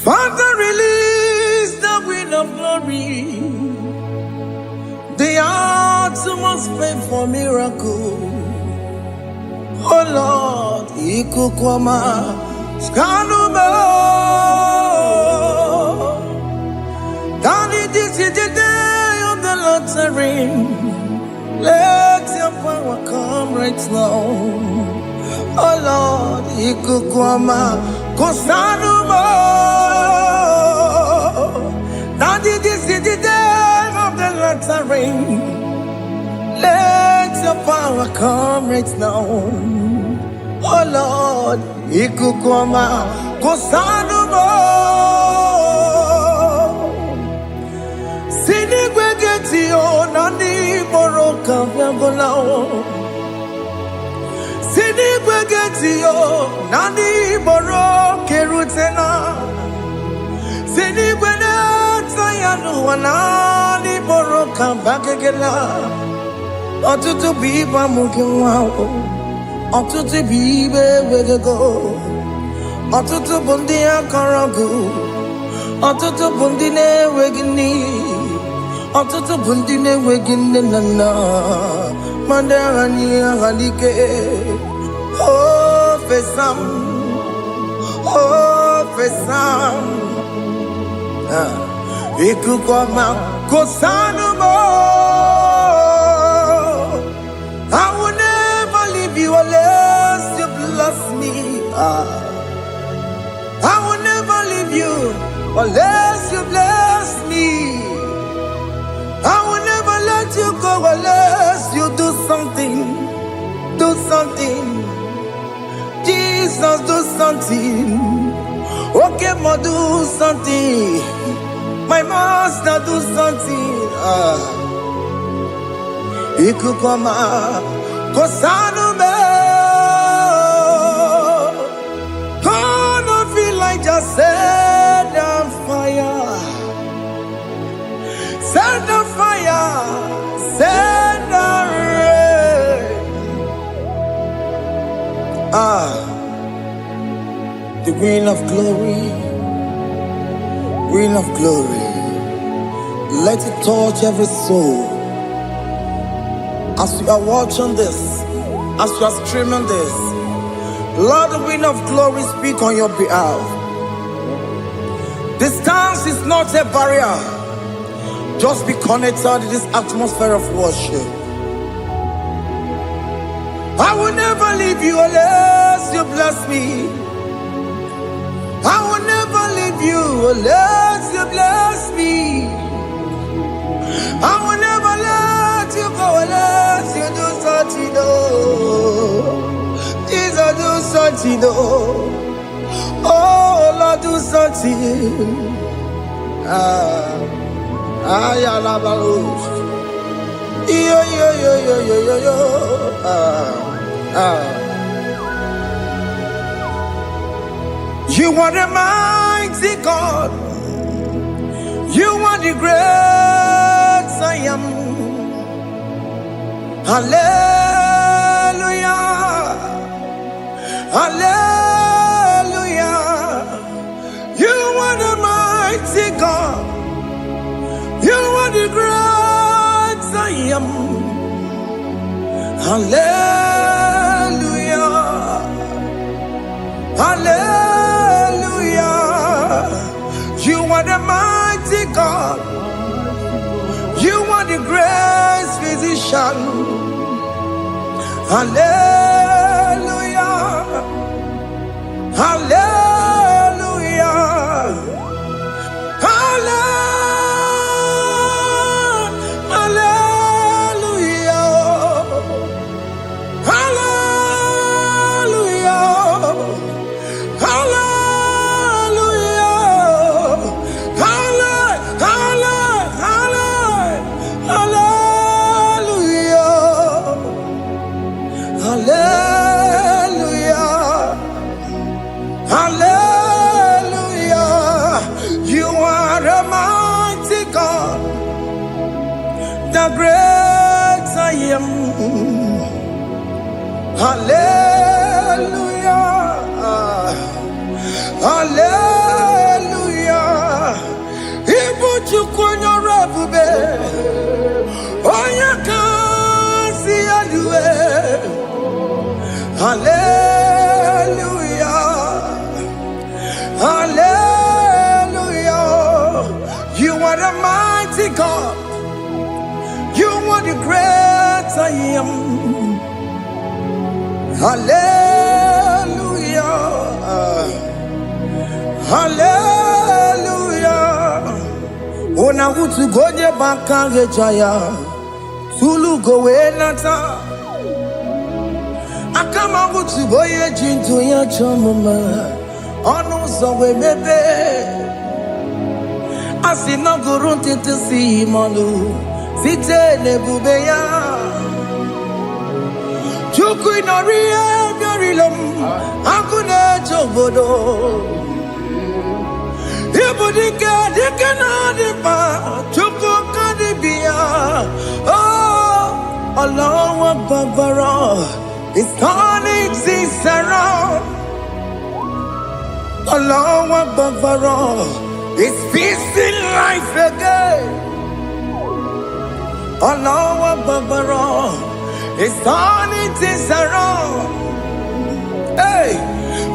Father, release the wind of glory. The hearts must pray for miracle. Oh Lord, Ikukwama, Skanuma. Daddy, this is the day of the Lord's ring. Let your power come right now. Oh Lord, Ikukwama, Kosanuma. Daddy, this is the day of the Lord's ring. Let your power come right now. Oh Lord, Ikukwama, Kosanuma. Sinigwegetio, Nani Moroka, Viagolao. Sinigwegetio, Nani Moroke Rutena. Sinigweneta, Yanu, Nani Moroka, Bagagela. Otutu biba mukiwao, otutu bibe wegego, otutu bundi akaragu, otutu bundi ne wegini, otutu bundi ne wegini nana, mandarani halike, oh fesam, Ikukwama kosanuma. I will never leave you unless you bless me. I will never leave you unless you bless me. I will never let you go unless you do something. Do something. Jesus, do something. Okay, ma, do something. My master, do something. Ikukwama, Kosanume. Gonna feel like just set on fire. Set on fire. Set on rain. The wind of glory. Wind of glory. Let it touch every soul. As you are watching this, as you are streaming this, Lord, the wind of glory speak on your behalf. Distance is not a barrier. Just be connected to this atmosphere of worship. I will never leave you unless you bless me. I will never leave you unless you bless me. I will never let you go unless you do something. Jesus, do something. Oh Lord, do something. Ayalabalos. Yo. You are the mighty God. You are the great I am. Hallelujah. Hallelujah. You are the mighty God. You are the great I am. Hallelujah. Hallelujah. You are the mighty God. You are the great physician. Hallelujah. Hallelujah. The great I am. Hallelujah. Hallelujah. Hallelujah. Hallelujah. Ona utu goje bakange jaya. Tulu gowe nata. Akama utu boye jintu ya chomama. Ono zowe mebe. Asina gurun titi si manu. Site nebubeya. Chuku inoria garilum. Akune chobodo. Ibudika dikana dipa. Chuku kadibia. Oh, Allah Babara is turning things around. Allah Babara is fixing life again. Allah Babara is turning things around. Hey,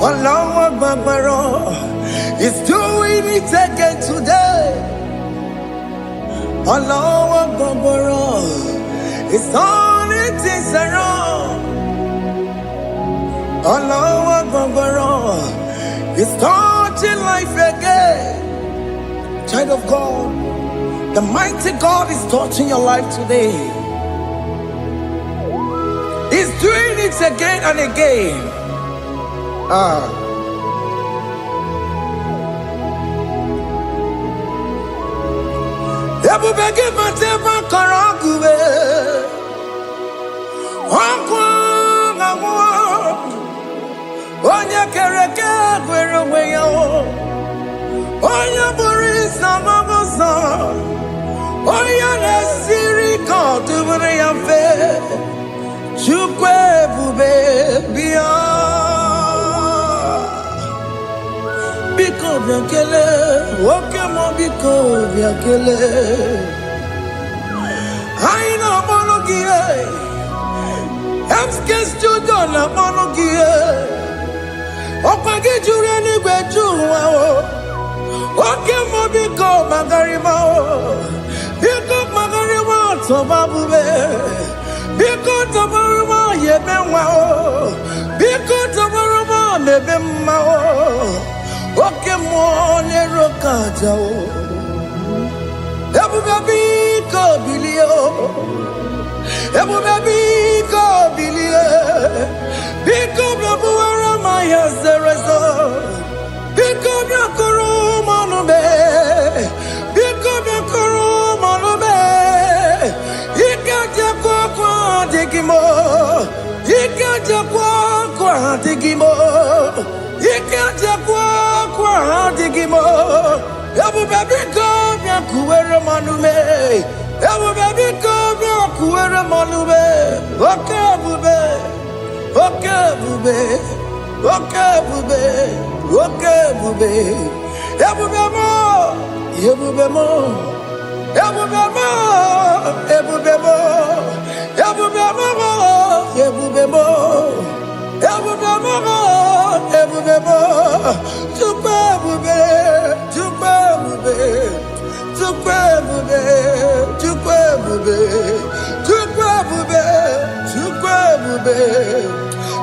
Allah Babara is doing it again today. Allah Babara is turning things around. Allah Babara is touching life again. Child of God, the mighty God is touching your life today. He's doing it again and again. Ebu begi matema karagube. Onya kereke gwerewe yo. Onya burisa mabosa. Onya nesiri kotubure ya fe. Chukwe bube biya. Biko biakele. Woke mo biko biakele. Aina monogie. Emskes judona monogie. Opage jure ni gwejuwa o. Oke mo biko magarima o. Biko magarima tobabube. Biko tobaruma yebenwa o. Biko tobaruma mebemma o. Oke mo nero kaja o. Ebu baby ko bilio. Ebu baby ko bilie. Biko babu ara maya zerezo. Biko biakoro manube. Biko biakoro manube. Ikaja kwa digimo. Ikaja kwa digimo. Ikaja kwa digimo. Ebu baby ko biakuere manume. Ebu baby ko biakuere manume. Okay bube. Okay bube. Okay bube. Okay bube. Ebu bemo. Ebu bemo. Ebu bemo. Ebu bemo. Ebu bemo. Ebu bemo. Ebu bemo. Ebu bemo. Tukwe bube. Tukwe bube. Tukwe bube. Tukwe bube. Tukwe bube. Tukwe bube.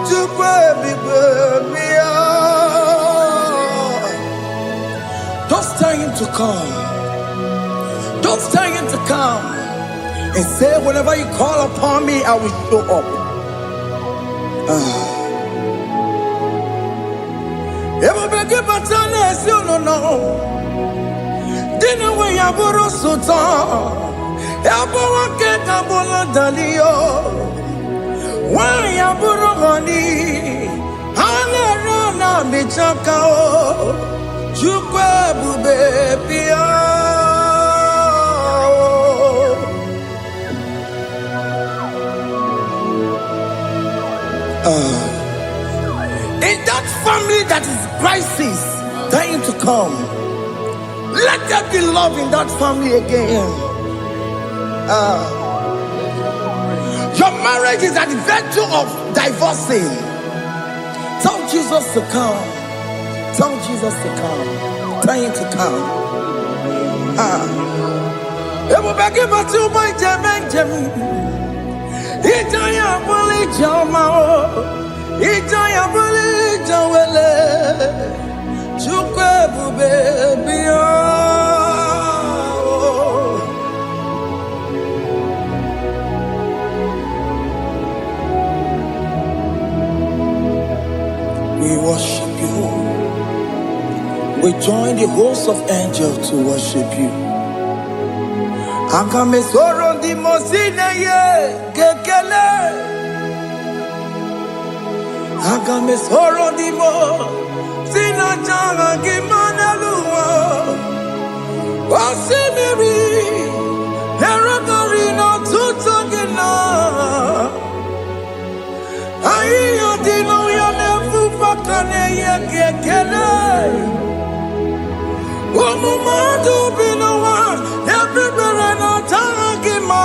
Tukwe bube. Don't tell him to come. Don't tell him to come. And say, whenever you call upon me, I will show up. Everybody but honest, you don't know. Dinner way I borrow so tall. Yabawa get a bola dalio. Why I borrow money? Hana rana michakao. Chukwe bube pia. In that family that is crisis, dying to come, let there be love in that family again. Your marriage is at the verge of divorcing. Tell Jesus to come. Tell Jesus to come. Tell him to come. It will be given to my Jemen. Itaya Bully Jama. Ijaya buli jawele, chukwe bube biya. We worship you. We join the host of angels to worship you. Akame soro di mosine ye kekele. Akame soro di mo sina changa kimana luwa. Wasimiri nerakari no tutogina. Ayo dino ya nefu fakane ye kekele. Omumadu binowa everybody no tangima.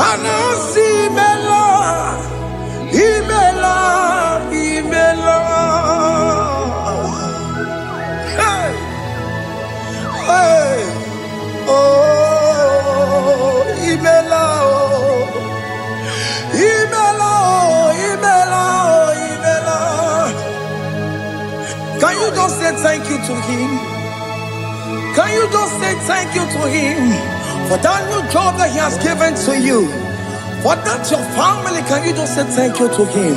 Anasi mela, imela, imela. Hey, hey, oh, imela, oh, imela, oh, imela, oh, imela. Can you just say thank you to him? Can you just say thank you to him for that new job that he has given to you? For that your family, can you just say thank you to him?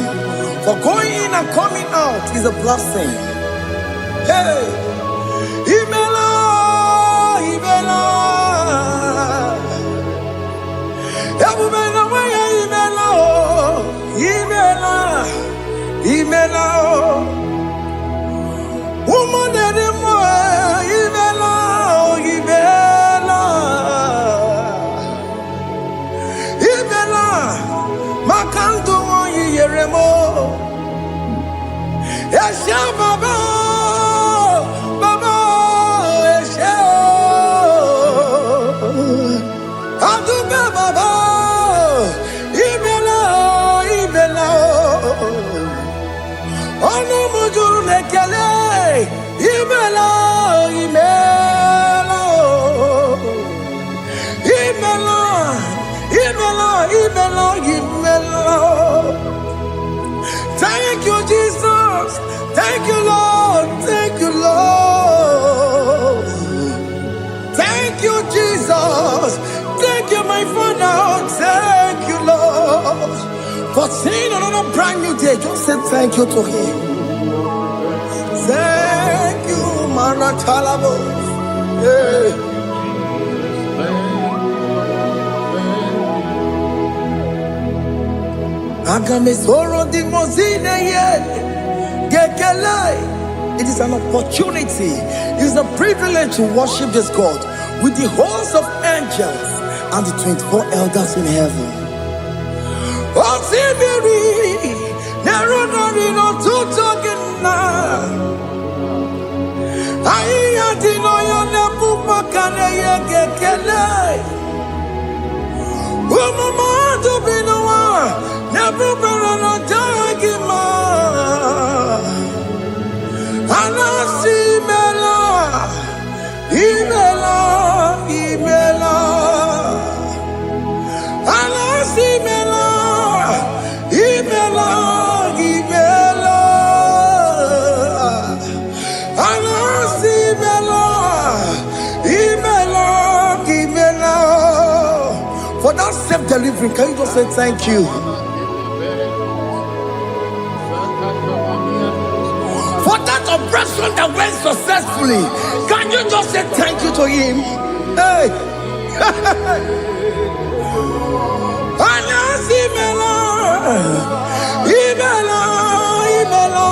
For going in and coming out is a blessing. Hey, Imela, Imela, Imela, Imela, Imela, woman anymore, Imela, Imela, Imela, Makanto Yeremo, Esha Baba, Baba, Esha, Aduba Baba, Imela, Imela. Ono mujuru lekele, imela, imela, imela, imela, imela, imela. Thank you, Jesus. Thank you, Lord. Thank you, Lord. Thank you, Jesus. Thank you, my Father. Thank you, Lord. For seeing another brand new day, just say thank you to him. Thank you, Maratalabo. Yeah. Agame soro di mozine ye gekele. It is an opportunity, it is a privilege to worship this God with the host of angels and the 24 elders in heaven. Osimiri, nerunari no tutogina. Aiya dino yo nebu makane ye gekele. Umumadu binowa, nebu berano jagima. Anasi mela, imela, imela. Anasi mela. Imela, Imela, Anasi Imela, Imela, Imela. For that self-delivery, can you just say thank you? For that operation that went successfully, can you just say thank you to him? Hey. Anasi Imela. Imela, Imela,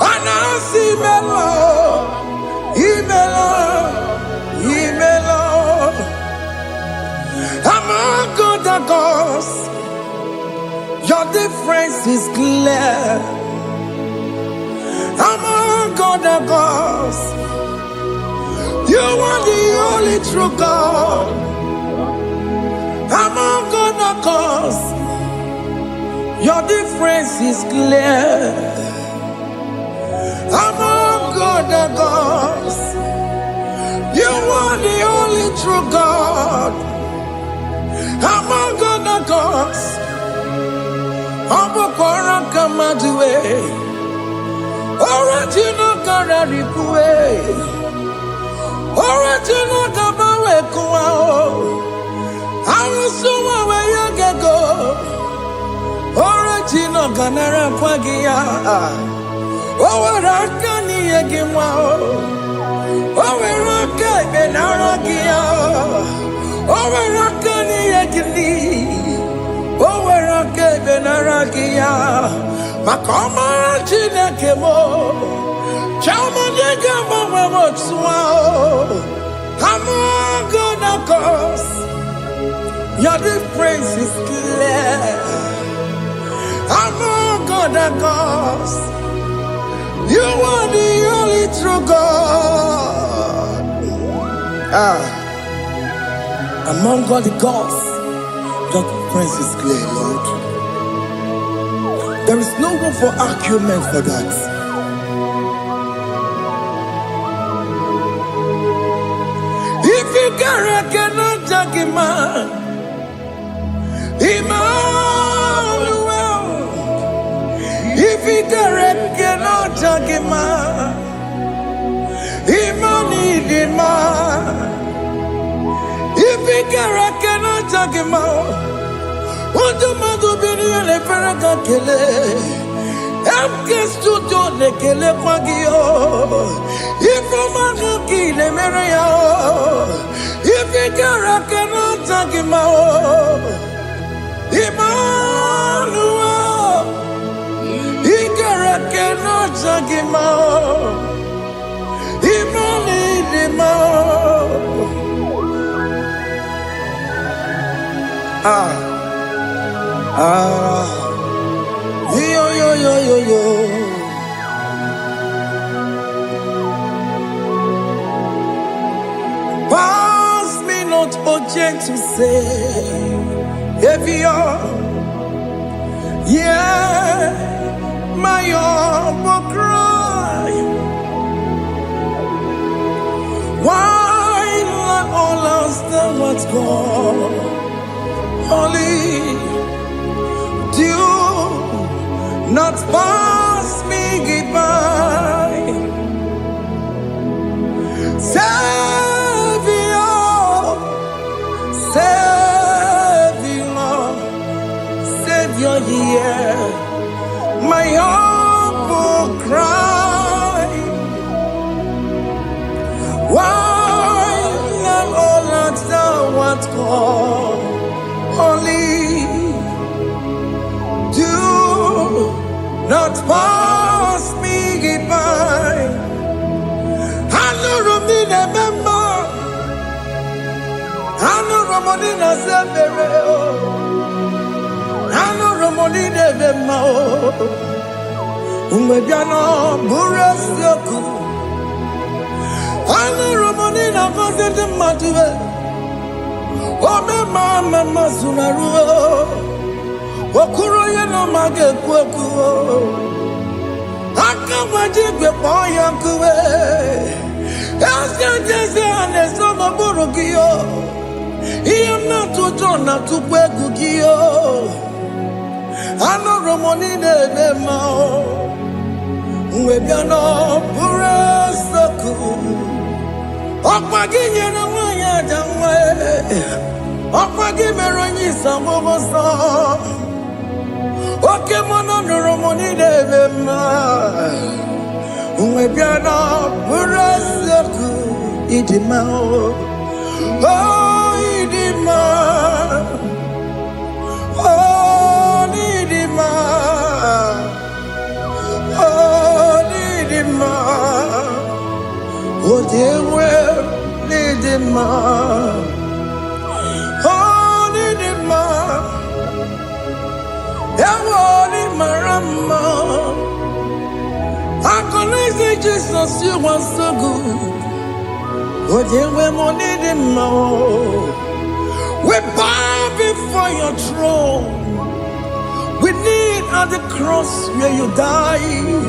Anasi Imela, Imela, Imela. Among other gods, your difference is clear. Among other gods, you are the only true God. Among other gods, your difference is clear. Among other gods, you are the only true God. Among other gods. Obokora Kamadue. Original Kararipue. Original Kabawe Kuao. Arusuma Wayagego. Original Ganara Kwagia. Owarakani Yagimao. Owaraka Benaragia. Owarakani Yagini. Owaraka Benaragia. Makoma Chinakemo. Chamanega Mamamotswao. I'm gonna cause. Your difference is clear. I'm gonna cause. You are the only true God. Among all the gods, your difference is clear, Lord. There is no room for argument for that. If you cannot judge him, Emmanuel. If you cannot judge him, Emmanuel. If you cannot judge him, what do you do? Be the Ferraga Kele. I'm guest to do the Kele Quagio. If I'm a key, the Maria. If you cannot judge him, Emmanuel. If you cannot judge him, yo. Pass me not object to say, if you're, yeah, my will cry. Why let all us know what's gone? Only do not pass me goodbye. Savior, yeah, my heart will cry. Why not all that thou art called? Only do not pass me by. I know Romina member. I know Romonina Severo. I know Romonina member. Umebiano Burasioku. I know Romonina Vaset Matue. Oh, mama Sunaru. Okuro no mage kweku. Akamajigwe poyankuwe. Aska jese aneso maburugiyo. Iyamna tutona tukwegu giyo. Ano romoni de mao. Mwebiano pure soku. Okwaginye na wanya jamwe. Okwagimeronyi samogoso. Oke mono romoni de ma. Mwebiano pure soku. Idimao. Oh, idima. Oh, idima. Oh, idima. Oh, they will lead him on. Oh, lead him on. Everybody, Marama. I can say Jesus, you are so good. Oh, they will lead him on. We bow before your throne. We need at the cross where you died.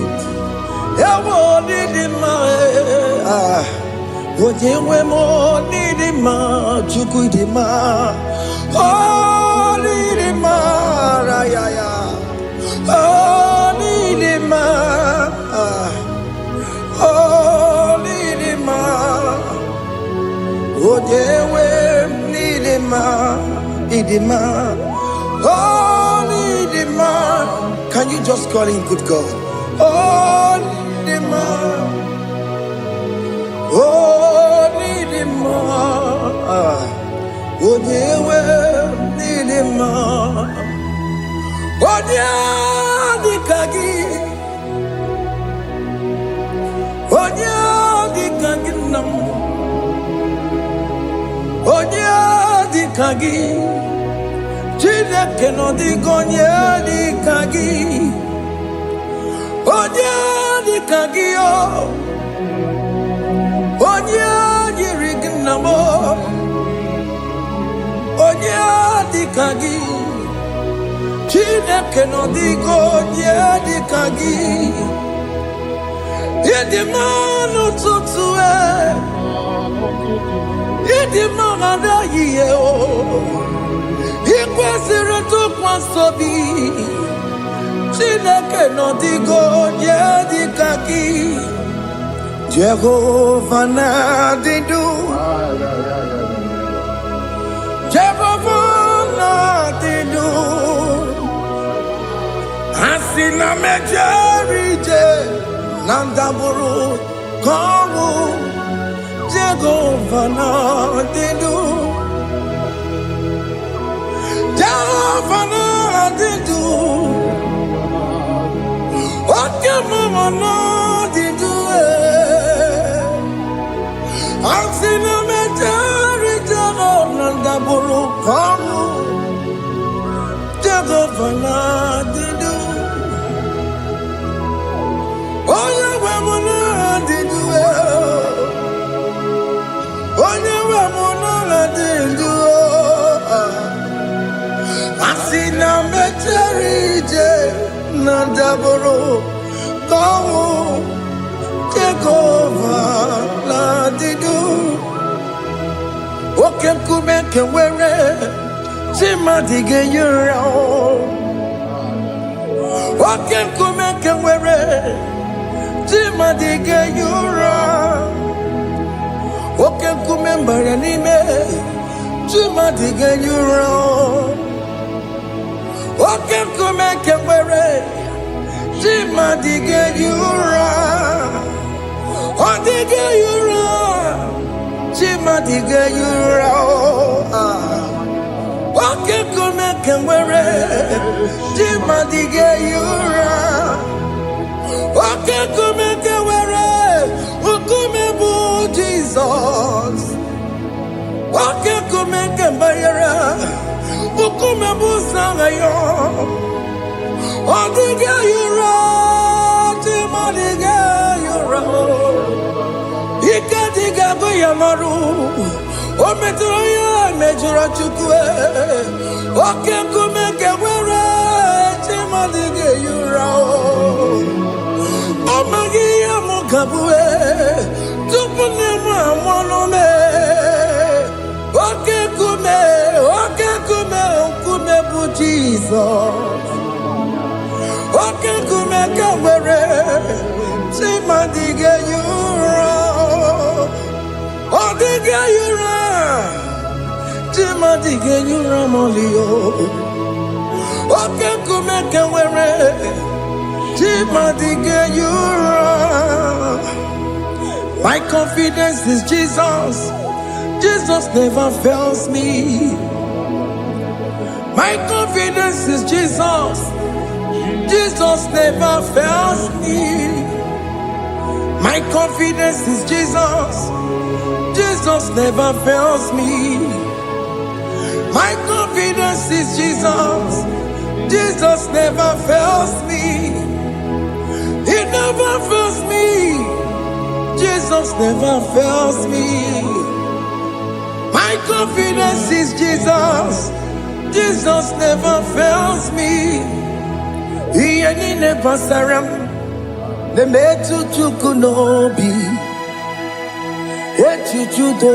Chukudima, oh, Oh, Nidima. Oh, Nidima. Oh, Dewe, Nidima. Nidima. Oh, Nidima. Can you just call him good God? Oh, Nidima. Oh, Nidima. Oh, Dewe, Nidima. Onya dikagi nam. Onya dikagi Chineke no digonye dikagi. Onya dikagi o. Onya yirignamo. Onya dikagi Chineke no digonye dikagi. Idimanu tutue. Idimana yiye o. Ikwesiri tukwasobi. Chineke no digonye dikagi. Jehovah na didu. Jehovah na didu. Asina mejerije. Nandaburu komu. Jehovah na didu. Jehovah na didu. Okemama na didu. Asina mejerije. Nandaburu komu. Jehovah na didu. Oya wemuna didu. Oya wemuna didu. Asina mecherije nandaburu komu. Jehovah na didu. Okem kumeke were chimadige yura. Okem kumeke were chimadige yura. Okem kumembara nime chimadige yura. Okem kumeke were chimadige yura. Odige yura chimadige yura. Okem kumeke were chimadige yura. Okem kumeke were ukumebu Jesus. Okem kumeke bayara ukumebu sangayo. Odige yura chimadige yura. Ikadiga goyamaru. Ometroya mejura chukwe. Okem kumeke were chimadige yura. Omagia mukabue. Tupune mwamonome. Oke kume bu Jesus. Oke kume kawere. Chimadige yura. Odige yura. Chimadige yura molio. Oke kume kawere. Chimadige yura. My confidence is Jesus. Jesus never fails me. My confidence is Jesus. Jesus never fails me. My confidence is Jesus. Jesus never fails me. My confidence is Jesus. Jesus never fails me. He never fails me. Jesus never fails me. My confidence is Jesus. Jesus never fails me. He ain't never saram. The metu chukunobi. Echuchudo.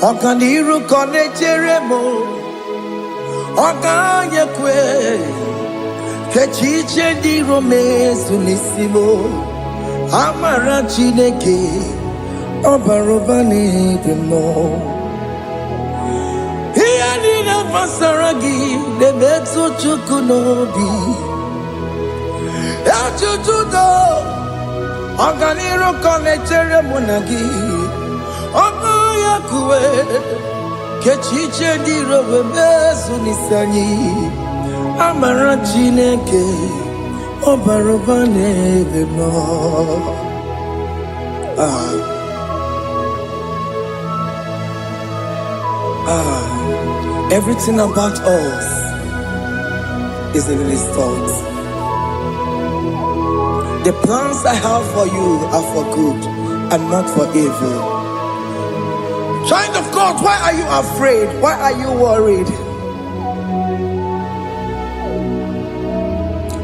Okaniru kone cheremo. Oganye kwe kechiche di romezu nisimo amara Chineke obaroba n'edemo ihe niile gbasara gị na-emetụ Chukwu n'obi echujudo ọganiru ka na-echere mụ na gị oganye kwe kechiche di romezu nisani amara Chineke obaroba n'edemo. Everything about us is in His thoughts. The plans I have for you are for good and not for evil. Child of God, why are you afraid? Why are you worried?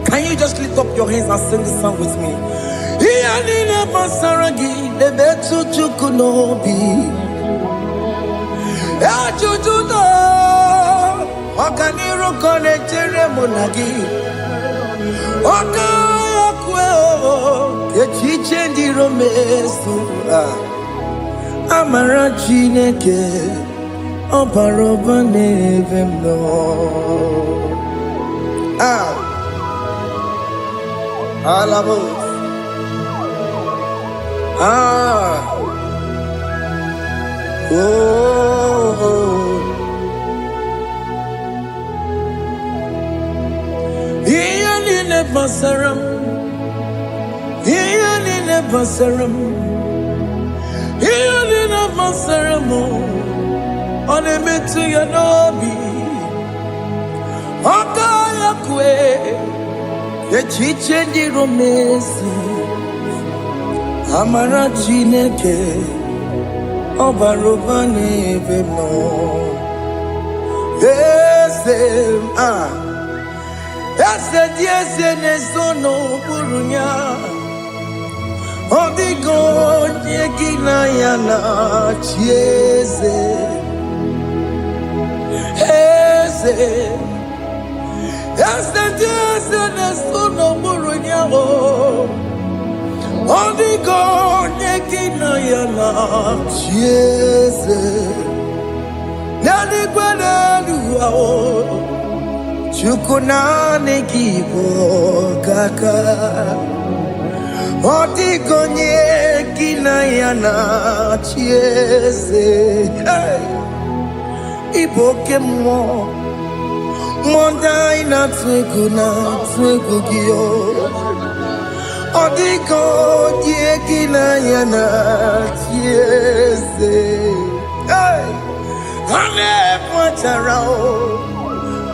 Can you just lift up your hands and sing this song with me? Ọganiru kọnechere mụ na gị ọkayakwe echiche ndị romezu amara Chineke ọbaroba n'ebe m nọ. Alabos. Basaram, Yalina Basaram, Yalina Basaram, on a metu Yanobi, Okayakwe, the chichen di romesi, Amara Chineke, Obaroba n'edemo. Ese dieze nesono burunya Odigo nyegina yana chieze Ese dieze nesono burunya Odigo nyegina yana chieze Nani kwenelu Chukunane kibo kaka Odigonye kinayana chiese Iboke mo Monda ina twegu giyo Odigonye kinayana chiese Hane pacharao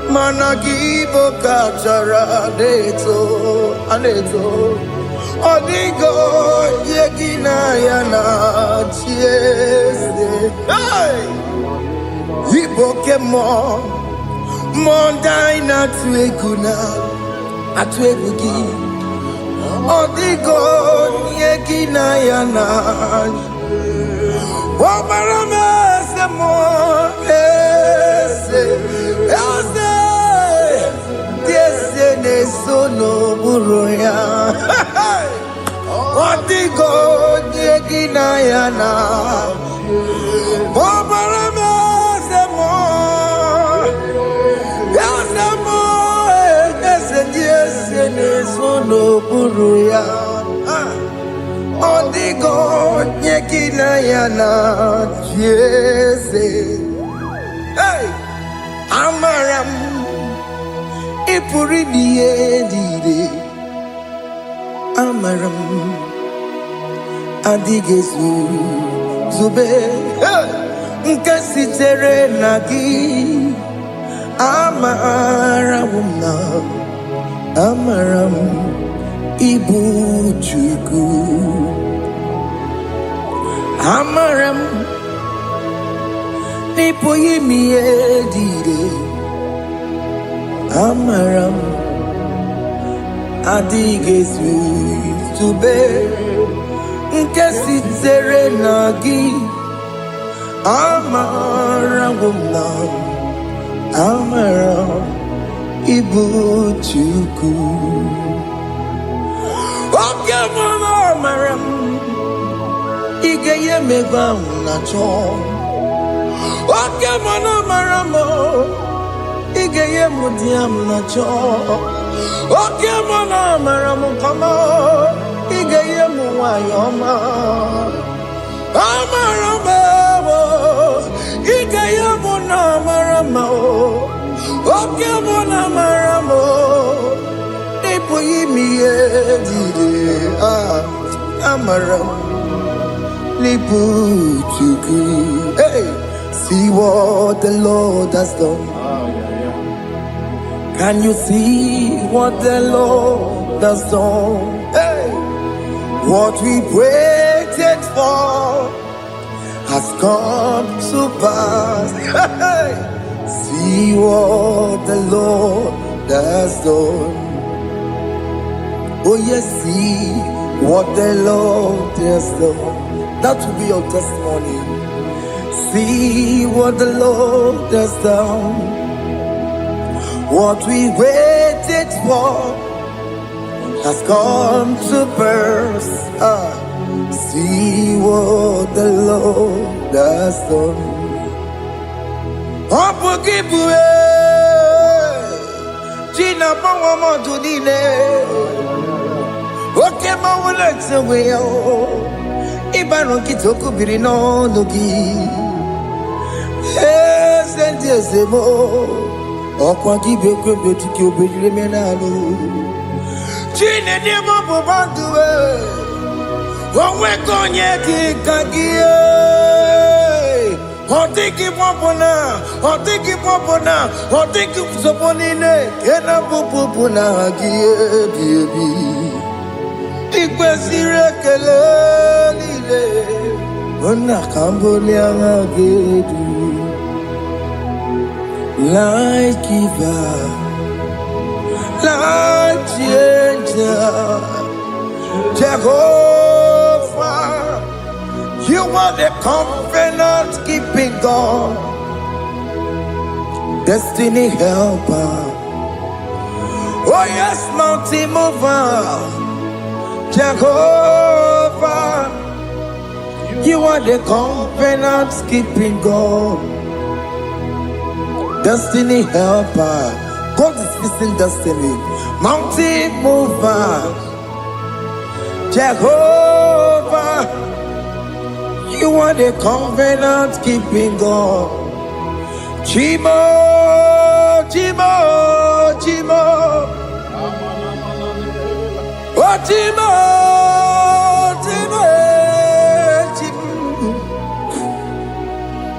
Managibo kachara aneto Odigo yegina yana chiese Iboke mo Mondai na atwegugi Odigo yegina yana Omarame se mo Sono buruya Odigo yegina yana Bobarame semo Yasemo Yesene sono buruya Odigo yegina yana Jese Amaram Ipuri diye Amaram Adigezu Zube Nkasitere nagi Amaramuna Amaram Ibu Chuku Amaram Nipoyi miedire Amaram Adigezu Zube Nkasitere nagi Amaramuna amara ibu chuku. Oke mama amara ige ye megba na cho. Oke mama amara mo ige ye mudiam na cho. Oke mama amara mo kama ige ye muwayoma. Amara mo ige ye muna amara mo. Oke mama amara mo ipo yimi ye dide amara lipu chuku. Hey, see what the Lord has done. Can you see what the Lord has done? Hey, what we waited for has come to pass. Hey, see what the Lord has done. Oh yes, see what the Lord has done. That will be your testimony. See what the Lord has done. What we waited for has come to pass. See what the Lord has done. China Pawamo Tudine. Okay, my legs away. Ibaron Kitoku Birino Nogi. Yes, and yes, more. Okwagi beke betiki obejire menalo. Chine de mo banduwe. Onwe konye ki kagie. Otiki popona, otiki soponine. Kena popona gie biebi. Ikwesire kele lile. Ona kambolia ngagedu. Life giver, life changer, Jehovah, you are the covenant keeping God, destiny helper. Oh yes, mountain mover, Jehovah, you are the covenant keeping God. Destiny helper, God is fixing destiny. Mountain mover, Jehovah, you are the covenant keeping God. Chimo, Chimo, Chimo, oh Chimo, Chimo, Chimo,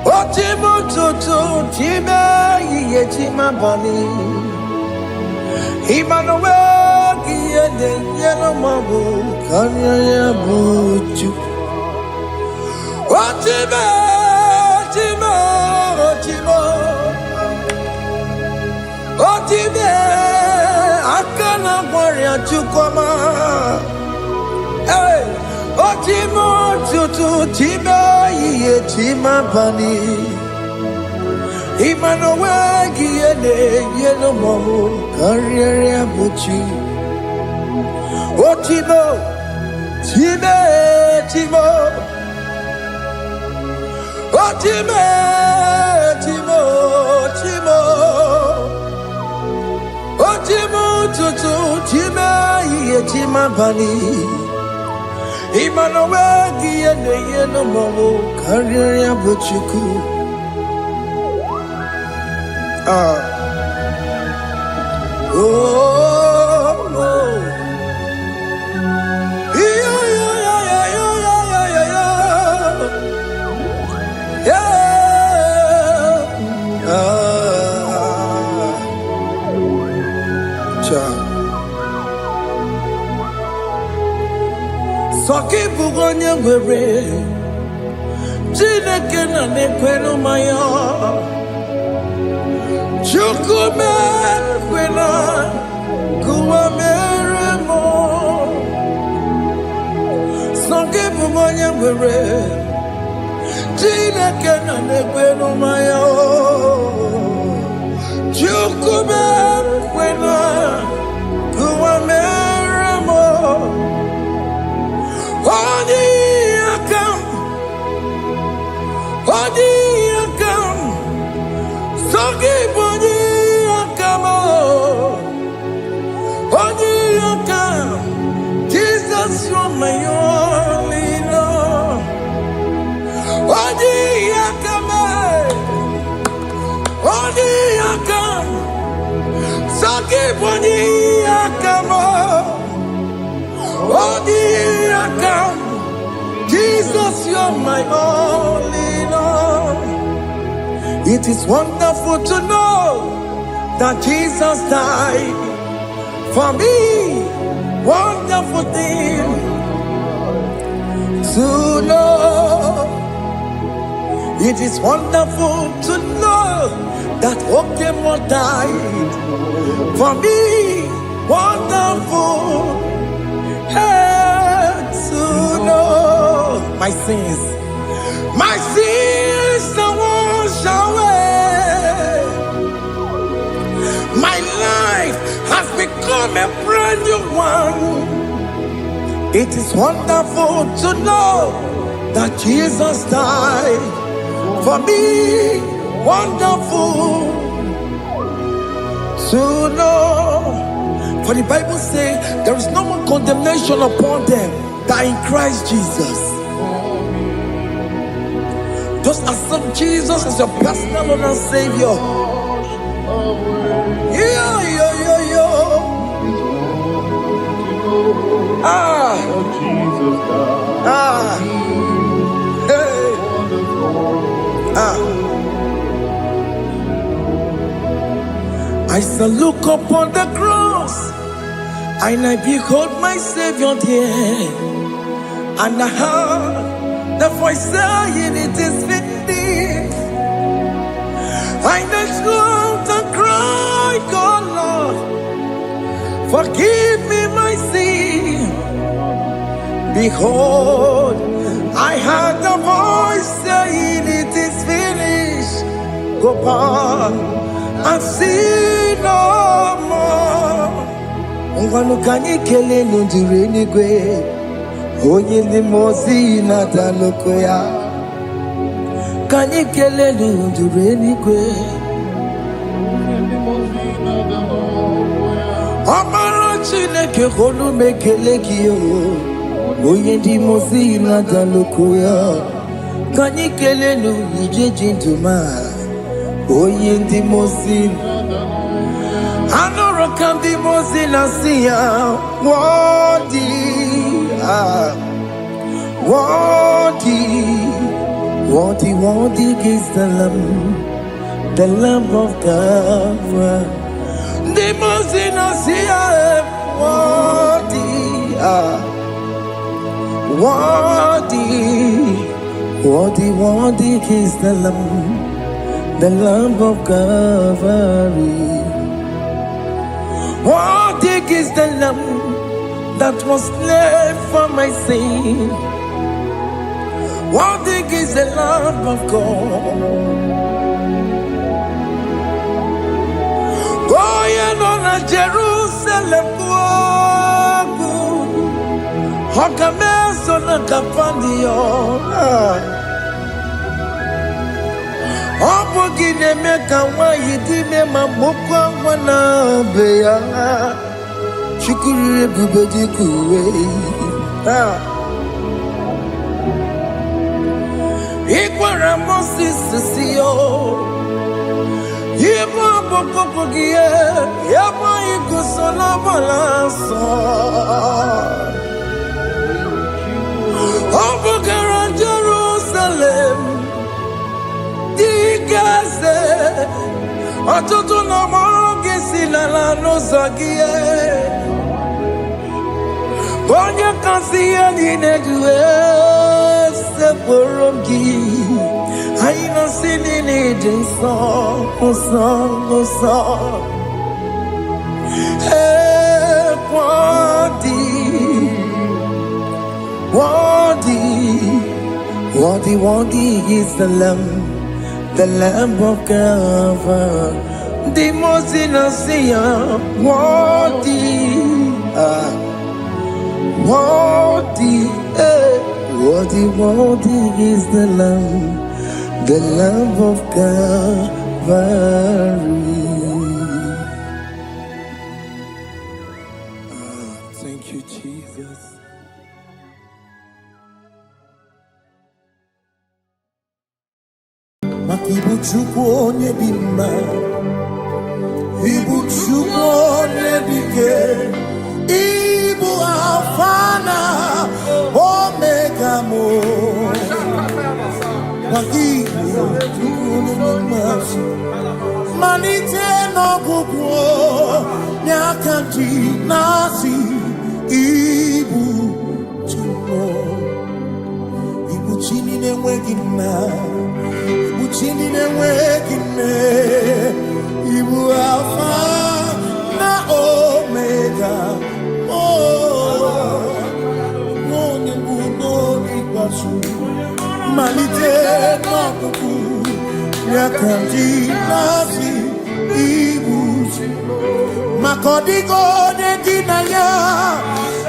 oh Chimo, Chimo, Chimo. Chima bani Emmanuel Giede Yellow Mabu Kanya Buchu Ochime Chimo Chimo Ochime Akana Warrior Chukoma Hey Ochimo Chutu Chima Ye Chima bani Emmanuel Giede Yellow Mamu Carrier Buchi Oh Timo Time Timo Oh Time Timo Timo Oh Timo Tutu Time Yetima Bani Emmanuel Giede Yellow Mamu Carrier Buchiku oh, oh. Yeah, yeah, yeah, yeah, yeah, yeah, yeah. Soki bugonye ngwere Chineke na nekwenu maya Chukume kwena kuwa meremo Soki bugonye ngwere Chineke na nekwenu maya Chukube kwena kuwameramo Odi akam Sogi boni akamo Odi akam Jesus, you're my only love. Odi akam Sogi boni akamo Odi akam Jesus, you're my only love. It is wonderful to know that Jesus died for me. Wonderful thing to know. It is wonderful to know that Okemo died for me. Wonderful to know. My sins are washed away. My life has become a brand new one. It is wonderful to know that Jesus died for me. Wonderful to know. For the Bible says there is no more condemnation upon them that in Christ Jesus. Just accept Jesus as your personal Lord and Savior. I shall look upon the cross, and I behold my Savior there, and I heard the voice saying, "It is finished." I knelt and cried, "God, Lord, forgive me my sin." Behold, I heard the voice saying, "It is finished." Go back and sin no more. Ungwanu kanyi kele nundure nigwe, onye ndi mozi na daloko ya. Kanyi kele nundure nigwe, Amara Chineke holu mekele kiyo, onye ndi mozi na daloko ya. Kanyi kele nundure jintuma, onye ndi mozi. Anoro kandi mozi na siya, worthy, worthy, worthy is the Lamb of God. The mozi na siya, worthy, worthy is the Lamb of Calvary. Worthy is the Lamb that was slain for my sin. Worthy is the Lamb of God. Going on a Jerusalem walk, Hokames on a Capandio. Opogine meka wa yidime mamokwa wana beya. Shukuru bubedi kuwe. Ikwara Moses siyo. Yebo bokopogie. Yebo ikusola balanso. Opogara Jerusalem. Digaze. Atutu na moge silala no zagie. Onye kansiye ninedue seporongi. Aina sini nidinso oso. Worthy is the Lamb of God. the most innocent, worthy, worthy, worthy, worthy is the Lamb of Calvary. Thank you, Jesus. Makibuchukwu onye dị mma, Ibuchukwu onye dị ike, Ibu Alfa na Omega mo. Makibuchukwu onye dị mma, malite n'ọgwụgwụ n'aka ndị na-asị Ibu Chukwu, Ibu Chini na-enweghị nna. Chini na-enweghị nne, Ibu Alfa na Omega, onye mbụ n'oge ikpeazụ, malite n'ọgwụgwụ n'aka ndị na-asị Ibu maka ọ dịghị onye gị na ya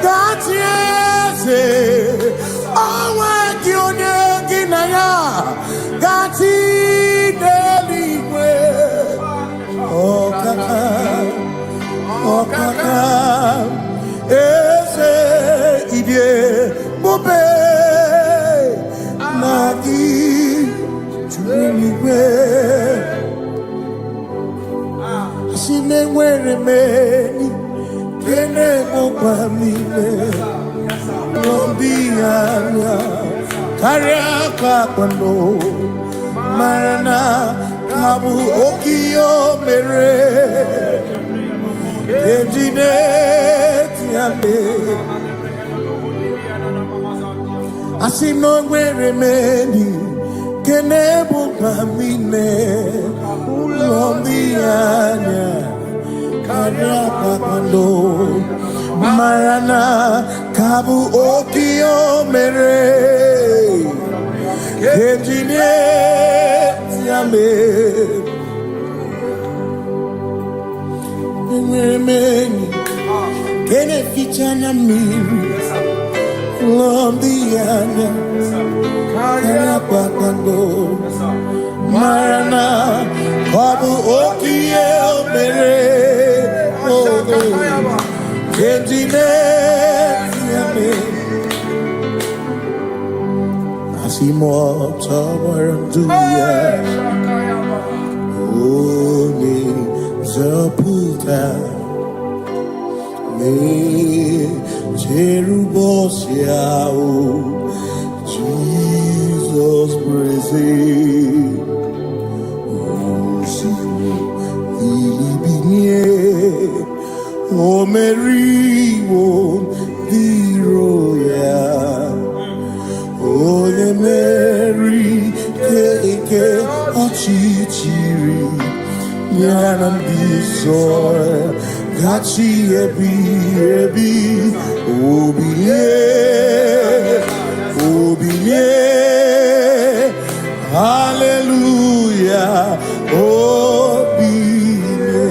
ga-achị eze, o nweghị onye gị na ya ga-achị n'eluigwe. Ọkaka eze ịdị ebube na gị juru eluigwe. Asị m enwere m enyi nke na-emekwa m ime n'obi anya karịa ka akpano, mara na ka bụ oke ihe o mere eji na-eti ya mee. Asị m na o nwere m enyi nke na-emekwa m ime n'obi anya karịa ka akpano, mara na ka bụ oke ihe o mere eji ya mee. Enwere m enyi nke na-eficha anya mmiri ụlọ ndị anya karịa kpakpando, mara na ọ bụ oke ihe o mere eji ya mee. Asimoto waranduya Oni zaputa Me Jerubosia Jesus praise Osimu Ilibinye O Mary O Diroya Onye Mary keke ọchịchịrị ya na ndị nsọ gachi ebi ebi obilie obilie hallelujah obilie.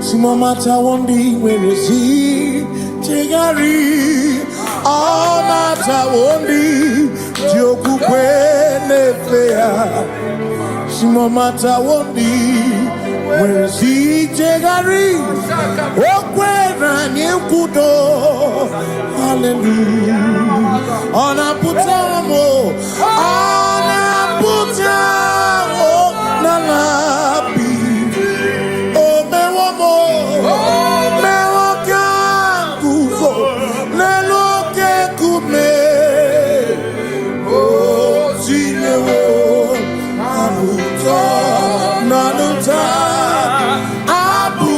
Simomata wondi nwere si chegari ọmata wondi ji okwukwe na-efe ya. Simomata wondi nwere si chegari okwere anyị nkwudo hallelujah. Ọ na-apụta m ọ na-apụta na labi o mewo m mewo ka nguzo n'elu oke nkume o tinyewo abụtọ n'ọnụta abụ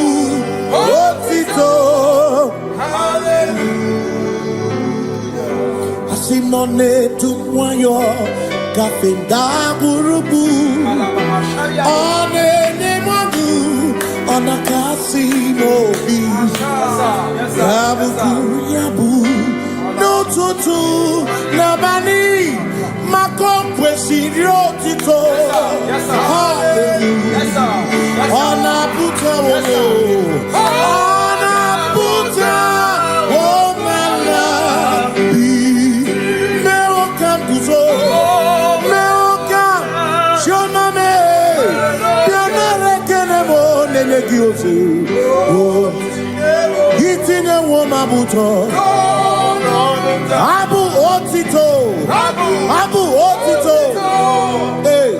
otito hallelujah. Asị nọ na-etu nwayọ gafe ndagwurugwu ọ na-enye mmadụ ọ na-akasị n'obi ya bụ n'ụtụtụ n'abalị maka o kwesịrị otito hallelujah. Hitting a woman buto. Abu Otito. Abu Otito. Hey.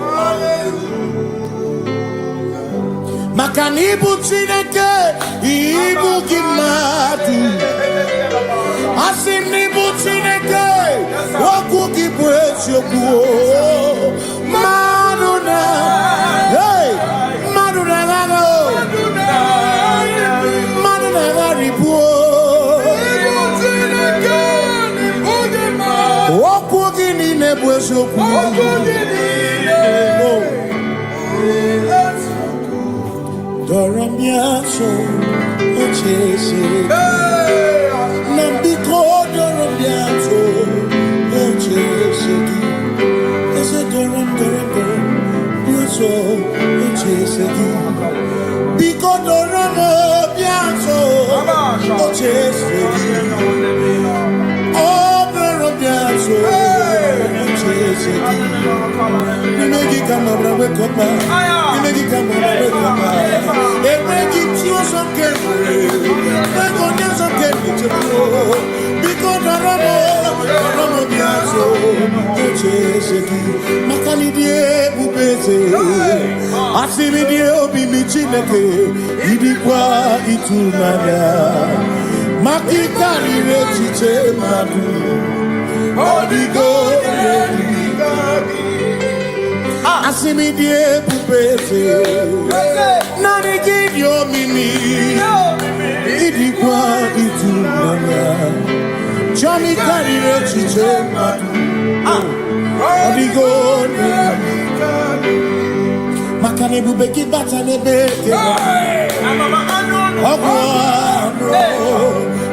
Makanibu Chineke. Ibu Kimatu. Asinibu Chineke. Waku Kibwesyoku. Maduna. Hey. Maduna Gano. Maduna Garibu. Waku Gini Nebwesyoku. Doramiaso, ochese. Nambiko doramiaso, ochese. Ese doram, biaso, ochese. Biko doramiaso, ochese. Oh, doramiaso, ochese. Nimegi kama brawe kopa. Nimegi kama brawe kopa. Emegi tio sonkere. Megonya sonkere chebo. Biko daramo biaso. Ocheseki. Makani die bubeze. Asimi die obi michineke. Idikwa itunanya. Makikari rechiche madu. Odigo Asimi die pupese Nani gidio mimi Idikwa itunanya Chami karire chiche madu Odigo Makane bubeki bata nebeke Ogwa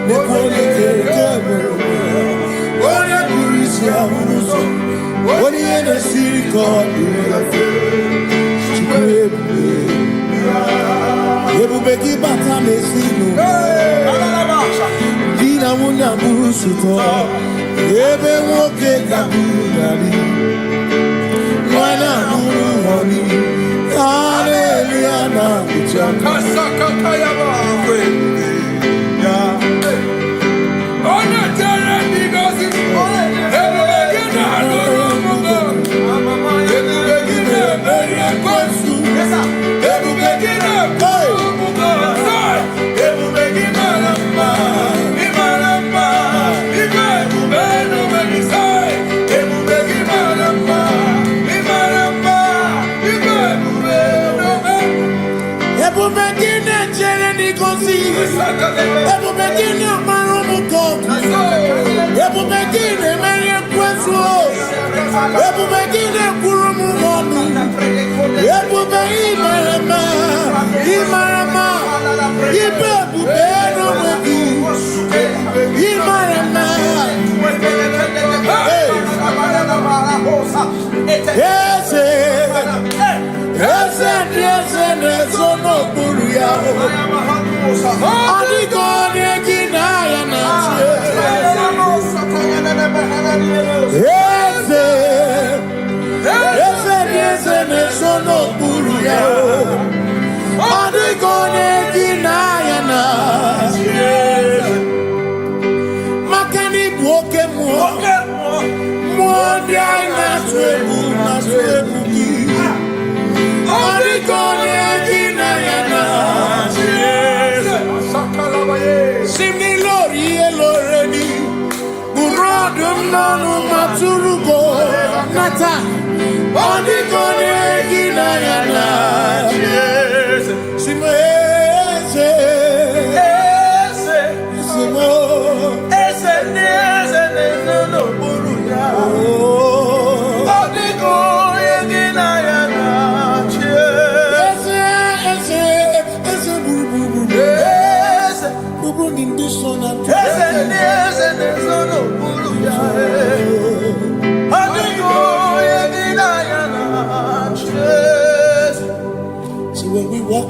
Nekone kekebe Oye kurisia unuso Oye ene siriko Chikwebu Ebubeki bata mesino Dina muna busuto Ebe woke kabunari Mwana munu honi Hallelujah na kuchaka Kasaka kayaba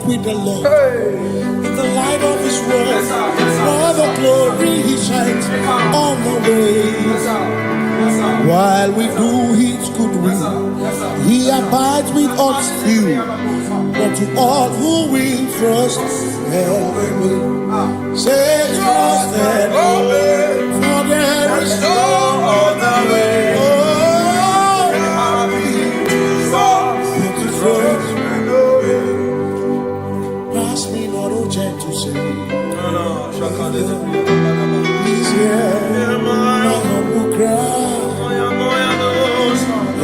With the Lord, in the light of His word, for the glory He shines on the way. While we do His good will, He abides with us still. But to all who will trust and believe. Say trust and believe, for there is no other way. Oh, but to trust and believe. Pass me not, oh gentle say. He's here, my humble cry.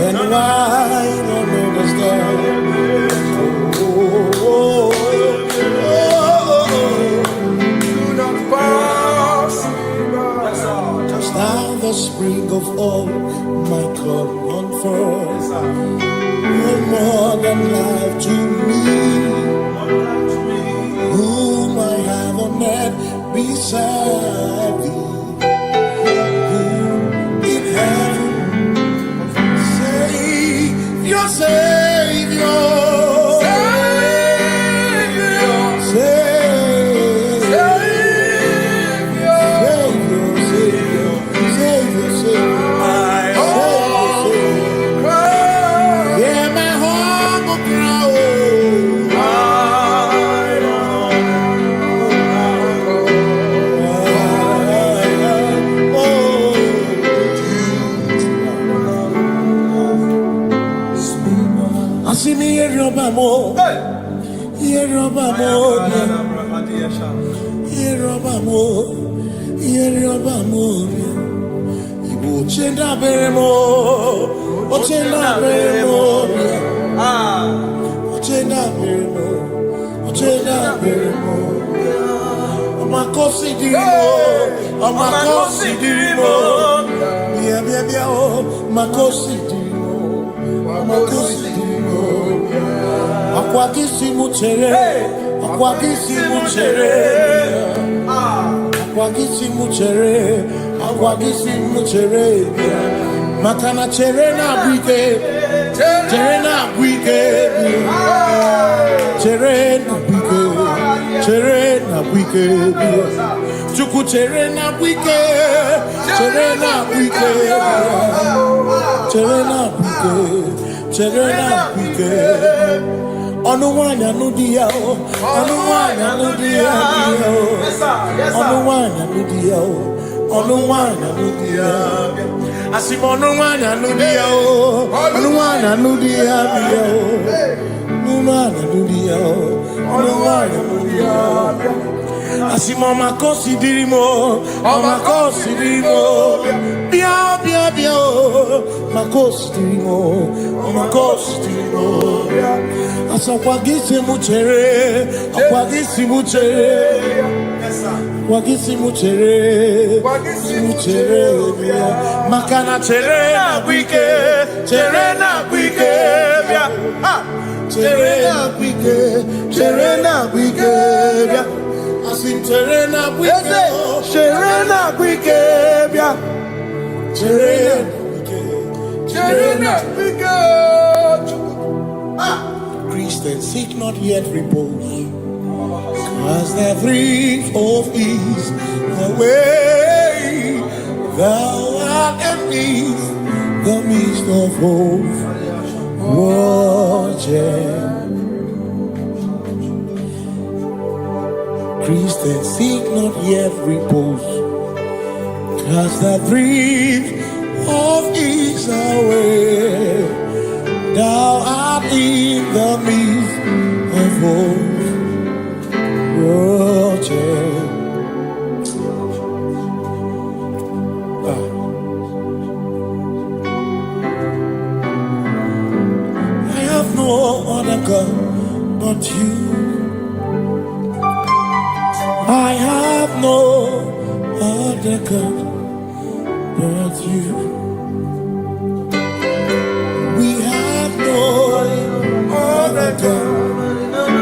And why don't understand? Just now the spring of all my cup on first. You're more than life to me. Whom I have on net beside thee. In heaven, Savior, Savior. Makana cherena bwike, cherena bwike, cherena bwike, cherena bwike, chuku cherena bwike, cherena bwike, cherena bwike, cherena bwike. Onuwanya nudia, onuwanya nudia, onuwanya nudia, onuwanya nudia. Asim onuwanya nudia, onuwanya nudia, onuwanya nudia, onuwanya nudia. Asim omakosi dirimo, omakosi dirimo, bia bia bia, makosi dirimo, omakosi dirimo. Asakwagisi muchere, akwagisi muchere, akwagisi muchere, muchere. Makana chere na bwike, chere na bwike, chere na bwike, chere na bwike. Asim chere na bwike, chere na bwike, chere na bwike, chere na bwike. Christians seek not yet repose, cause they're free of ease. The way thou art empties the midst of hope. Christians seek not yet repose, cause the breath of ease away. Thou art in the midst of hope. I have no other God but you. I have no other God but you. We have no other God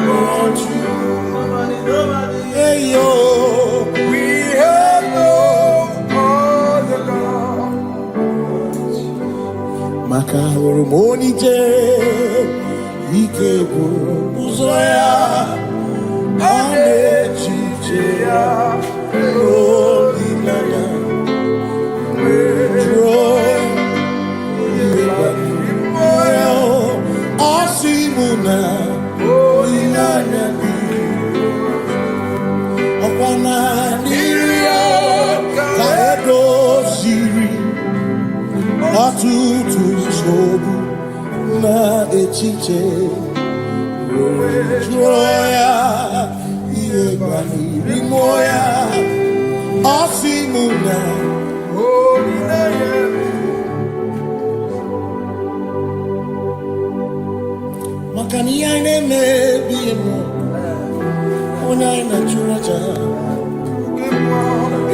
but you. Hey yo, we have no other God. Makahuru monije, ikeburu muzoya, anechicheya, loli nana, joy, ibani moyo, asimuna, chiche Joya Iebani Rimoya Osimuna Makani aine me biemo Ona ina churaja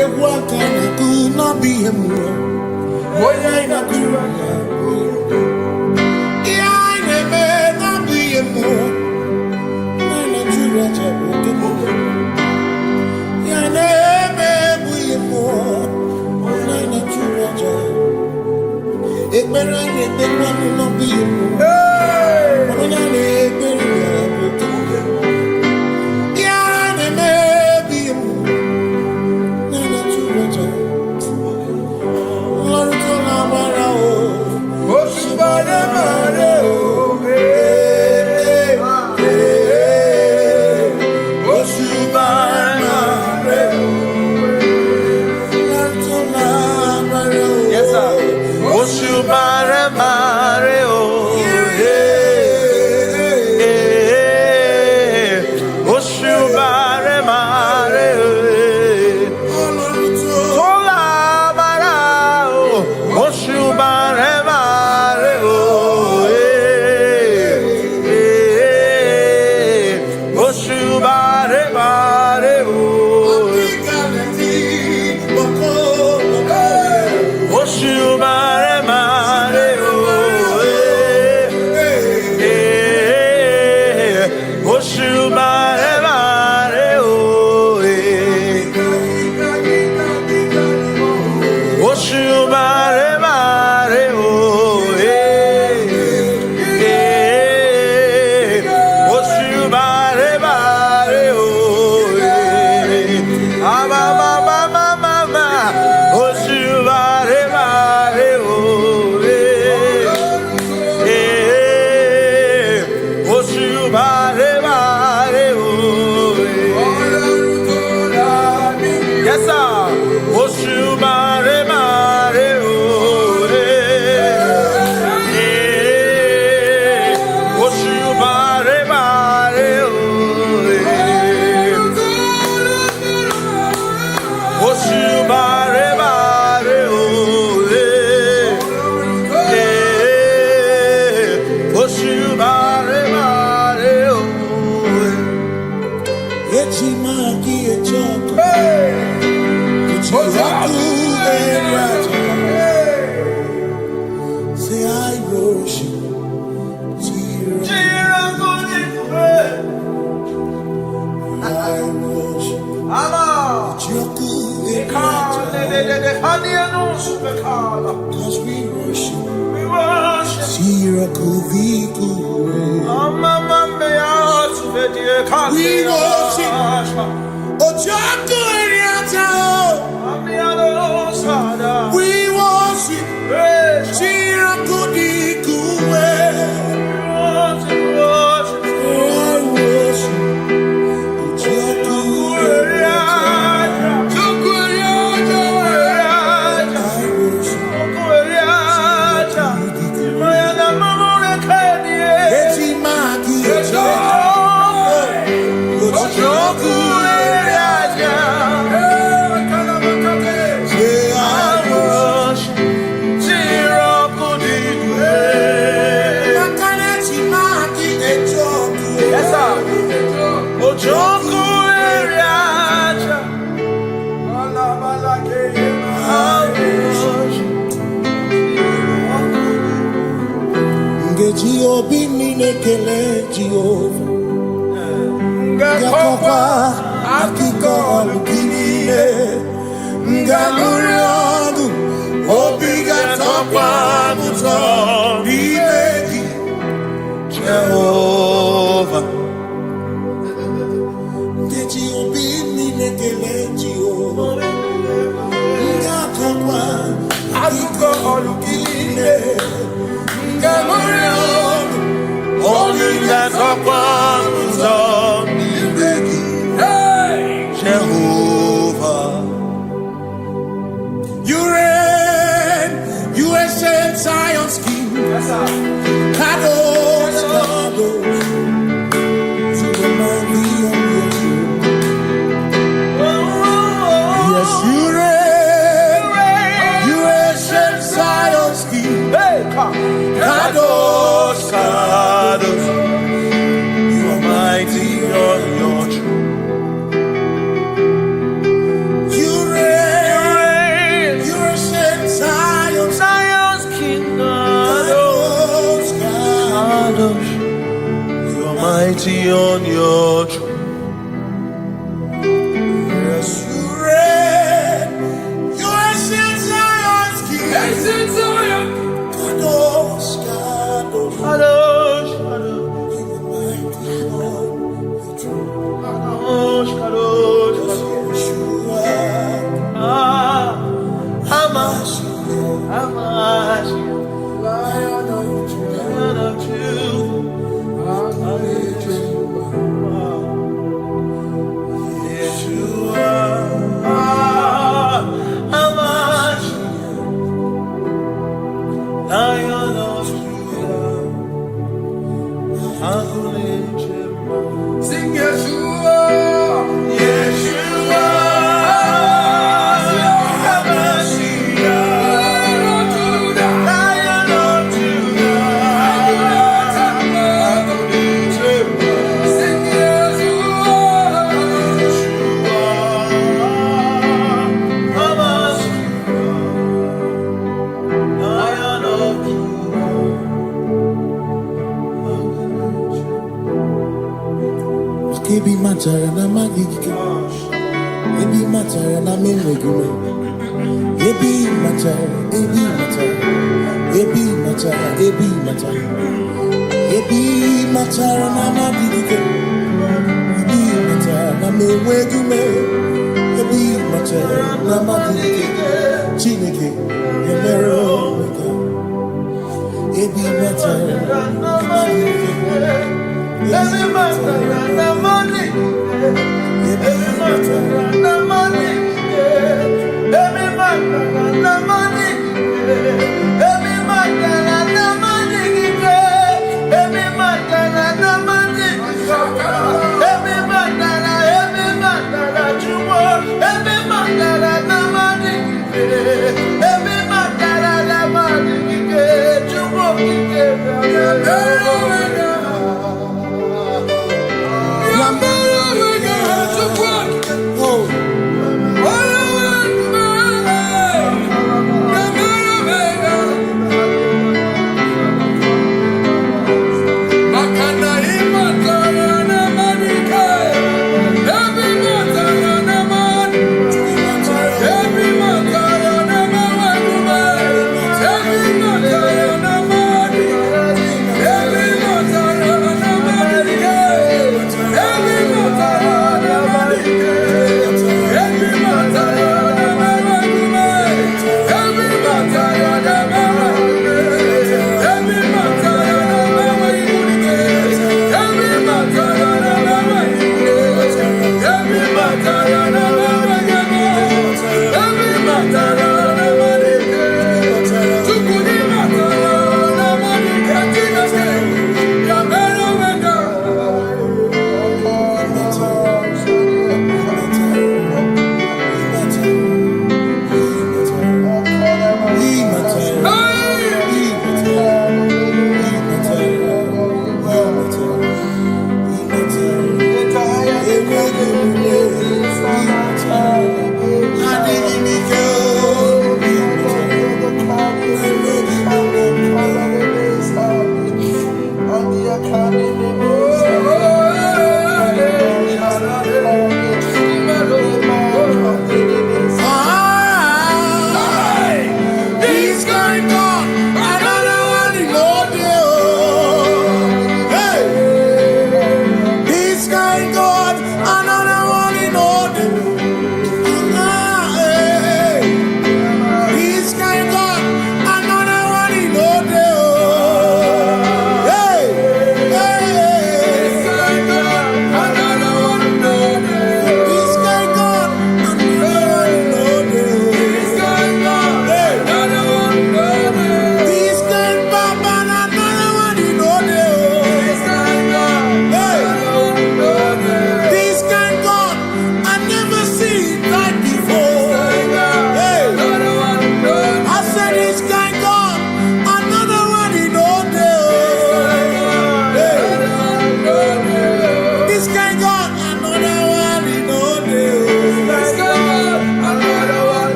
Ewa kana kuna biemo Ona ina churaja Iaine me na biemo Ona ina churaja Iaine me biemo Ona ina churaja Ekbera ne tekwa no biemo Jehovah, you reign, you ancient Zion's King. Kadosh, mighty on your throne. Yes, you reign. You ancient Zion's king. Ancient Zion. Kadosh, Kadosh. Kadosh, Kadosh. In the mighty on your throne. Kadosh, Kadosh, Yes, you are. Hamashiach, Lion of Judah. Lion of Judah. Yeshua, Hamashiach, Lion of Judah. Sing Yeshua, Yeshua. Ebi matara na magike, ebi matara na menwegume, ebi matara, ebi matara, ebi matara, ebi matara, ebi matara na magike, ebi matara na menwegume, ebi matara na magike, Chineke emere omega, ebi matara na magike. Every matter and money, every matter and money, every matter and money, every matter and money, every matter and money, every matter you want, every matter and money, every matter and money, you want.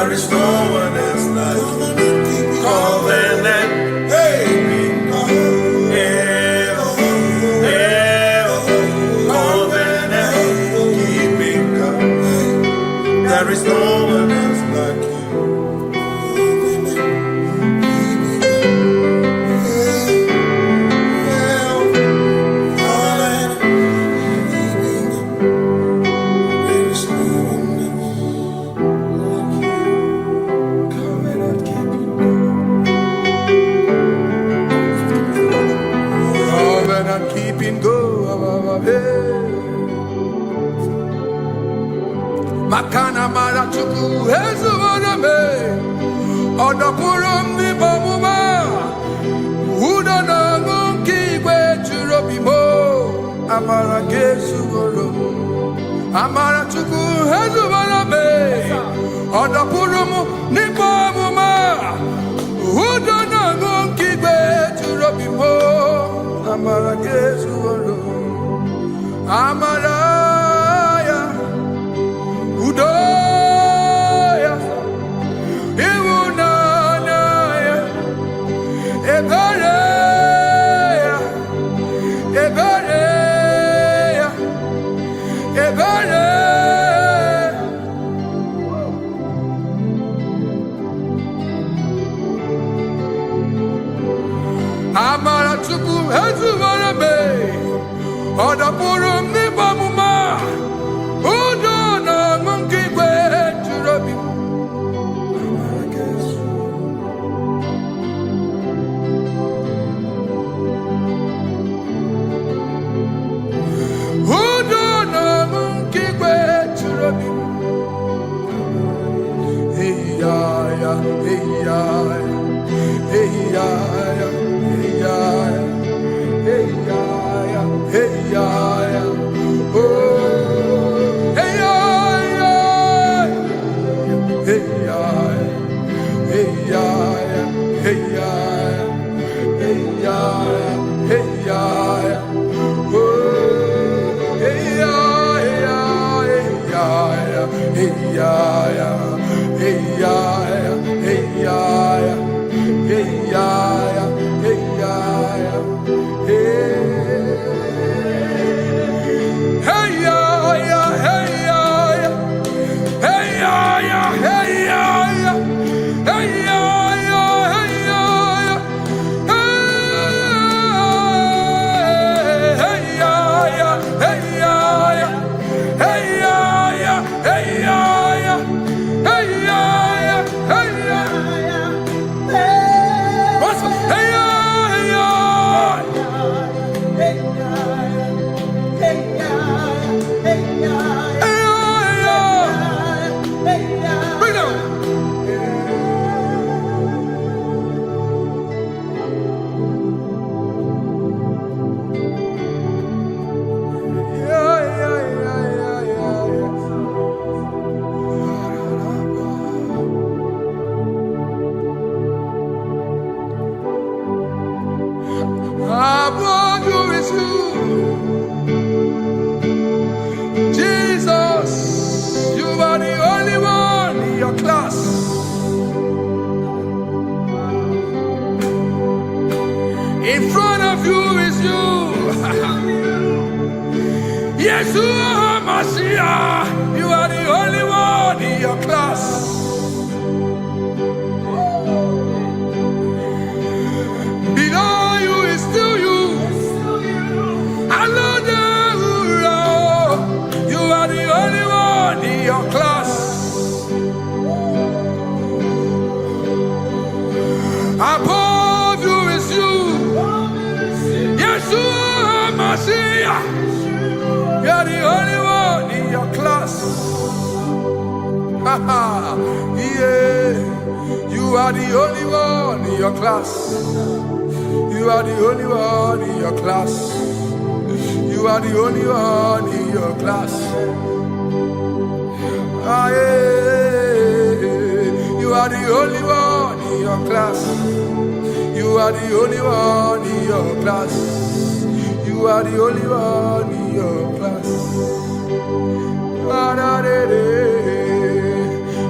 There is no one else like you. Covenant. Hey. There is no one else like you. Covenant keeping go. Makana mara chuku hezu waname Odapurum ni bamuma Uda na ngunki kwe churobimo Amara kesu worum Amara chuku hezu waname Odapurum ni bamuma Uda na ngunki kwe churobimo Amara kesu worum Amara Udoya, Iwunanaya, Ebereya, Ebereya, Ebereya. Amara chuku hezu warame, Odapurum ni bamuma. In front of you is you. Yeshua Mashiach, you are the only one in your class. Below you is still you. You are the only one in your class. Above you is you. Yeshua Mashiach, you are the only one in your class. Yeah, you are the only one in your class. You are the only one in your class. You are the only one in your class. Ah, yeah. You are the only one in your class. You are the only one in your class. You are the only one in your class.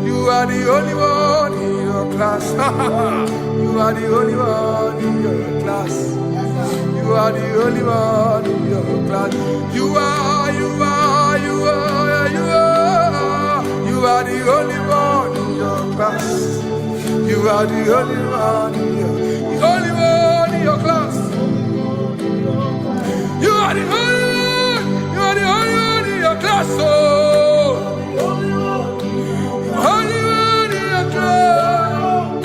You are the only one in your class. You are the only one in your class. You are the only one in your class. You are the only one in your class. You are the only one in your class. You are the only one in your class. Oh, only one in your class.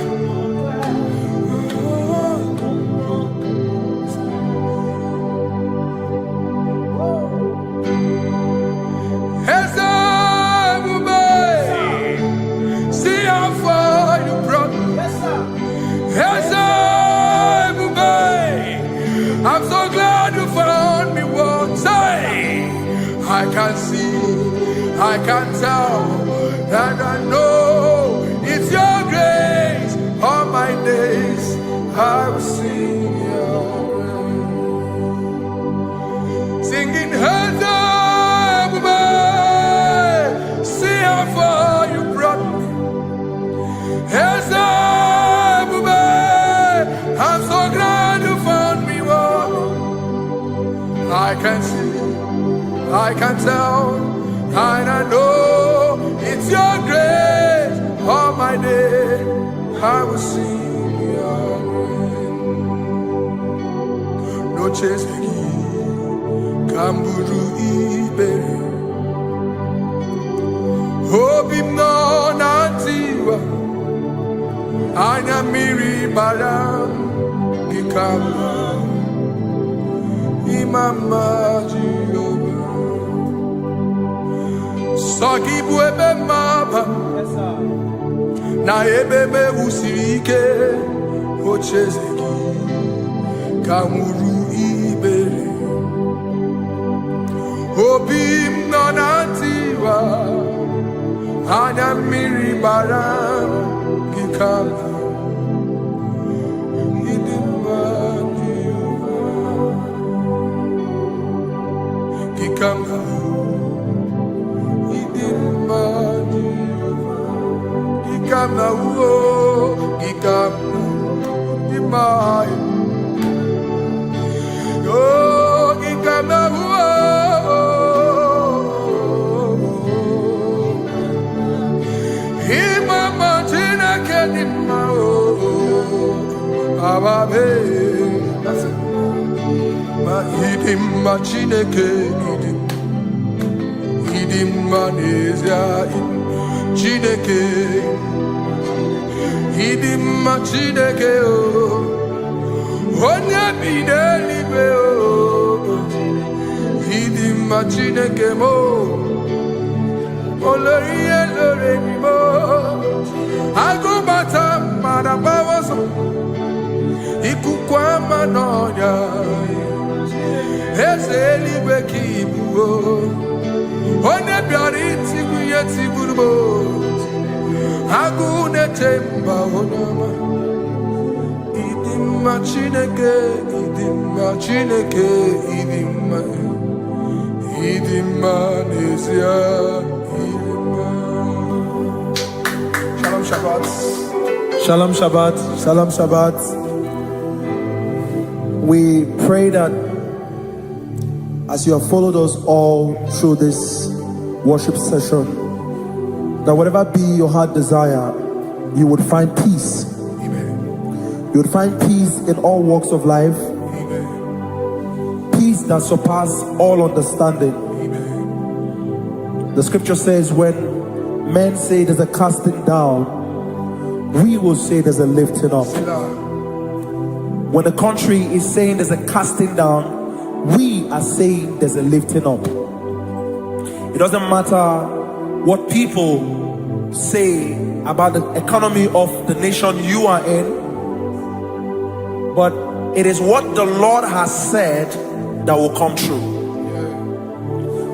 See how far you brought me. I'm so glad you found me once. I can see, I can tell, and I know it's your grace. All my days I will sing your praise. Singing, see how far you brought me. I'm so glad you found me one. I can see, I can tell, and I know it's your grace. All my day I will sing your praise. No chase again, Kamburu Ibe. Hope him no nantiwa, Anya Miri Baram, Gikama, Imama Jehovah. Saki buebe maba, na ebebe usirike, ochezeki, Kamuru Ibere. Obim no nantiwa, Anya Miri Baram, Gikama. Chineke idim manezia Chineke idim Chineke o onye bidelibe o idim Chineke mo oloriye lore ni mo agubata marabawaso ikukwa manonya Ezeliwe kibuo One biari tiguye tigurubo Agune temba onama Idimma Chineke Idimma nezia Idimma. Shalom Shabbat. Shalom Shabbat. Shalom Shabbat. We pray that as you have followed us all through this worship session, that whatever be your heart desire, you would find peace. Amen. You would find peace in all walks of life. Amen. Peace that surpasses all understanding. Amen. The scripture says when men say there's a casting down, we will say there's a lifting up. When the country is saying there's a casting down, we are saying there's a lifting up. It doesn't matter what people say about the economy of the nation you are in, but it is what the Lord has said that will come true.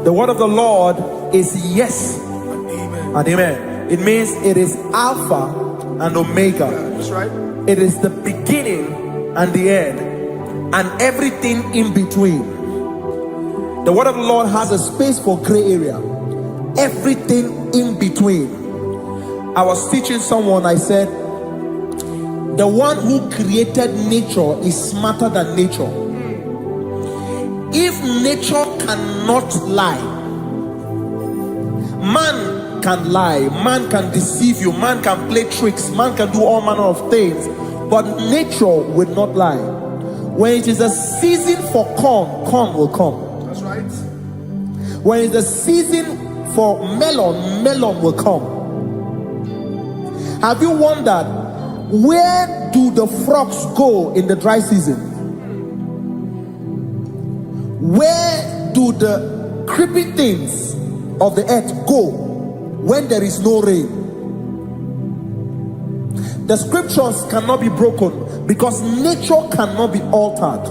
The word of the Lord is yes and amen. It means it is Alpha and Omega. That's right. It is the beginning and the end, and everything in between. The word of the Lord has a space for gray area. Everything in between. I was teaching someone, I said, the one who created nature is smarter than nature. If nature cannot lie, man can lie, man can deceive you, man can play tricks, man can do all manner of things, but nature will not lie. When it is a season for corn, corn will come. That's right. When it's a season for melon, melon will come. Have you wondered, where do the frogs go in the dry season? Where do the creeping things of the earth go when there is no rain? The scriptures cannot be broken because nature cannot be altered.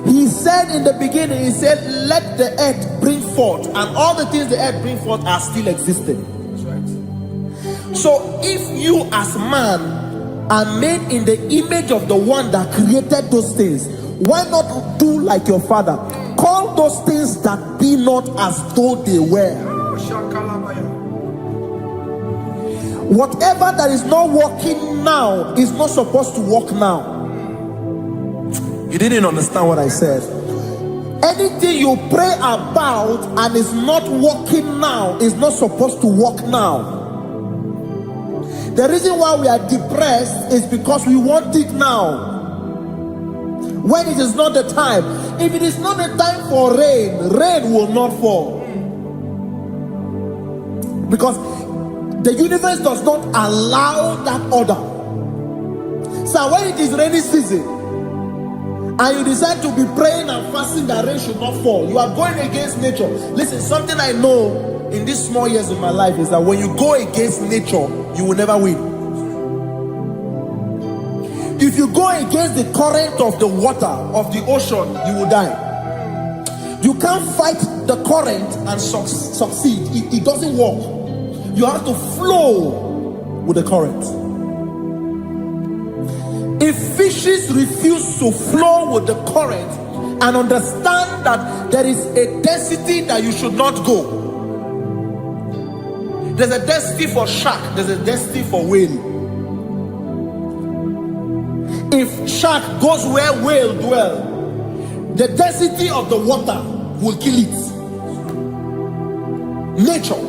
He said in the beginning, he said, let the earth bring forth, and all the things the earth bring forth are still existing. That's right. So if you as man are made in the image of the one that created those things, why not do like your father? Call those things that be not as though they were. Whatever that is not working now is not supposed to work now. You didn't understand what I said. Anything you pray about and is not working now is not supposed to work now. The reason why we are depressed is because we want it now, when it is not the time. If it is not the time for rain, rain will not fall, because the universe does not allow that order. So when it is rainy season and you decide to be praying and fasting that rain should not fall, you are going against nature. Listen, something I know in these small years of my life is that when you go against nature, you will never win. If you go against the current of the water of the ocean, you will die. You can't fight the current and succeed. It doesn't work. You have to flow with the current. If fishes refuse to flow with the current and understand that there is a density that you should not go, there's a density for shark, there's a density for whale. If shark goes where whale dwell, the density of the water will kill it. Nature.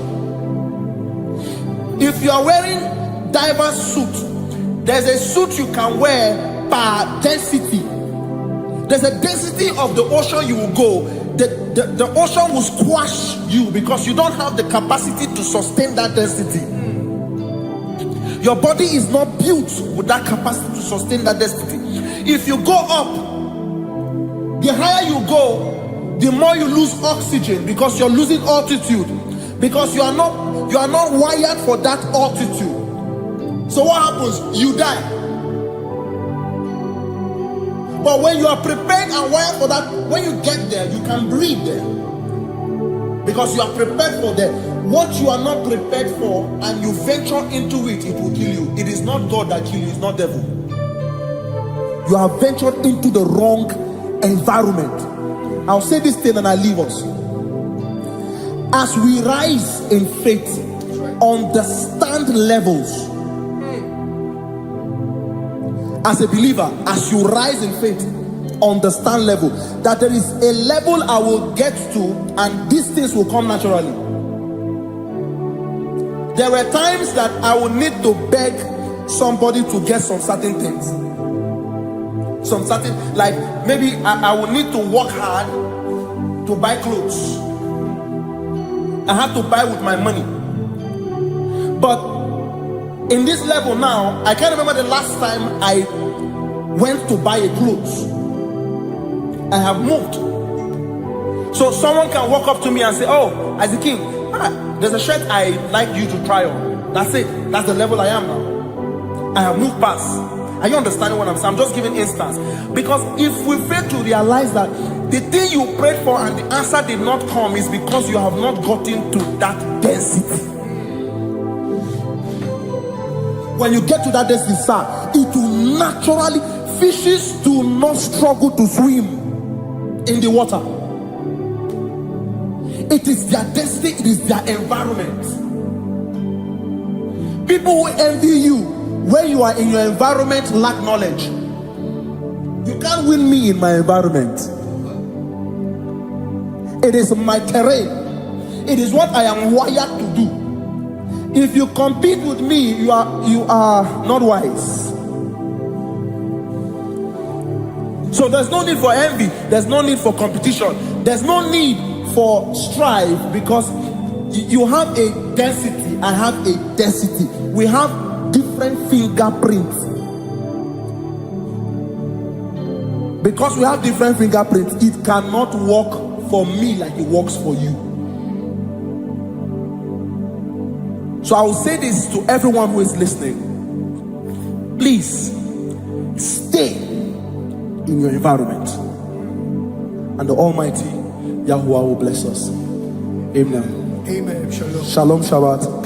If you are wearing diver's suit, there's a suit you can wear per density. There's a density of the ocean you will go. The ocean will squash you because you don't have the capacity to sustain that density. Your body is not built with that capacity to sustain that density. If you go up, the higher you go, the more you lose oxygen because you're losing altitude, because you are not wired for that altitude. So what happens? You die. But when you are prepared and wired for that, when you get there, you can breathe there, because you are prepared for that. What you are not prepared for and you venture into it, it will kill you. It is not God that kills you, it's not devil. You have ventured into the wrong environment. I'll say this thing and I leave us. As we rise in faith, understand levels. As a believer, as you rise in faith, understand level. That there is a level I will get to and these things will come naturally. There were times that I would need to beg somebody to get some certain things. Some certain, like maybe I would need to work hard to buy clothes. I have to buy with my money. But in this level now, I can't remember the last time I went to buy a clothes. I have moved. So someone can walk up to me and say, oh, Isaac King, there's a shirt I like you to try on. That's it. That's the level I am now. I have moved past. Are you understanding what I'm saying? I'm just giving instance. Because if we fail to realize that the thing you prayed for and the answer did not come is because you have not gotten to that density. When you get to that density, sir, it will naturally, fishes do not struggle to swim in the water. It is their destiny, it is their environment. people who envy you when you are in your environment lack knowledge. You can't win me in my environment. It is my terrain. It is what I am wired to do. If you compete with me, you are not wise. So there's no need for envy. There's no need for competition. There's no need for strife, because you have a density. I have a density. We have different fingerprints. Because we have different fingerprints, it cannot work for me like it works for you. So I will say this to everyone who is listening. Please stay in your environment, and the Almighty Yahuwah will bless us. Amen. Amen. Shalom. Shalom Shabbat.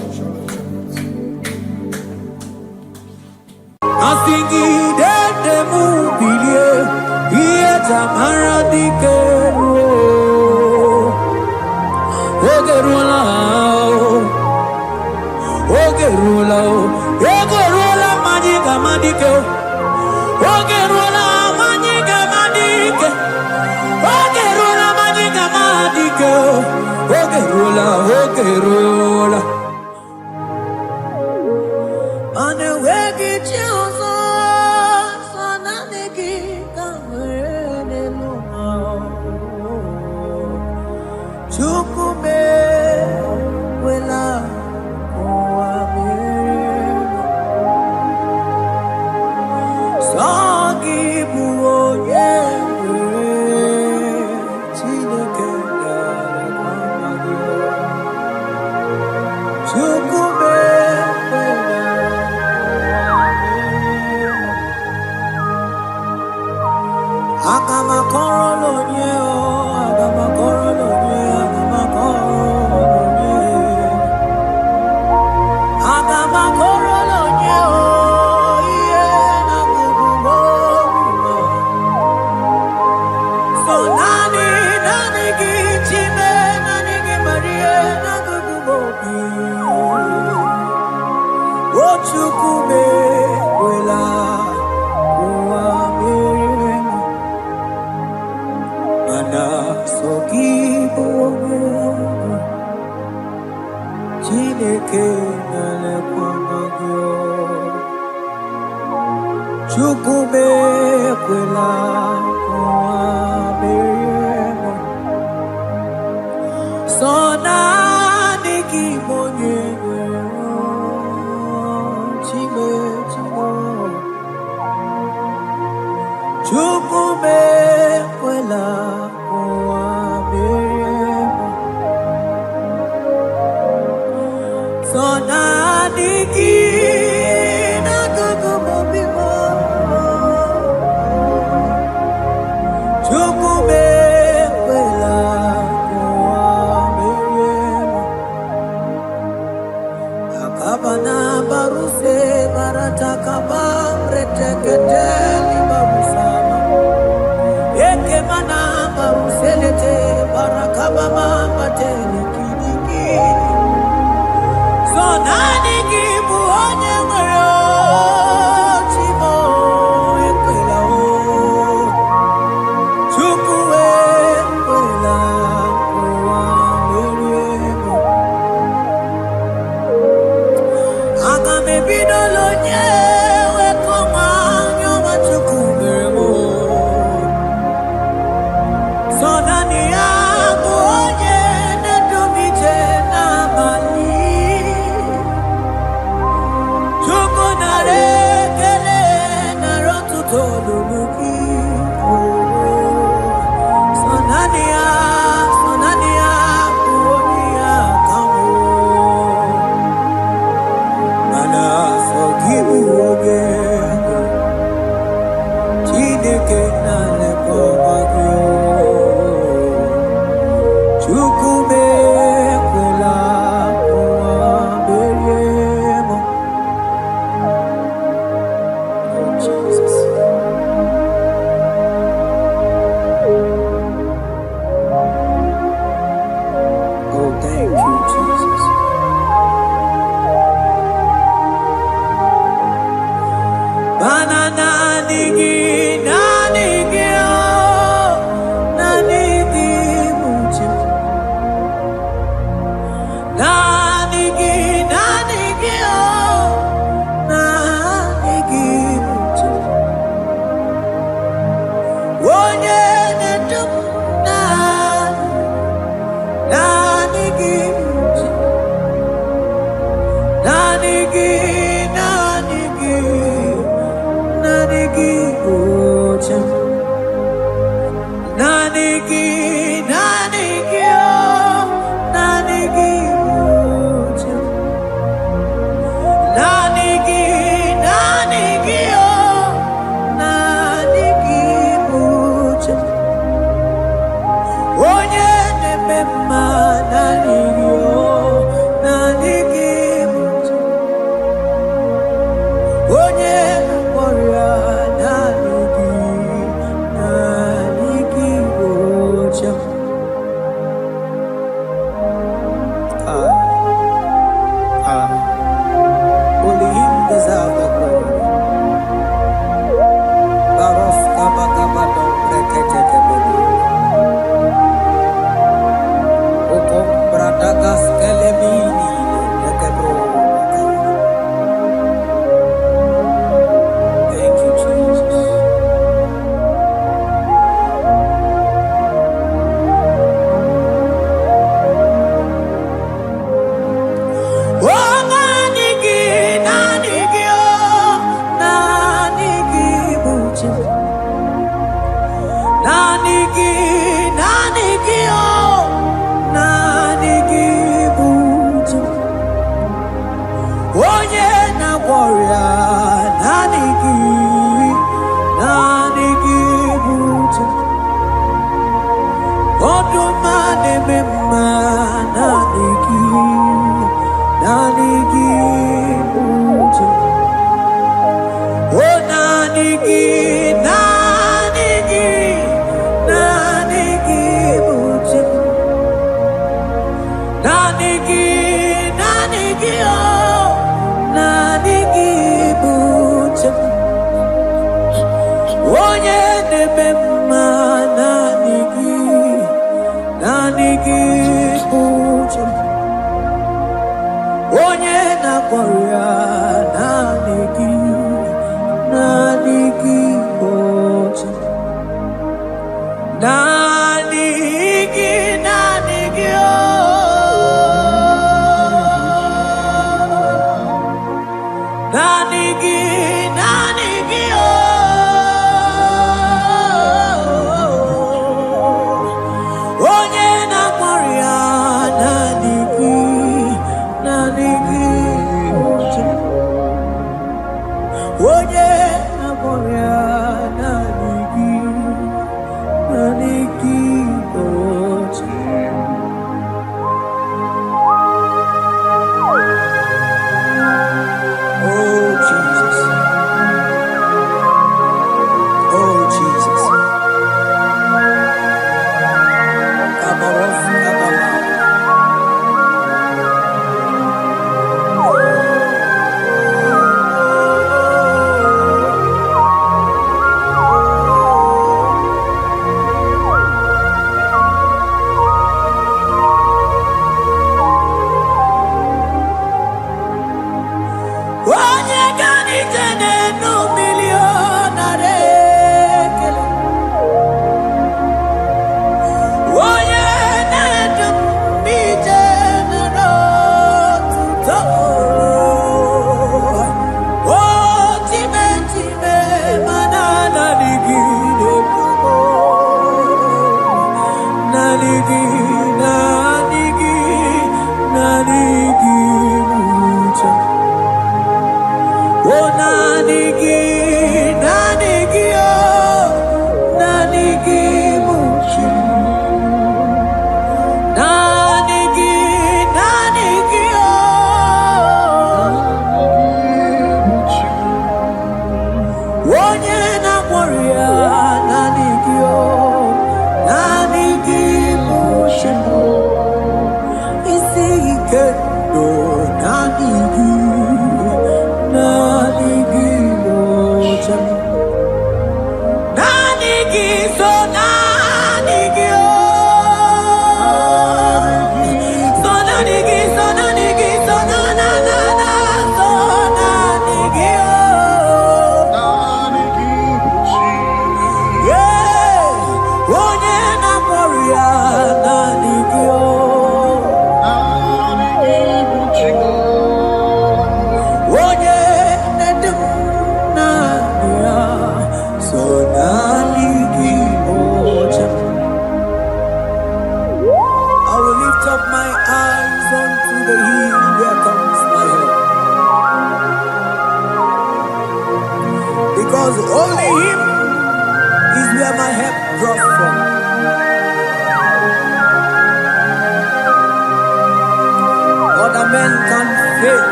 Give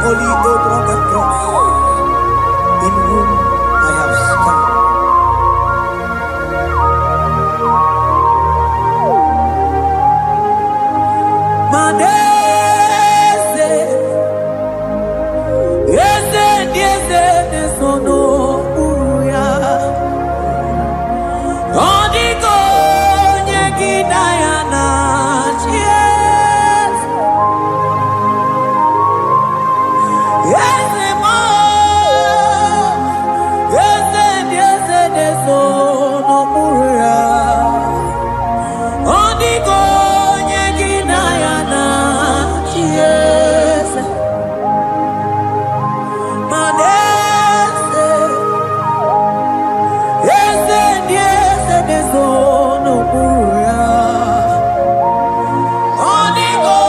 only able on the cross, in whom I have stand. Manese, yes, no uya. Odigo nyegidayana, yes, yes, mo, yes, no uya. Odigo nyegidayana, yes, manese, yes, no uya. Odigo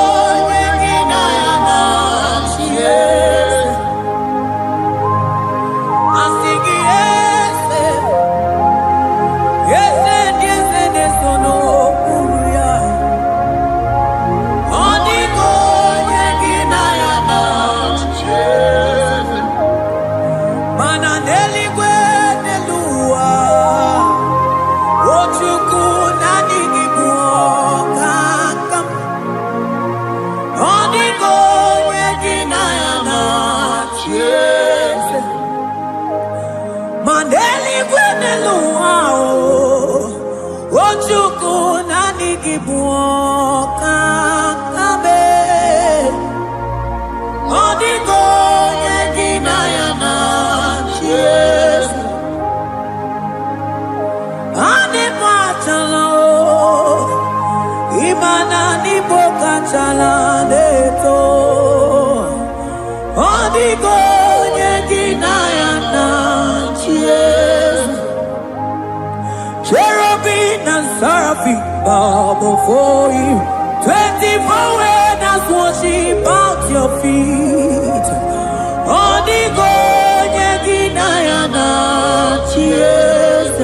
nyegidayana, yes, asigi yes, no uya. Odigo nyegidayana, yes, mananeli gwenelua. Ochuku nanigi buokakam. Odigo nyegidayana, yes, maneli gwenelua. Ochuku nanigi buokakam. Odigo nyegidayana, yes, ane machala imana ni boka chala neto. Odigo nyegidayana, yes, cherubim and seraphim bow before you. 24 elders worship at your feet. Odigo nyegidayana, yes,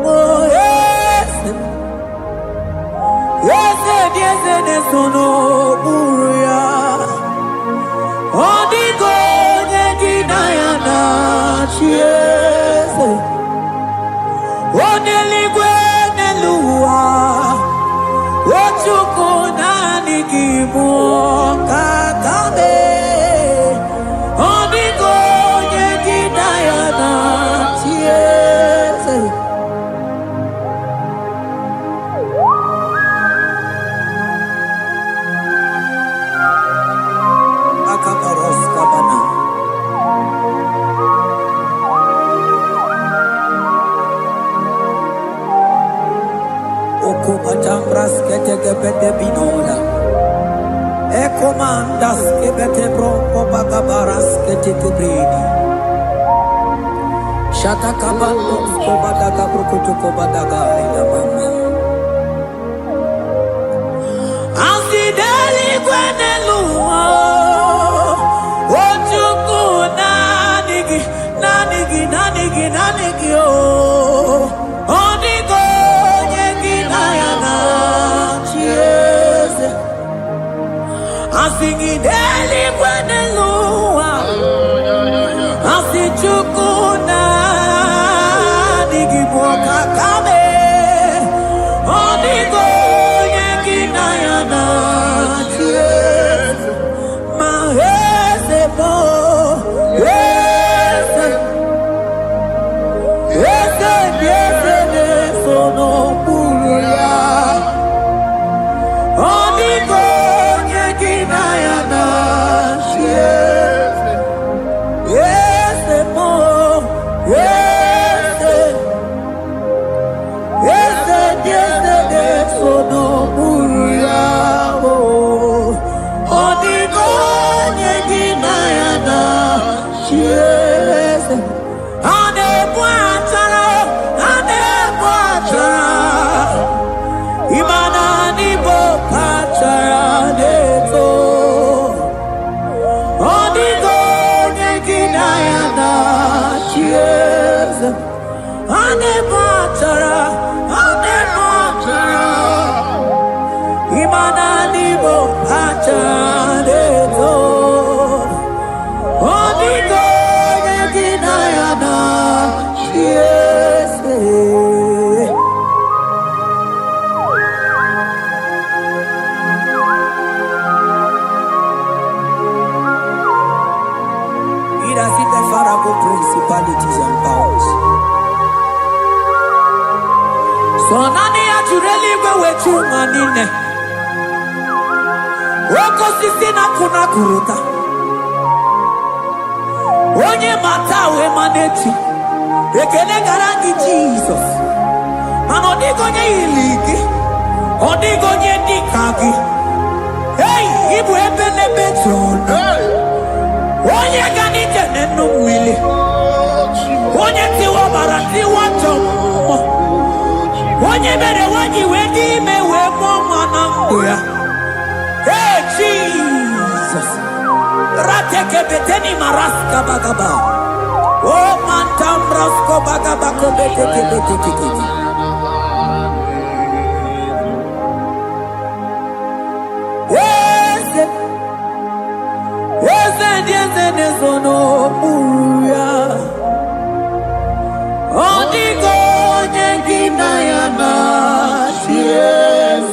oh yes, no uya. Odigo nyegidayana, yes, oneligwe nelua. Ochuku nanigi buokakame. Odigo nyegidayana, yes, akabaros kabana. Okopatambras ketekebete binola. Ekomandas kebete bronco bagabaras ketekebrini. Shatakabandos kobadaga brukutu kobadaga ilamama. Asideli gwenelua. Ochuku nanigi oh. Odigo nyegidayana, yes, asingideli gwenelua. Asichuku nanigi buokakame. Odigo nyegidayana, yes, mahese mo, yes, no uya. Odigo nyegidayana, yes, yes, mo, yes, no uya. Odigo nyegidayana, yes, ane buatara. Imana ni boka charaneto. Odigo nyegidayana, yes, ane batara. Imana nibo achadeto. Onigo yeginayana yes. It has hit the Pharaoh principalities and powers. So nani actually go with you manine. Woko sisi na kuna kuruta. Onye matawe maneti. Ekele garangi Jesus. Mano digonye iligi. Odigonye dikagi. Hey, ibu ebele beton. Onye ganite nenu mwili. Onye tiwa barati watomo. Onye bere wanyi wedi mewe mwana mbuya. Hey Jesus. Rateke beteni maraska bagaba. Oh mantambrasko bagabako beteke beteke. Yes. Yes nesono uya. Odigo nyengina yana yes.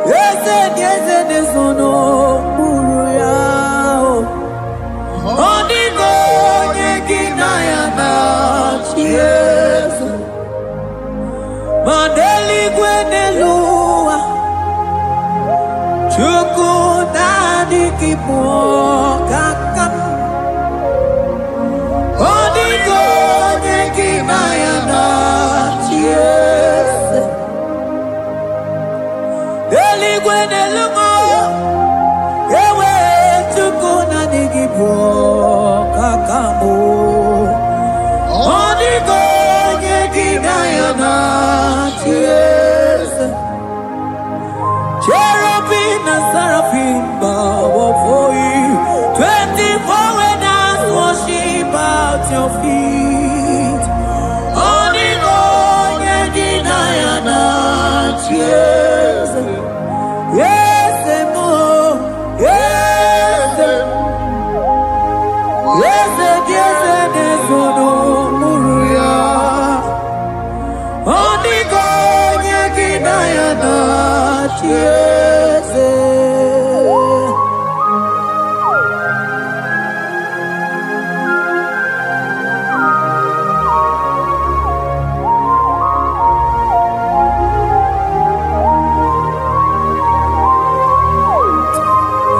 Yes nesono uya. Odigo nyengina yana yes. Mandeli gwenelua. Chuku nadi kipo kakam. Odigo nyengina yana yes. Deli gwenelua. Ewe chuku nadi kipo kakamu. Odigo nyengina yana yes. Cherubim and seraphim bow before you. 24 elders worship at your feet. Onigo yeginayana yes. Yes, mo. Yes. Yes, yes, no muruya. Onigo yeginayana yes.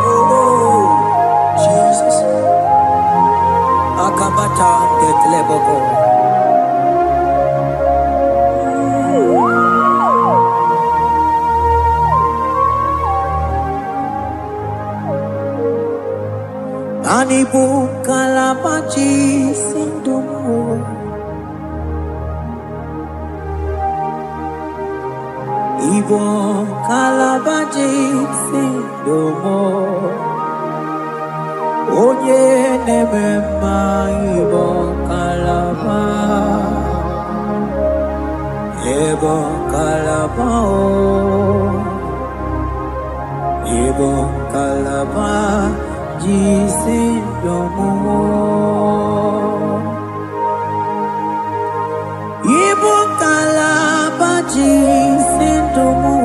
Oh, Jesus. Akabata detleboko. Anibu kalabachi sindumu. Ibo kalabachi sindumu. Onye nemema ibo kalaba. Ibo kalaba o. Ibo kalaba. Jisindomo. Ibu kalaba jisindomo.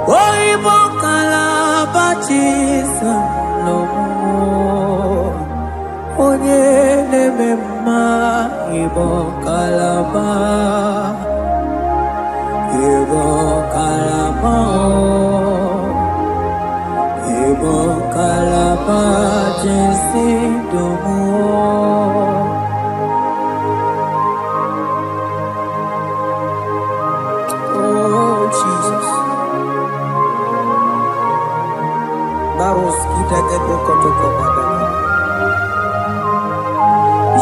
Oh ibu kalaba jisindomo. Onye nemema ibu kalaba. Ibu kalaba. Ibu kalaba jisindomo. Oh Jesus. Baros kita ke protoko pada.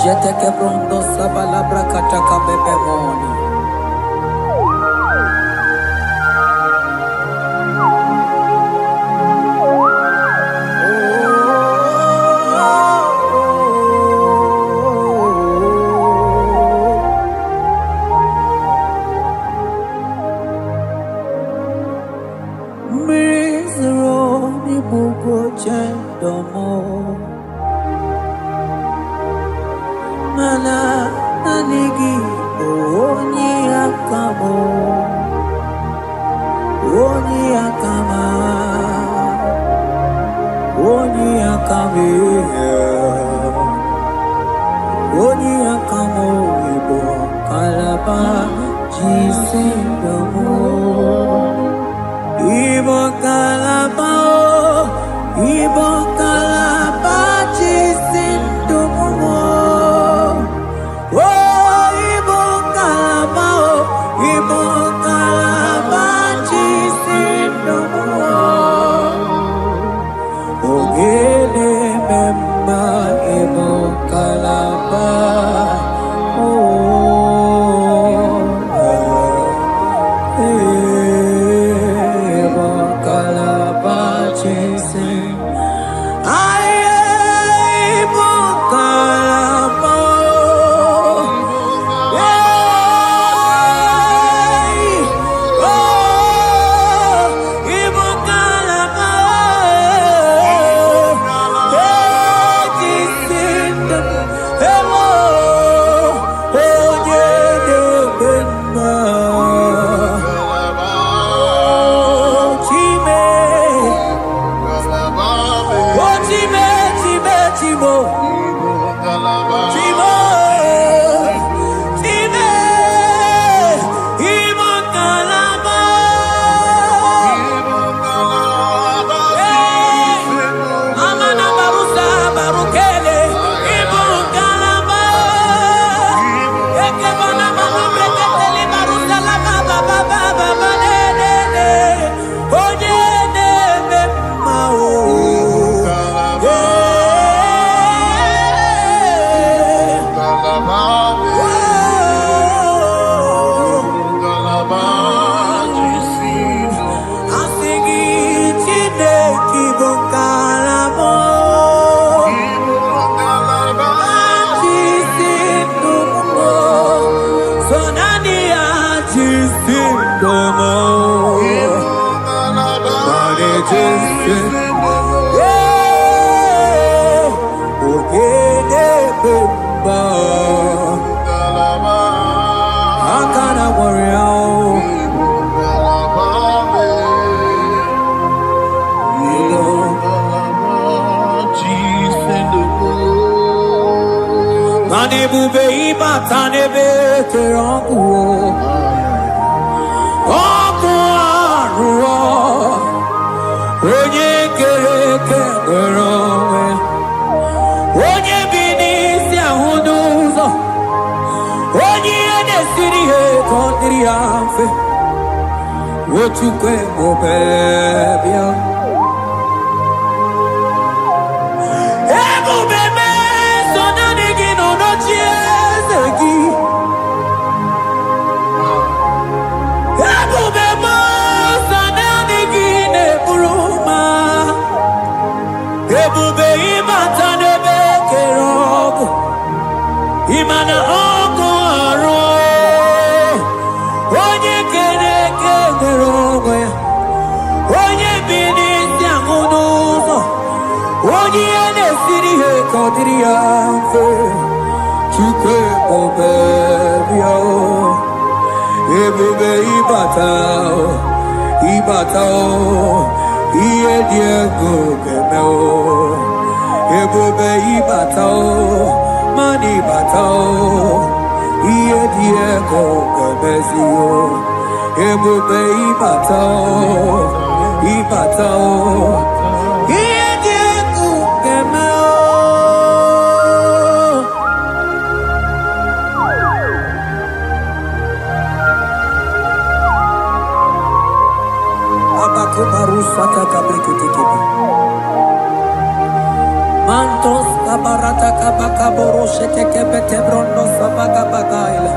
Jete ke pronto sabalabra kataka bebe moni. nigi onye akamo onye akama onye akame onye akamo ibo kalaba jisindamo ibo kalaba jisindamo Mantos kabarata kabaka boroshe teke bete brondo sabaga bagaila.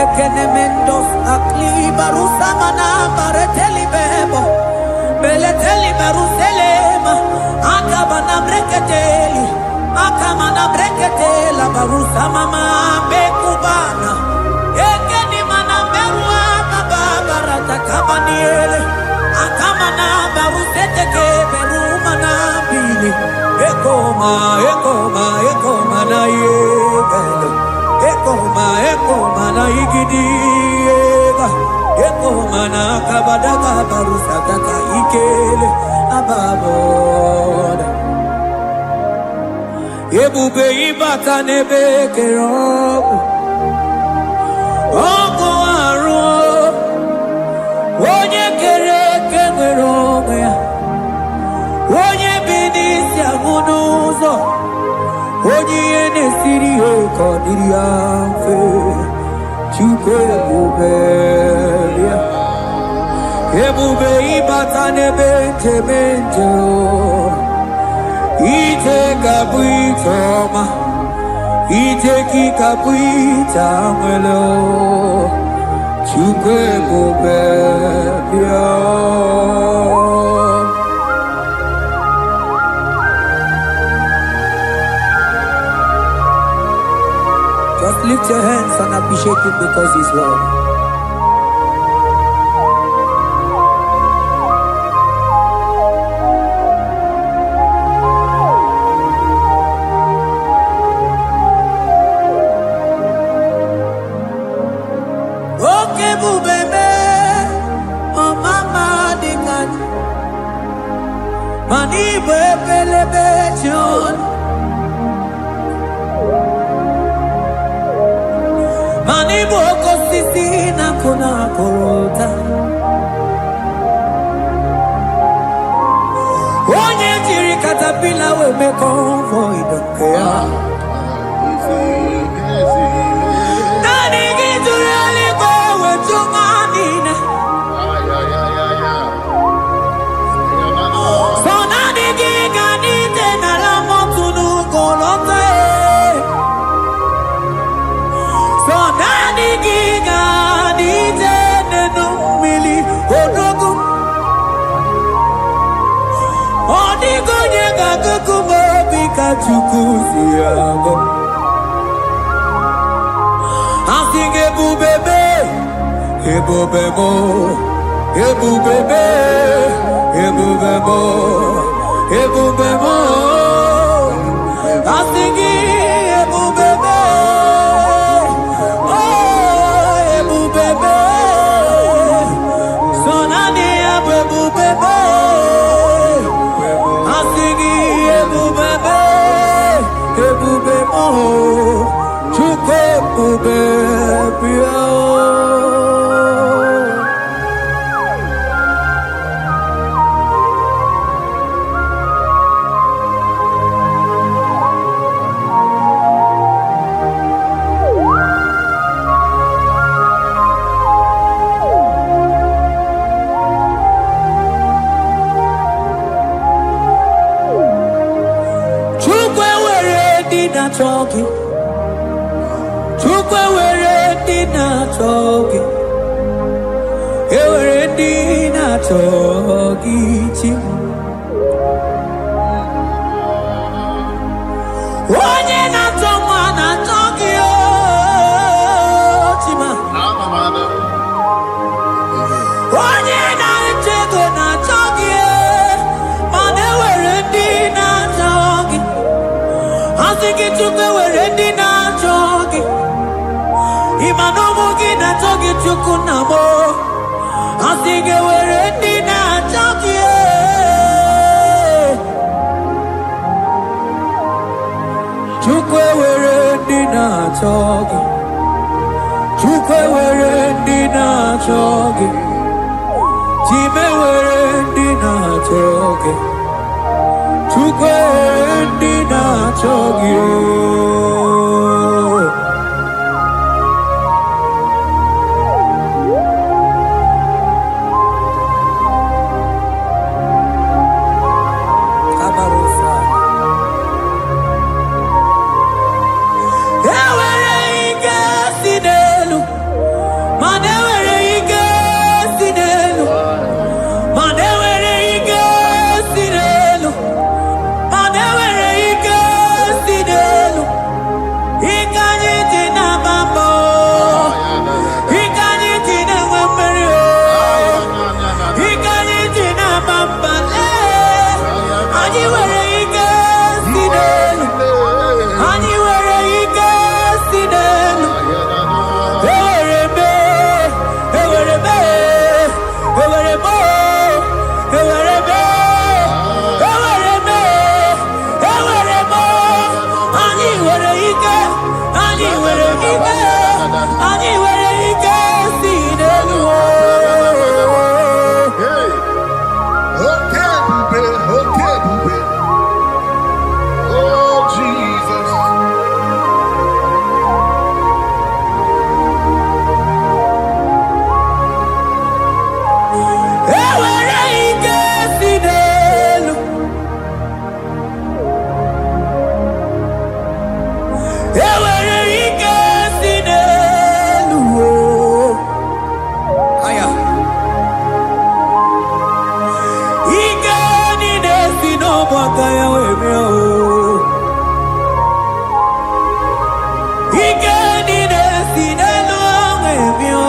Ekenemendos akli barusa mana bareteli bebo. Beleteli baruselema. Akabana breketeli. Akamana breketela barusa mama bekubana. Ekeni mana berua babarata kabaniele. Akamana baruseteke berumana bili. Ekoma na yegalo. Ekoma igidiega eko mana kabadaga barusataka ikele ababoda ebube ibata nebe kerobu oko aru onye kere kenwere onwe ya onye bi n'isi ahụ n'ụzọ onye ihe na-esiri ya ka ọ dịrị ya mfe Chukwu ebube ya ebube ịbata n'ebe nchebe nche ije ga-abụ ije ọma ije gị ga-abụ ije anwele Chukwu ebube ya Just lift your hands and appreciate him because he's worthy. Okay, bubebe, oh mama dikat, mani bebelebe John. Mani boko sisi na kuna korota Onye jiri katapila we me convoy don't care Nani giduri aliko we chumanina So nani giga nite na la motunu kolota So nani giga nite nenu mili odogu Odigo nyega kukumo bika chukuzi yago Asing ebubebe Ebubebo Ebubebe Ebubebo Ebubebo Asing ebubebe Talking, Chukwe were dinner talking, were dinner talking. Onye na toma na talking, Chima. Onye na chego na talking, man were dinner talking. I think it took away dinner talking. Imanomogi na talking to Kunamo. I think it were dinner talking. Chukwe were dinner talking. Chukwe were dinner talking. Chime were dinner talking. Chukwe dinner talking. Ewere ike si n'elu aya ike niile si n'ọgbakọ ya wee bịa ike niile si n'elu wee bịa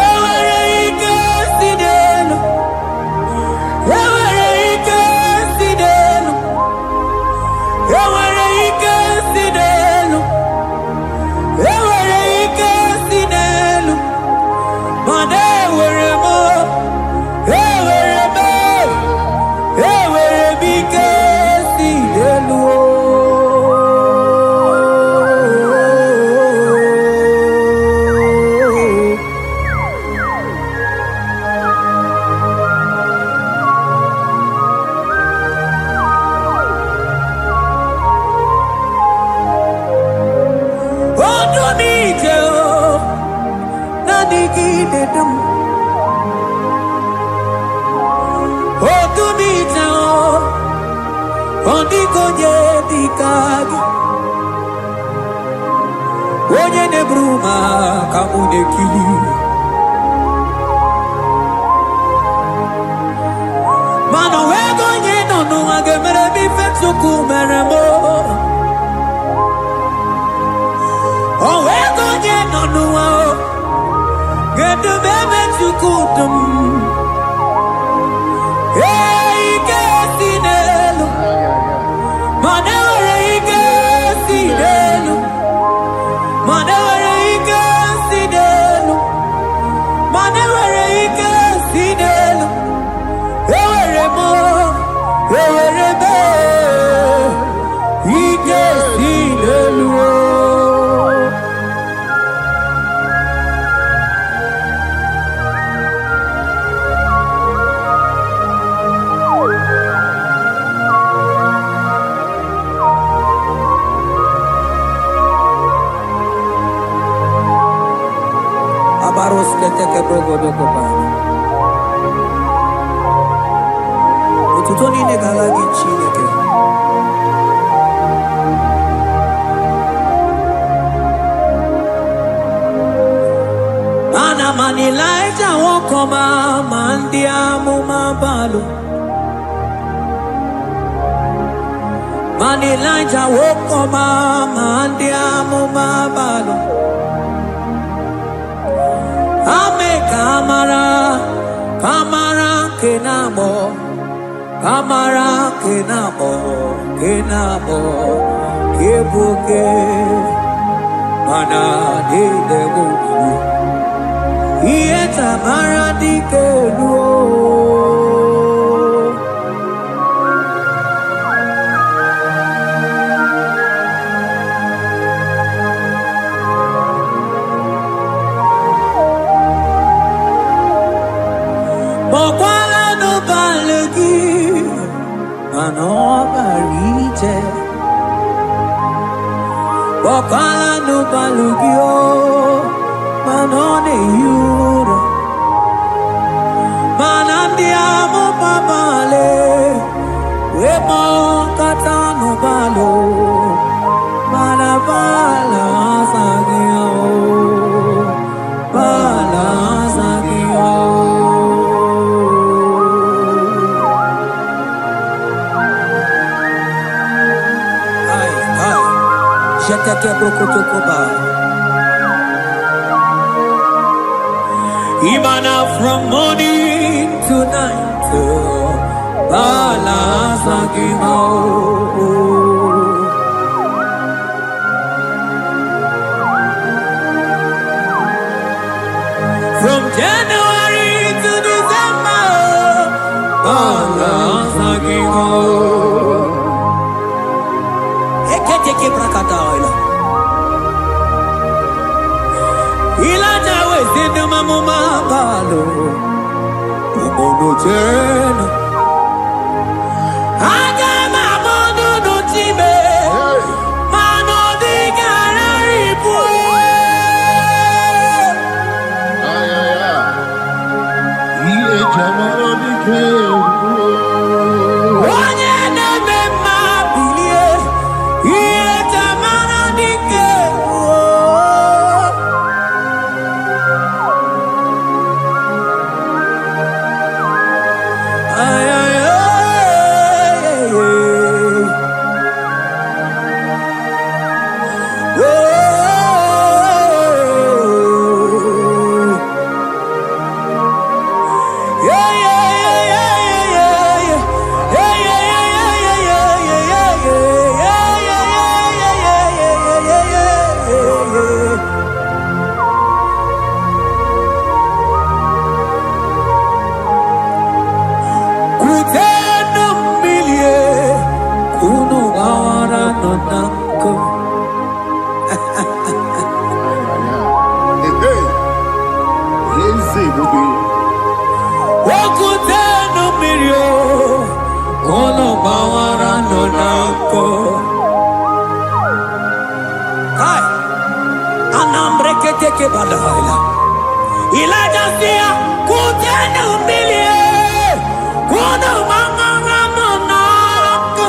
ewere ike si n'elu ewere ike si n'elu ewere ike si n'elu ewere ike si n'elu mana ewere m ike si n'elu onye na-eburu ma ka mụ na-ekiri mana wee go onye nọ n'ụwa ga-emere m ife Chukwu mere m o wee go onye nọ n'ụwa ga-edube ebe Chukwu dum ike si n'elu mana ewere ike si n'elu mana ewere ike si n'elu mana ewere ike si n'elu ewere m ike si n'elu Abaros keteke brogodo kopana otuto niile gara gị Chineke ana m Elijah nwokọma ma ndị amụma balụ ma Elijah nwokọma ma ndị amụma balụ ame kamara kenabo kamara kenabo kebuke mana dedebu iye tamara dikelu Bokala no balugio manone yuro manandi amo babale wemo katano balo malabala sagio bala sagio Jeteke brokotokoba Imana from morning to night Bala sagimo From January to December Bala sagimo Eketeke brakadaila Ilaja wezende mamuma balo Umono jena Aga mamono no time Mano di gara ripu Iye jamaro di ke Onye neme mabili no nanko. Wakute no mirio, ono bawara no nanko. Hai, anambre keteke balaila. Elijah sia kute no mirio, ono bawara no nanko.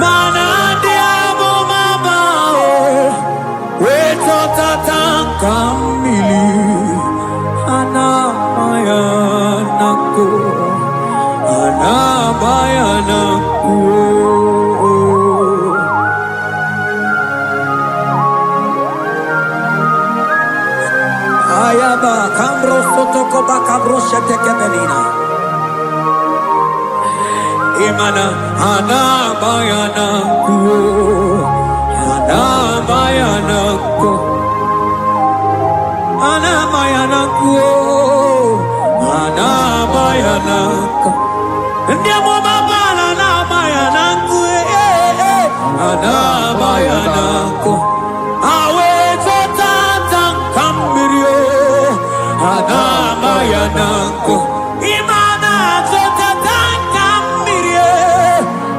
Mana diabo mama, weto tatanka mili, anamaya nako, anamaya nako. Ayaba kambro sotoko bakabro sheteke belina. Imana anabayana kuo, anabayana ko, anabayana kuo, anabayana ko. Ndiamo baba anabayana kuo, anabayana ko. Awe totata kamirio, anabayana ko. Imana totata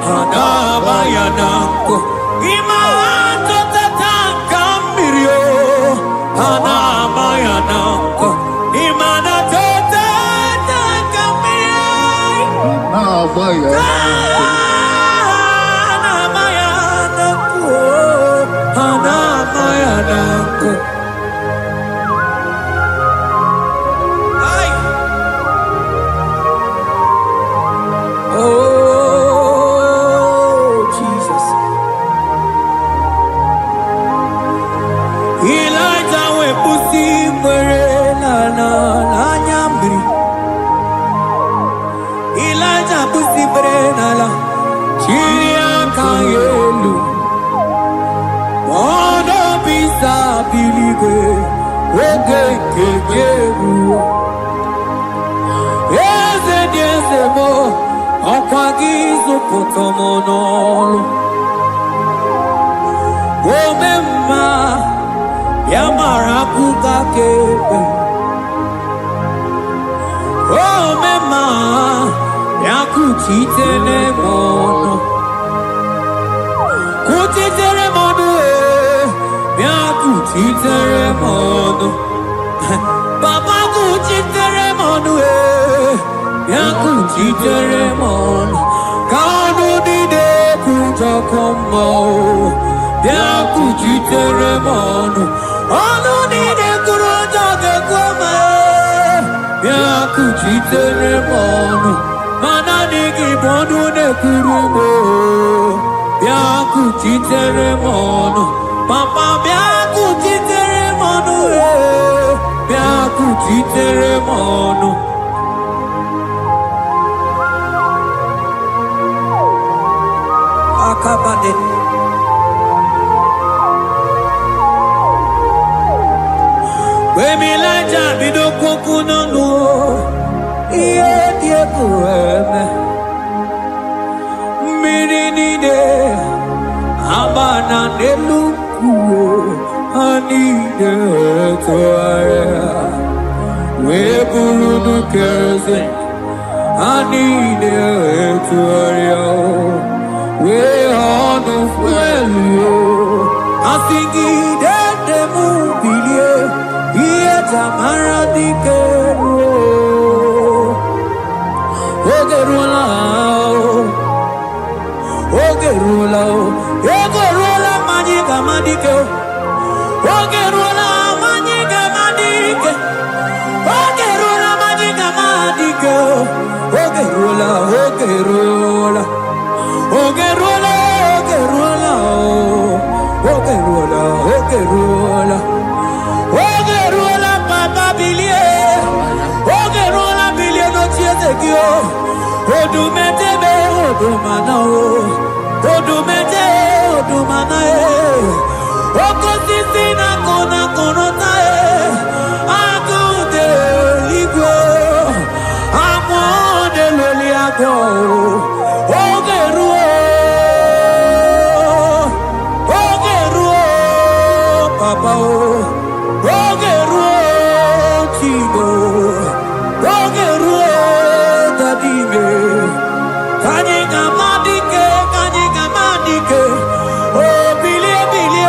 Anabayanako, Imato Tatanka Mirio, Anabayanako, Imanato Tatanka Mirio, Anabayanako, Anabayanako. Elijah we pusi mwere na nyambri. Elijah pusi mwere na la chiria kayelu. Mono bisa biligwe wege kegeru. Eze diese mo okwagizu potomonolo. Omemma Yamara kuka kebe, oh mema, yakuchitele mono, kuchitere mono, yakuchitere mono, Papa kuchitere mono, yakuchitere mono, kanu dide kujakomo, yakuchitere mono. Anu nide kuroja ke kome, yakuchitere mono. Mana niki bonu ne kurumo, yakuchitere mono. Papa yakuchitere mono, yakuchitere mono. Akabade. Elijah bido kokuno no iye die kueme miri nide abana nelukuo anide toaya we burudu kerze anide toaya we honu fuelio asingi de mubilie Tamara di Keru, Ogerula, Ogerula, Magica Madike, Ogerula, Magica Madike, Ogerula, Magica Madike, Ogerula, Ogerula, Ogerula, Ogerula, Ogerula, Ogerula. Ogerula bilie no chieze kio. Odumete be odumana o. Odumete odumana e. Okosisi na kona konota e. Akude ligwe. Amo go. Ogeruo, Papa, Ogeruo, Chigo, Ogeruo, Dadime, Kanyega Madike, oh, Billy, oh, Billy,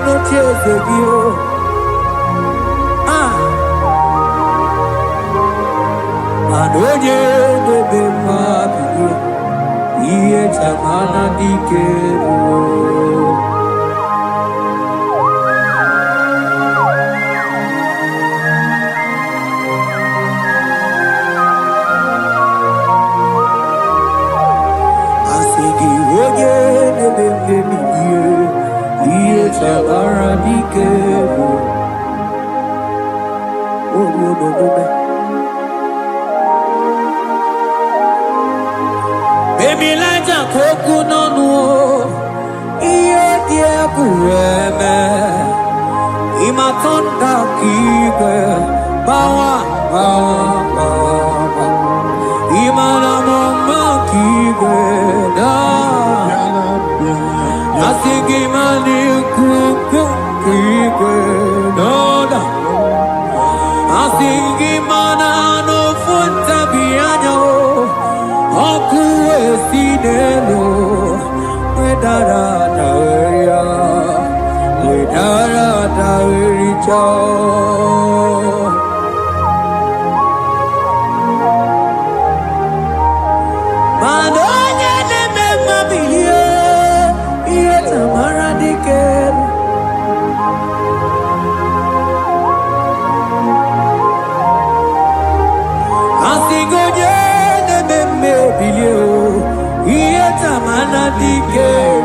no tears of you. Adoye de bemabi, iye chamana dikero. Asigi oye de bemabi, iye chamana dikero. Oh, no. Baby, like a coconut, iye die kureme, imatonda kibe, bawa, imana mama kibe, da, asigi mani kuku kibe, da, asigi mana no funta bianyo. Okuwe sinelo, wedara daweria, Manonya de memabilie, iye tamara dikel. Asigoje de memabilie, iye tamara dikel.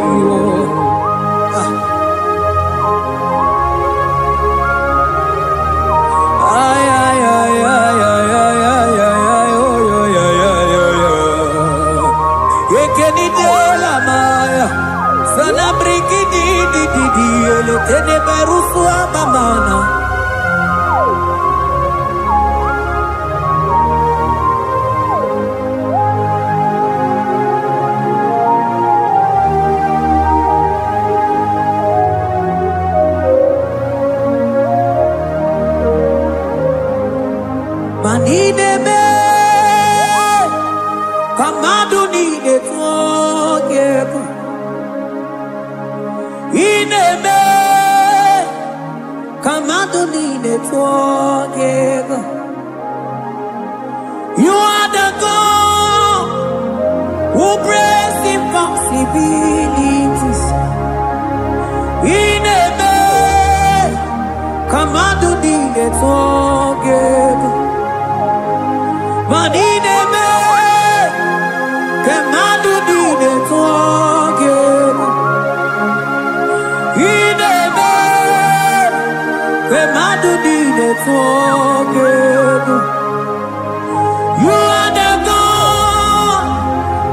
Tene berusua mamana, manine me, kamadu ni de tuogeku, ine me. You are the God who breaks impossibilities. In a man, command to need it again. But in a man, command to need it again. In a man, command to need it again. You are the God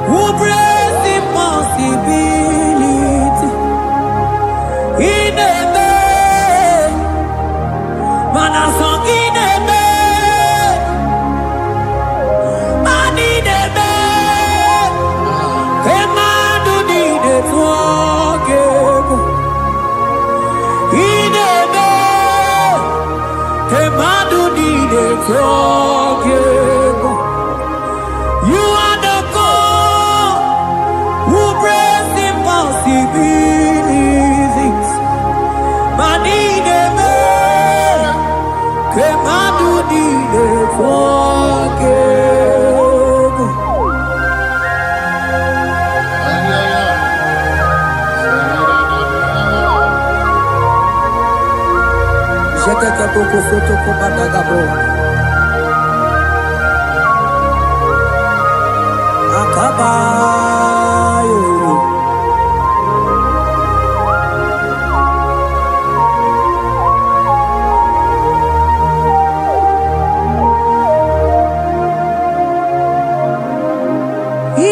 who breaks impossibility. In a man, man a song in a man, man in a man, command to need it again. In a man, command to need it again. You are the God who breaks impossibilities. Man in a man, command to need it again. Jete ke poko soto ko badagabo. Akabayo.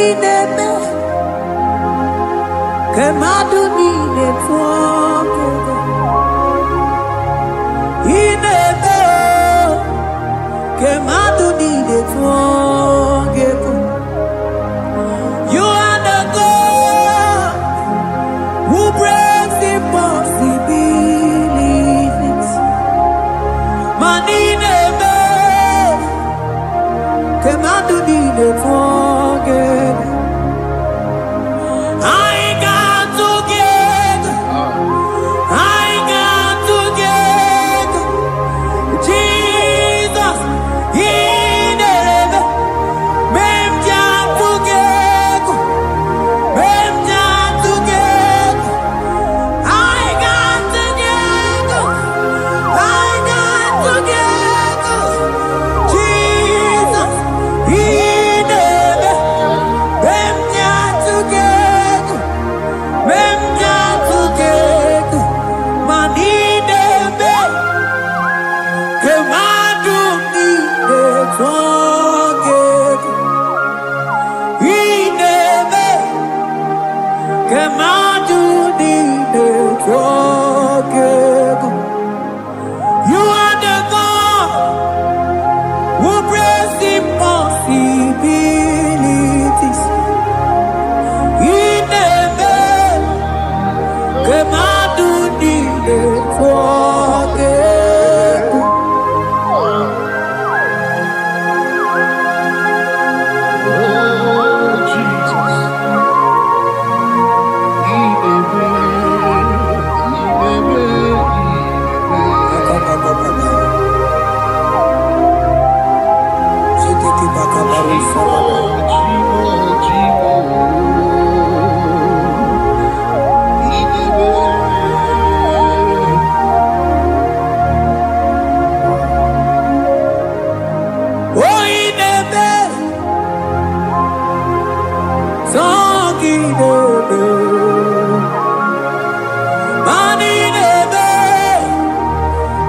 Ineme kemadu ni netwoko. Ineme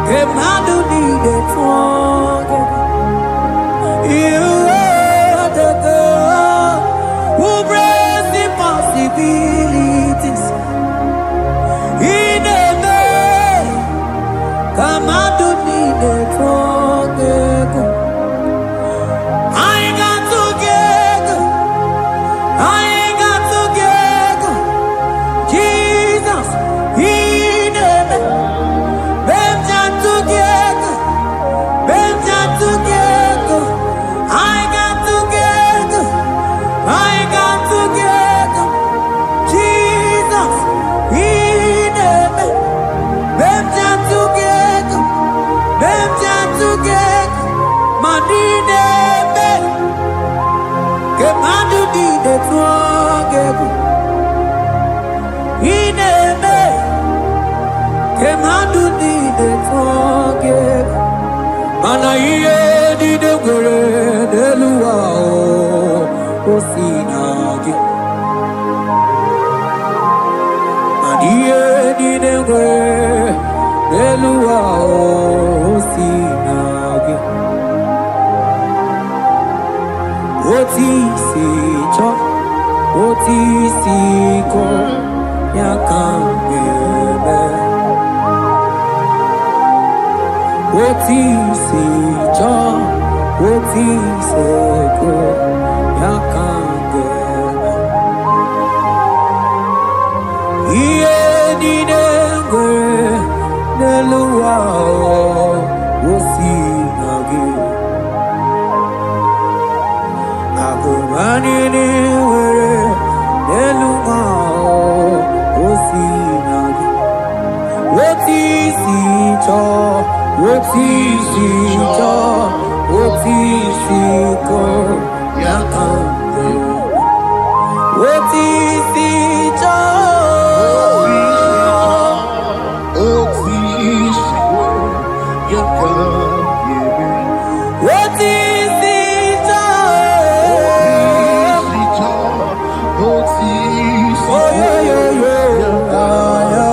Kemadu needed forget. You are the God who brings impossibilities. In a day, Kemadu needed forget. I got together. I got together. Jesus, in a day. Mana iye di de gore de luwa o sinagi. Mana iye di de gore de luwa o sinagi. Oti si cho, oti si ko ya kambebe. Oti si cho, oti se ko ya kambebe. Iye di de gore de luwa o sinagi. Agumani ni were de luwa o sinagi. Oti si cho, oti si cho, oti si ko ya kambebe. Oti si cho, oti si ko ya kambebe. oti si cho, oti si oh yo yo yo, ya.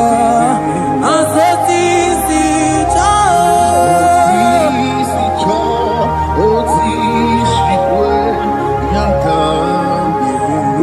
Asoti si cho, oti si ko ya kambebe.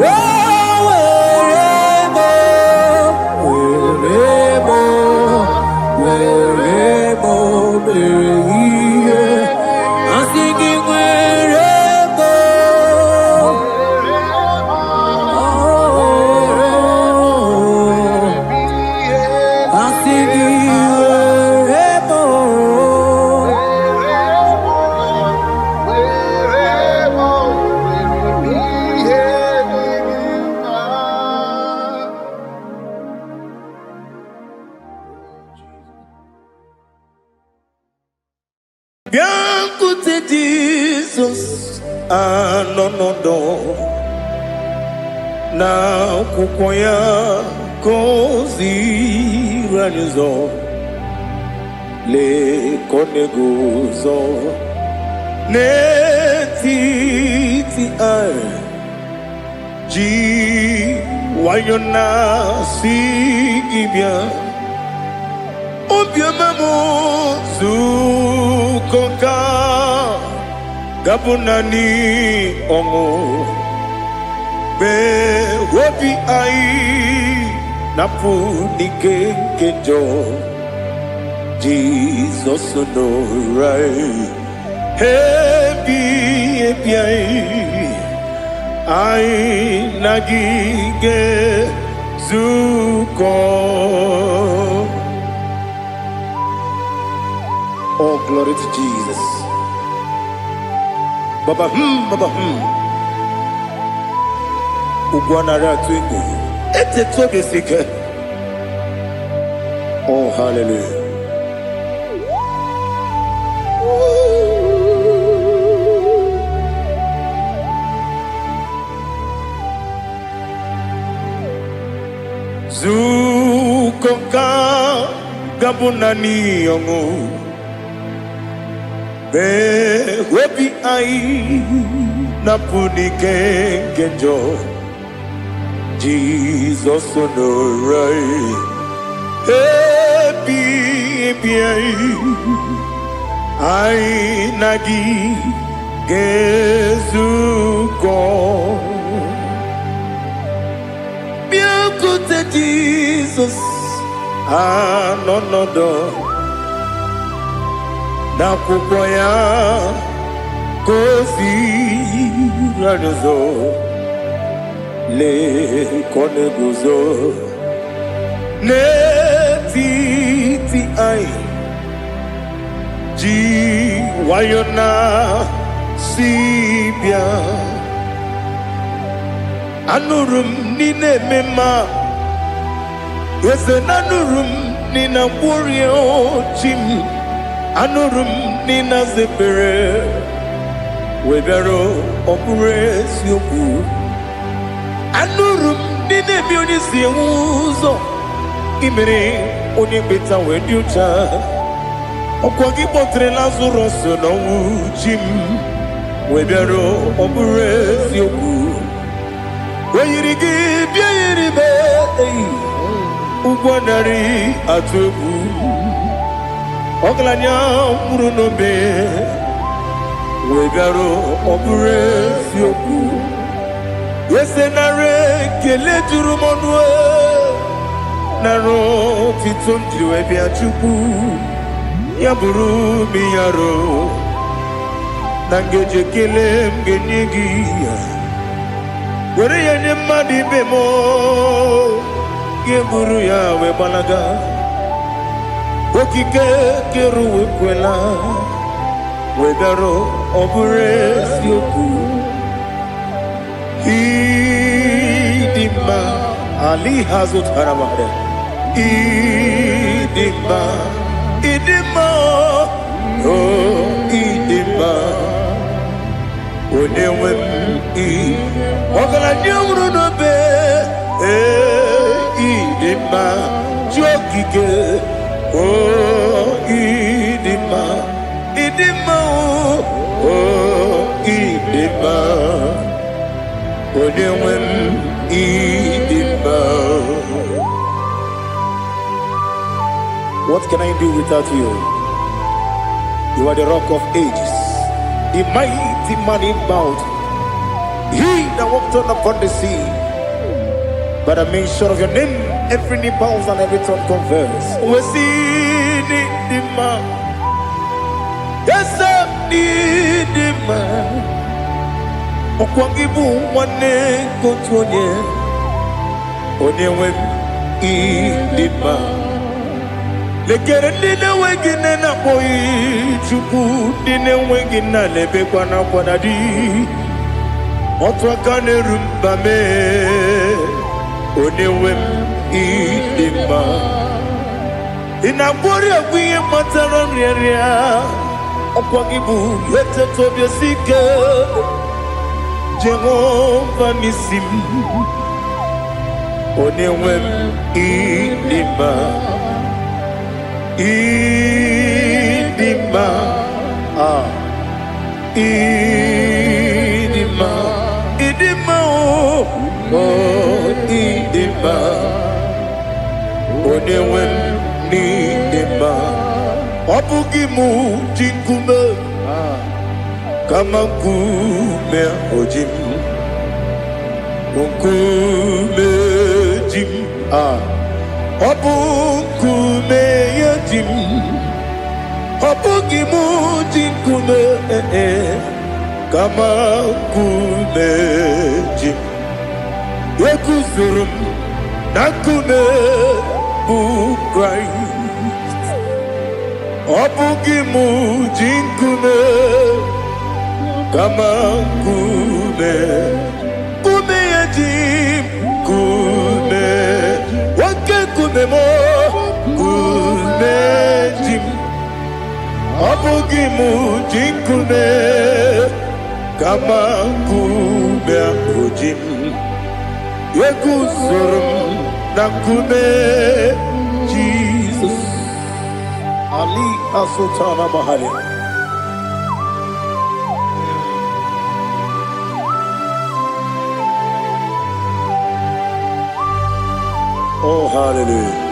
Biancote Jesus, anonodo na kukwaya kozi ranizo le koneguzo netiti ai ji wayona sigibia obiamamu zukoka gabunani ongo be wobi ai napu nikekejo Jesus no right hebi ai nagige zuko. Oh, glory to Jesus. Baba, Baba, Ugwanara twingu. Ete toge sike. Oh, hallelujah. Zukoka gabunani yongu. Be webi ai napunike genjo Jesus no right. Hey I nagi gezuko Biakute Jesus anonodo Nakwụkwọ ya kosi ranuzo le kone guzo Netiti ai Ji wayona sibia Anurum nine mema Yese nanurum nina warrior chim Anurum nina zepere Webero opure sioku Anurum nine bionisi uzo Imere onye beta wediucha Okwagi potre Lazarus no jim Webero opure sioku Weyirigi biayiribe Ugwanari atubu Oglanya murunobe Wegaro opure sioku Yesenare kele turumonwe Naro titondi webia chuku Yaburu miyaro Nangeje kele mgenyegi Were yenye madi bemo Yeburu ya webalaga Okike keru wekwela Wegaro obure sioku Idima Ali Hazut Haramare Idima Oh Idima Onewem Ogala nyamru no be Idima Jokike Oh Idima Oh Idima Onewem Idima What can I do without you? You are the rock of ages, the mighty man in mountain. He that walked upon the sea. By the mention of your name, every knee bows and every tongue confess. We see the man. Yes, the man. Okwangibu wane kotonye. Onyewe idima. Lekere nina wengine na boy chuku nina wengine lebe kwa na kwa nadi. Otwakane rumba me. Onyewe idima. Inabori agwiye matara nyeria. Okwangibu yete tobye sike. Jehovah Nisim Onewem Idima Idima Idima Idima Oh Idima Onewem Idima Obugimu Jinkume Kama kume ojim Kume jim Obu kume yajim Obu gimu jinkume Kama kume jim Yekuzurum Nakume Christ Obu gimu jinkume Kama kume yajim kume wake kume mo kume jim abugi mujin kume kama kume ajim yekuzurum na kume Jesus Ali Asutana Mahali. Oh, hallelujah.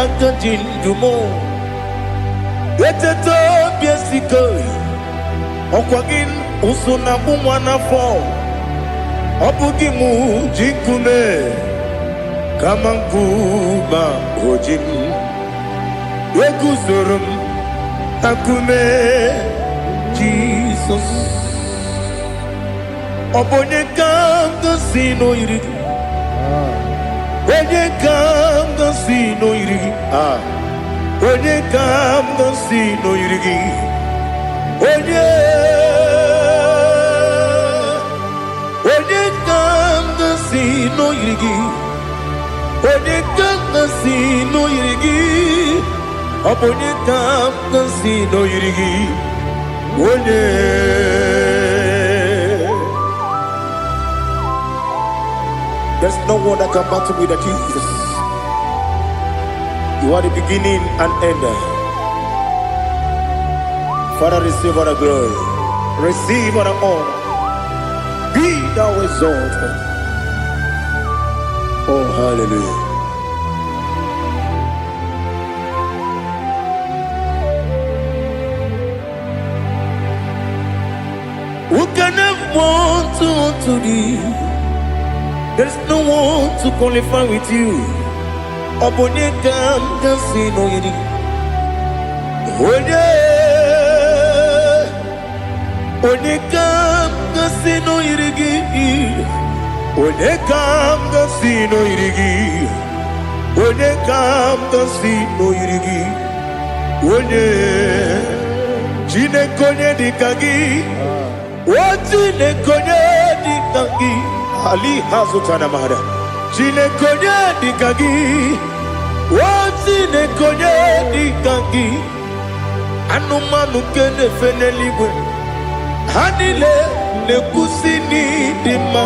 akajindumo eteto biesiko okwagin usuna bumwana fo obugi mu jikume kama nkuba ojim Yeguzorum akume Jesus Obonye kanga sino irigi Onye kanga sino irigi Onye kanga sino irigi Onye kanga sino irigi Onye kanga sino irigi Obonye kanga sino irigi Onye There's no one that can battle with Jesus. You are the beginning and end. Father, receive all the glory. Receive all the honor. Be thou exalted. Oh, hallelujah. Who can have one to thee? There's no one to qualify with you. Obonye kanga sino yiri. Onye kanga sino yirigi. Onye kanga sino yirigi. Onye kanga sino yirigi. Onye Chinekonye dikagi. Chinekonye dikagi. Ali hazutana mahada Chine konye dikagi Chine konye dikagi Anumanu kene fene ligwe Hanile ne kusini dima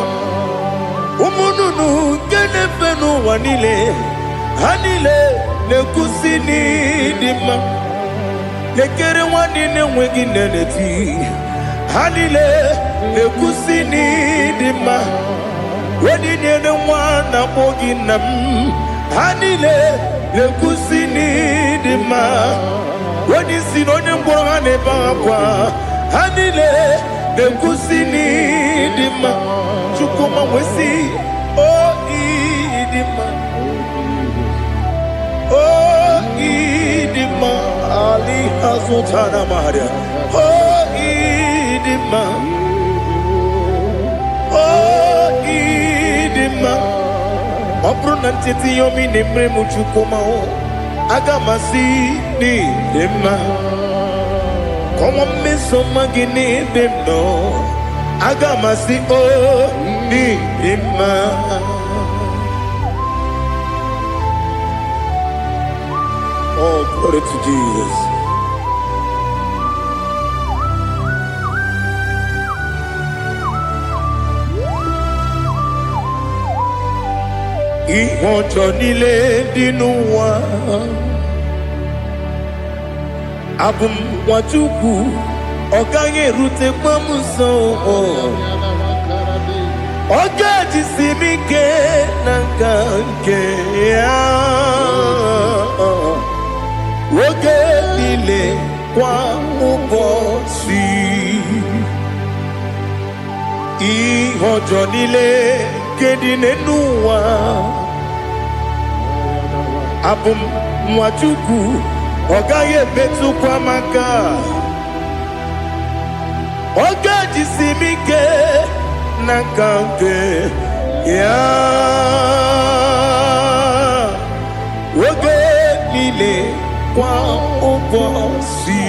Umununu kene fenu wanile Hanile ne kusini dima Nekere wanine wengi neneti Hanile ne kusini dima Wadi nyene wana mogi nam Hanile lekusini dima Wadi sinonye mbwangane bakwa Hanile lekusini dima Chukuma wesi Oh idima Oh idima Ali hazutana maharia Oh idima Obruna ntiti yomi nemre muchukoma o Agamasi ni dema Komo meso magini demno Agamasi o ni dema Oh, glory to Jesus. Ihojo nile dinuwa Abum wajuku Oganye rute mamuso Oga jisimike nankanke Oge nile kwa ubosi Ihojo nile kedine nuwa Abum mwachuku Ogaye betu kwa maka Oga jisimike Nakanke Ya Oge nile kwa ubosi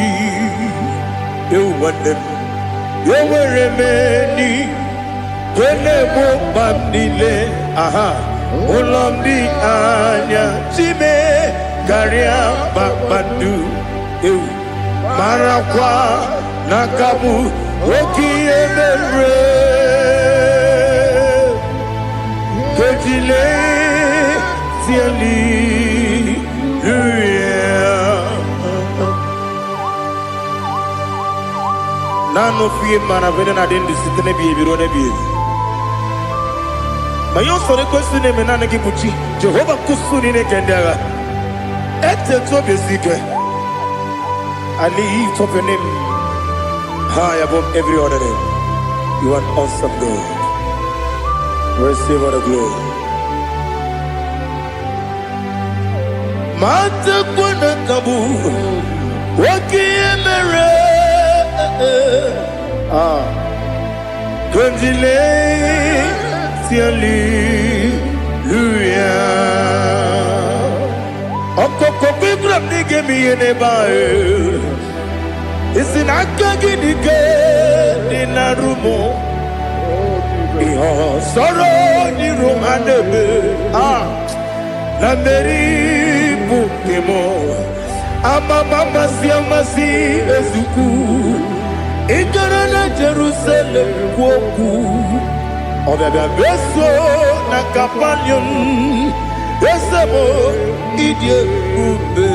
Ewanem Eweremeni Wele mo bandile, aha, ulomdi anya, chime garia babandu, marakwa nakabu, oki emere, kejile tiali, nano fiye manavene na dendi sitene biye birone biye. Mayon sore kwesune menane kibuchi Jehova kusuni ne kendaga I lift up your name high above every other name. You are an awesome God. Receive all the glory. Mata kuna kabu wakiemere Kundile Hallelujah. Okoko bibram nige mi ene bae. Isin akagi nige dinarumo. Iho soro ni romanebe. La meri bukemo. Ama mama si amasi ezuku. Ikarana Jerusalem woku. Obebe beso na kapanion. Esemo idie ube.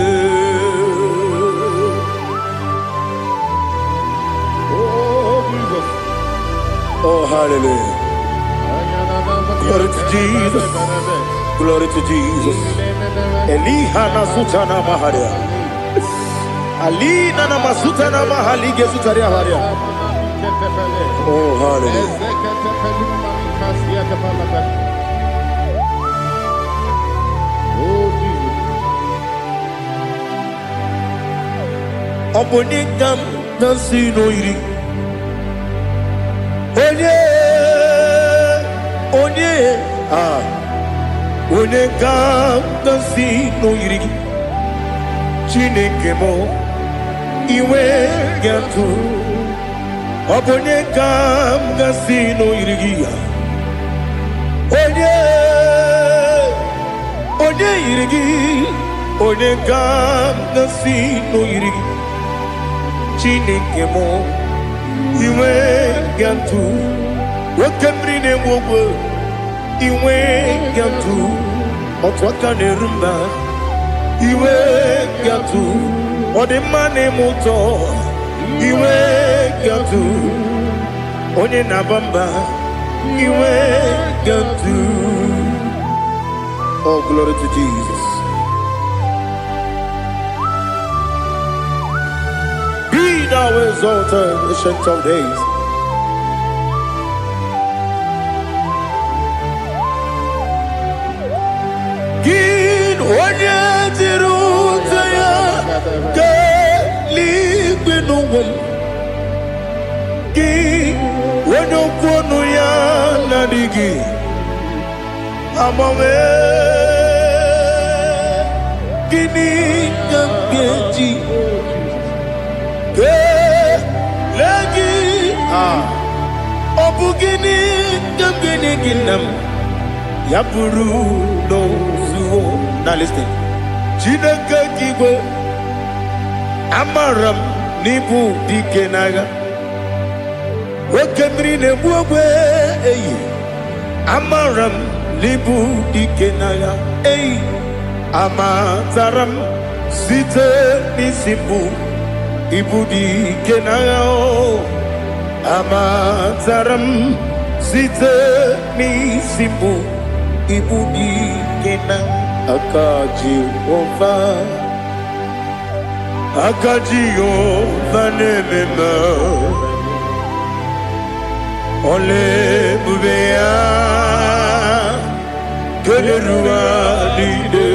Oh Jesus. Oh hallelujah. Glory to Jesus. Glory to Jesus. Elihana sutana maharia. Alina na masutana mahalige sutaria haria. Oh hallelujah. Obonikam nasino iri. Onye Onekam nasino iri. Chineke mo iwe gatu. Obonekam nasino iri. Onye iri. Onekam nasino iri. Chineke mo iwe gatu. Wakemri ne wowo iwe gatu. Otwaka ne rumba iwe gatu. Odemane moto iwe gatu. Onye nabamba iwe gatu. Oh glory to Jesus. Thou exalted ancient of days. Gin onye tirutaya ke libinuwel. Gin onye kwonu ya nadigi amame. Gini kamgeji. Obugini gambini ginam Yapuru no zuo. Now listen. Chineke kigwe Amaram nibu dikenaga. Wekemri ne buwe Amaram nibu dikenaga. Amataram site nisimbu Ibudi kenao Amataram site ni simbu Ibudi kenang Akaji ova nemema Ole bubea Kelerua lide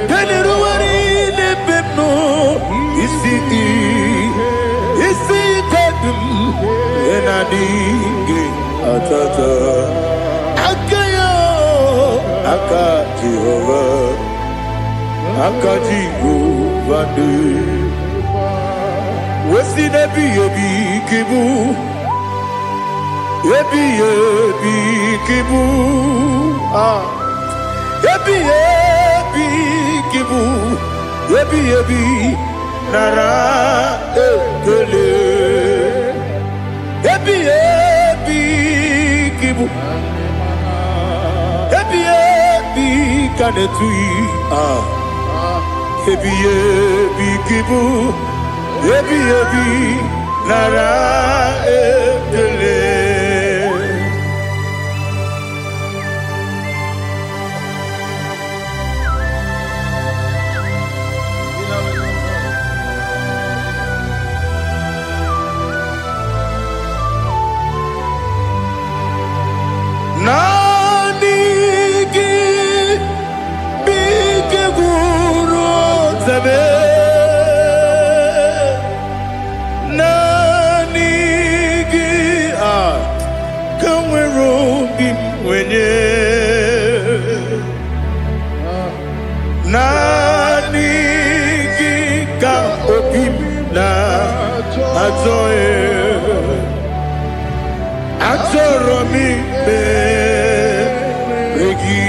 Kelerua lide pepno Isi kadum Enadinge atata Akayo Akaji ova Akaji ova Wesi nebi yebi kibu Yebi kibu Yebi kibu Yebi nara ekele Yebi kibu Yebi kanetui Yebi kibu Yebi nara ekele zame nanigi kanwero bim wenye nanigi ka obim na azoe azoro mi be regi.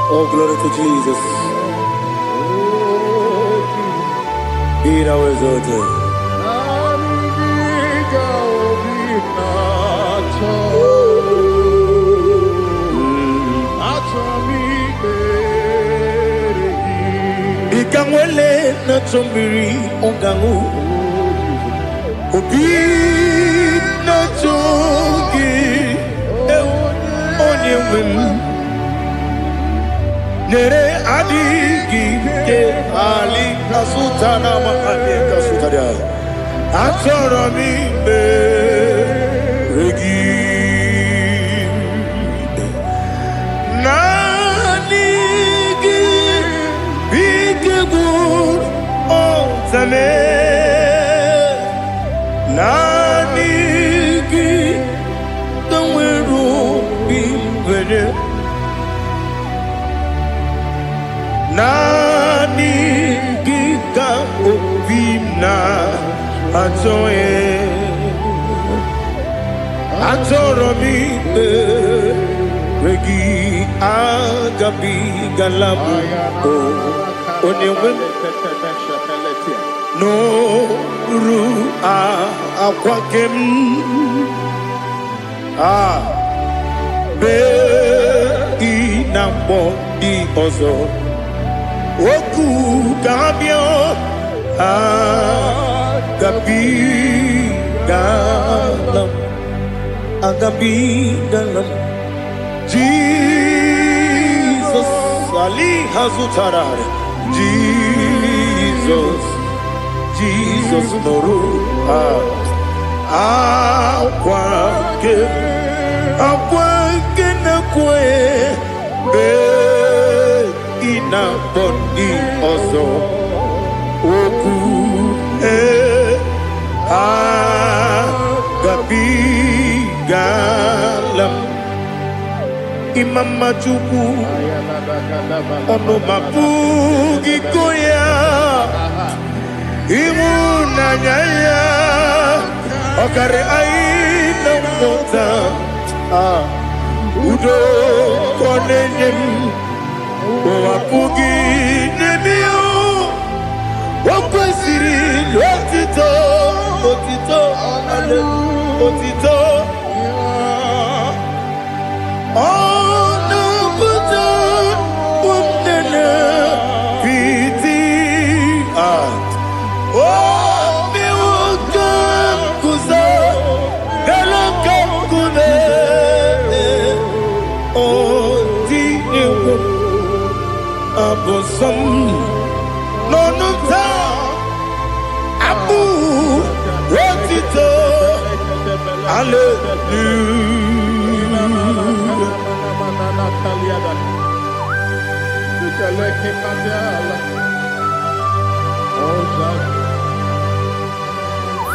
Oh, glory to Jesus. Be thou exalted. Ikangwele na chombiri ongangu obi na chogi onye wem nere adigi ke ali kasutana mahali kasutaria atoro mi be regi nanigi bikegur ozame nanigi kanweru bimwere nanigi ka obimna atoe atoro mi regi agabi galabu onyewe no ru akwakem be inambo di ozo oku kabio agabi galam Jesus Ali Hazutarare Jesus Noru akwake na kwe be ina bondi ozo oku agabi galam Imam Majuku ono mapugi koya imuna nyaya okare aina mota udo konenyem wapugi nemio wakwesiri otito ale otito Abosam nonuta abu wotito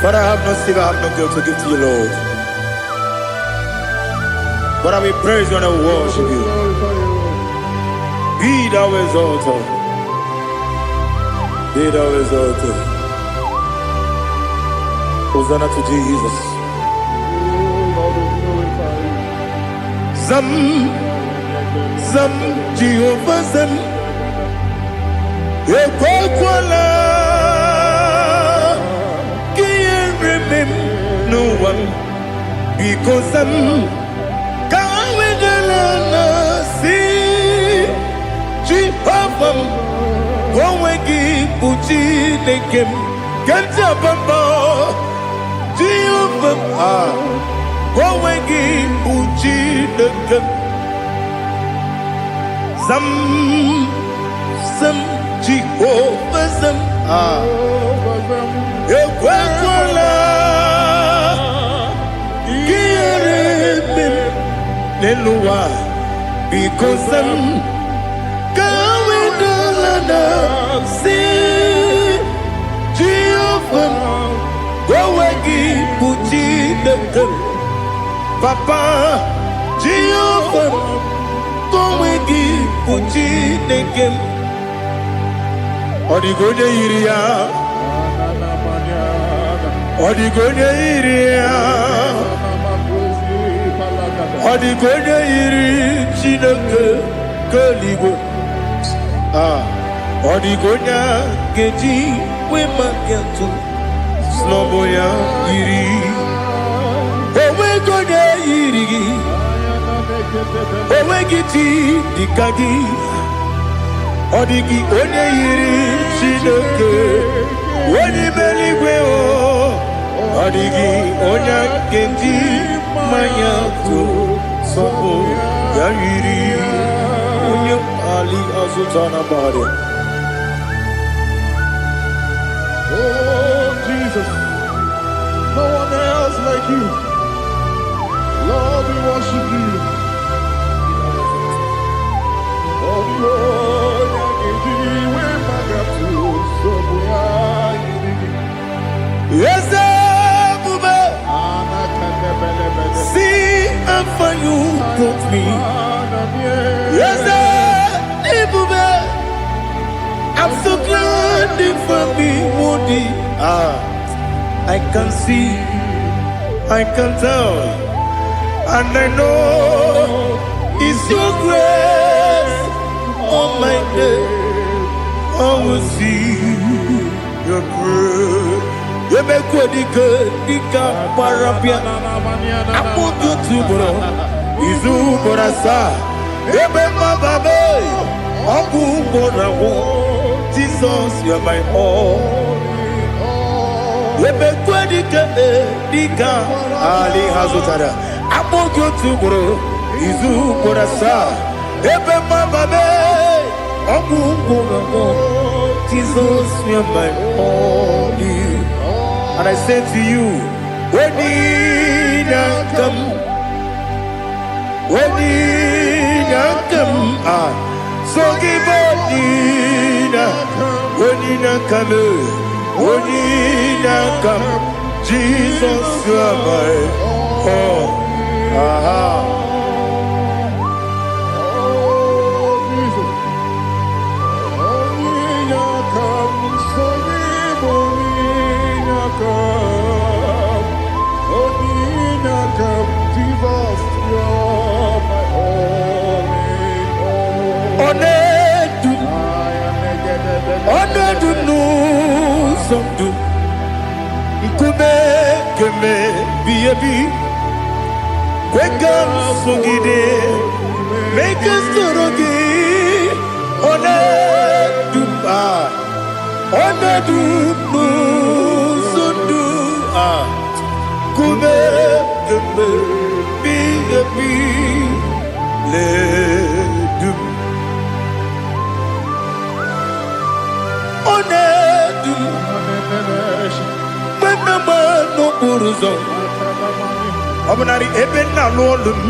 But I have no silver, I have no gold to give to you, Lord. But I will praise you and I will worship you. Be thou exalted. Be thou exalted. Hosanna to Jesus. Zam Jehovah Zam Ekwakwala Can't remember no one because I'm Kawedalana see Jehovah Gowegi Puchi Nekem Kanjabamba Jehovah Gowegi Puchi Nekem Zam Jehovah Zam Ekwekwala Giyere Neluwa because Kawedolana Si Jehovah Gowegi Puchi Dekem Papa Jehovah Gowegi Puchi Dekem Odigonya Iria Odigonya Iria Odigonya Iri Chineke Kaligo Odigonya Geji Wema Gentu Sloboya Iri Owegonya Iri Owegiti Dikagi Odigi Onye Iri Chineke Oni Beligwe Odigi Onya Genji Mayato Sopo Yayiri Onye Ali Azutana Bari. Oh, Jesus. No one else like you. Lord, we worship you. Oh, Lord, yes, Bube. See and for you put me. Yes, Bube. I'm so glad for me, Woody. I can see, I can tell, and I know it's your grace. On my day, I will see your grace. You make good, Dika Parapia. I put you to bro. Izu Borasa. You make my baby. Abu Borawo. Jesus, you're my all. You make good, Dika Ali Hazutara. I put you to bro. Izu Borasa. Ebe mababe, Jesus, you're my only. And I say to you, when you come, so give up, when you come, Jesus, you're my all. Keme biyabi kwekam sugide make us torogi one du sundu kume keme biyabi le du one du no uruzo obunari ebe na lolum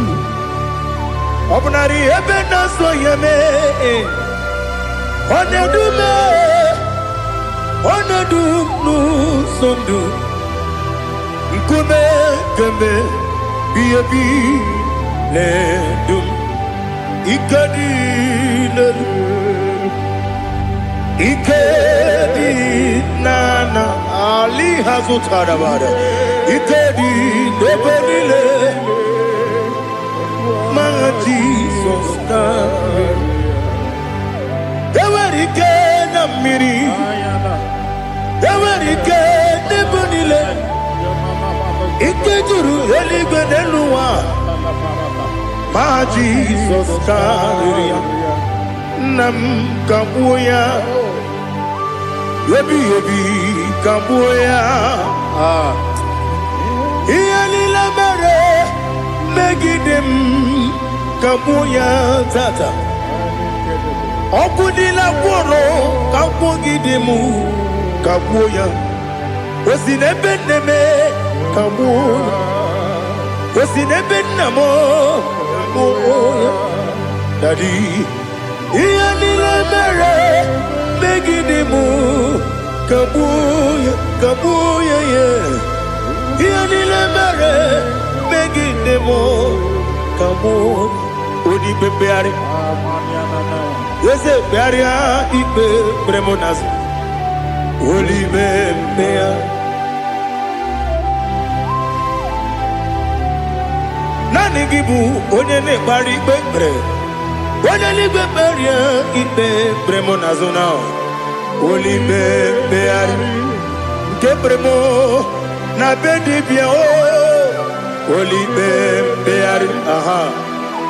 obunari ebe na soyeme onedu nu sondu nkume kembe biyebi ledum ikadi nana Ali Hazutara Bada Ikedi Debenile My Jesus Ewerike Namiri Ewerike Debenile Ikejuru Elibeneluwa My Jesus Nam Kabuya Yebi Kabuya Iyalila mere Megidem Kabuya Tata Okudila Kworo Kabugidemu kabuya. Osinebe neme kabuya. Osinebe namo kabuya. Daddy, iyanile mere megidimu kabuya kabuya ye. Iyanile mere megidimu kabuya. Odi bebeari. Yese bearia ibe bremonas. Oli bebea. Nani gibu onye ne bari bebre. Onye ni beberia ibe bremonas ona. Oli bebeari. Ke bremo na bedi bia o. Oli bebeari. Aha.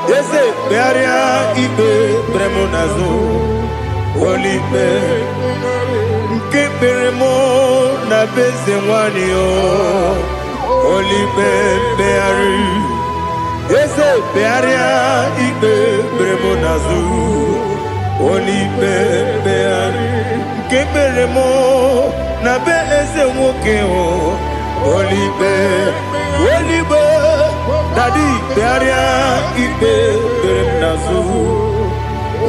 Yese bearia ibe bremonazo olibe nke beremo na beze nwani o olibe beari. Yese bearia ibe bremonazo olibe beari nke beremo na beze nwoke o olibe olibe. Daddy, bearia ibe berenazu,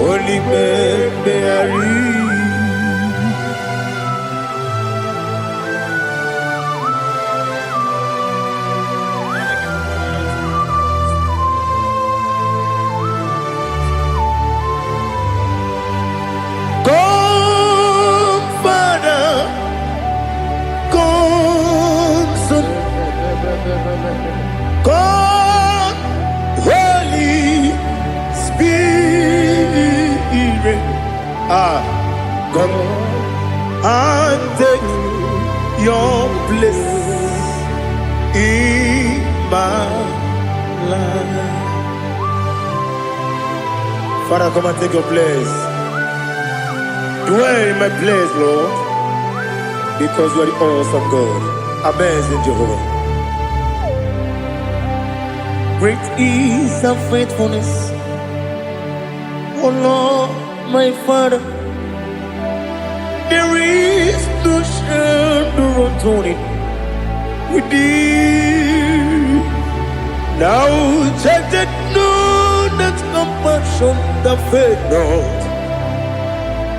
olibe beari. Come, Father, come, Son, come, Holy Spirit, come and take your place in my life. Father, come and take your place. Dwell in my place, Lord, because you are the awesome God. Amazing Jehovah. Great is thy faithfulness, O Lord, my Father. There is no shadow of turning with thee. Now check that no, that compassion that faith not.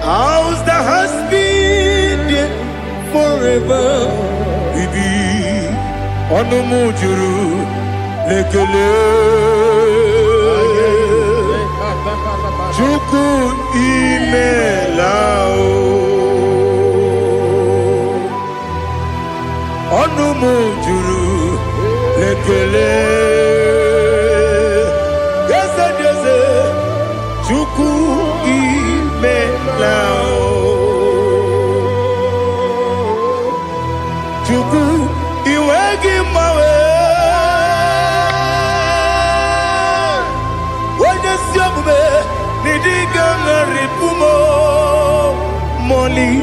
Ours that has been there forever. We be on the mujuru. Lekele Chuku imelao Onumu juru Lekele Yese yese Chuku imelao Chuku iwegi mawe. Moli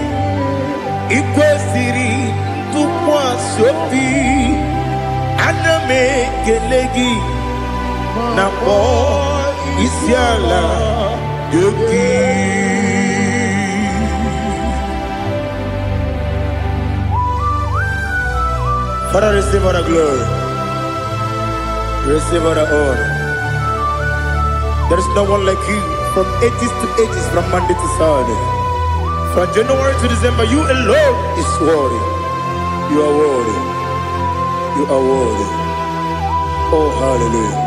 ikwesiri tukwa sopi aname kelegi na po isiala yoki. Father, receive all the glory, receive all the honor. There is no one like you. From ages to ages, from Monday to Saturday, from January to December, you alone is worthy. You are worthy. You are worthy. Oh, hallelujah.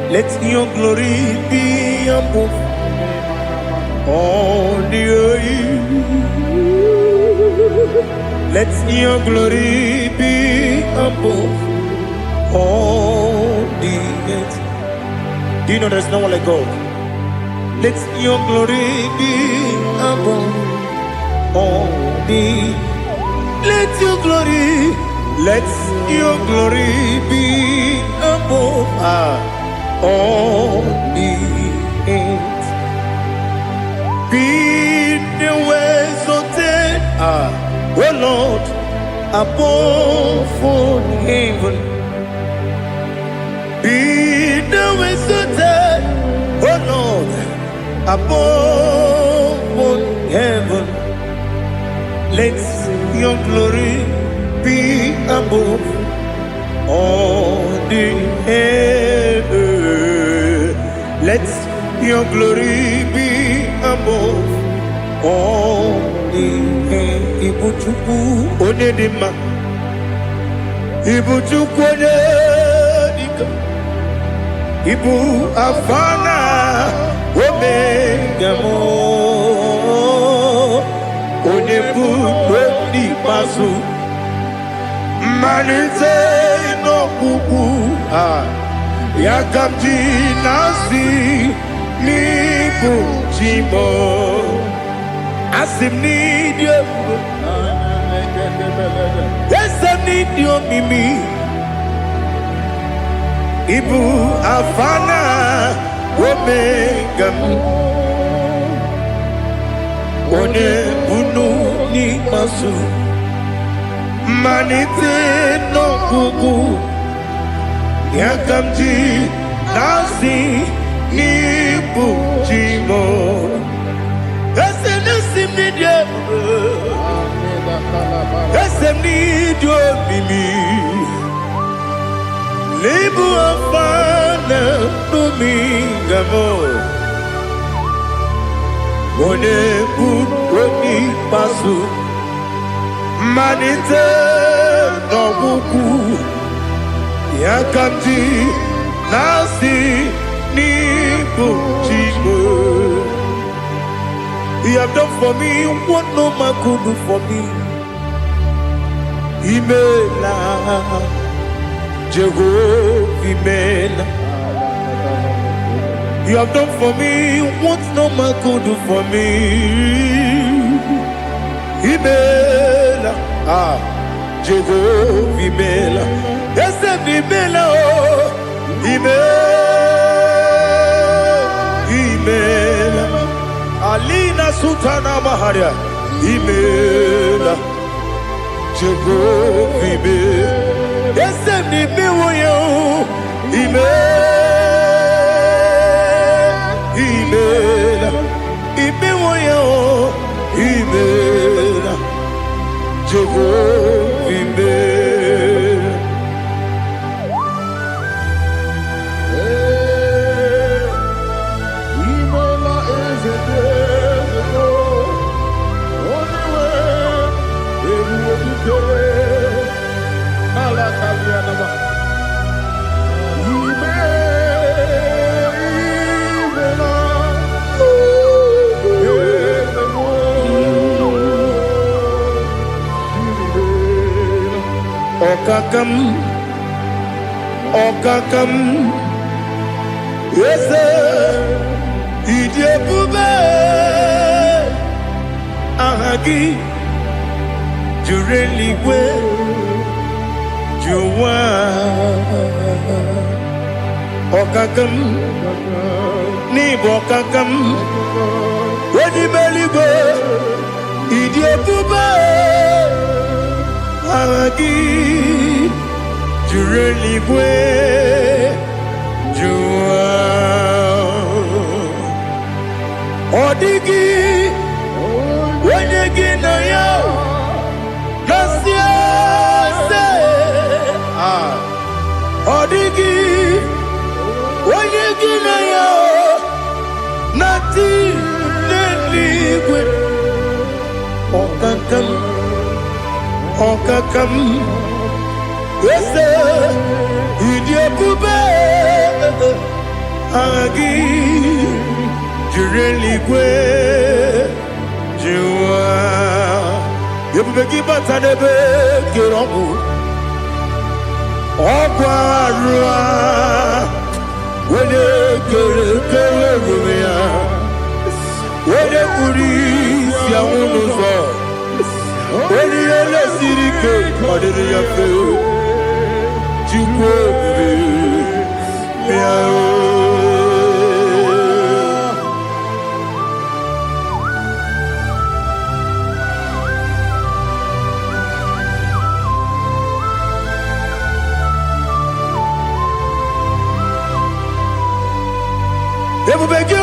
Let your glory be above all the earth. Let your glory be above all the earth. Do you know there's no one like God? Let your glory be above all the. Let your glory be above all the earth. Be the ways of death, oh Lord, above all heaven. Be the ways of death, oh Lord, above all heaven. Ibu Chukwu onye dị mma, Ibu Chukwu onye dịka, Ibu Alfa na Omega m, onye bụ n'ikpeazụ, mmalite n'ọgwụgwụ ya ka m ji na-asị n'ịbụ chi m. Asị m n'ịdị ebube, eze m n'ịdị omimi, Ibu Alfa na Omega m, onye bụ n'ikpeazụ, mmalite n'ọgwụgwụ ya ka m ji na-asị n'ịbụ chi m. Ese n'isi m n'ịdị ebube, ese m n'ịdị omimi, n'Ibu Alfa na Omega m, onye bụ n'ikpeazụ, mmalite n'ọgwụgwụ ya ka m ji na-asị n'ịbụ chi m. You have done for me what no man could do for me. Imela, Jehovah, Imela. You have done for me what no man could do for me. Imela, Jehovah, Imela. Yes, Imela, Imela. Alina Sutana Maharia, Imela, Jehovah, Imela. Yes, Imela, Imela, Imela, Jehovah, Imela. Okakam, yes, Idi ebube, ahagi, jureligwe, juwa. Okakam, nibo okakam, wedi beligwe, Idi ebube, ahagi. Jureligwe, Jua Odigi, Wenyegi na ya, Nasia se. Odigi, Wenyegi na ya, Nati neligwe. Okakam, Okakam. Yes, Idi ebube, agi, jureligwe, juwa. Ebube kibata nebe kirongu, okwarua, wene kere rumia, wene kuri siya unuzo, wene yele sirike, adiri yafe. Ebubege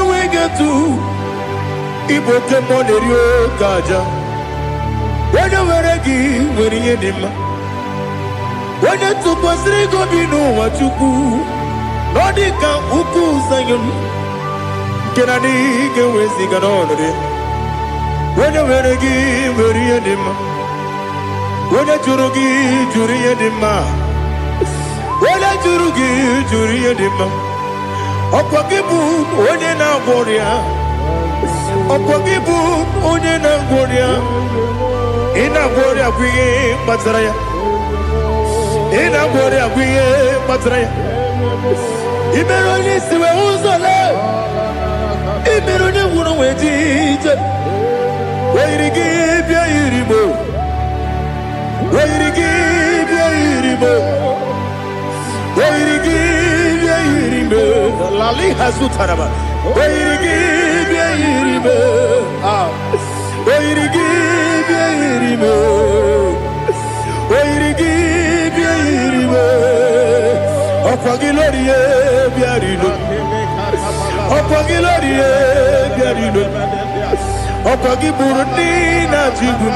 we get to Iboke Monerio Gaja. When you were a give, when you did, when you took was Rigo Bino, what you do, Nodika Uku Sayon, Can I dig a whizzing on it? When you were a give, very edema. When I jurugi, jury edema. When I jurugi, jury edema. Opagibu, Odena Boria. Opagibu, Odena Boria. In a Boria, we Mazaraya. In a Boria, we Mazaraya. Iberonis, we also love. Iberone, wouldn't wait. Where to give your iribo? Where to give your iribo? Where to give your iribo? Lali has to Taraba. Where to give your iribo? Where to give your iribo? Where to give your iribo? Opagilorie biarino. Opagilorie biarino. Opagi Burundi na Jibu,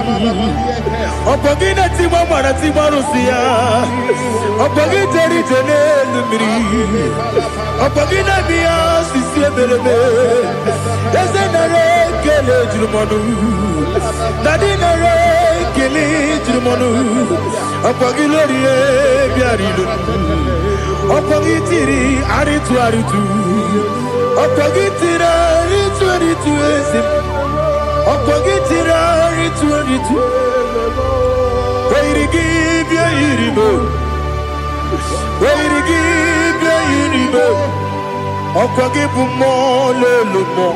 Opagi na Timama na Timarusia, Opagi Terry Tenelumri, Opagi na Mia Sisiebelebe, Yasenare Kele Jumanu, Nadinare Kele Jumanu, Opagi Lorie Biarilu, Opagi Tiri Aritu Aritu, Opagi Tira Aritu Aritu Esim. Opagitira ritu Where to give your iribo? Where to give your iribo? Opagibu mo le lumo.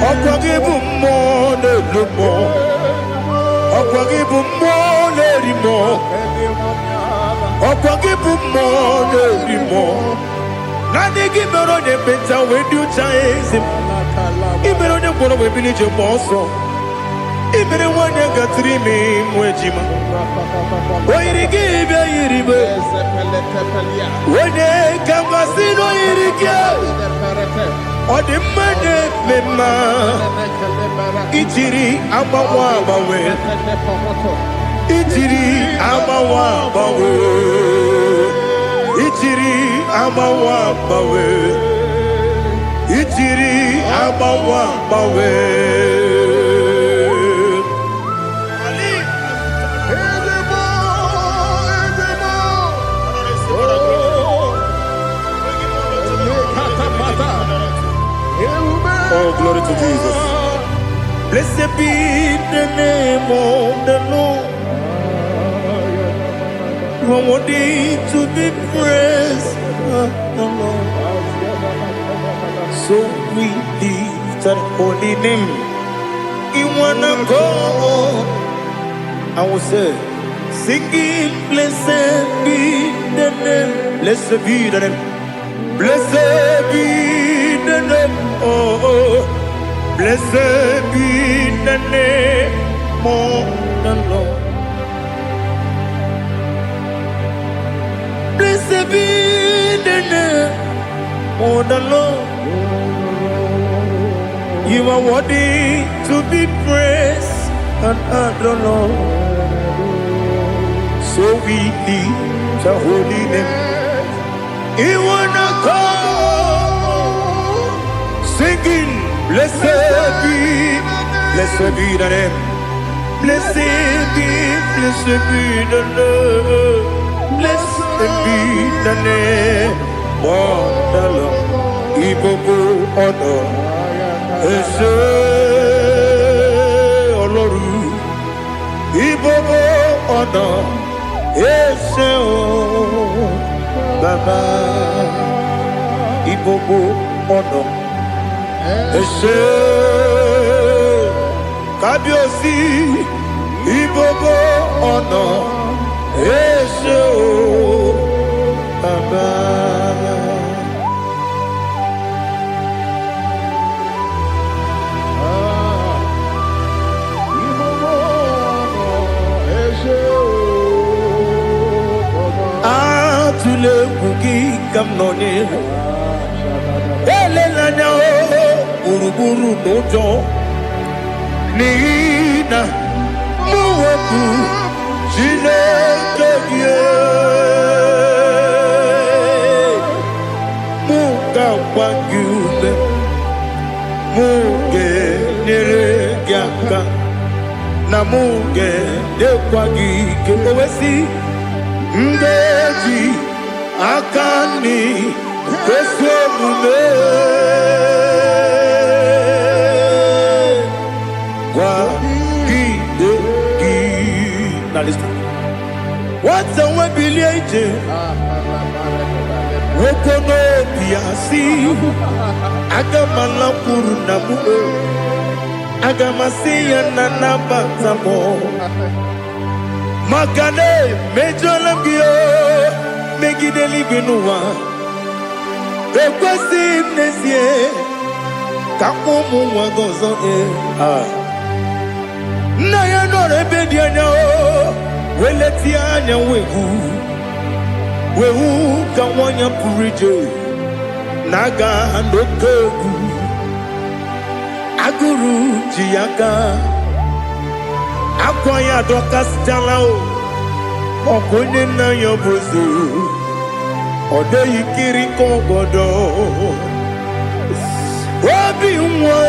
Opagibu mo le lumo. Opagibu mo le rimo. Opagibu mo le rimo. Nani gimero de beta when you chase him. Ibero de bono we village bosso. Ibero one got 3 me mwejima. Why to give your iribe? When they come a sino irike. Or the money mema. Ichiri amawa bawe. Ichiri amawa bawe. Ichiri amawa bawe. Ichiri amawa bawe. Ali, oh, glory to Jesus. Blessed be the name of the Lord. You are worthy to be praised, the Lord. So we lift that holy name. You wanna go? I will say, singing, blessed be the name, blessed be the name, blessed be the name, oh, blessed be the name of the Lord. Blessed be the name of the Lord. You are worthy to be praised and adored. So we lift the holy name. You wanna call, singing, blessed be the name, blessed be the name, blessed be the name of the Lord. Ibobo honor. Ese Ọlọ́run Ibobo ọ̀nà Ese o Baba Ibobo ọ̀nà Ese Kábíyèsí Ibobo ọ̀nà Ese o Baba. Tule kuki kamnoni ele lanya uruburu nojo nina muweku Chineke muka wangyume muge neregiaka na muge dekwagike owesi ndeji akani kwesomume kwa gidegi. Now listen. What's the way biliaje? Wokono biasi agamala kurunamu agamasiya nanabatamo magane mejolamgio megideli binuwa ekwesi nesie kamumu wagozo na ya nore bedianya weleti anya wehu kawanya purije naga ndokogu aguru jiyaka akwanya dokas jalao okonye na yobozo ode yikiri kogodo obi nwa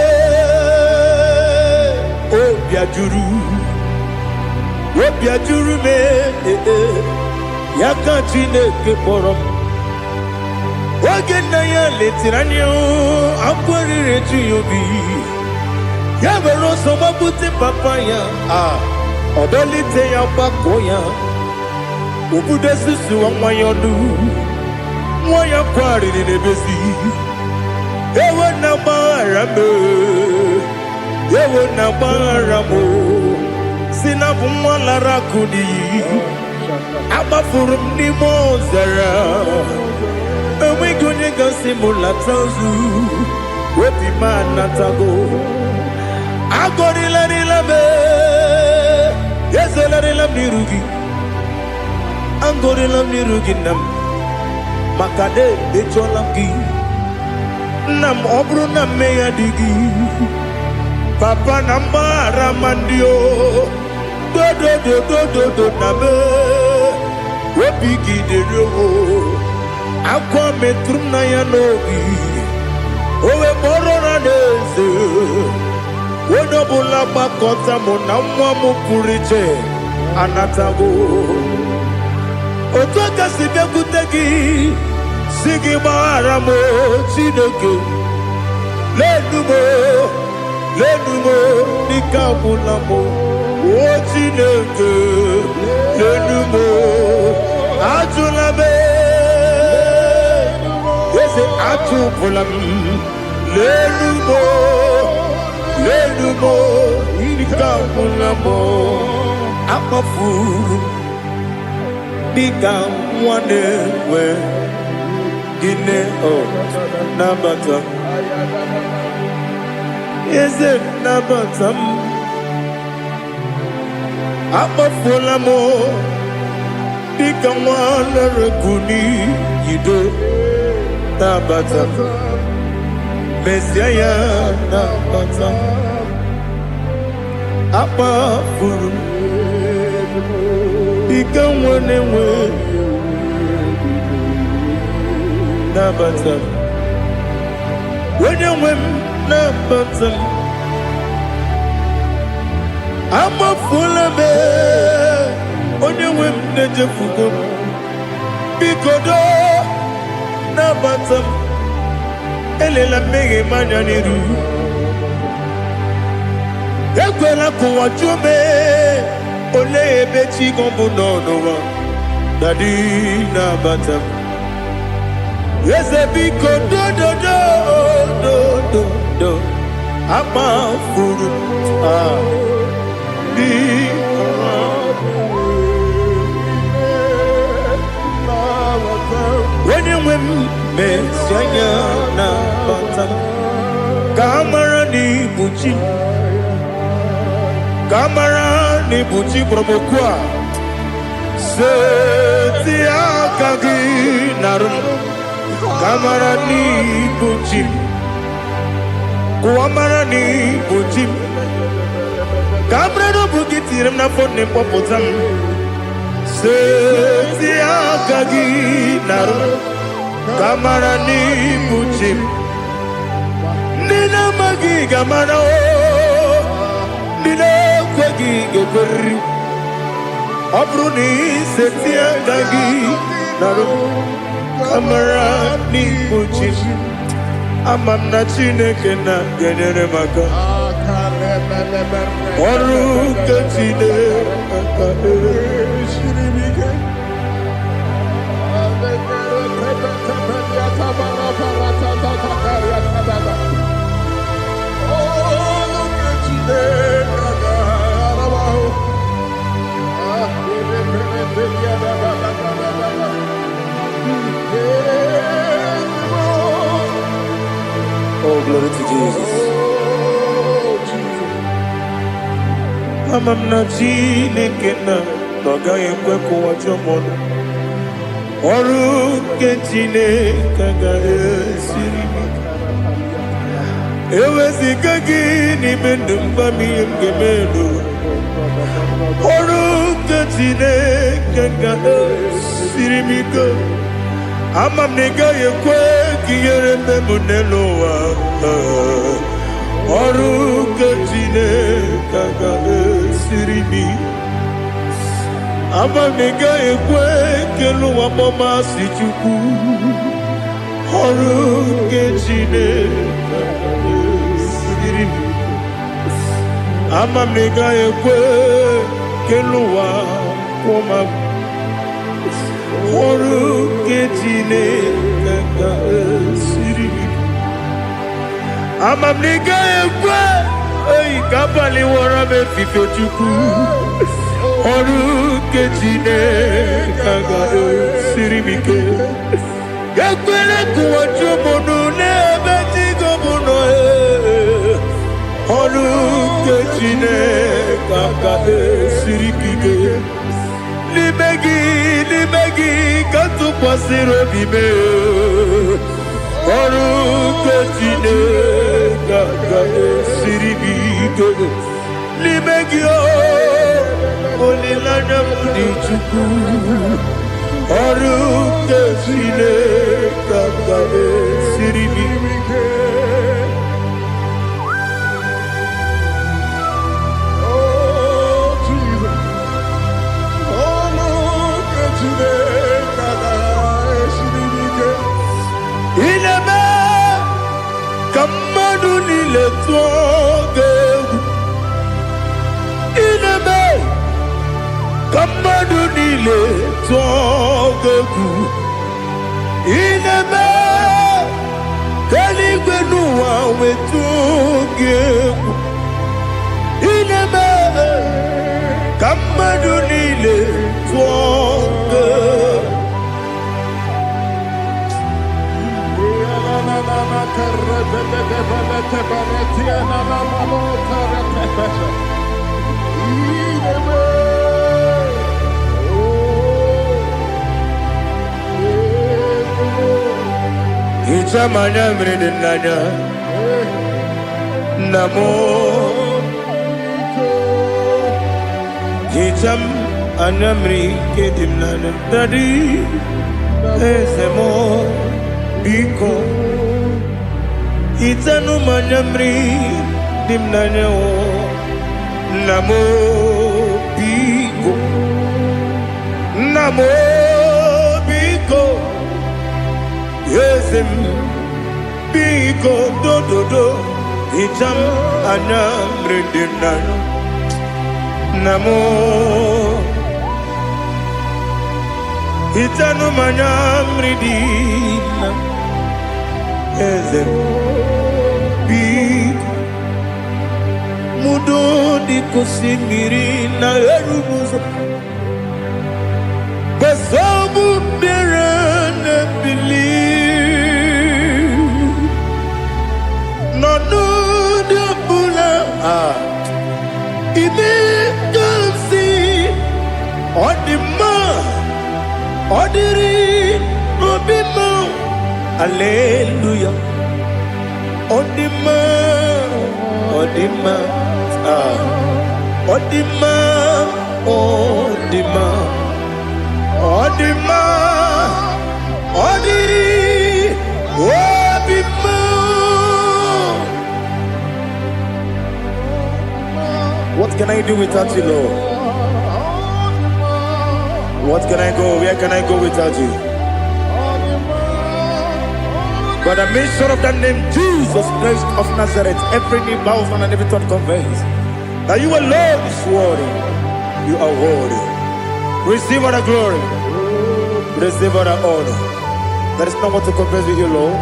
obi ajuru me yaka Chineke kpọrọ oge nna ya letiri anya akwarịrị eju ya obi ya were ọsọ gbapute papa ya ọdọlite ya gbakọ ya obodo susu nwa ya ọnụ nwa ya kwarịrị n'ebezi ewe na gbaghara m si na bụ nwa lara akụ n'iyi agbafuru m n'ime ọzara enweghị onye gasị m lata ozu obi m anatago agọrịlarịla m ezolarịla m n'iru gị agọrịla m n'iru gị nna m maka na emejọla m gị nna m ọ bụrụ na mmehie dị gị papa na mgbaghara ma ndị o dodododododo na me obi gị dịrị owo akwa metụrụ m na ya n'obi owe kpọrọ na n'eze onye ọbụla gbakọta mụ na nwa m pụrụ iche anatago otu aka si bịakwute gị si gị gbaghara m Chineke lenumo dịka agwụla m o Chineke lenumo ajụla m eze atụpụla m lenumo dịka agwụla m akpafuru dịka nwa na-enwe gịnị nabata eze nabata m akpafuola m dịka nwa na-erekuni yido nabata mesia ya nabata akpafuru dịka nwa na-enwe nabata onye nwe m nabata m amafuola m onye nwe m na-ejefugo m biko do nabata m elela mmehie m anya n'iru ekwela ka ụwa jụọ m olee ebe chi gị bụ n'ụwa dadi nabata m eze biko do akpafuru onye nwe m mesi anya nabata m ka amara n'ibu chi ka amara n'ibu chi kpọrọmokwu a seti aka gị narụ ka amara n'ibu chi kụwa mara n'ibu chi ka amara n'obu gị tinyere m n'afọ nne mkpọpụta m seti aka gị narụ ka amara n'ibu chi ndị na-ama kwagi gamana o Nina kwagi geberi Abruni setia dagi Naru kamara ni muchim Amam na chineke na genere maka Oru kachine akade Shiribike Oh, glory to Jesus. Amam na chineke na noga yekwe kuwa chomono Oru chineke ga esiri Ewezika gị n'ime ndụ mbami ngemelu Ọrụ nke Chineke ga-esiri m ike Ama m na ị gaghị ekwe ka ihere mme m n'elu ụwa Ọrụ nke Chineke ga-esiri m ike Ama m na ị gaghị ekwe ka elu ụwa mọmasị Chukwu Ọrụ nke Chineke Ama m na ị gaghị ekwe ka elu ụwa kwụma m Ọrụ nke Chineke ga-esiri m Ama m na ị gaghị ekwe ka abalị wara m efife Chukwu Ọrụ nke Chineke ga-esiri m ike Ekwere kụwa chụmụnụ n'ebe Chigo bụ nọ Ọrụ nke Chineke ga-esiri gị ike N'ime gị ka tụkwasịrị obi m Ọrụ nke Chineke ga-esiri gị ike N'ime gị olileanya m dị Chukwu Ọrụ nke Chineke ga-esiri gị ike Ineme ka mmadụ niile tụọ gị egwu Ineme ka mmadụ niile tụọ gị egwu Ineme ka eluigwe n'ụwa wee tụọ gị egwu Ineme ka mmadụ niile tụọ gị egwu Ichamanya mrede nanya Namo Icham anamri kedim nanya Dadi Ezemo Biko Itanu manyamri dimnanya o Namo Biko Namo Biko Yesem Biko do do do Icham anamri dimnanya Namo Itanu manyamri dimnanya Yesem Mudo di kusimiri na erumuzo Besobu mirene believe No de bula Ibe kansi Odima Odiri Obima Alleluia Odima Odima Odima Odima Odima Odiri Obima can I do without you, Lord? What can I go? Where can I go without you? By the mention of that name, Jesus Christ of Nazareth, every knee bows and every tongue confesses that you alone is worthy. You are worthy. Receive all the glory. Receive all the honor. There is no one to compare with you, Lord.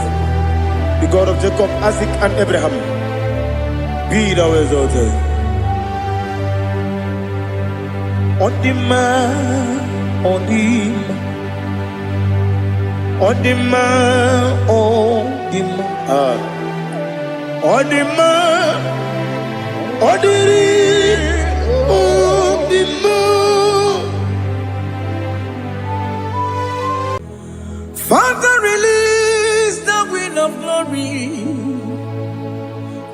The God of Jacob, Isaac, and Abraham. Be thou exalted. On the man, on the man. On the man, on the man, on the man, on the man. Father, release the wind of glory.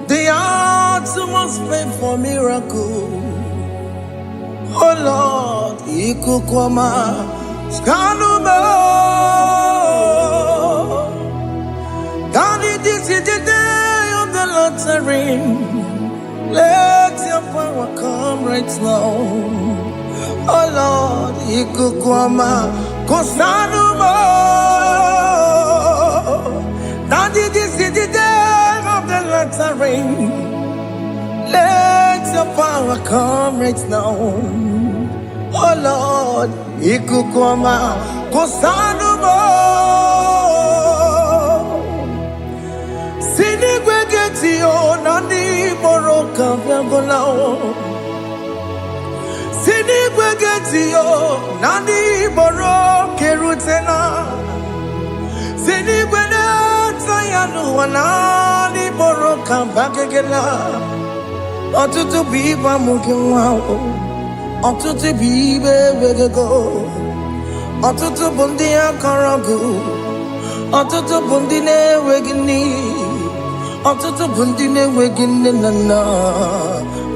The heart must pray for miracle. Oh Lord, Ikukwama, Skanuma. Daddy, this is the day of the lottery. Let your power come right now. Oh Lord, Ikukwama, Kosanuma. Daddy, this is the day of the lottery. Let your power come right now. Oh Lord, Ikukwama, Kosanuma. Sinigwegetio nani moroka vyangolao. Sinigwegetio nani moroke rutena. Sinigweneta yanu wanani moroka bagegela. Otutu biba mukewao. Otutu bibe wegego. Otutu bundi akaragu. Otutu bundi ne wegini. Otutu bundi ne wegini nana.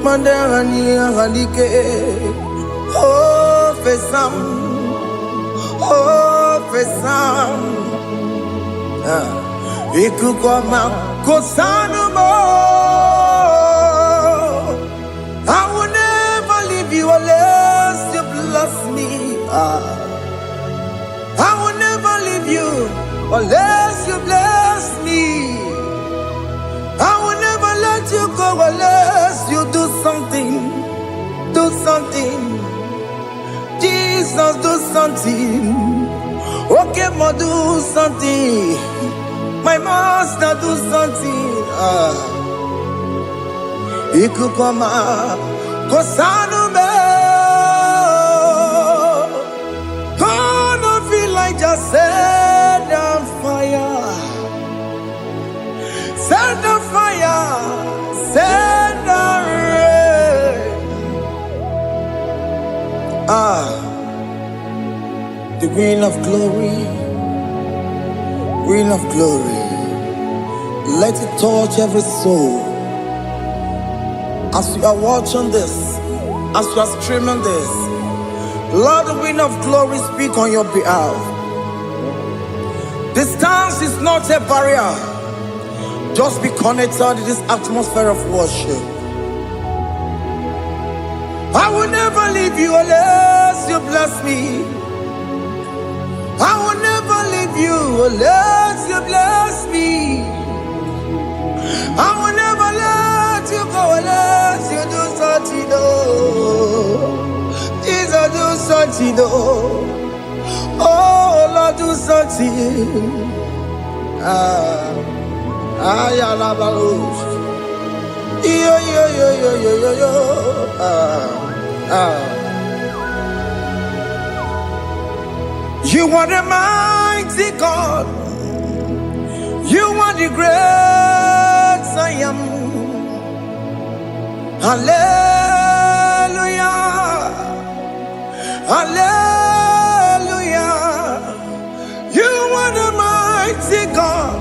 Mandarani ahalike. Oh fesam. Oh fesam. Ikukwama kosanuma. I will never leave you unless you bless me. I will never leave you unless you bless me. I will never let you go unless you do something. Do something. Jesus, do something. Okay, ma, do something. My master, do something. Ikukwama, Kosanume. Gonna feel like just set on fire. Set on fire. Set on rain. The green of glory. Green of glory. Let it touch every soul. As you are watching this, as you are streaming this, Lord, the wind of glory speak on your behalf. Distance is not a barrier. Just be connected to this atmosphere of worship. I will never leave you unless you bless me. I will never leave you unless you bless me. I will never let you go unless you do something. Jesus, do something. Oh Lord, do something. You are the mighty God. You are the great I am. Hallelujah. Hallelujah. You are the mighty God.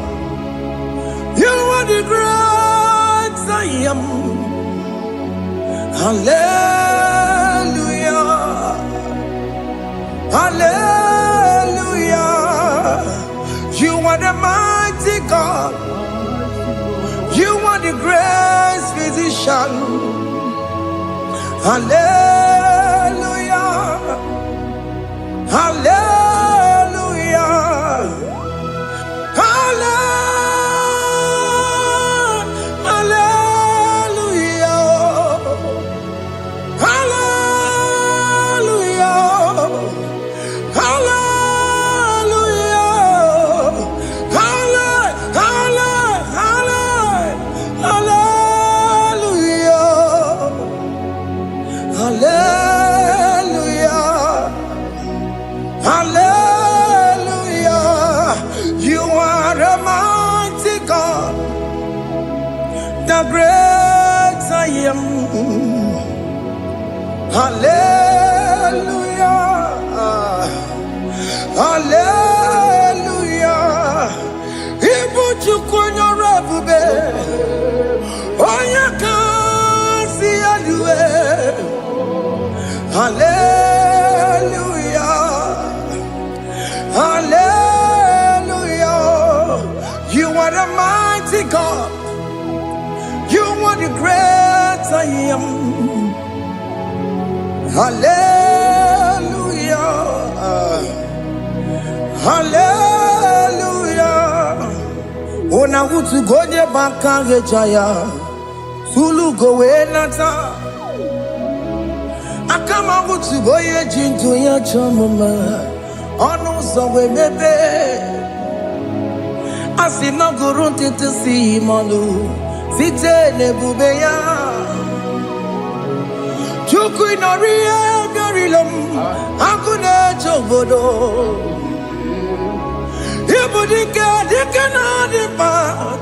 You are the great I am. Hallelujah. Hallelujah. You are the mighty God. You are the great physician. Hallelujah. Hallelujah. Hallelujah. You are a mighty God, the great I am. Hallelujah. Hallelujah. Ibuchukunyo rebube, onyakasi alue. Hallelujah. Hallelujah. You are the mighty God. You are the great I am. Hallelujah. Hallelujah. Ona utu gonye bakange jaya. Sulu gowe nata. Akama utu boye jintu ya chamama. Onu sowe mebe. Asina gurunti tisi manu. Site nebubeya. Chuku inoria garilom. Akune chobodo. Ibudika dikana dipa.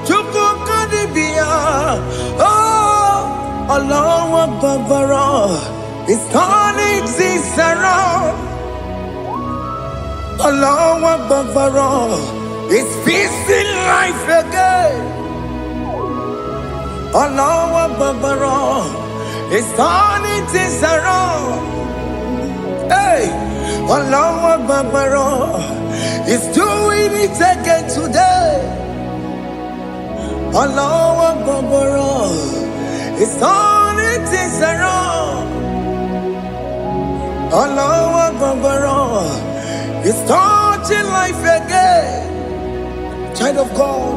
Chuku kadibia. Oh, Allah Akbar. It's turning things around. Allah Akbar. It's peace in life again. Allah Akbar. It's turning things around. Hey, Allah Akbar. It's doing it again today. Allah Akbar. It's turning things around. Allah Akbar. It's touching life again. Child of God,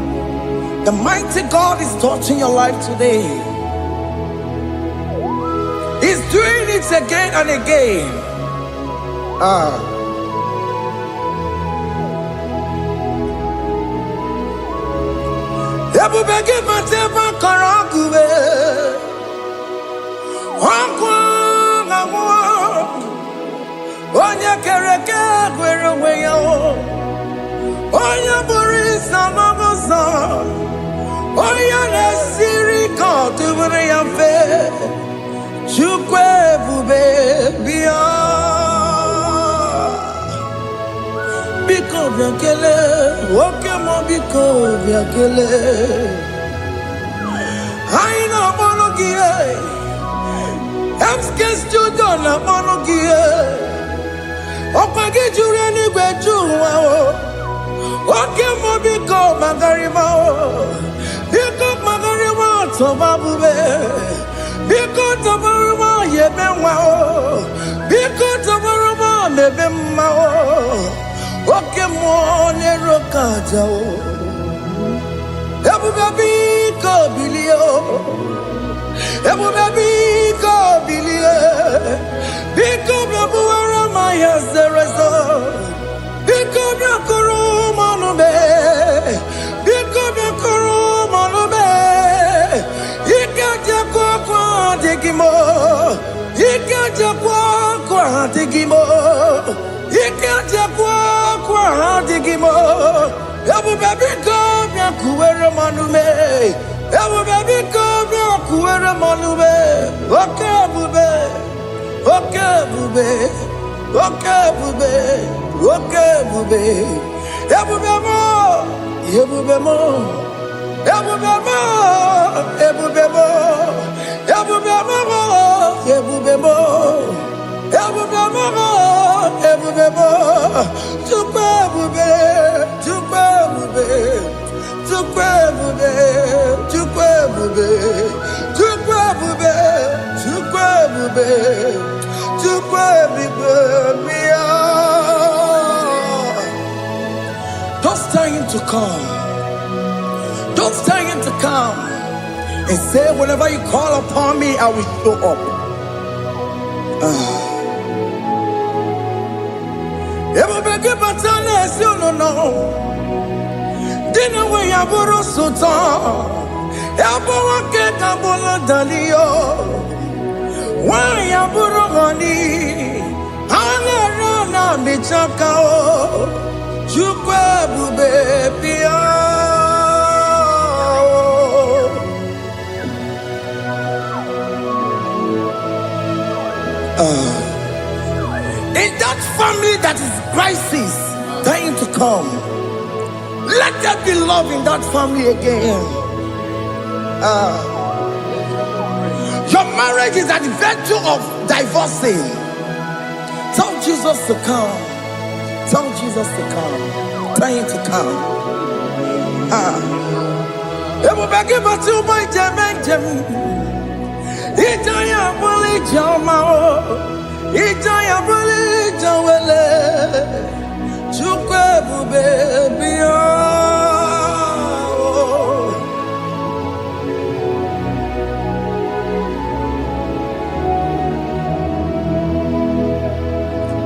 the mighty God is touching your life today. He's doing it again and again. Ebubege mateba karagube. Wakwa ngwa. Onya kereke gwerewe yo. Onya borisa mabosa. Onya nesiri kotubure ya fe. Chukwe bube bia. Biko biakele, oke mo biko biakele. Aina monogie, emske studio na monogie. Opage jure ni gwejuwa o. Oke mo biko magarima o. Biko magarima toba bube. Biko tabaruma yebenwa o. Biko tabaruma mebemma o. Oke mo nero kaja o. Ebu baby ko bilio. Ebu baby ko bilie. Biko babu ara maya zerezo. Biko bakuru manube. Biko bakuru manube. Ikaja kwa digimo. Ikaja kwa digimo. Ikaja kwa digimo. Ebu baby ko kuwere manume. Ebu baby ko kuwere manume. Oke bube. Oke bube. Oke bube. Oke bube. Ebu bemo. Ebu bemo. Ebu bemo. Ebu bemo. Ebu bemo. Ebu bemo. Ebu bemo. Ebu bemo. Tukwe bube. Tukwe bube. Tukwe bube. Tukwe bube. Tukwe bube. Tukwe bube. to come. Don't tell him to come. And say, whenever you call upon me, I will show up. Everybody but unless you don't know. Dinner way I borrow so tall. Elbow get a bola dalio. Why I borrow honey? Ana me chakao. Chukwe baby. In that family that is crisis, dying to come, let there be love in that family again. Your marriage is at the verge of divorcing. Tell Jesus to come. Tell Jesus to come. Tell him to come. Everybody but you boy Jam. Itaya bully Jamao. Itaya bully Jawele. Chukwe baby.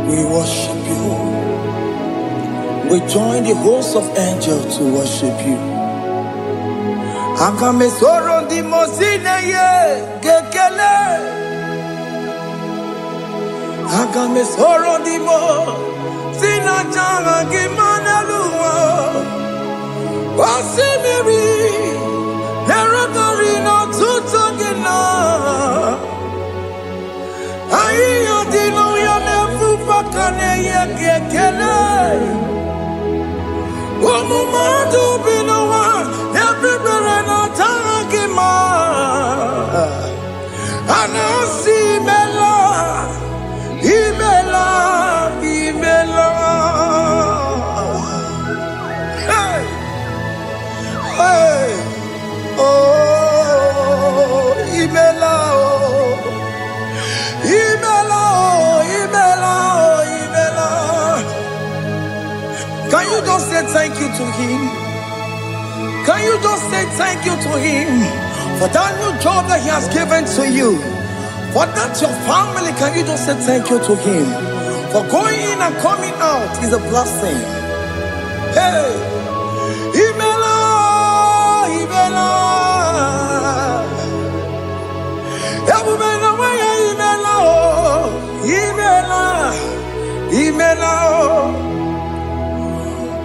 We worship you. We join the host of angels to worship you. Akame soro di mosine ye gekele. Akame soro di mo sina janga gimana luwa. Wasimiri nerotori no tutogina. Ayo dino ya nefu pakane ye gekele. Omumadu binowa everybody no tangima. Anasi mela, imela, imela. Hey, hey, oh, imela, oh, imela, oh, imela, oh, imela. Can you just say thank you to him? Can you just say thank you to him for that new job that he has given to you? For that your family, can you just say thank you to him? For going in and coming out is a blessing. Hey, Imela, Imela, Imela, Imela, Imela,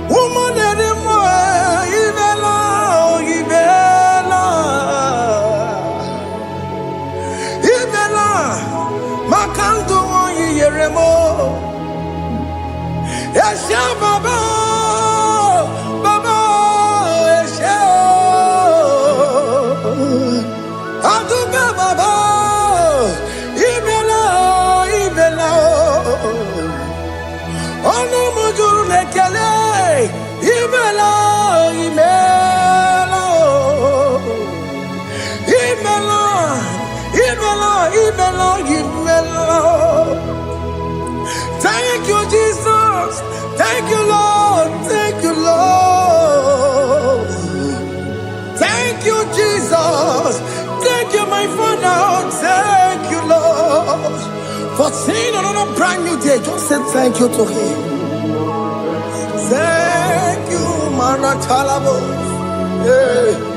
woman anymore, Imela, Imela, Imela, Makandu Yeremo, Esha Baba, Baba, Esha, Aduba Baba, Imela, Imela, Ono Mujuru Lekele. Imela, Imela, Imela, Imela, Imela, Imela. Thank you, Jesus. Thank you, Lord. Thank you, Lord. Thank you, Jesus. Thank you, my Father. Thank you, Lord. For seeing another brand new day, just say thank you to him. Thank you, Manatalabo. Yeah.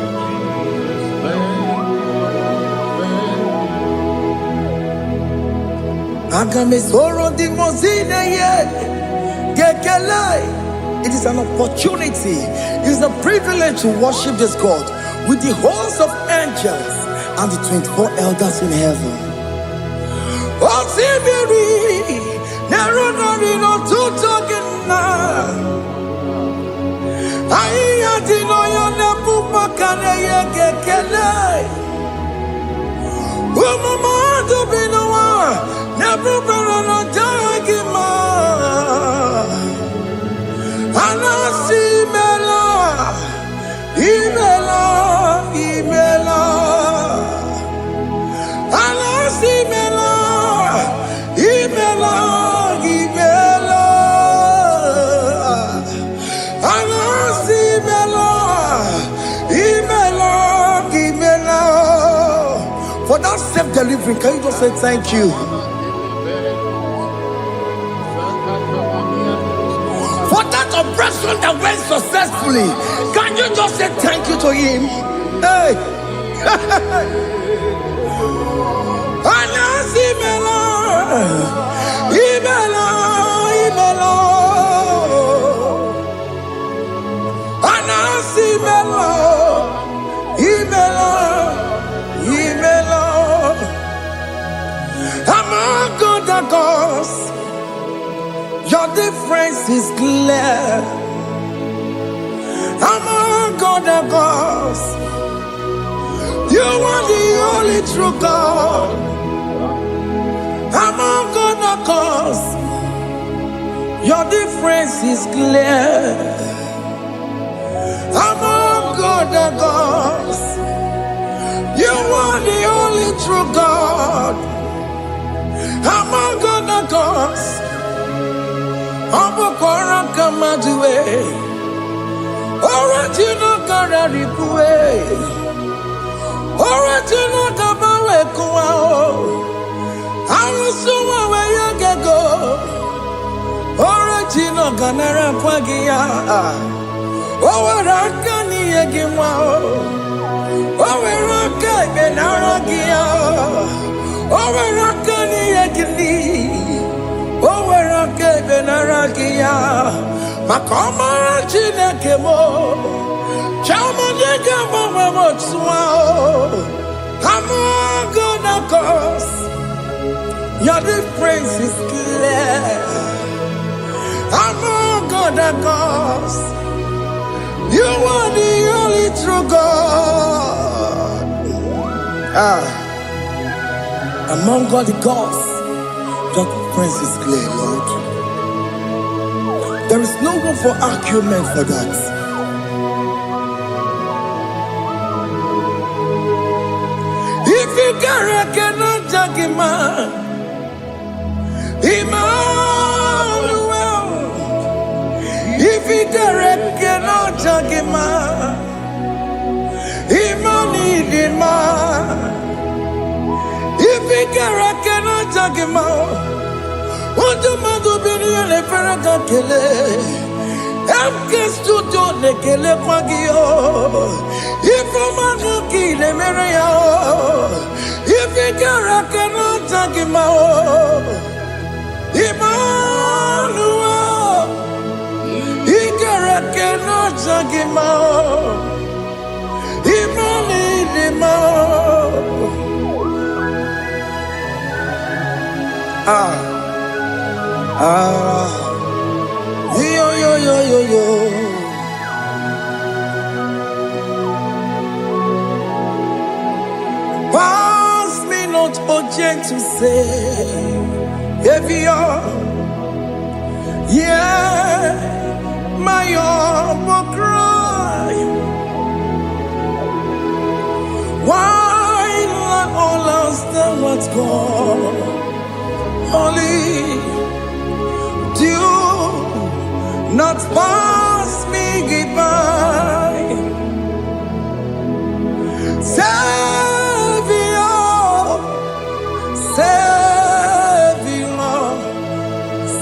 It is an opportunity, it is a privilege to worship this God with the host of angels and the 24 elders in heaven. For that self-delivery, can you just say thank you? For that operation that went successfully, can you just say thank you to him? Hey! Among other gods, your difference is clear. Among other gods, you are the only true God. Among other gods, your difference is clear. Among other gods, you are the only true God. Among other gods, Abokora Kamaduwe, Original Kararipue, Original Kabawe Kuao, Arusuma Wayagego, Original Ganara Kwagia, Owarakani Yagimao, Owaraka Benaragia, Owarakani Yagini, Owaraka Benaragia, Makoma Chinakemo, Chamanega Mamamotswao, Among other gods, your difference is clear. Among other gods, you are the only true God. Among all the gods, your difference is clear, Lord. There is no room for argument for that. If you cannot judge him, Emmanuel. If you cannot judge him, Emmanuel. If you cannot judge him, what do you do? Be the Ferraka Kele. MK Studio Nekele Pagio. If you want to kill him, if you cannot judge him, Emmanuel. He cannot judge him, Yo. Pass me not urgent to say, if you're, yeah, my will cry. Why not all else than what's gone? Only do not pass me by.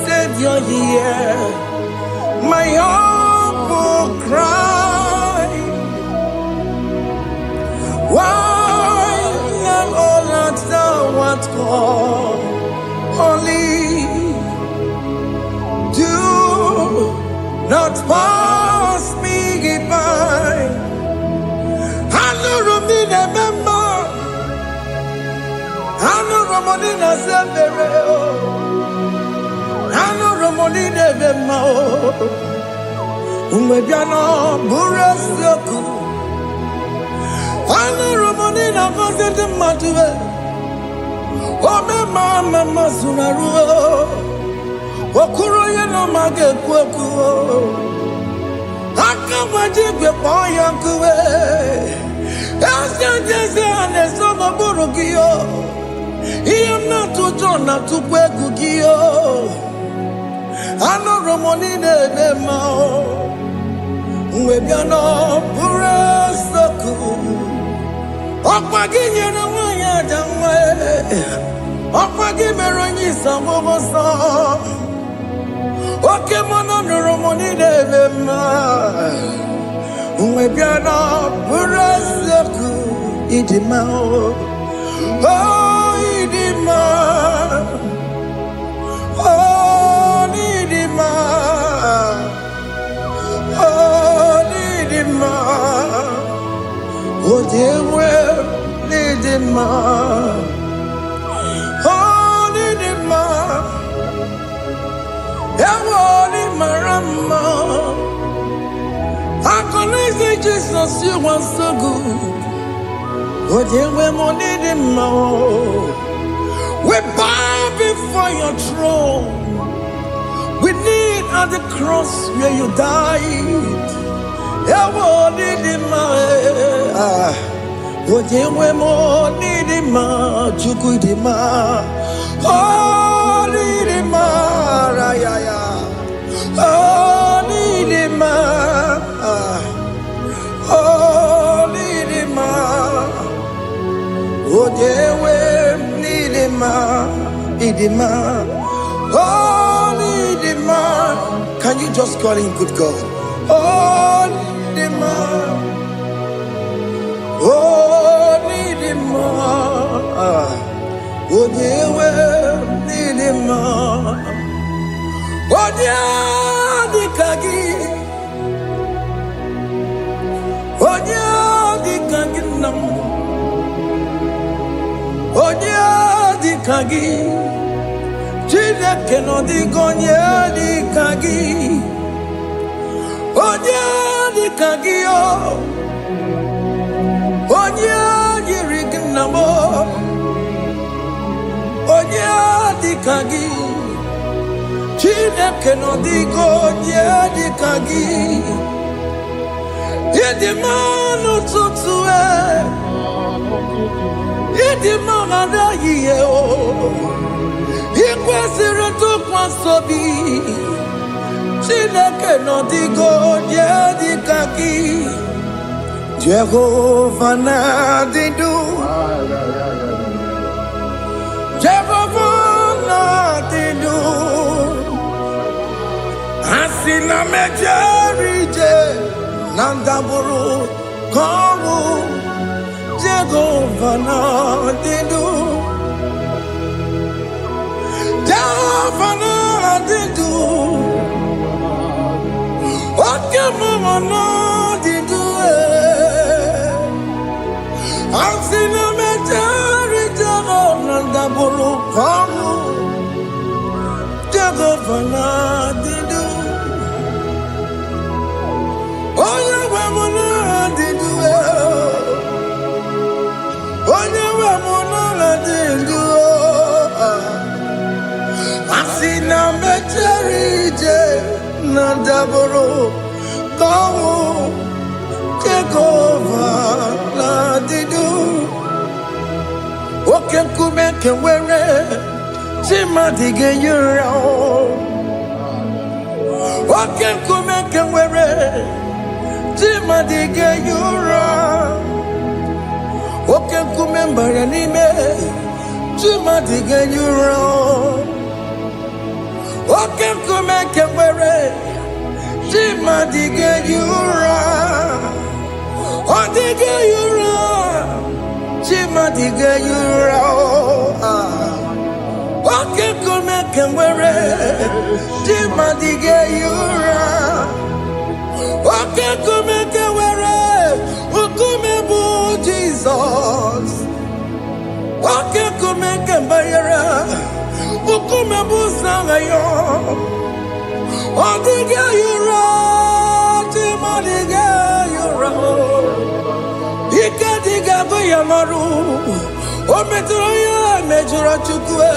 Savior, here, my humble cry. Why not all that thou art called? Only do not pass me by. I know Romina member. I know Romonina Severo. I know Romonina member. Umediano Burasoku. I know Romonina Cosette Matue. Oh, mama sunaru, okuro yeno mage kweku, akamaji gwepo yankuwe, jese anesono burugiyo, iyemna tujona tukwegu giyo, ano romoni nebe mao, Webiano Burasoku, okpagi nyere wanya jangwe Okwagi meronyi sangogo sa Oke mono nurumoni devema Uwe biana buraseku idima Oh idima Oh idima Oh idima Oh dewe idima Oh idima Ewoni marama I can say Jesus, you are so good. Oh, dear, we need him more. We bow before your throne. We need at the cross where you died. Yeah, we need him more. Oh, dear, we need him more. You could him more. Oh, need him more. Oh, need him more. Oh, Nidima, oh, Dewe, Nidima, Nidima, oh, Nidima. Can you just call him good God? Oh, Nidima, oh, Nidima, oh, Dewe, Nidima, oh, Dewe, Onya di kaginam, onya di kagi, chile keno di gonya di kagi, onya di kagi o, onya di rignamo, onya di kagi, chile keno di gonya di kagi. Yedimano tutue, yedimano da yeo, yekwasire to kwasobi, chileke no digo yedikaki, Jehovah na didu, Jehovah na didu, asina mejerije. Nandaburu Kongu Jehovah na didu Jehovah na didu Okemo na didu Ansina mejari Jehovah Nandaburu Kongu Jehovah na didu Oh, yeah, we're not to do it. Oh, yeah, we're not to do it. I see now, Mecherije, Nandaboro, Kongo, take over, Nadidu. Okay, Kumek and wear it. Timadige, you're out. Okay, Kumek and wear it. Timadige yura, oke kumembara nime. Timadige yura, oke kumeke were. Timadige yura, odige yura. Timadige yura, oke kumeke were. Timadige yura. Oke kumeke were, ukumebu Jesus. Oke kumeke bayera, ukumebu sangayo. Odige yura, timadiga yura. Ikadiga goyamaru, ometroya mejura chukwe.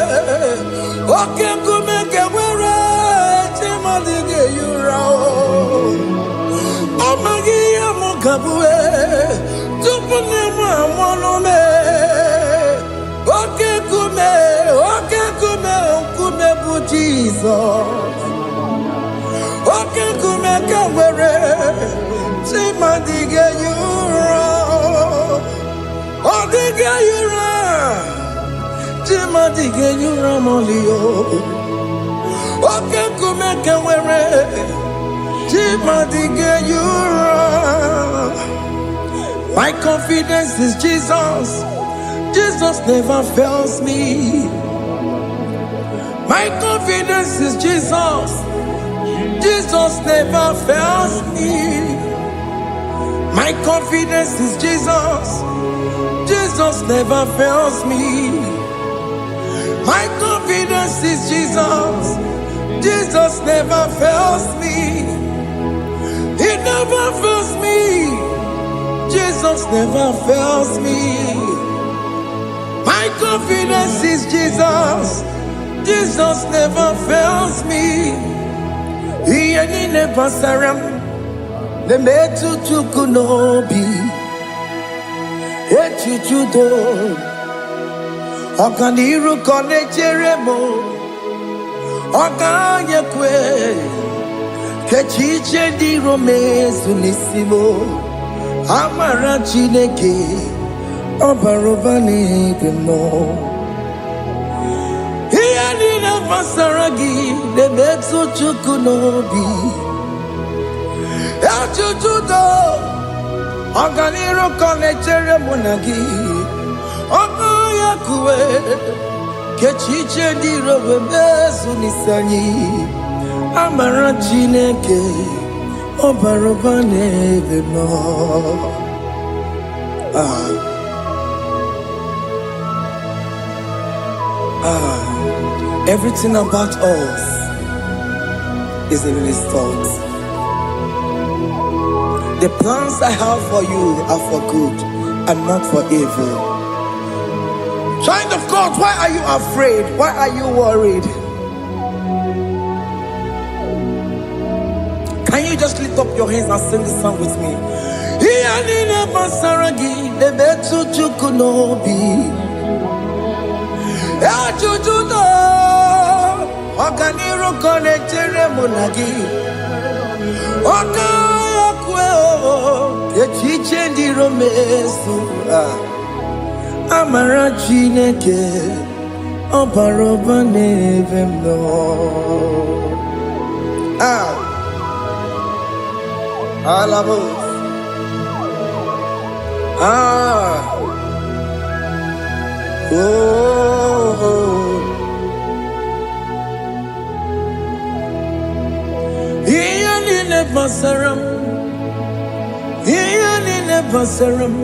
Oke kumeke were, timadiga yura. Amagia mukabue, tupune mwamonome. Oke kume bu Jesus. Oke kume kawere, timadige yura, odige yura. Chimadigenyu Ramolio. Okay, Kumeka Were. Chimadigenyu Ram. My confidence is Jesus. Jesus never fails me. My confidence is Jesus. Jesus never fails me. My confidence is Jesus. Jesus never fails me. My confidence is Jesus. Jesus never fails me. He never fails me. Jesus never fails me. My confidence is Jesus. Jesus never fails me. He never saram. The metu tukunobi. Echuchudo. Okaniru kone jeremo. Okanye kwe. Kechiche di romezu nisimo. Amara chineke. Obarobani demo. Hiyanina masaragi de metsu chukunobi. Achuchudo Oganiro konechere monagi. Oya kuwe Kechiche di robe mesu nisanyi. Amara chineke Obarobani demo. Everything about us is in His thoughts. The plans I have for you are for good and not for evil. Child of God, why are you afraid? Why are you worried? Can you just lift up your hands and sing this song with me? Iyanina masaragi nebetu chukunobi. Achuchudo Okaniro konechere monagi. Okaya kweo Kechiche di romesu. Amara chineke Obaroba nevemno. Alabos. Iyanine basaram. Iyanine basaram.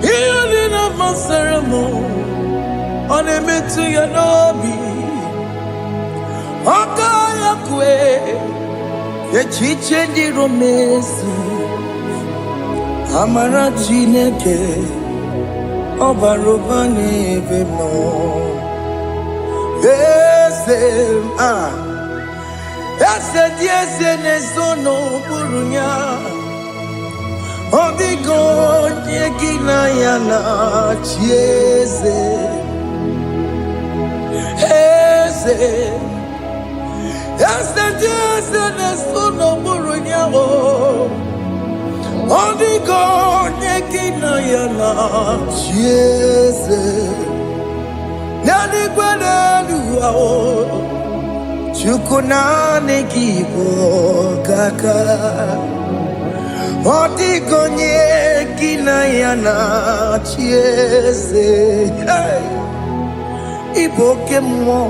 Iyanine basaram. Onemetu yanobi. Okaya kwe. Echiche di romesu. Amara chineke Obarobani vemo. Ese nesono burunya. Odigo nyekina yana chiese. Ese nesono burunya. Odigo nyekina yana chiese. Nani kwenelu ao. Chukuna nekibo kaka. Odigo nyekina yana chiese. Iboke mo.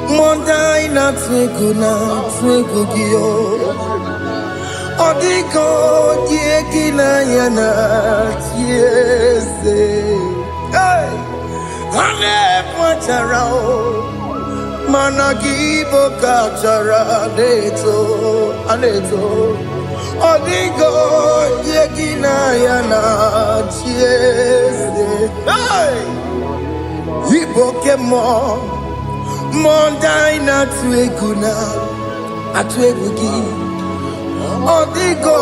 Mondai na twegu giyo. Odigo nyekina yana chiese. Ane mwacharao. Managibo kachara aneto. Odigo yekina yana chiese. Ibokemo mondai na tweguna atwegugi. Odigo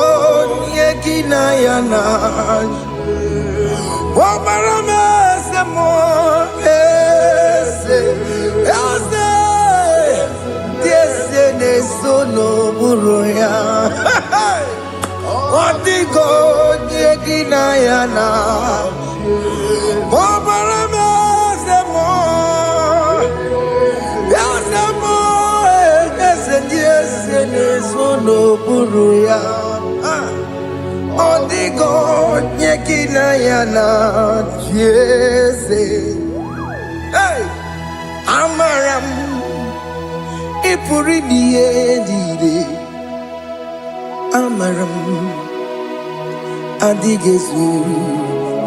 yekina yana. Omarame semo ese. Nesono buruya. Odigo nyekina yana. Obarame Uruya Odigo Nyekina Yana Jese Hey Amaram Ipuri Diye Amaram Adigezu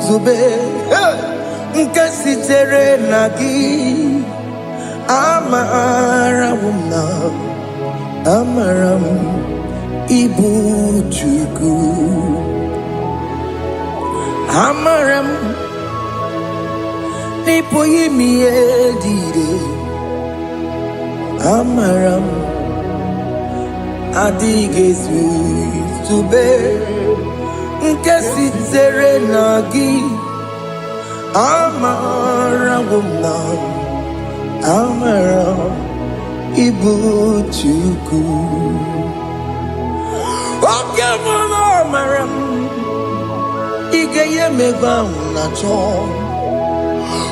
Zube Nkasitere Nagi Amaramuna Amaram Ibu Chuku Amaram Nipo Yimi Edide Amaram Adigezu Zube Nkasitere Nagi Amaramuna Amaram Ibu Chuku Okemana Amaram Igeye Meba Unacho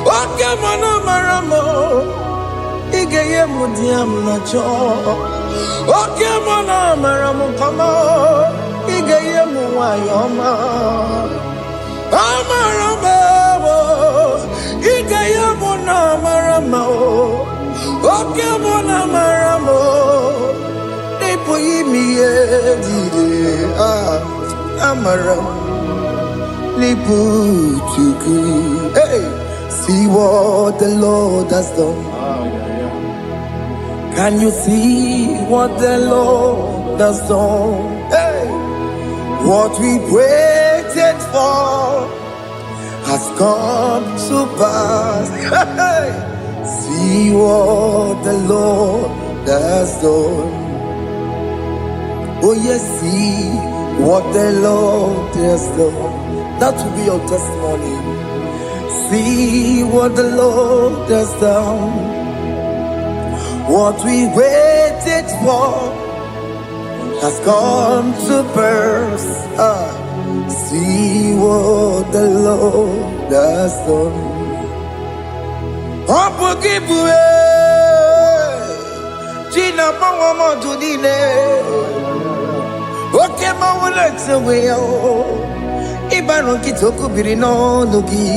Okemana Amaramo Igeye Mudiam Nacho Okemana Amaramu Kama Igeye Muwayoma Amaramo Igeye Muna Amaramo Okemana Amaramo Nipo Yimi Edide Amaram Nipo Chuku Hey, see what the Lord has done. Can you see what the Lord has done? Hey, what we waited for has come to pass. Hey, see what the Lord has done. Oh yes, see what the Lord has done. That will be your testimony. See what the Lord has done. What we waited for has come to pass. See what the Lord has done. Opogibwe, Gina Mawamo Dudine, Oke Mawalex away. Ibano Kitoku Birino Nugi,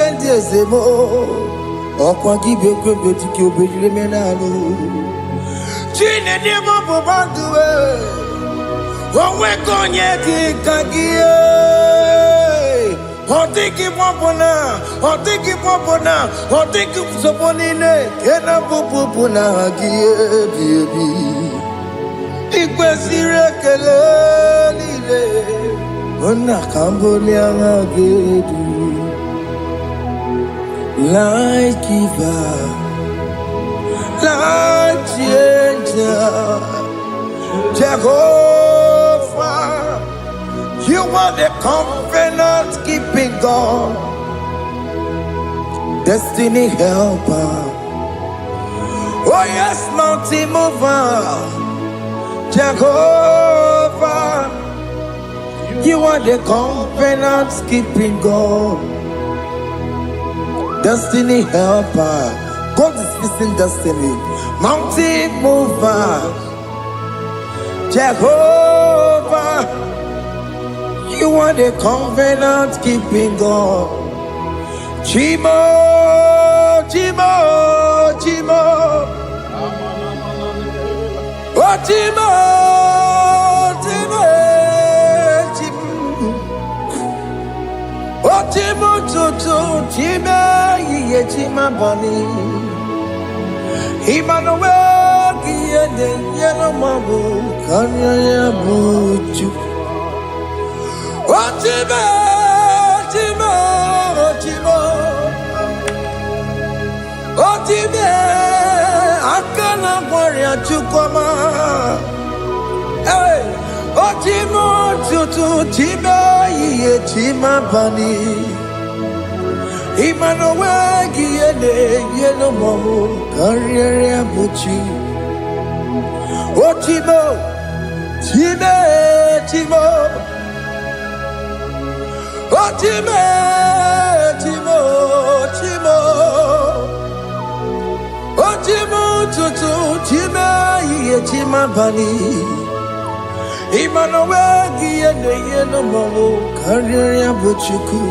and Yezemo. Okwa gibe kwebe tiki obejire menalo Chine di mobo banduwe Onwe konye ki kagie Otiki popona Otiki soponine Kena popona hagie biebi Ikwe sire kele lile Ona kamboni angagedu Light giver, light changer, Jehovah, you are the covenant keeping God, destiny helper. Oh yes, mountain mover, Jehovah, you are the covenant keeping God. Destiny helper, God is fixing destiny. Mountain mover, Jehovah, you are the covenant keeping God. Chimo, Chimo, Chimo, oh Chimo, Chimo, Chimo, oh Chimo, Chimo, Chimo. Chima Bani Emmanuel Kiende Yeno Mabu Kanya Buchu Ochime Chimo Chimo Ochime Akana Warrior Chukwama Hey Ochimo Chutu Chima Ye Chima Bani Emmanuel Kiende Yeno Mabu Kanya Buchu Ochimo Chime Chimo Chimo, Chimo, Chimo, Chimo, Chimo, Chimo, chima bani. Imano wegi ene yeno mawo karya buchuku.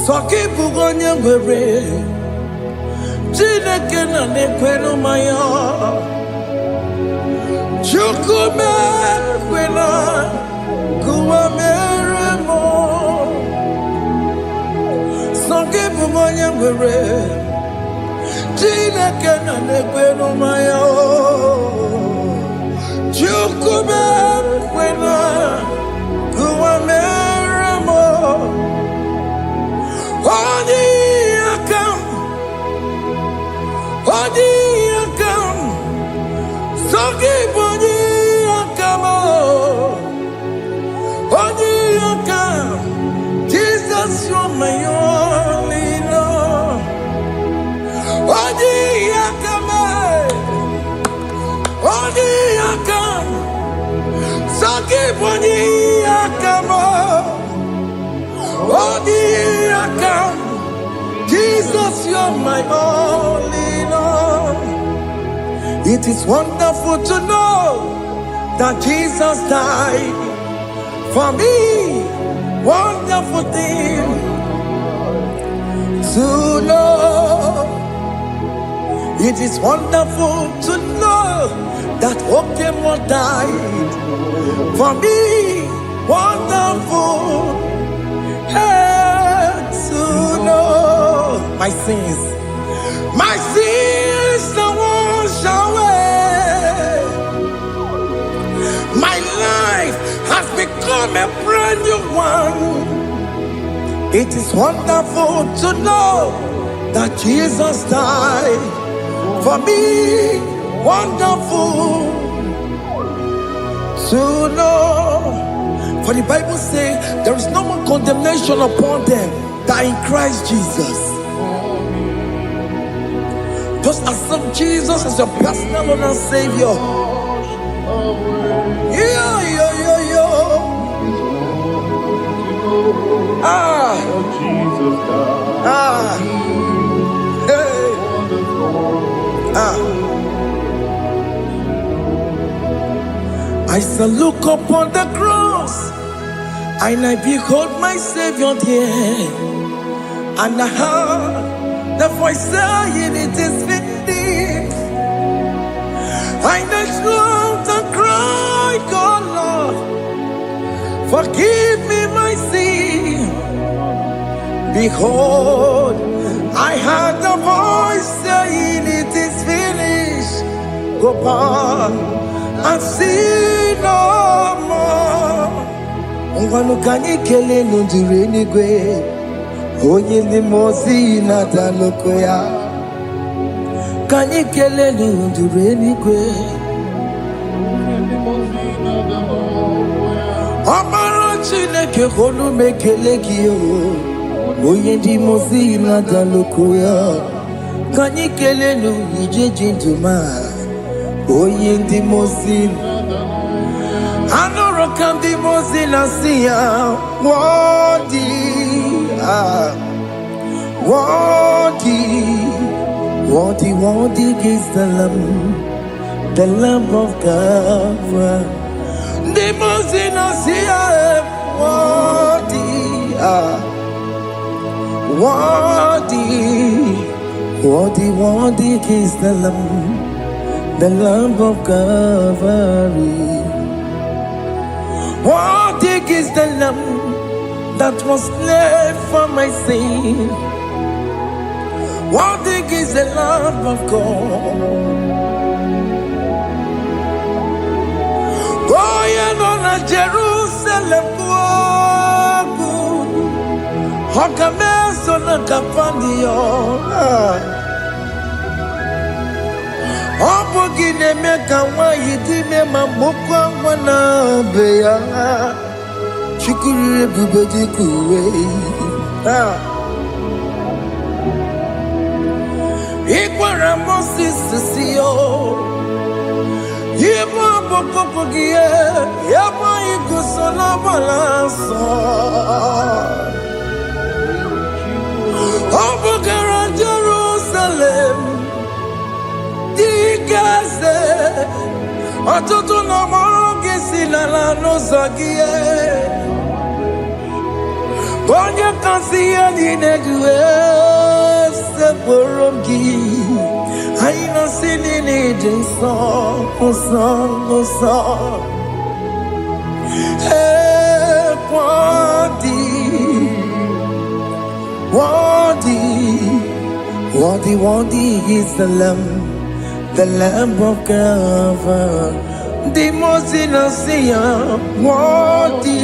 Soki bugonye ngwere Chineke na nekwenu maya Chukume kwena Kuwa meremo Soki bugonye ngwere Chineke na nekwenu maya Chukume kwena Kuwa meremo Odi akam, soki odi akam, odi akam. Jesus, you're my only love. Odi akam, soki odi akam, odi akam. Jesus, you're my only love. It is wonderful to know that Jesus died for me. Wonderful thing to know. It is wonderful to know that Okemo died for me. Wonderful to know my sins are washed away. My life has become a brand new one. It is wonderful to know that Jesus died for me. Wonderful to know. For the Bible says there is no more condemnation upon them that in Christ Jesus. Just accept Jesus as your personal Lord and Savior. I shall look upon the cross and I behold my Savior there, and I heard the voice saying, it is finished. I knelt and cried, God, Lord, forgive me my sin. Behold, I heard the voice saying, it is finished. Go back and sin no more. Ngwanu kanyi kele nundure nigwe, onye ndi mozi na daloko ya. Kanyi kele nundure nigwe, Amara Chineke konu mekele kiyo, onye ndi mozi na daloko ya. Kanyi kele nu ije jinduma, onye ndi mozi. Anoro kandi mozi na siya, worthy is the Lamb of God. The mozi na siya, worthy is the Lamb of Calvary. Worthy is the Lamb that was slain for my sin. Worthy is the Lamb of God. Going on a Jerusalem, Hokameso na kapandio. Opogine meka wa yidime mamukwa wana beya. Chukuru bubedi kuwe. Ikwara Moses siyo. Ibo boko gie. Yabo igusola balansa. Obugara Jerusalem. Dikaze. Ọtụtụ n'ọmọ gị si n'ala n'ụzọ gị onye kasị ihe niile jụrụ sekpụrụ gị anyị nọsi niile dị nsọ nsọ nsọ worthy is the Lamb of God, the most innocent, worthy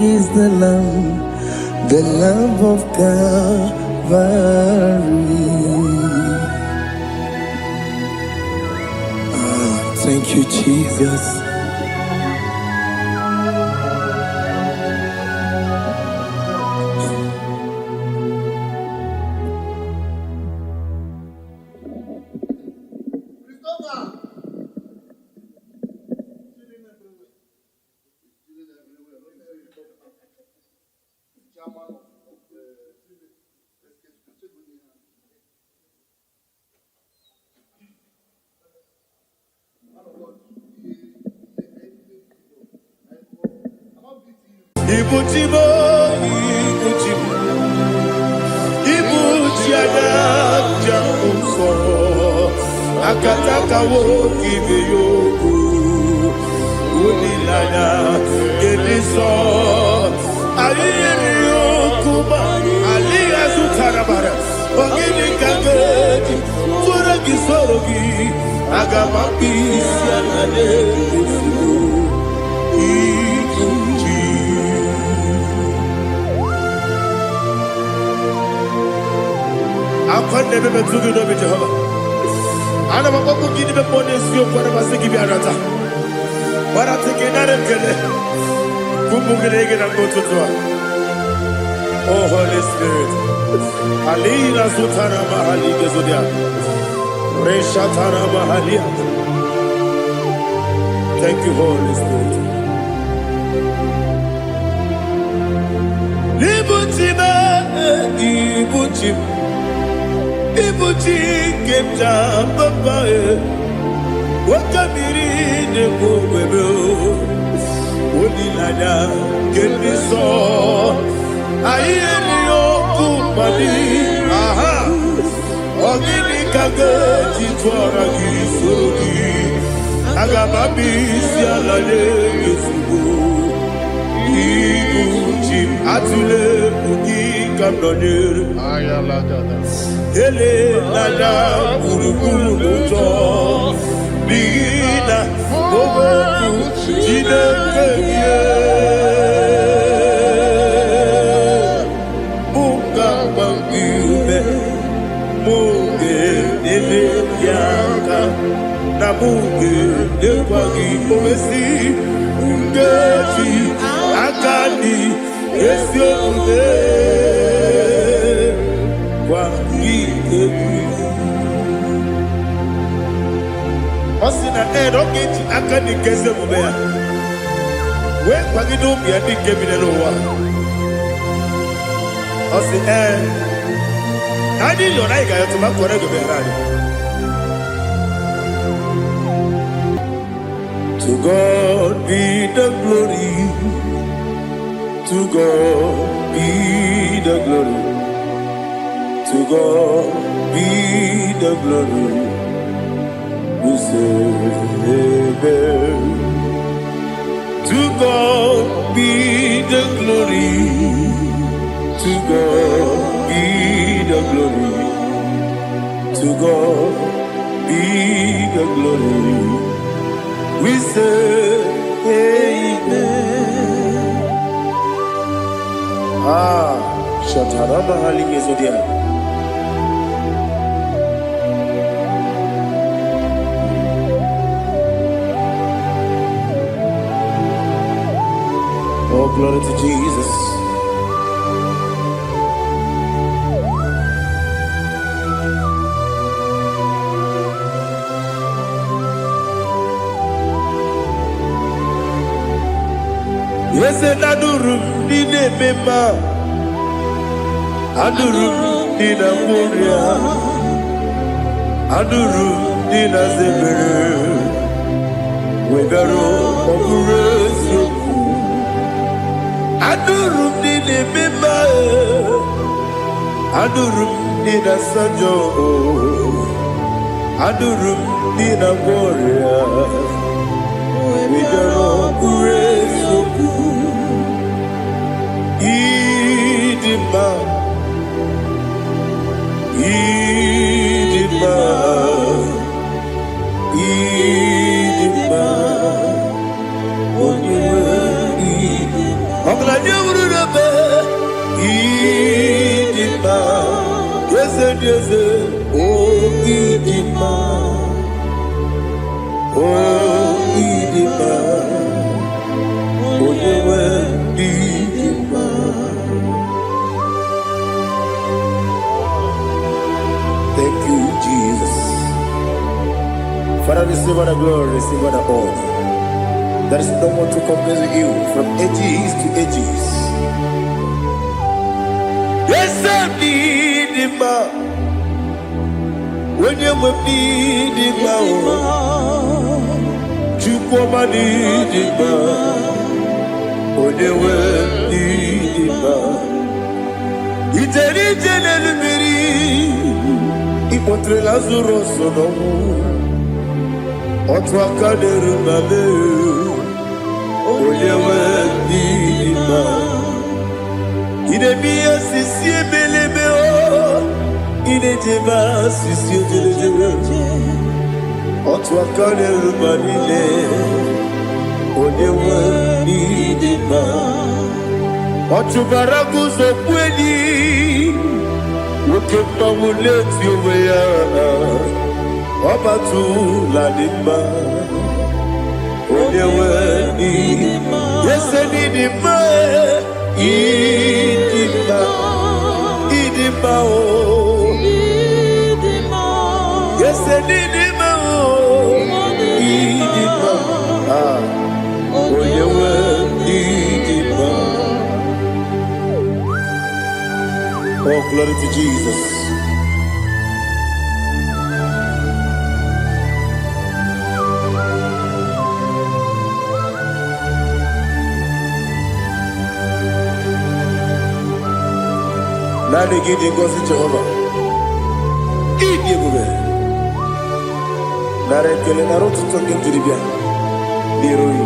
is the Lamb of Calvary. Thank you, Jesus. Akataka wo kibe yoku unilada geliso aliyeri yoku ba aliya sutarabara ogini kangeti tura gisorogi agamapi sianade kufu ikuji akwande bebe tugi no be Jehova ana makoko gidi be ponesio kwa masiki bi arata bara tekenare kele kumbugele na kototwa. Oh Holy Spirit alina sutana mahali gezodia reshatana mahali. Thank you Holy Spirit. Ibuti kemja papa wakamiri de bobebe onilada kemiso ayeni okupani aha ogini kage titwara gisorogi agamabi sialale yesugo ibuti atule ugi kamdonere ayalada ele nada buruburu moto bina oboku jinekeye muka bangiube muge ele yaka na muge dekwagi omesi ngeji akani esiokude Osina erogeji akani keze mubea we kwagido bia di kemine lowa osi nadi yona iga yoto makore go berani. To God be the glory, to God be the glory, to God be the glory. We say amen. To God be the glory, to God be the glory, to God be the glory. We say amen. Shatarama Haligezodia. glory to Jesus. Yes, and Adurum Dine Mema Adurum Dina Moria Adurum Dina Zebere Wegaro Oguresu Adurum Dine Mema Adurum Dina Sanjo Adurum Dina Moria Wegaro Oguresu Idima, Idima, Idima, Idima, yes, yes, oh Idima, oh Idima, Idima. Thank you, Jesus. Father, receive all the glory, receive all the honor. There is no one to compare with you from ages to ages. Yes, I need him. When you need him, you come and need him. When you need him, it's a little Ipotre Lazaro sono Otwa kaderu mame Oyewe dima Ine biya sisi belebe o Ine jeba sisi ojelejebe Otwa kaderu manile Oyewe dima Otubaragu zokweni Wokemba muleti oweya Obatu ladima Oyewe idima Yese nidima Idima Idima o Yese nidima o Idima Oyewe idima Oh, glory to Jesus. Nani gidi ngozi Jehovah. Gidi gube. Nare kele naro tutonge diribia. Diroi.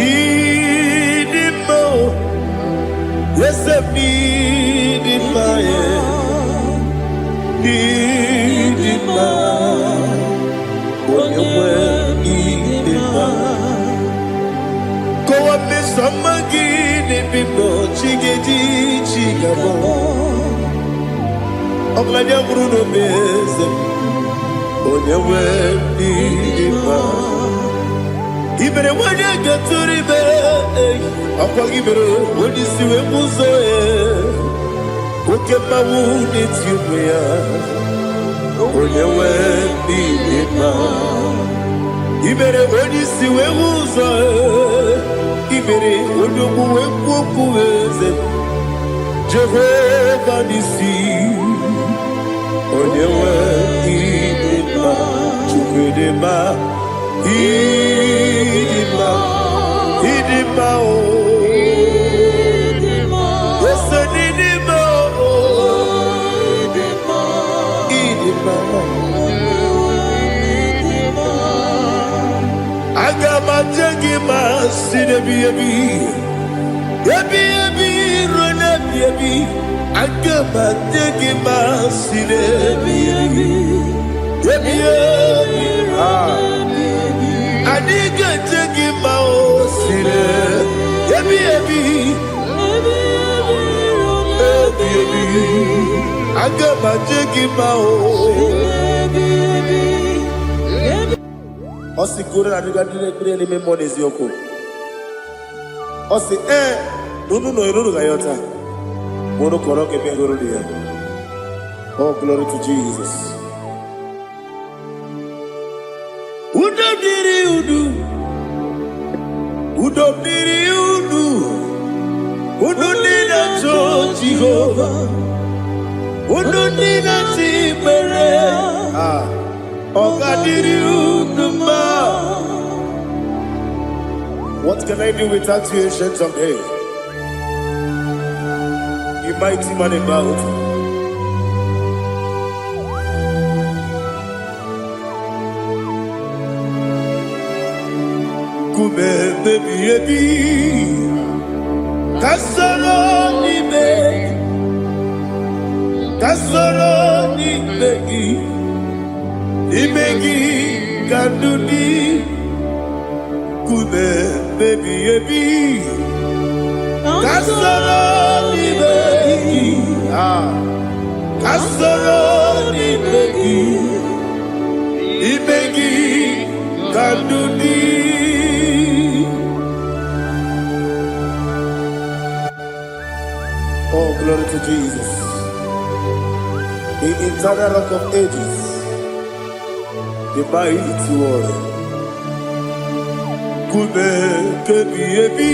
Idimo. Yes, I need it, my need it, my when you were need it, my go up with some again, if you know, chiggy, chigabo. I'm like a Bruno Mese, when you were need it, my even when you get to the bed. Apagibero, when you see a muzo, okay, my wound it's you, when you went in my. Even when you see a muzo, even when you go with Jehovah, you see, when you went in my, Chukudema, Idima, Agama Sinabi, Yabi, Ronabi, Agama Degima Sinabi, Adiga Degima Sine, Yabi, Agama Degima. Osi kore na diga dire ni me money zioko. Osi no gayota. Mono koro ke me goro dia. Oh, glory to Jesus. Udo diri udu. Udo diri udu. Udo dina to Jehovah. Udo dina tibere. Oga diri udu ma. What can I do without you, ancient of days? You mighty man about. Kume baby, kasoro ni begi, kanduni. Kume baby, kasoro ni begi, kanduni. Oh, glory to Jesus. The eternal rock of ages, the mighty one. Kume kebi,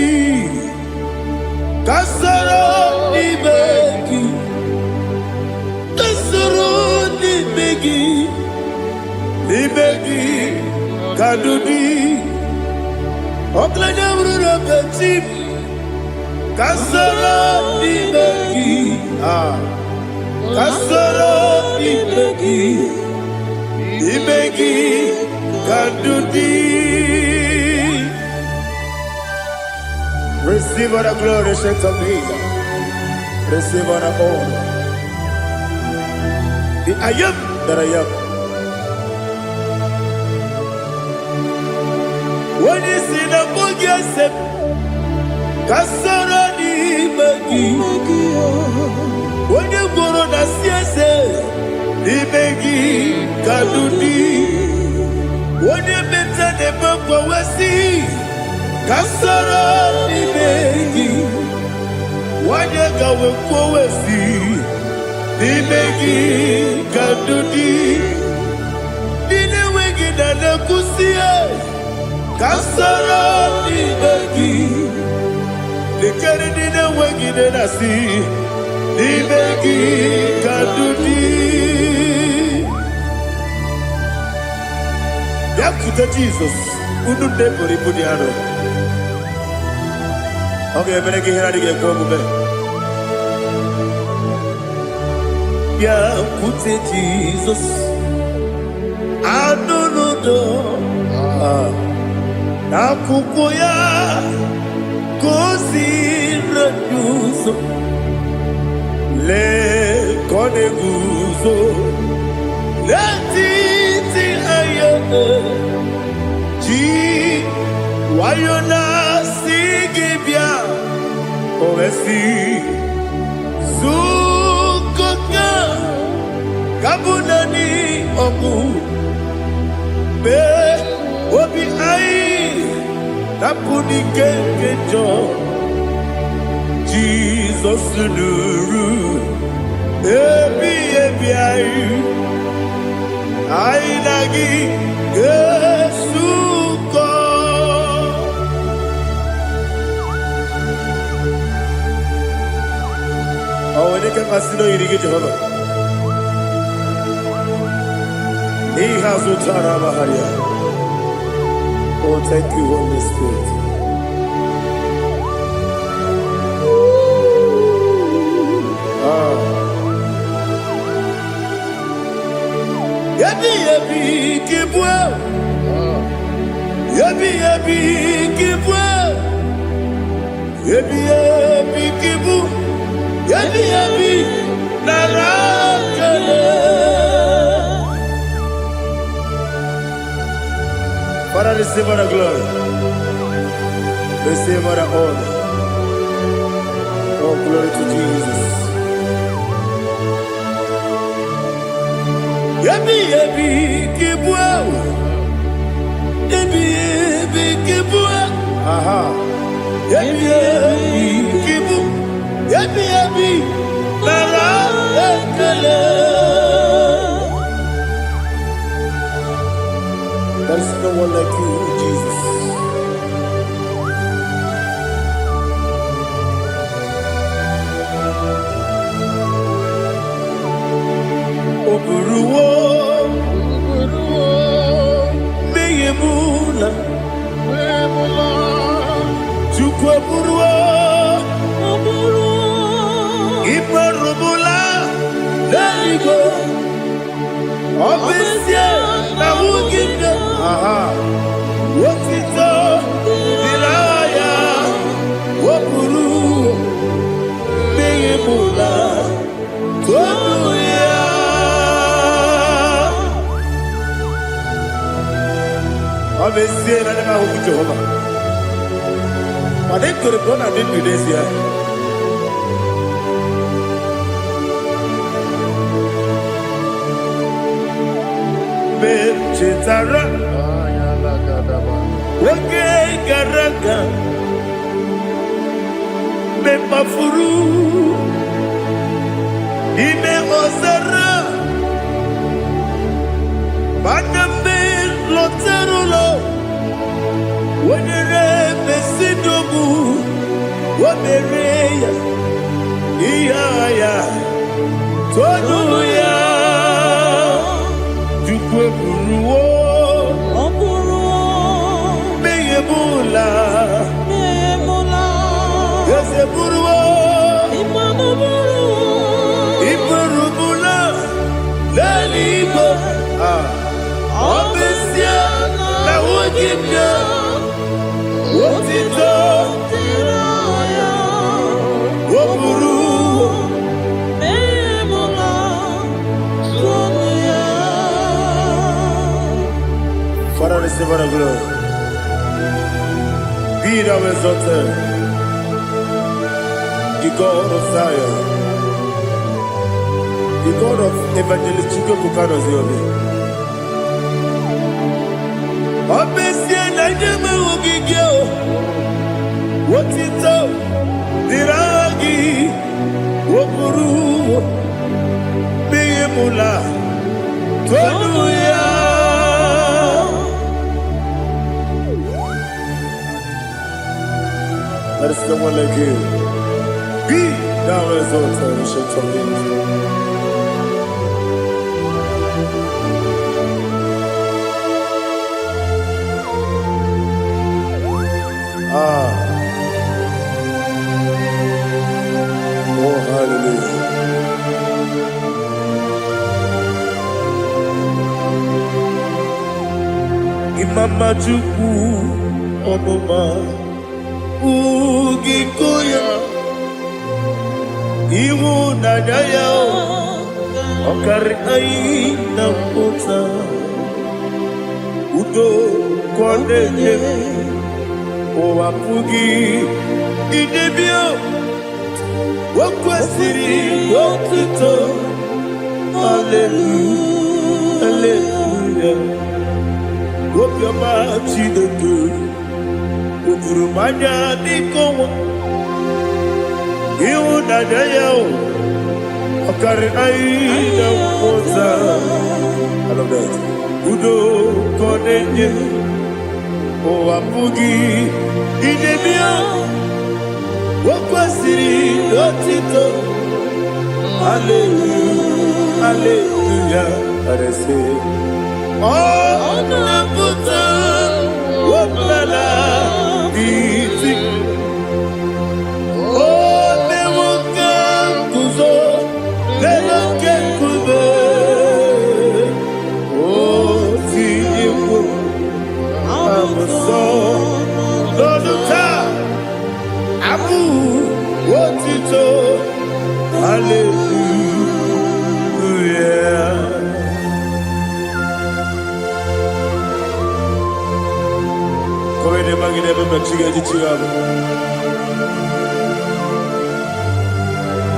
kasoro ni begi, kadudi. Oklanya urura petip. Kasoro ni begi, kadudi. Receive all the glory, shake of Jesus. Receive all the honor. The I am that I am. When you see the book, kasoro ni begi. When you go on a siese, ni begi kadudi. When you better the book wasi, kasoro ni begi. When you go wasi, ni begi kadudi. Dine wegi na kusia, kasoro ni begi. The carry the wagi de nasi, the begi kadudi. Yakuta Jesus, udu depori pudiano. Okay, I'm going to get a Yakuta Jesus, I don't know. Nakukoya. Kosi reduso le koneguzo le titi ayane ji wayona sigibia oesi sukoka kabunani oku be obi ai Tapuni kekejo Jesus nuru ebi ayu ainagi Yesuko awene kasino irige Jehovah He has utara baharia. Oh, thank you, Holy Spirit. Yabi kibwa. Yabi kibwa. Yabi kibu. Yabi narakale. Father, receive all the glory. Receive all the honor. Oh, glory to Jesus. Yabi kibwa. Ebi kibu. Aha. Ebi kibu. Ebi nara ekele. There is no one like you, Jesus. Oburuwo, meyemula, Chukwu oburuwo, imarubula, leligo, obesia na wugide, wotito, diraya, oburuwo, meyemula, tonuya. Obviously, I never hope to Jehovah. But they could have done I didn't do this year. Chetara, okay, Garaga, Mepafuru, Ime Osara, Banambe, Loterulo, Wenere, Besidobu, Wabereya, Iaya, Tonuya. Buruwo, meyemula, yese buruwo, iburubula, leligo, obesia, na wugibya, wotito, woburuwo. Father, receive our glory. Be thou exalted, the God of Zion, the God of Evangelist Chike Bukano Ziobi. Obesia na jeme ugigyo, wotito, diragi, wokuru, biyemula, tonuya. There is no one like you. Be thou exalted, ancient of days. Oh, hallelujah. Imama Chukwu Onuma Ugikoya Iwu Nadaya Okari Aina Kota Udo Kondeye Owapugi Idebio Wakwasiri Wakito Hallelujah Hallelujah Wopiama Chidedu Ukurumanya Nikowa Iwu Nadaya Okari Aina Kota I love that Udo Kondeye Owapugi Idebio Wakwasiri Lotito Hallelujah Hallelujah I say Oh Nabuta Wapala Biti Oh Newoka Kuzo Newoka Kuzo Oh Tiyewo Amoso Loduta Abu Wotito Hallelujah Come ne magine bebe chiga chiga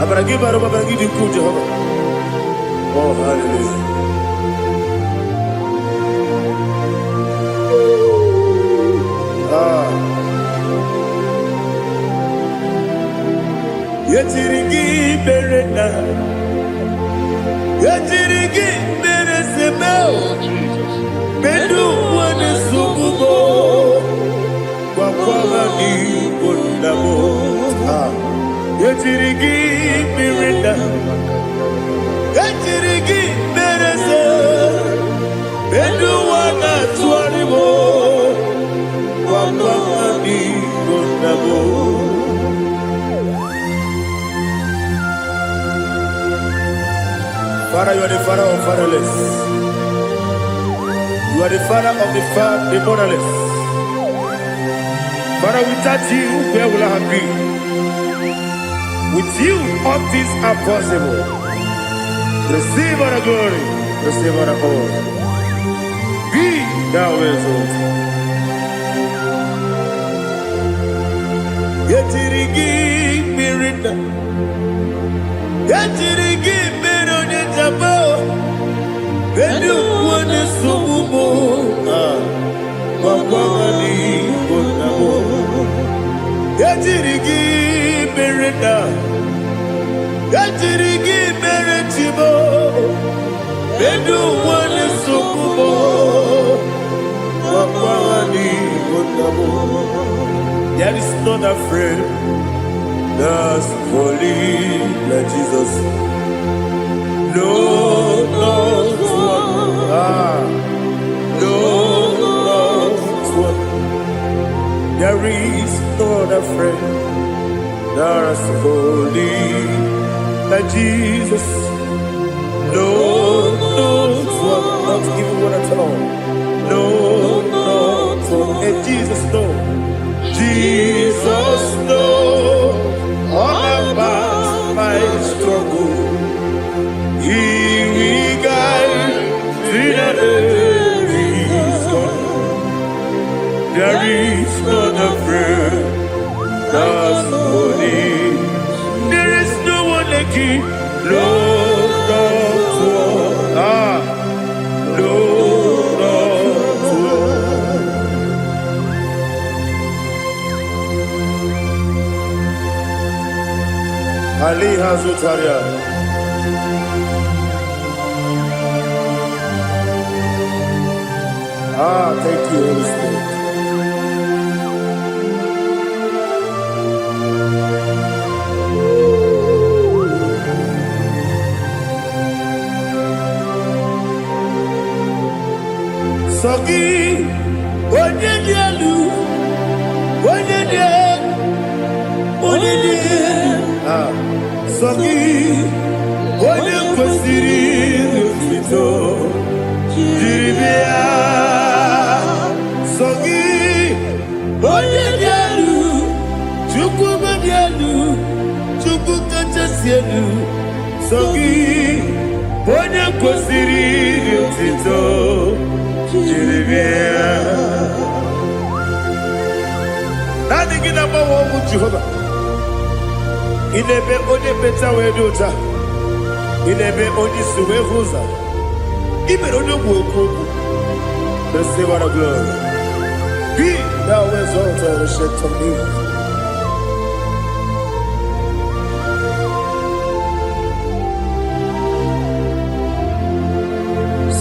Abragi baro abragi di ku Jehovah Oh hallelujah Yetirigi berena, yetirigi beresebeo, bedu wane sububo, wakwama ni bondamo. Yetirigi berena, yetirigi berese, bedu wana tuaribo, wakwama ni bondamo. Father, you are the father of fatherless. You are the father of the motherless. Father, without you, where will I have been? With you, all things are possible. Receive all the glory, receive all the honor. Be thou exalted. Yetirigi mirina, yetirigi mirona jabo, bedu wane sububo, wakwani bonamo. Yetirigi mirina, yetirigi miretibo, bedu wane sububo, wakwani bonamo. There is not a friend that's holy like Jesus. No, no, no, one. There is not a friend that's holy like Jesus. No, no, one. Not even one at all. No, no, one. And Jesus, no. Jesus knows all about my struggle. He will guide me there is not a friend that's holy. There is no one like you. Lord, Ali Hazutaria. Thank you, Holy Spirit. Sogi, Onyedialu, Sogi, Onye kwesịrị ịtụtụ jiri bịa. Sogi, onye dị elu, Chukwu dị elu, Chukwu kachasị elu. Sogi, onye kwesịrị ịtụtụ jiri bịa. Naanị gị na-agbawa ọgwụ Jehova. Inebe onye beta wee dị ụta, inebe onye isi wee hụ ụzọ, imere onye ogwu okwu okwu. Receive all the glory. Be thou exalted and shake on me.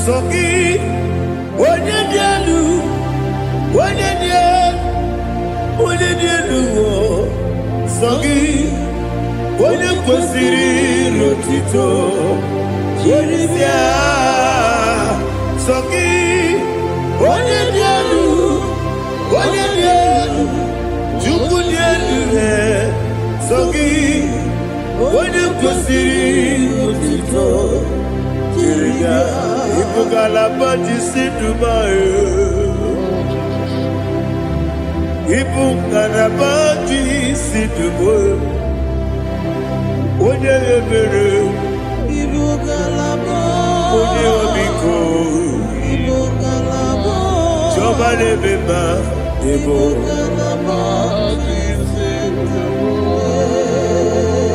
Sogi, onye dị elu, onye dị elu, Sogi. Onye kwesịrị ịrụtụtụ jiri bịa. Sogi, onye dị elu, Chukwu dị elu. Sogi, onye kwesịrị ịrụtụtụ jiri bịa. Ibu ngalaba jisi Dubai, ibu ngalaba jisi Dubai. Onye ebere, Ibu Galaba, onye obiko, Ibu Galaba, Jehovah Nebeba, Ibu Galaba,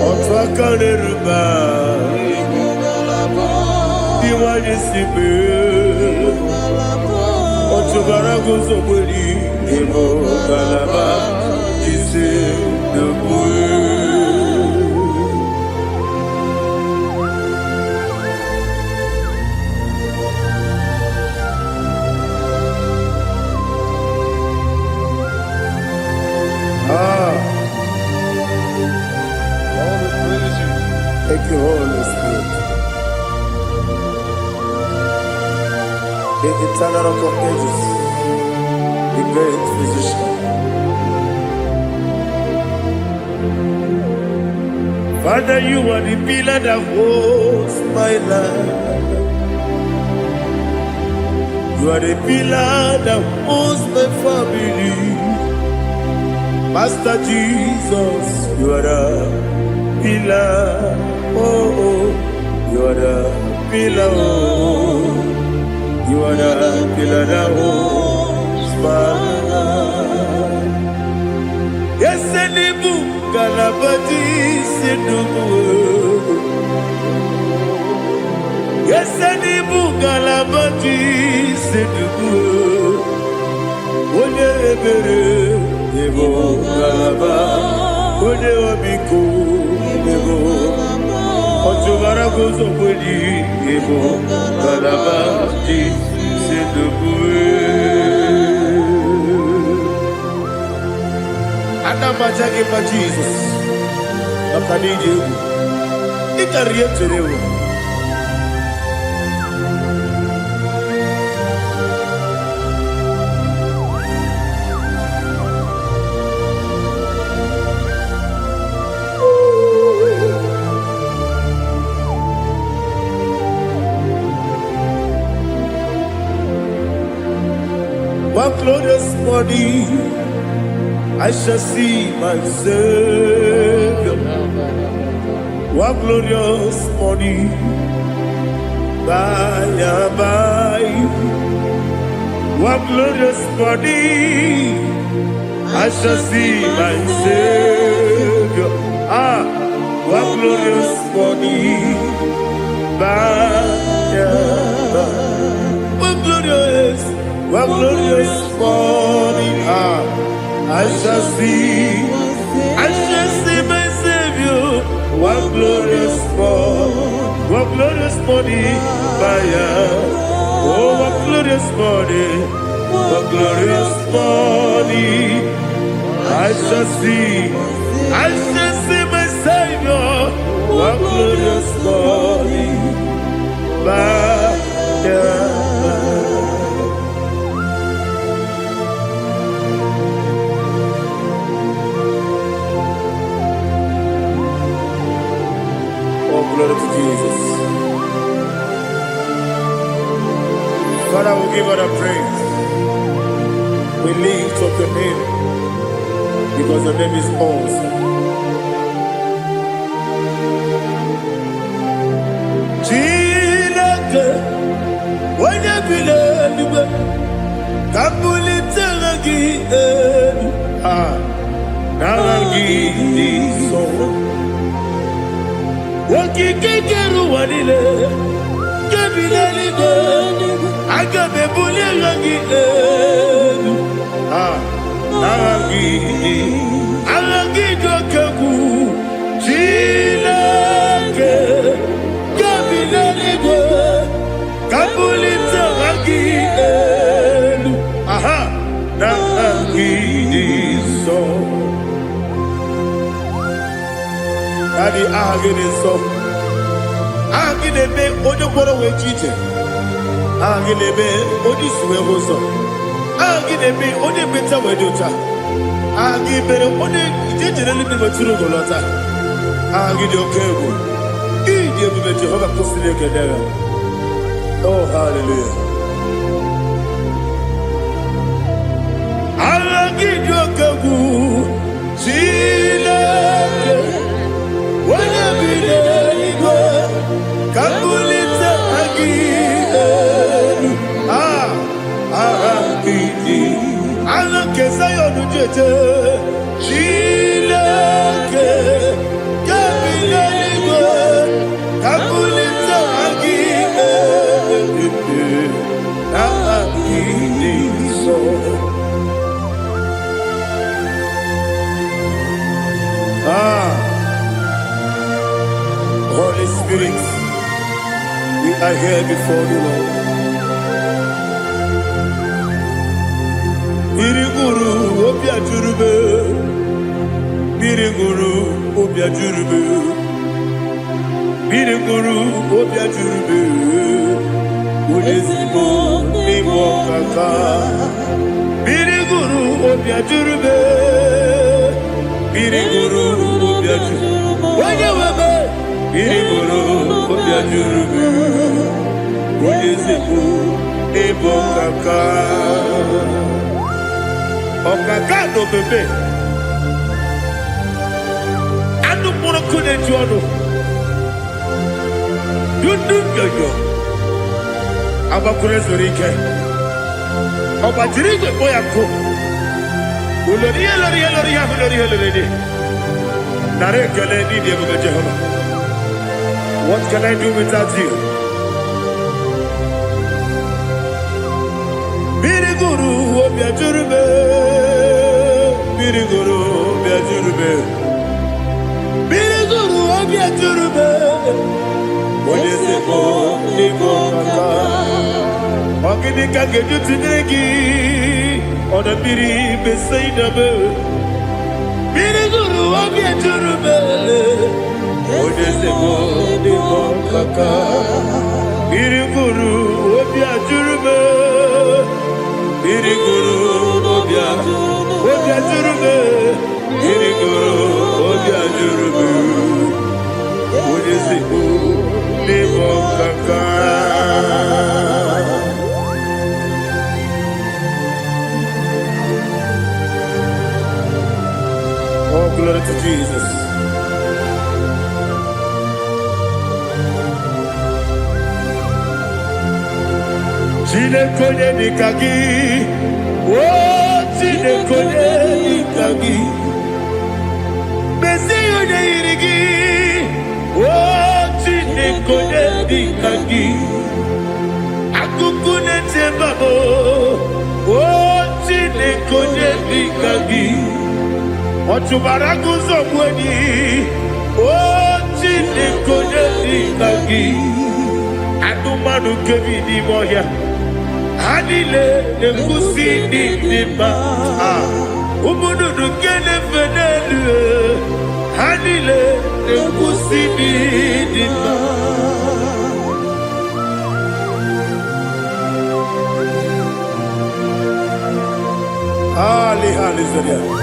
Otu aka n'eruba, Ibu Galaba, Iwanye sibe, Ibu Galaba, Otu Otubara gozo boli emo kalaba dise debue. Thank you, Holy Spirit. The eternal rock of ages, the great physician. Father, you are the pillar that holds my life. You are the pillar that holds my family. Master Jesus, you are the pillar. Oh, you are the pillar. Oh, you are the pillar that holds my life. Yes, Enibu Galabati Sinubu. Yes, Enibu Galabati Sinubu. One ebere Ebo Galaba. One obiku Ebo. Otubara gozo boli ebo galaba di sedebue. Adama jage pa Jesus. Akanije. Ikariye terewo. One glorious morning, I shall see my Savior. One glorious morning, by and by. One glorious morning, I shall see my Savior. One glorious morning, by and by. One glorious morning, I shall see my Savior. One glorious morning, oh, one glorious morning, I shall see my Savior. One glorious morning, glory to Jesus. Father, we give her the praise. We lift up your name because your name is awesome. Chineke, onye bileliwe, kabulitera gi elu, naragi so. Wakikekeru wanile Kebileligo Agabe buli rangi elu Arangi dokeku Chileke Kebileligo Kabulita rangi elu Narangi so Daddy, agene so. Agene be ojo poro we chite. Agene be oji suwe hoso. Agene be oji beta we dota. Agene be oji jejere libi maturu golota. Agene okego. Ije be Jehovah kosile kedera. Oh, hallelujah. Agene okego. Chileke. Wanya bileligo, kabulita agidelu, agidi, alakeza yonujeje, chileke, kabileligo, kabulita agidelu, agidi Spirit, we are here before you, Lord. Biriguru obia jurube, Biriguru obia jurube, Biriguru obia jurube, Udesibo nibo kaka, Biriguru obia jurube, Biriguru obia jurube, Wanyawebe, Biriguru obia jurube, Udesibo nibo kaka. Okagado bebe anu mono kone jono dundu yoyo abakure zorike obajiri gbe boya ko olori nare kele ni de bebe Jehovah. What can I do without you? Biriguru obia jurube, Biriguru obia jurube, Biriguru obia jurube, Odesibo nibo kaka. Ogini kageju tinegi, Oda biri besaidabe, Biriguru obia jurube, Odesibo nibo kaka. Biriguru obia jurube, Biriguru obia jurube, Biriguru obia jurube, Odesibo nibo kaka. Oh, glory to Jesus. Chinekonye nikagi, oh chinekonye nikagi, Mesiyone irigi, oh chinekonye nikagi, Akukune tembabo, oh chinekonye nikagi, Ochubaragu zomweni, oh chinekonye nikagi, Adumanu kevidi moya. Hanile nekusi nima, umunudu kene fenelu. Hanile nekusi nima. Hallelujah.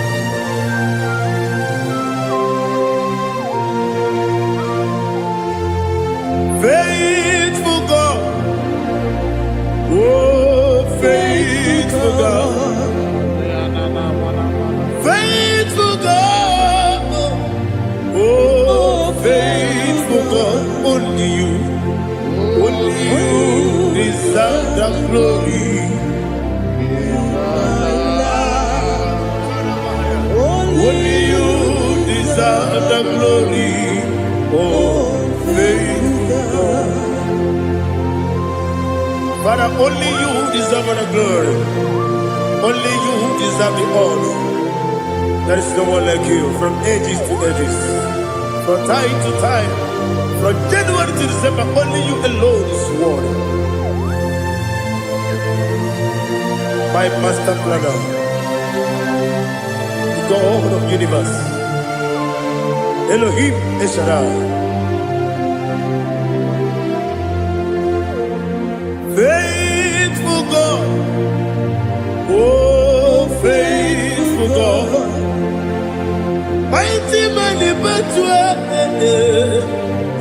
Faithful God, oh faithful God, faithful God, oh faithful God, only you deserve the glory. Only you deserve the glory, oh faithful God. Father, only you deserve the glory. Only you deserve the honor. There is no one like you, from ages to ages, from time to time, from January to December. Only you alone is worthy. My master planner, the God of the universe, Elohim Eshadai. Faithful God, oh faithful God, mighty man in battle,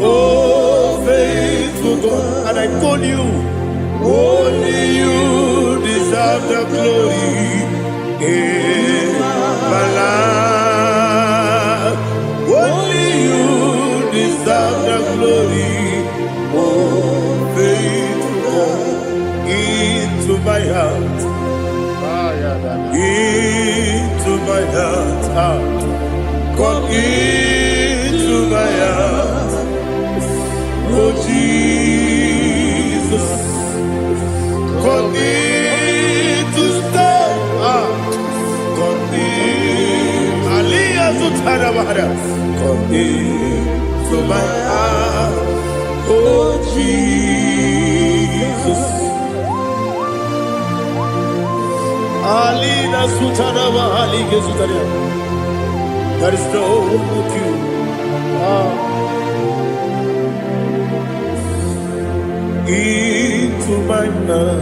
oh faithful God, and I call you, only you deserve the glory in my life, only you deserve the glory, oh faithful God. Into my heart, into my heart, come into my heart, oh Jesus, come in to stay, come in, Aliyah Zutara Bahara, come into my heart. Oh Jesus. Alina Sutanava Alige Sutaria. There is no one like you. Into my mind.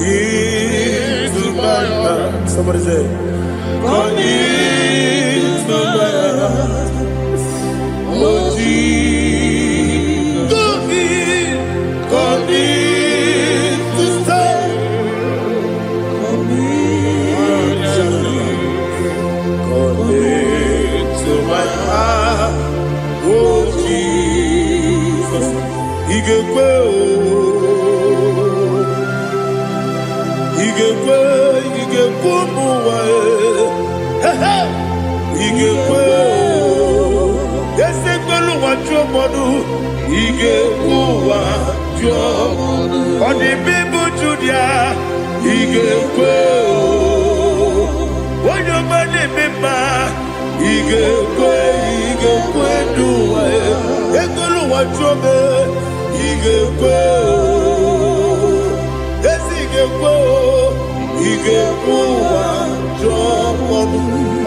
Into my heart. Somebody say, come into my heart. Oh Jesus, come in to stay. Come into my heart. Oh Jesus, He can go. On the people to their, he can go. When your money member, he can go, do it. He can watch your man, he can go. Yes, he can go. He can go.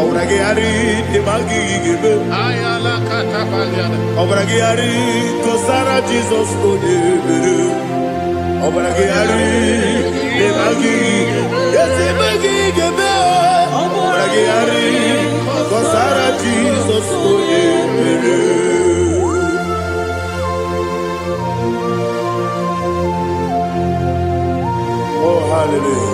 Obragiari, the Magi give Ayala Catapaliana. Obragiari, Tosara Jesus, Obragiari, the Magi, yes, the Magi give Obragiari, Tosara Jesus, oh, hallelujah.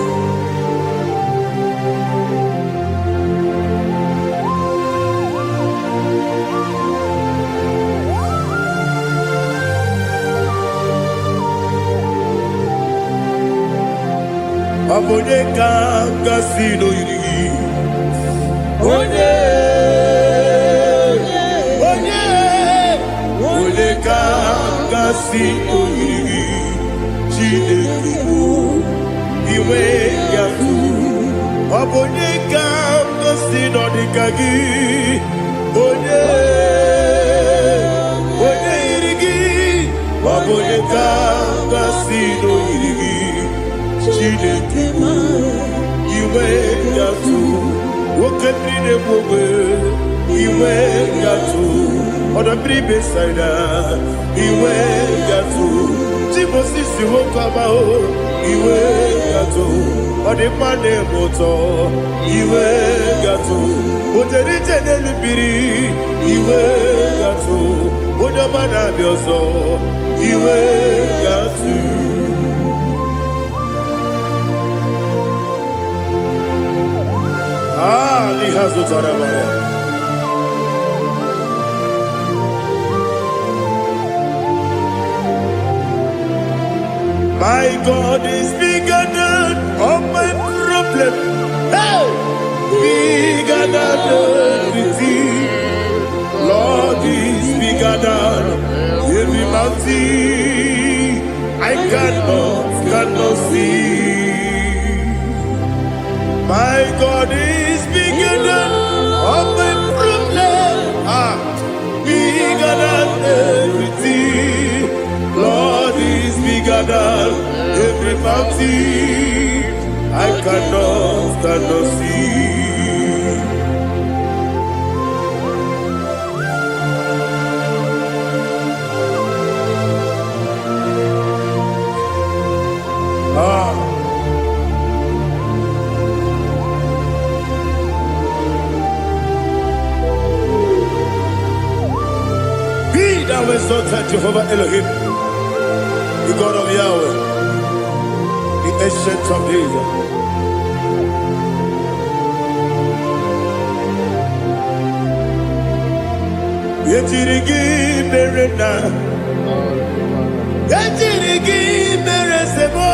Abone kanga sino yiri. Onye kanga sino yiri. Chineke iwe yatu. Abone kanga sino dikagi. Onye yiri. Abone kanga sino yiri. Chineke iwe yatu wokenine bobe iwe yatu odabri besaida iwe yatu timosisi wokama o iwe yatu odimane moto iwe yatu oterite nelubiri iwe yatu odamana bioso iwe yatu. My God is bigger than all my problem. Hey! Bigger than everything. Lord is bigger than every mountain. I cannot see. My God is bigger than all my problem. Bigger than everything. Lord is bigger than every mountain. I cannot see. Thou exalted Jehovah Elohim, the God of Yahweh, the ancient of days. Yetirigi berena, yetirigi beresebo,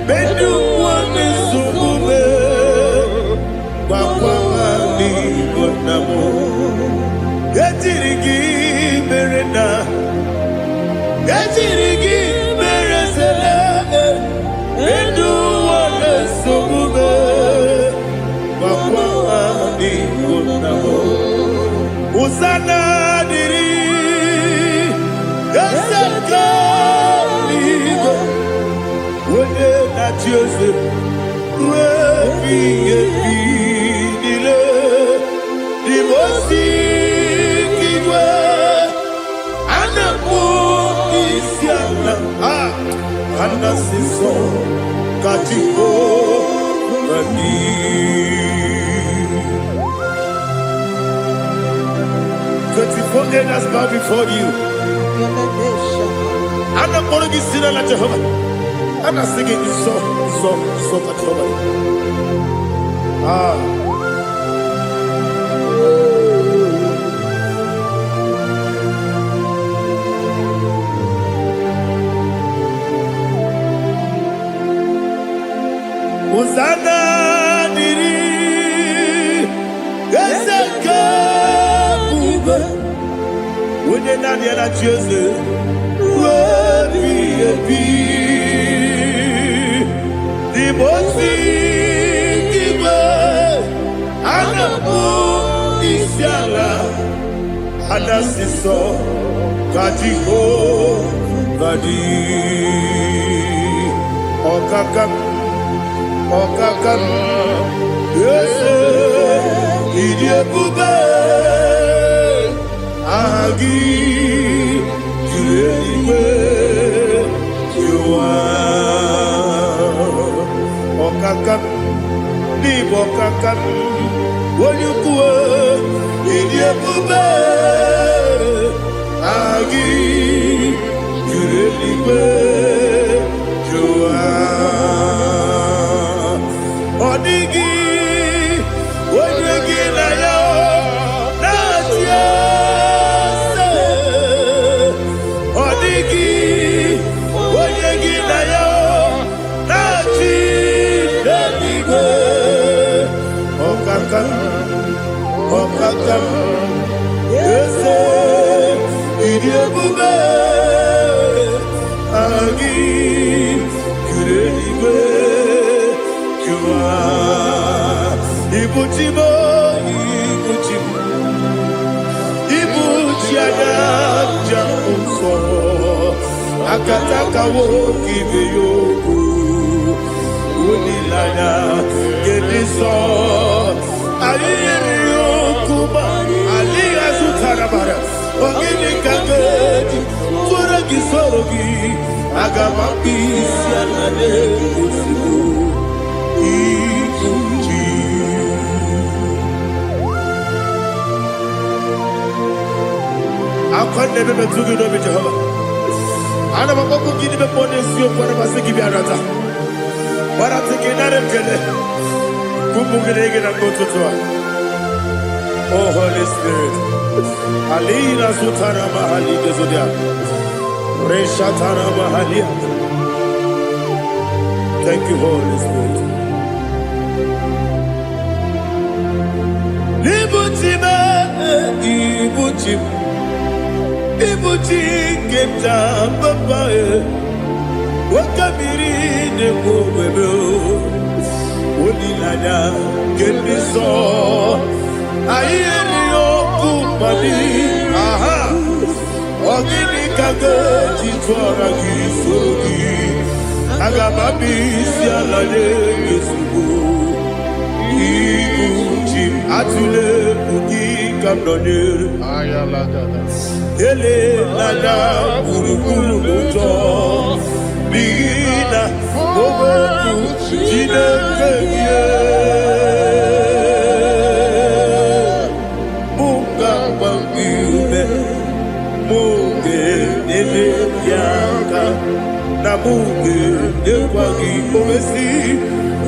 bedu wane sumube, wakwa mani bonamo. Yetirigi berena, yetirigi beresele, bedu wane sumube, wakwa mani bonamo. Usana diri Joseph, Rebi Dile, Divosi Kiwe, Anapo Isiana, Anasiso, Katiko, Rani. 24 elders bow before you. I'm not going to be sitting at Jehovah. I'm not singing this song at Jehovah. Hosanna diri, Ezeka bube, wene nani ana Joseph, Rebi Dibosi Kiwe, Anapo Isiala, Anasiso, Katiko, Vadi, Okakam, Yese, Idiabube, Agi, Juliwe, Jua, Okakam, Nibo Kakam, Wanyukue, Idiabube, Agi, Juliwe, Jua. Odigi, Odigi na yo, na tiese. Odigi, Odigi na yo, na tiese. Okakam, Yese, Idiabube, Agi, Kureliwe. Ibuchimo, Ibuchiana, Jamuso, Akataka woki beyoku, Unilana, Gediso, Aliyokuba, Aliya Sutarabara, Ogini Kageti, Turagi Sorogi, Agamapi, Sianade, Usibu. I can't never be too good over Jehovah. I never go to give the bonus you for a Masiki Biarata. But I'm thinking that I'm going to go to Oh, Holy Spirit. Alina Sutara Mahali Desodia. Reshatara Mahalia. Thank you, Holy Spirit. Ibuchi keta papa wakabiri ne mwebe Unilada kemiso ayeni okupani aha ogini kage jitwara gisogi agamabisi alade yesubu Ibuchi atule buki kamdonir ayalada ele lada burukuru muto bina oboku jinekeye munga bangiume munge ele yaka na munge ekwagi omesi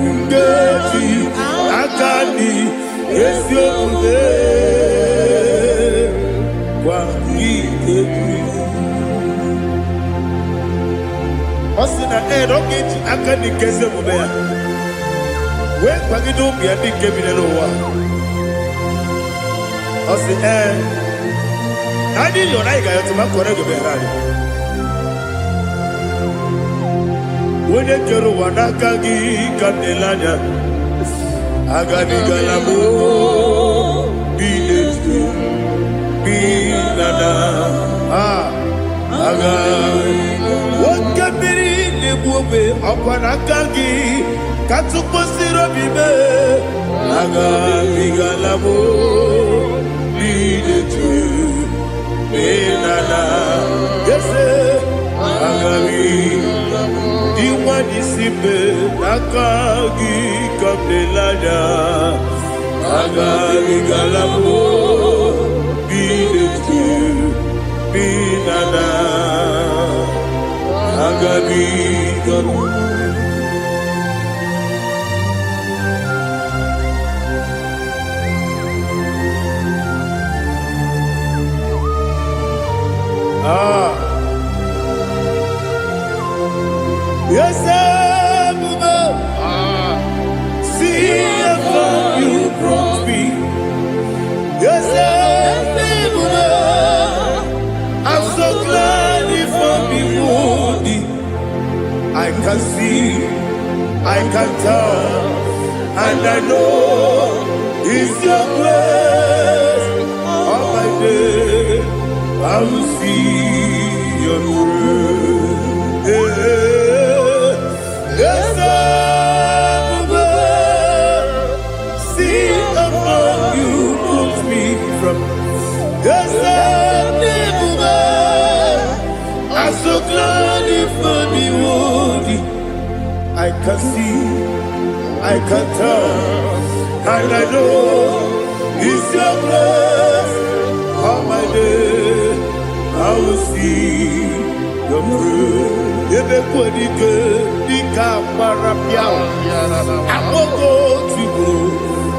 ngeji akani esiomune Osina rokeji akani keze mubea. We kwagido bia bi kebile lo wa. Osi Nadi yo na iga yo tuma kore go be hari. Wone kero wanaka gi kanelanya. Agadi galamo biletu. Binada aga wakabiri lebuobe akwanakagi Katupasiro bibe aga bigalabo bidetu benana yese aga bigalabo diwani sibe nakagi kabelada aga bigalabo bidetu benana aga bigalabo. Yes, see how you brought me. Yes, I'm so glad if I'm wounded. I can see, I can tell, and I know it's your grace. On my day, I will see your grace. Yes, see above you put me from. Yes, I'm so glad if me woody. I can see, I can tell, and I know it's your grace. On my day, I will see your grace. Ebe kodike dika parapia Amoko tigo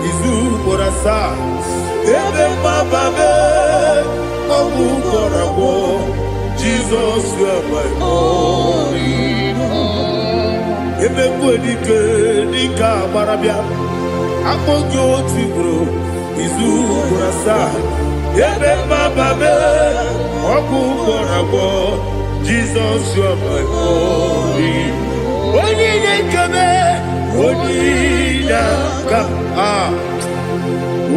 izu borasa Ebe mababe Obu korabo Jesus you are my only home. Ebe kodike dika parapia Amoko tigo izu borasa Ebe mababe Obu korabo Jesus, you are my only. Only come, only come,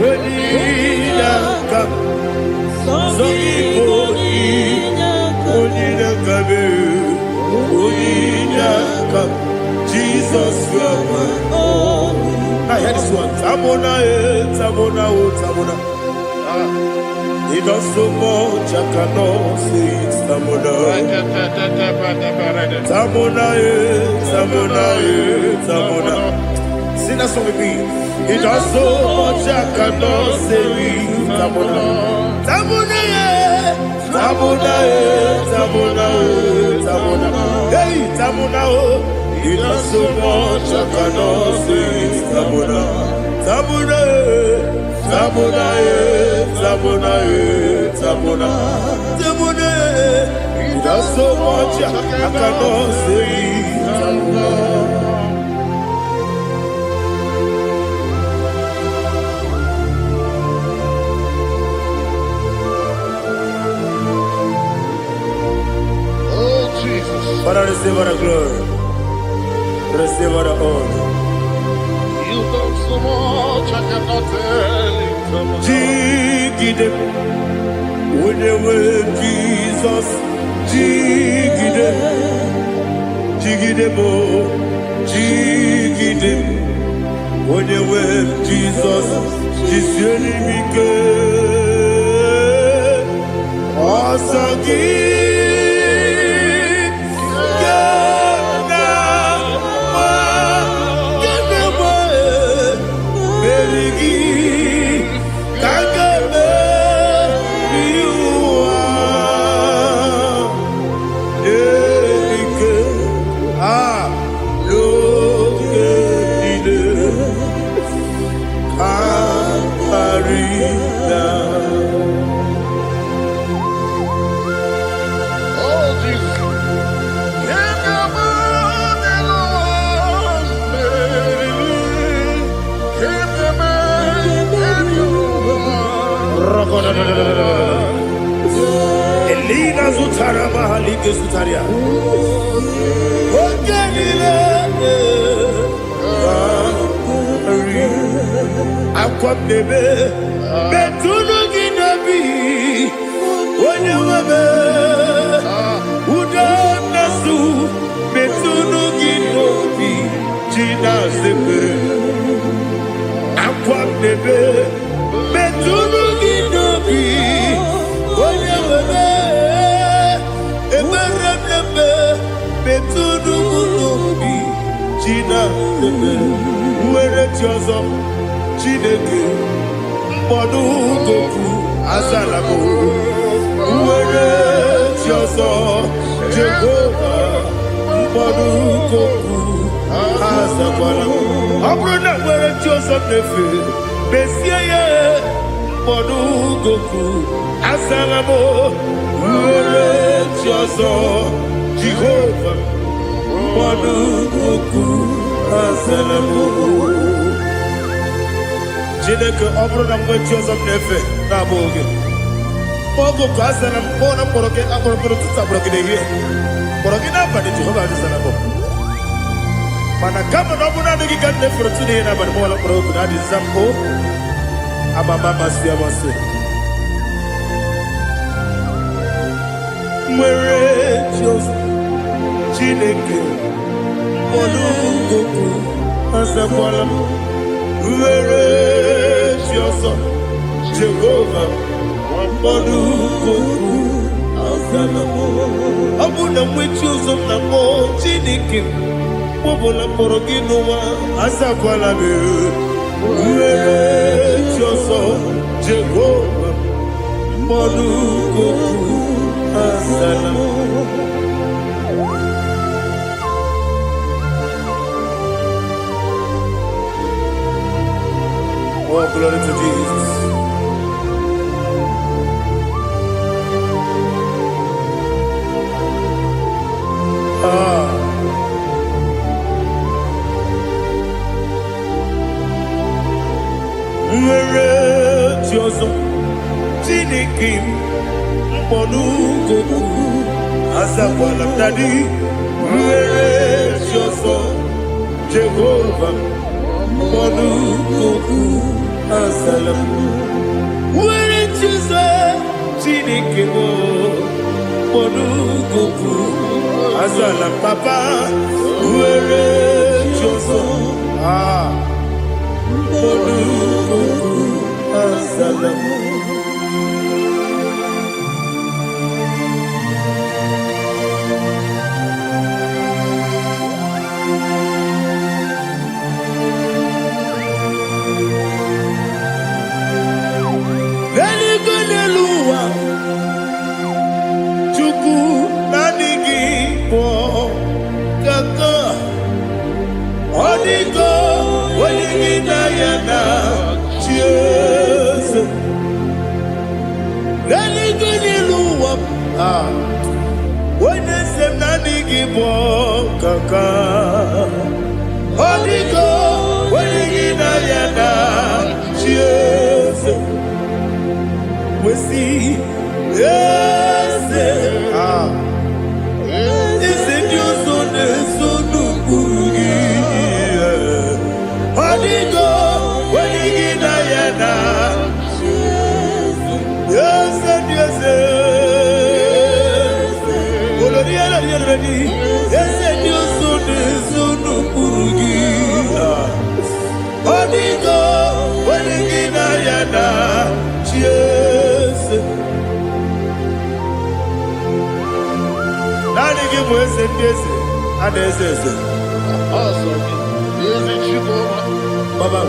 only come. So only come. Jesus, you are my only. I heard this one. Tamona, Tamona, Tamona. He does so much, I cannot say it's Tamona. Tamona, Tamona, Tamona. Sing that song with me. He does so much, I cannot say it's Tamona. Tamona, Tamona, Tamona, Tamona. Hey, Tamona, he does so much, I cannot say it's Tamona. Tamona, Tamona, Tamona, Tamona, Tamona. He does so much I cannot say. Tamona. Oh Jesus! Father, receive our glory, receive our honor. You done so much I cannot tell you. Jigide, with the way Jesus, Jigide, Jigide bo, Jigide, with the way Jesus, Jisyenimike, Asagi. Elina Zutara Mahalike Zutaria. Aqua bebe, Betuno Ginabi, when you were Uda Nasu, Betuno Ginobi, Gina. nebe metunu ginobi onye webe ebere nebe metunu ginobi China nebe uwere ti ọzọ Chineke mkpọdụ goku azalabo uwere ti ọzọ Jehova mkpọdụ goku azakwala ọ bụrụ na nwere ti ọzọ nefe besie ya mkpọdụ goku azalabo uwere ti ọzọ Jehova mkpọdụ goku azalabo Chineke ọ bụrụ na mgbe chi ọzọ m na-efe na-abụ oge ogo ka a zara m kpọọ na mkpọrọ gị akpọrọ mkpọrọ tutu akpọrọ gị n'ehihie kpọrọ gị n'abalị Jehova adịzara m mana kama na ọ bụrụ na adịghị ka m na-efere tu n'ihe n'abalị mụọla mkpọrọ oge na adịza m o amama amasị amasị nwere chi ọzọ Chineke mkpọrọ ogo azakwala m nwere chi ọzọ Jehova mkpọdụ goku azala m ọ bụ na nwe chi ọzọ m na mbọ Chineke kpọbụla mkpọrọ gị n'ụwa azakwala m nwere chi ọzọ Jehova mkpọdụ goku azala m Oh, glory to Jesus. Nwere chi ọzọ Chineke mkpọdụ goku azakwala m dadi nwere chi ọzọ Jehova mkpọdụ goku azala m nwere chi ọzọ Chineke mkpọdụ goku azala m papa nwere chi ọzọ mkpọdụ goku azala m onye se m na adịghị bụ kaka ọ dịgo onye gị na ya na chi eze wesi eze eze ndị ọzọ na-eso n'okpuru gị ọ dịgo onye gị na ya na chi eze ndị eze eze ndị ọzọ na-eso n'okpuru gị ọ dịgo onye gị na ya na chi eze naanị gị bụ eze ndị eze a na-eze eze Baba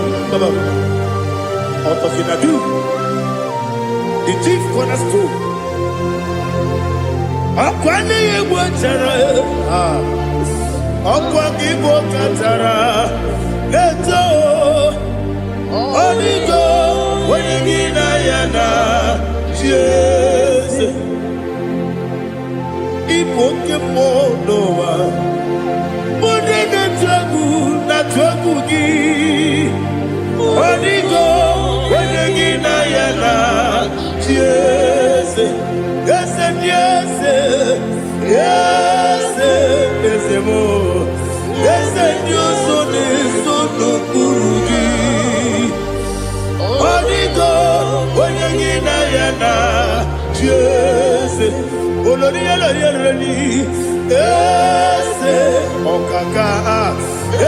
Ọtọfinadu the chief cornerstone ọkwa n'ihi egwu chara ọkwa gị bụ katara eto ọ dịgo onye gị na ya na chi eze ịbụ oke mmụọ n'ụwa onye na-atụ egwu gị ọ dịgo onye gị na ya na chi eze eze ndị eze eze eze m eze ndị ọzọ na-eso n'okpuru gị ọ dịgo onye gị na ya na chi eze olorielorielori eze ọkaka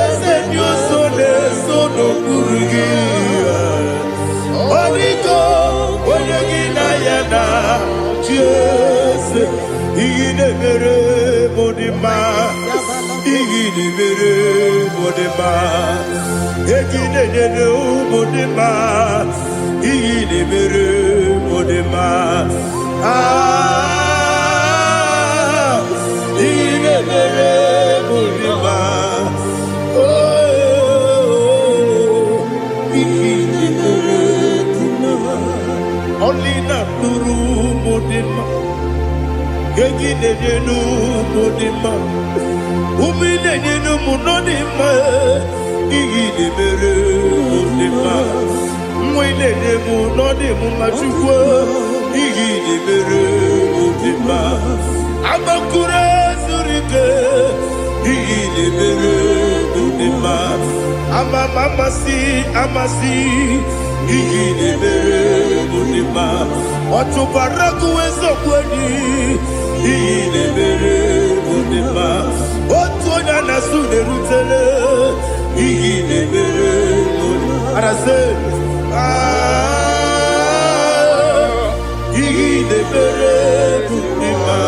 eze ndị ọzọ na-eso n'okpuru gị Oliko, Oyagina Yana, Jesse, Igidebere Modima, Igidebere Modima, Egidebere Modima, Igidebere Modima, Igidebere Modima, only not Nuru Modima, Gaginu Modima, Umilenu Munodima, Igidebere Modima, Mwilemu Nodimu Machukwa, Igidebere Modima, Abakura Zurike, Igidebere Modima, Amasi, Igidebere Modima, Otubaraku Ezokweni, Igidebere Modima, Otuonya Nasude Rutele, Igidebere Modima, Arase, Igidebere Modima,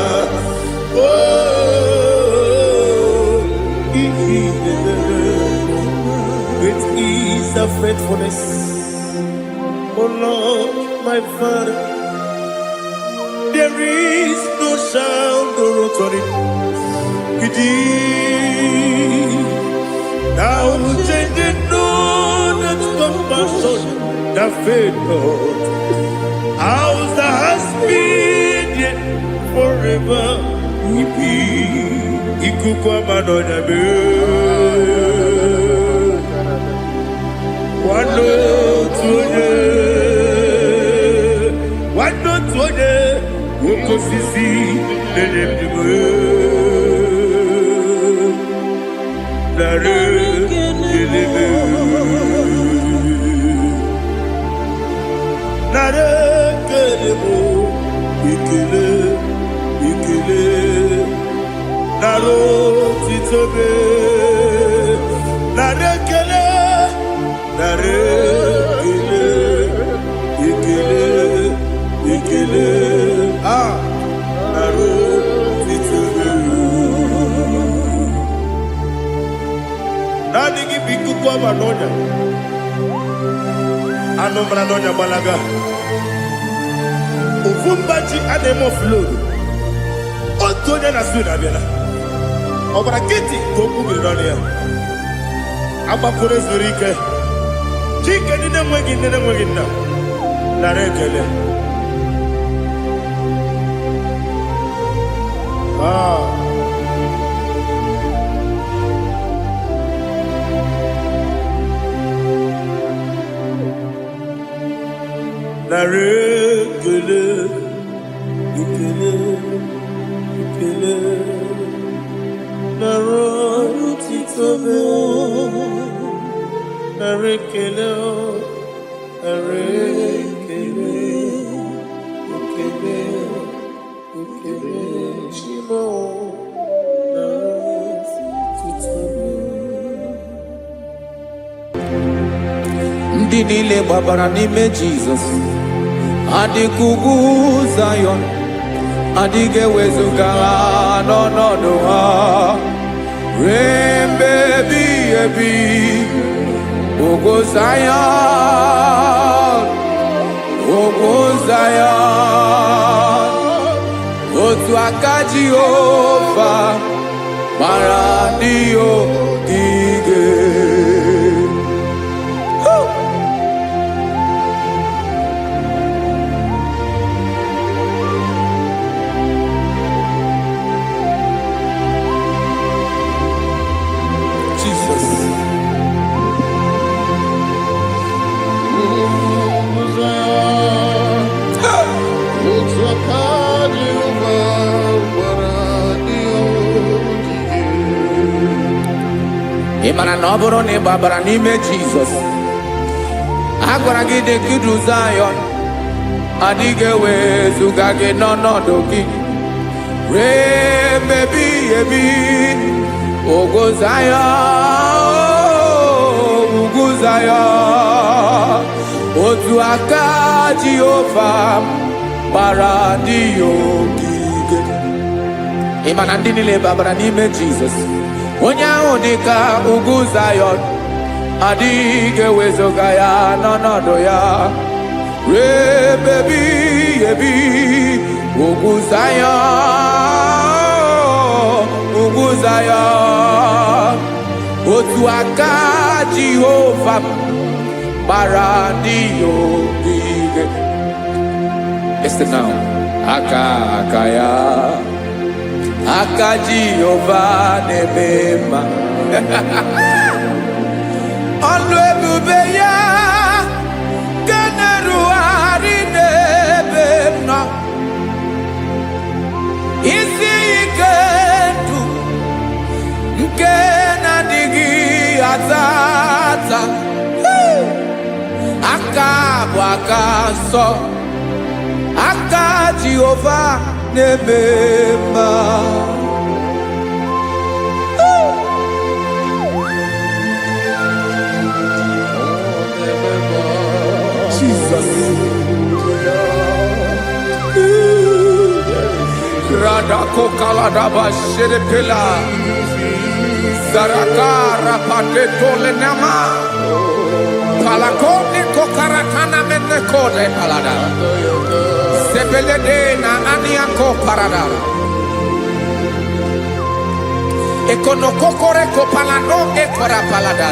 Igidebere, great is the faithfulness. Oh Lord, my Father, there is no sound or authority. Thou changest not that compassion, that faith not. Ours that has been yet forever. Ikukwa manonya be. Wano tuone. Ukosisi nenebdiwe nare kelebe nare kelebo ikele naro titobe nare kele ikele naro titobe nani gibiku kwa manonya anombra nonya balaga ufumbaji anemo flow otonya na suna biela obra kiti koku bironia abakure zurike chike nine mwegi na narekele narekele ikele narotitobe narekele chimo narotitobe. Ndị niile gbabara n'ime Jizọs adịghị ugwu Zayọn, adịghị ewezuga ha n'ọnọdụ ha ruo mgbe ebighị ebi. Ugwu Zayọn, otu aka Jehova mara ndị ogige. Ị mara na ọ bụrụ na ị gbabara n'ime Jizọs, a gwara gị dị ka Ugwu Zayọn, adịghị ewezuga gị n'ọnọdụ gị ruo mgbe ebighị ebi. Ugwu Zayọn, otu aka Jehova gbara ndị ogige. Ị ma na ndị niile babara n'ime Jizọs, onye ahụ dị ka ugwu Zayọn, adịghị ewezuga ya n'ọnọdụ ya ruo ebighị ebi. Ugwu Zayọn, ugwu Zayọn, otu aka Jehova gbara ndị ogige. Listen now. Aka ya, aka Jehova na-eme mma. Ọlụ ebube ya ga na-erugharị n'ebe m nọ. Isi ike ndụ nke na-adịghị ata ata. Aka bụ aka nsọ, aka Jehova na-eme mma. Jesus. Radako kaladaba sherepela zaraka rapate tole nama palakone kokaratana mene kode palada sebelede na aniako parada ekono kokore ko palano ekora palada.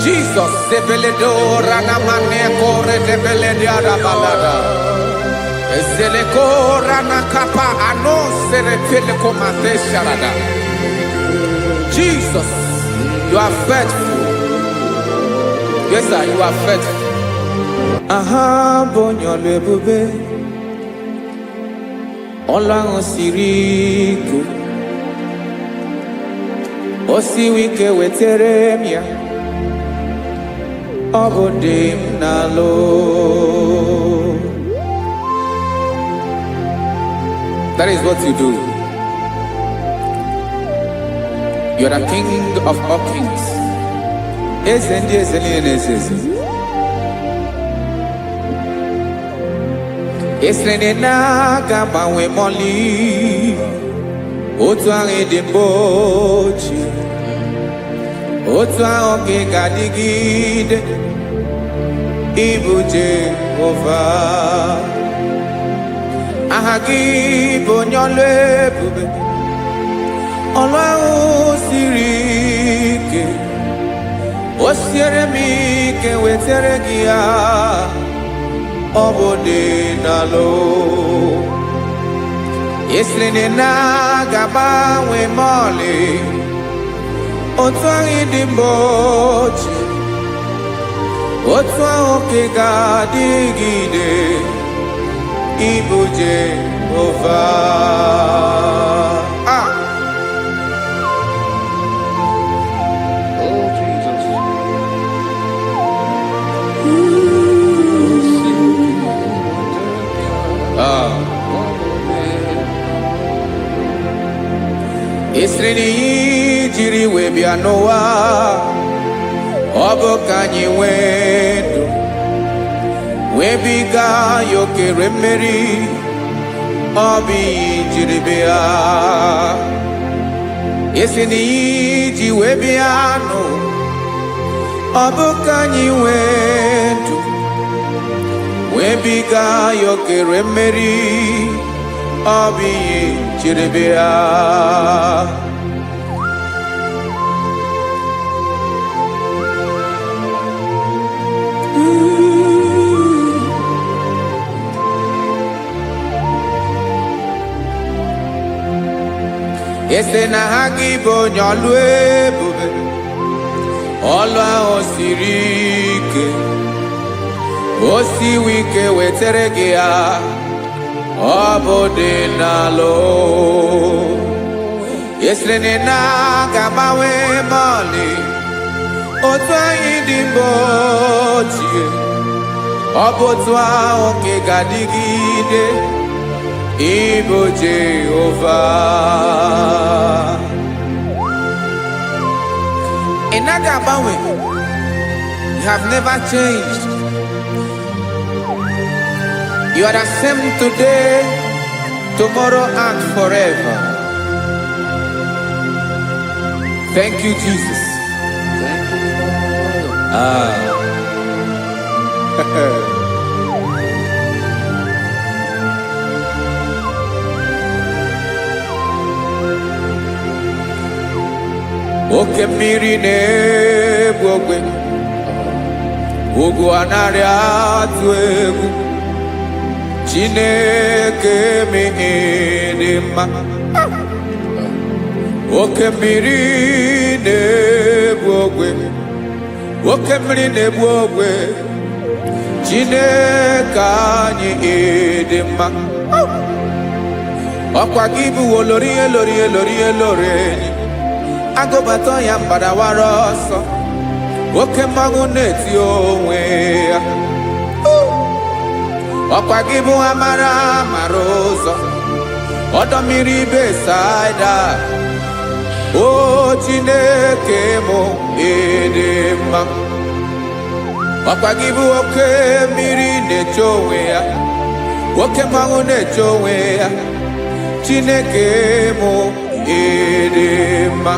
Jesus sebeledo rana mane kore sebelede ada palada. Eseleko rana kapa ano serepele komate sharada. Jesus, you are faithful. Yes, sir, you are faithful. Aha, bonyo lebube. Ola osiriku. Osi wike weteremia. Obodim nalo. That is what you do. You are the King of all kings. Esrene na gama we moli. Otu ange de bochi. Otu ange gadigide. Ibu Jehovah. Ahagi bonyole bube. Ọlọ́run siri ike, o siere m ike wetere gị ya, ọ bụ dị n'alụ. Esiri na ga-agbanwe m ọlị, otu ahụ dị mgbe ochie, otu ahụ ka ga-adịgide, ịbụ Jehova. Esreni jiri wee bịa n'ụwa, ọ bụ ka anyị nwee ndụ, wee biga ya okere mmeri, ọ bụ ihe jiri bịa. Esreni ji wee bịa nụ, ọ bụ ka anyị nwee ndụ, wee biga ya okere mmeri, ọ bụ ihe jiri bịa. Ese na ha gị bụ onye ọlụ ebube, ọlụ ahụ siri ike, o siwe ike wetere gị ya, ọ bụ dị n'alụ. Esere na ga-agbanwe m ọlị, otu anyị dị mgbe ochie, ọ bụ otu ahụ ka ị ga-adịgide, ịbụ Jehova. Ị naghị agbanwe. You have never changed. You are the same today, tomorrow, and forever. Thank you, Jesus. Oke mmiri na-egbu ogwe, ugwu anaghị atụ egwu. Chineke mi dị mma. Oke mmiri na-egbu ogwe, oke mmiri na-egbu ogwe. Chineke anyị dị mma. Ọkwa gị bụ olori enyi. Agụbata ya mbadawara ọsọ, oke mmanwụ na-eti onwe ya. Ọkwa gị bụ amara ụzọ, ọdọ mmiri Besaida. O Chineke mụ dị mma. Ọkwa gị bụ oke mmiri na-eche onwe ya, oke mmanwụ na-eche onwe ya. Chineke mụ dị mma.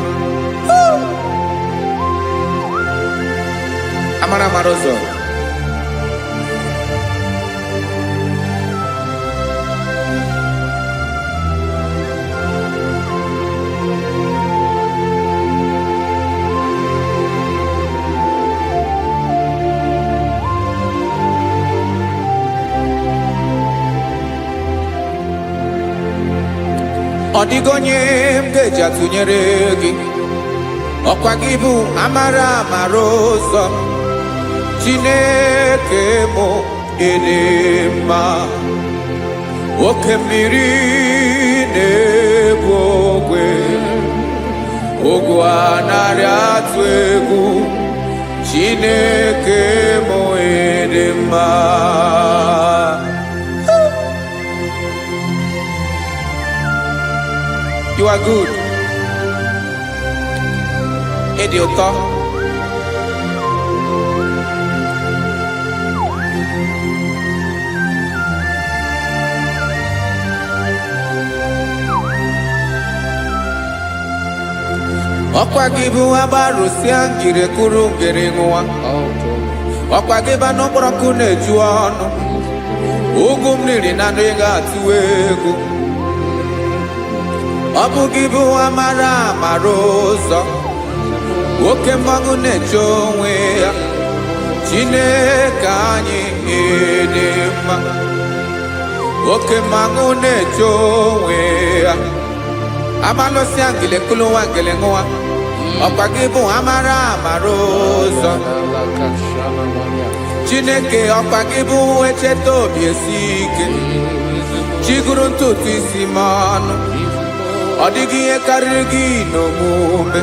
Amara ụzọ. Ọ dịghị onye m ga-eji atụnyere gị. Ọkwa gị bụ amara ụzọ. Chineke mụ dị mma. Oke mmiri na-egbu ogwe, ugwu anaghị atụ egwu. Chineke mụ dị mma. You are good. Ịdị ụtọ. Ọkwa gị bụ agbarụsịa ngire kụrụ ngere nwa. Ọkwa gị bụ n'ọkpọrọkụ na-eju ọnụ. Ugwu mmiri na ndụ ị ga-atụ egwu. Ọ bụ gị bụ amara ụzọ, oke mmanwụ na-eche onwe ya. Chineke anyị dị mma. Oke mmanwụ na-eche onwe ya. Amalụsịa ngile kụlụ nwa ngele nwa. Ọkwa gị bụ amara ụzọ. Chineke ọkwa gị bụ echeta obi esi ike. Chiguru ntutu isi m ọnụ. Ọ dịghị ihe karịrị gị n'omume.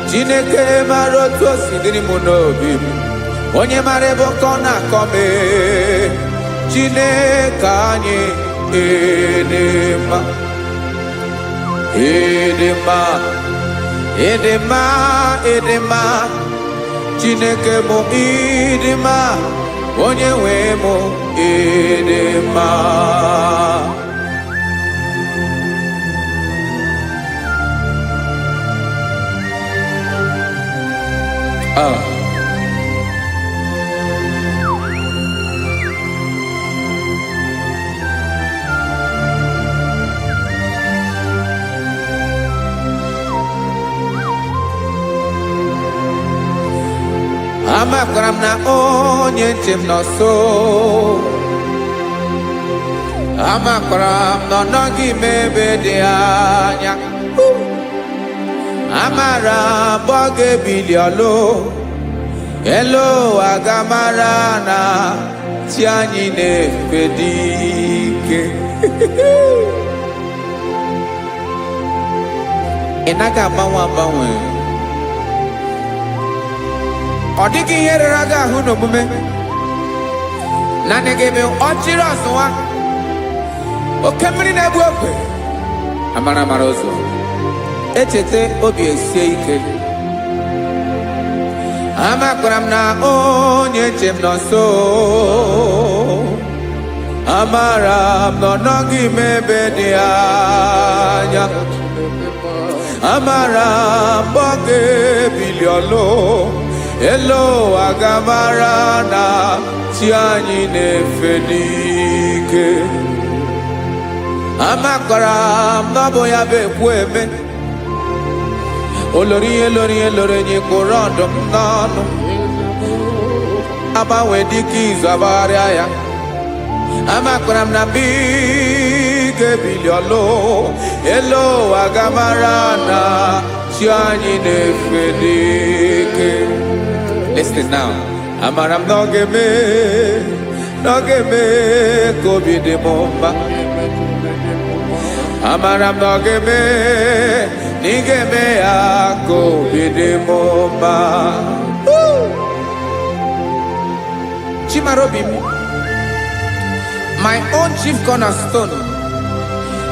Chineke mara otu o si dịrị m n'obi m. Onye mara ebe ọkọ na-akọ m. Chineke anyị dị mma. Dị mma. Dị mma. Dị mma. Chineke mụ dị mma. Onye nwe mụ dị mma. Amakwara m na onye nche m nọ nso. Amakwara m na ọ nọghị m ebe dị anya. Amara m ọ ga-ebili ọlụ. Elu aga mara na chi anyị na-efe dị ike. Ị naghị agbanwe. Ọ dịghị ihe rere gị ahụ n'omume. Naanị gị bụ ọchịrị ọsụwa. Oke mmiri na-egbu ogwe. Amara ụzọ. Echete obi esie ike. Amakwara m na onye nche m nọ nso. Amara m na ọ nọghị m ebe dị anya. Amara m mgbe ọ ga-ebili ọlụ elu ụwa ga-amara na chi anyị na-efe n'ike. Amakwara m na ọ bụ ya bụ ekwu eme. Olori enyi kwụrụ ọdụm n'ọnụ. Agbanwe dịka izu agbagharịa ya. Amakwara m na mgbe ị ga-ebili ọlụ elu ụwa ga-amara na chi anyị na-efe n'ike. Listen now. Amara m na ọ ga-eme ka obi dị m mma. Amara m na ọ ga-eme na ị ga-eme ya ka obi dị m mma. Chimarobi m, my own chief cornerstone,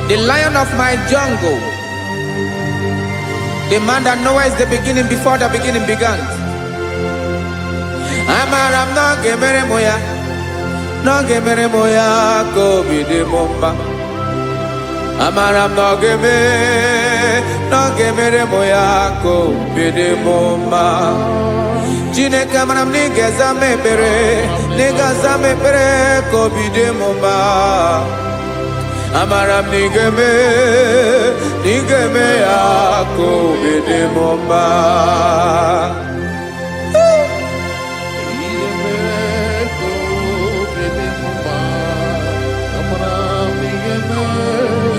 the lion of my jungle, the man that knows the beginning before the beginning began. Amara m na ọ ga-emere m ya, na ọ ga-emere m ya ka obi dị m mma. Amara m na ọ ga-emere m ya ka obi dị m mma. Chineke amara m na ị ga-aza m ekpere, na ị ga-aza m ekpere ka obi dị m mma. Amara m na ị ga-eme ya ka obi dị m mma.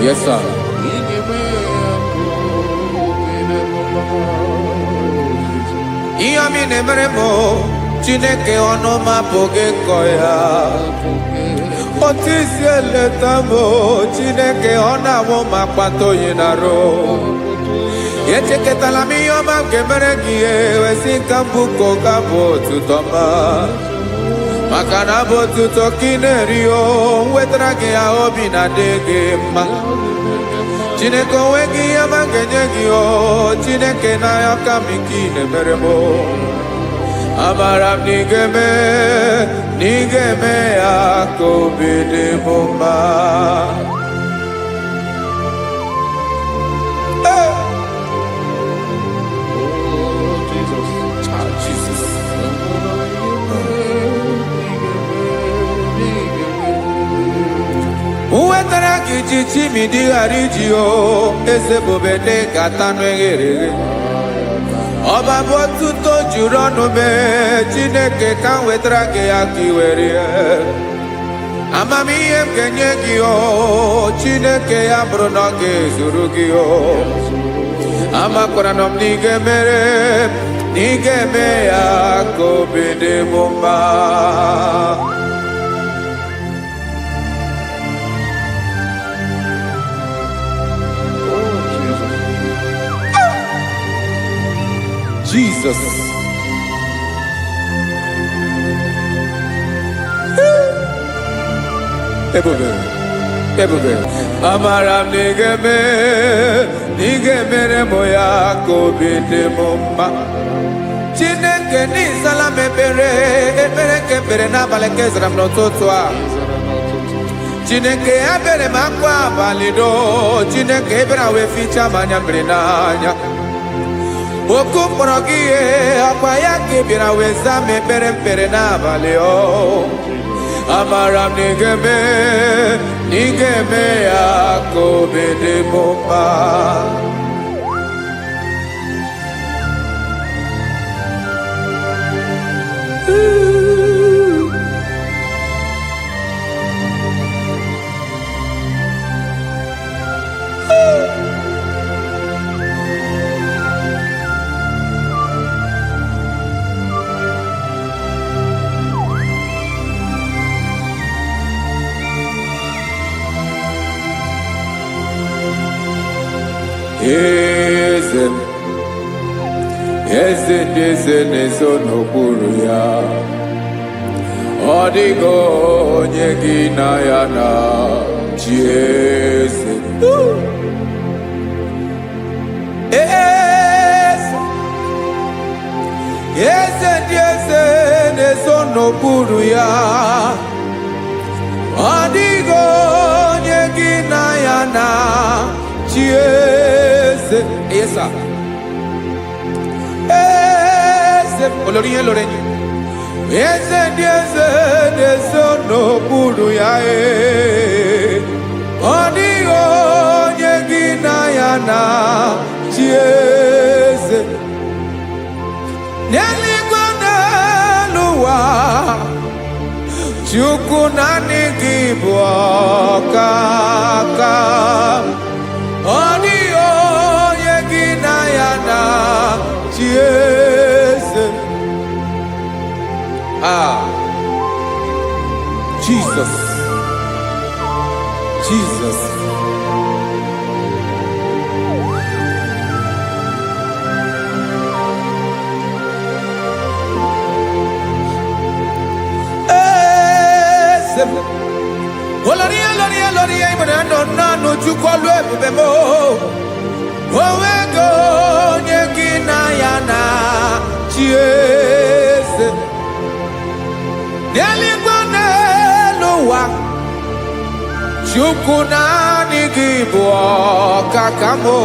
Yes, sir. Ihe ọmị na-emere m Chineke ọnụ m apụghị ịkọ ya. Otu isi eleta m Chineke ọ na-awụ m akpata oyi n'arụ. Echeketala m ihe ọma nke mere gị ewesi ka m bụkọ ga bụ otuto ma. Maka na bụ otuto ka ị na-eri o wetara gị ya obi na-adị gị mma. Chineke onwe gị ihe ọma ga-enye gị o Chineke n'anya ka m ike ị na-emere m. Amara m na ị ga-eme ya ka obi dị m mma. Wetara gị ji chimidi ghara iji o eze bobede gata n'eghere eghe. Ọba bụ otuto juru ọnụ mee Chineke ka m wetara gị ya ka ị were ya. Amamihe m ga-enye gị o Chineke ya bụrụ na ọ ga-ezuru gị o. Amakwara na m na ị ga-eme ya ka obi dị m mma. Jesus. Ebube. Amara m na ị ga-emere m ya ka obi dị m mma. Chineke n'ịzala m ekpere ka ekpere n'abalị ka ezara m n'ụtụtụ a. Chineke ya bere m akwa abalị do. Chineke ebere wee fichaa m anya mmiri n'anya. Oku mkpọrọ gị ihe akwa ya ka ị bịara wee zaa m ekpere n'abalị o. Amara m na ị ga-eme ya ka obi dị m mma. Eze ndị eze na-ezo n'okpuru ya. Ọ dịghị onye gị na ya na chi eze. eze ndị eze na-eso n'okpuru ya. Ọ dịghị onye gị na ya na-achị eze. Yes, sir. Eze olórí yẹn lórí ẹni. Eze ndị eze na-eso n'okpuru ya. Ọ dịghị onye gị na ya na-achị eze. N'eluigwe n'elu ụwa, Chukwu naanị gị bụ ọkaka. Ọ dịghị onye gị na ya na-achị eze. Jesus. Jesus. Olórí ìmọ̀ràn nánú Chukwu ọlụ ebube mo. Onwego onye gị na ya na-achị eze. N'eluigwe n'elu ụwa, Chukwu naanị gị bụ ọkaka mo.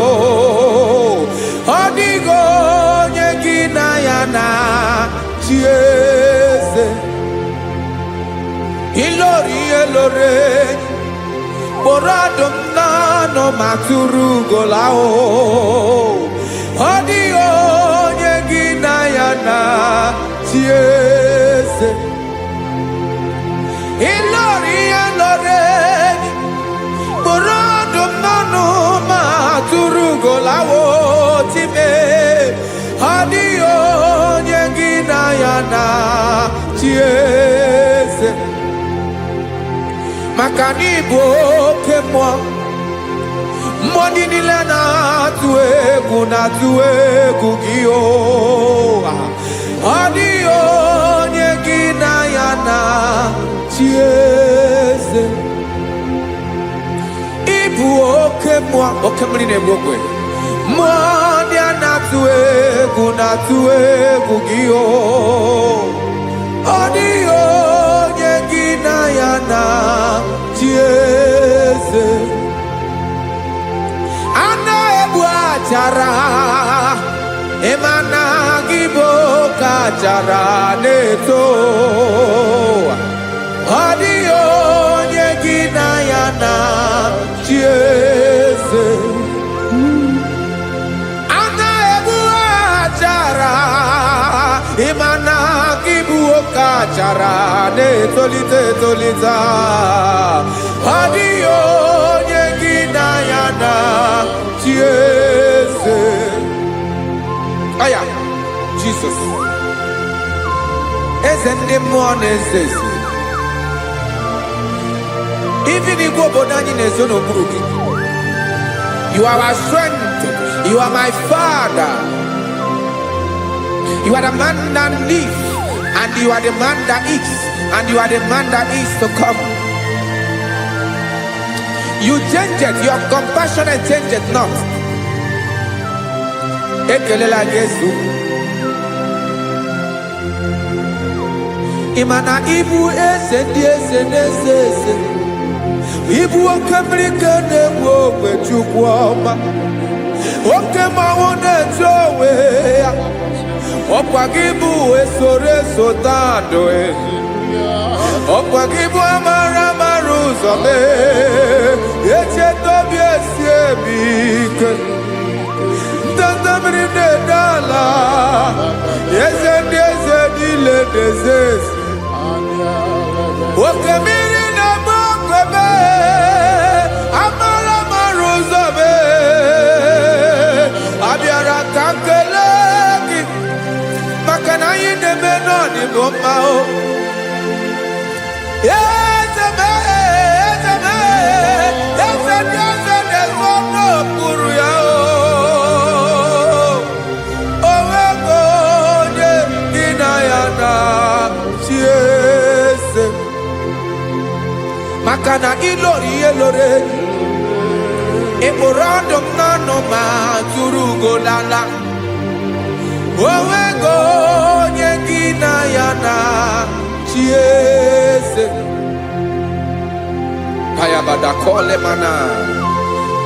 Ọ dịghị onye gị na ya na-achị eze. Ilori elore Borado nano maturu golao. Ọ dịghị onye gị na ya na-achị eze. Ilori elore Borado nano maturu golao time. Ọ dịghị onye gị na ya na-achị eze. Maka n'ịbụ oke mmụọ, mmụọ ndị niile na-atụ egwu gị o. Ọ dịghị onye gị na ya na-achị eze. Ịbụ oke mmụọ, oke mmiri na-egbu ogwe. Mmụọ ndị a na-atụ egwu gị o. Ọ dịghị onye gị na ya na-achị eze. A na-egbu achara, ịma na gị bụ oke achara na-eto. Ọ dịghị onye gị na ya na-achị eze. A na-egbu achara, ịma na gị bụ oke achara na-etolite etolite. Ọ dịghị onye gị na ya na-achị eze. Aya, Jesus. Eze ndị mmụọ na-eze eze. Even igwe obodo anyị na-ezo n'okpuru gị. You are our strength. You are my Father. You are the man that lives, and you are the man that eats, and you are the man that is to come. You change it, your compassion and change it not. Ekelela Jesu. Imana ibu eze ndị eze na-eze eze. Ibu oke mmiri ka na-egbu ogwe Chukwu ọma. Oke mmanwụ na-eche onwe ya. Ọkwa gị bụ esoro esota ndụ. Ọkwa gị bụ amara amara ụzọ mee. Echeta obi esi ebi ike. Ndanda mmiri na-ede ala. Eze ndị eze niile na-eze eze. Oke mmiri na-agba ogwe mee. Amara amara ụzọ mee. Abịara ka nkele gị. Maka na anyị na-eme n'ọdịbụ mma o. Eze mee, eze mee, eze ndị eze na-ezo n'okpuru ya o. Onwego onye gị na ya na-achị eze. Maka na ilori ihe lore enyi. Ịkpụrụ ọdụ m n'ọnụ ma tụrụ ugo lala. Onwego onye gị na ya na chi eze. Kayabada kole mana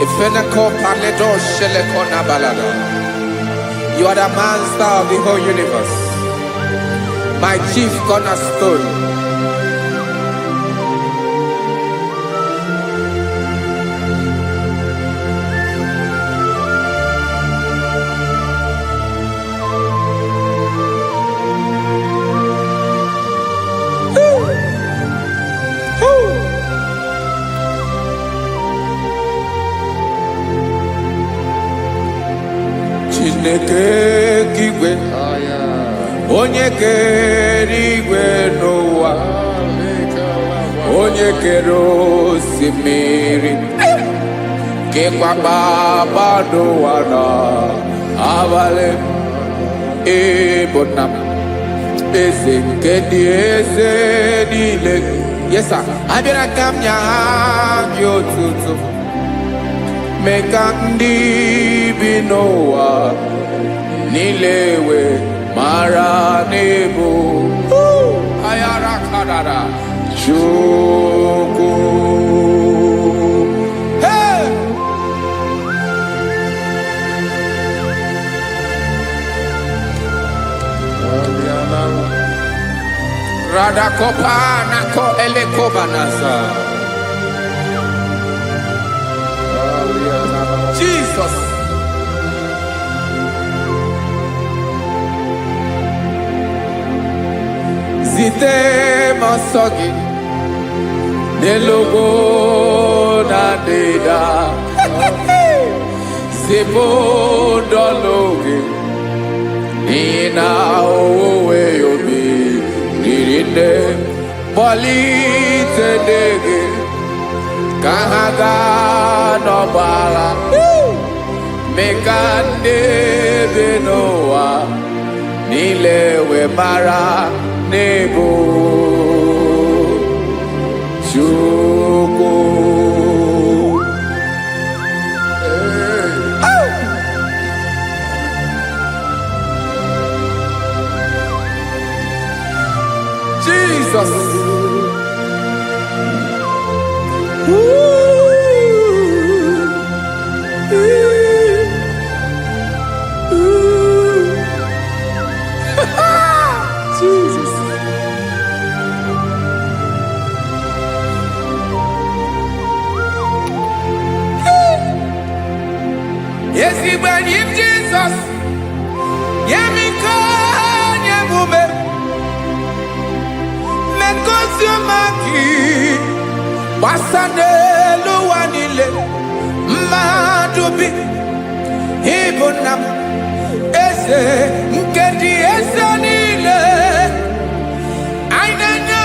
ifenako paledo sheleko na balada. You are the master of the whole universe, my chief cornerstone. Chineke kigwe onye kere igwe n'ụwa, onye kere osimiri, kekwa kpakpando ụwa n'abalị. Ịbụ nna m, eze nke ndị eze niile. Yes sir, abịara ka m nye gị otuto, mee ka ndị bi n'ụwa niile wee mara n'ebu ayara kadara Chukwu. Hey! Radakopa nako elekobanasa. Jesus. Zite masogi nelogo na deda Zibo dologe Nina owe yobi Nirinde Polite dege Kahaga no bala Mekande benoa Nilewe mara nebo Chukwu. Jesus. Jesus. Yes, he when him Jesus. Yemiko nyemume. Menkosumaki. Wasane luwanile. Madubi. Ibunam. Ese nkedi ese nile. Ainanya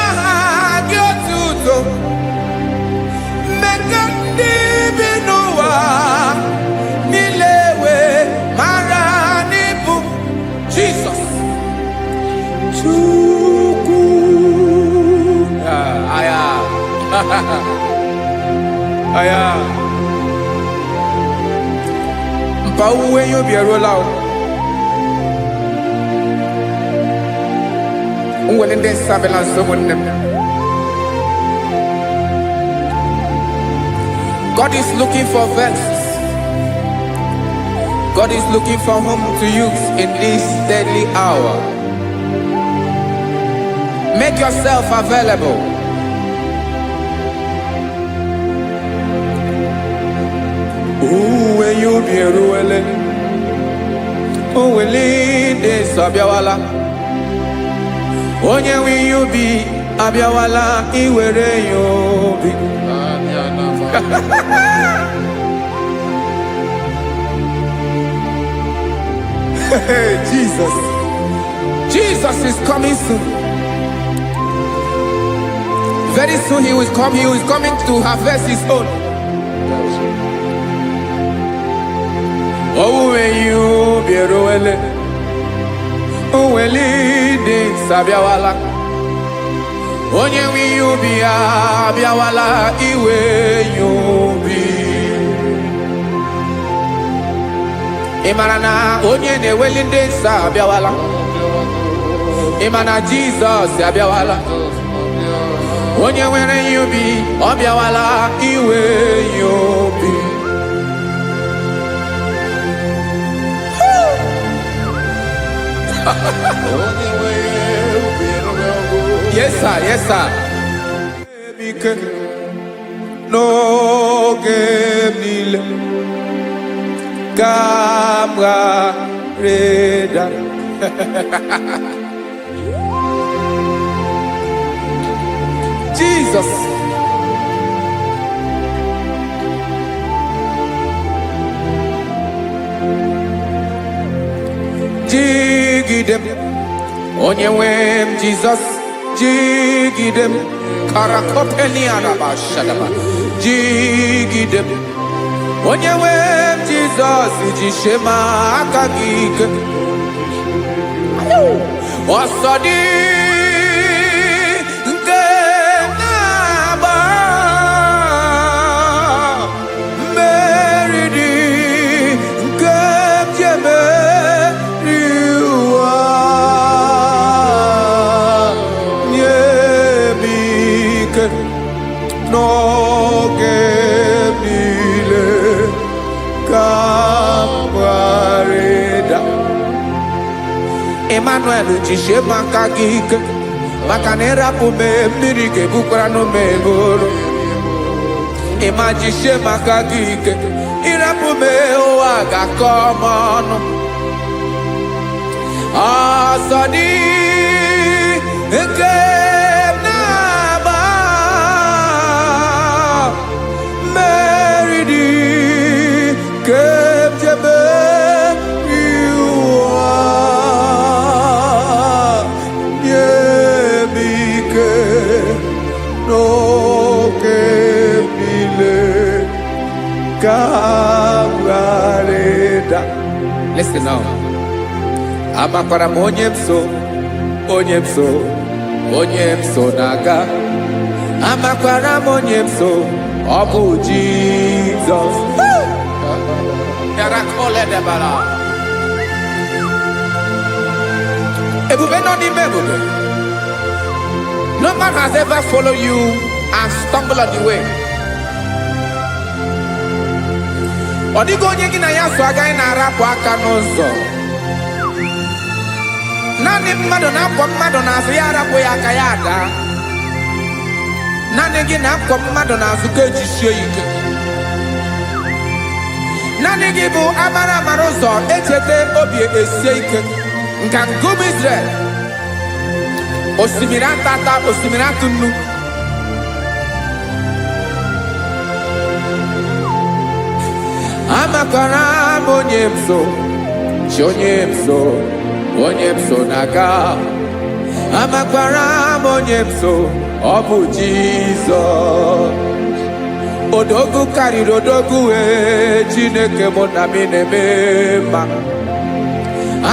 gyotuto. Mekandi binuwa. Nilewe maranibu. Jesus. Chukwu. Aya. Aya. Mpa uwe yo bierola o. Unwelende sabela someone. God is looking for vessels. God is looking for whom to use in this deadly hour. Make yourself available. When you be ruele, oh will lead Sabiawala. Onye will you be Abiawala? Iwere you be. Jesus. Jesus is coming soon. Very soon he will come. He is coming to harvest his own. Oh, when you be ruele, oh, when leading Sabiawala. Onye will you be Abiawala? Iwe you be. Imarana onye ne welinde Sabiawala. Imana Jesus abiawala. Onye nwere yubi obiawala iwe yubi. Yes sir, yes sir. No game Camera Reda. Jesus. Jigidem. Onyewem Jesus. Jigidem. Karakopeni araba shadaba. Jigidem. Onyewem Jesus. Jishema akagike. Osodi. Emmanuel jishe makagike makanera pume mirike bukrano meboro ema jishe makagike irapume oaga komono asadi eke naba meridi kemjebe Listen now. Amakwara onyemso naga. Amakwara onyemso obu Jesus. Yarakole debala. Ebube no di mebube. No man has ever followed you and stumbled on the way. Odigo onye gị na ya so agaghị na-arapụ aka n'ụzọ. Naanị mmadụ na-akwọ mmadụ n'azụ ya arapụ ya aka ya ada. Naanị gị na-akwọ mmadụ n'azụ ka ejisie ike. Naanị gị bụ amara ụzọ echete obi esie ike. Nka ngụm Israel. Osimiri atata, osimiri atụ nnu. Amakwara onyemso naga. Amakwara onyemso obu Jesus. Odogu karịrị odogu Chineke mụ na mi na-eme mma.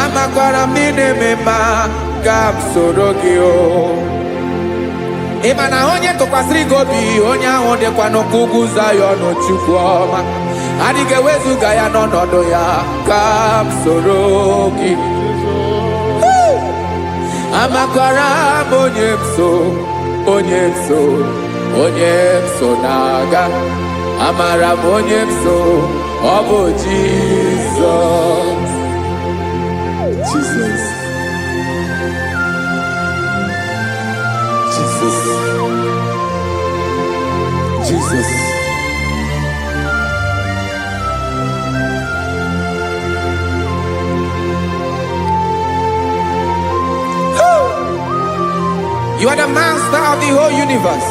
Amakwara mi na-eme mma ka m soro gị o. Ị ma na onye tụkwasịrị gị obi onye ahụ dịkwa n'ugwu Zayọn Chukwu ọma. Adịghị ewezuga ya n'ọnọdụ ya ka m soro gị. Amakwara onyemso na-aga. Amara m onyemso ọ bụ Jesus. Jesus. Jesus. Jesus. You are the master of the whole universe.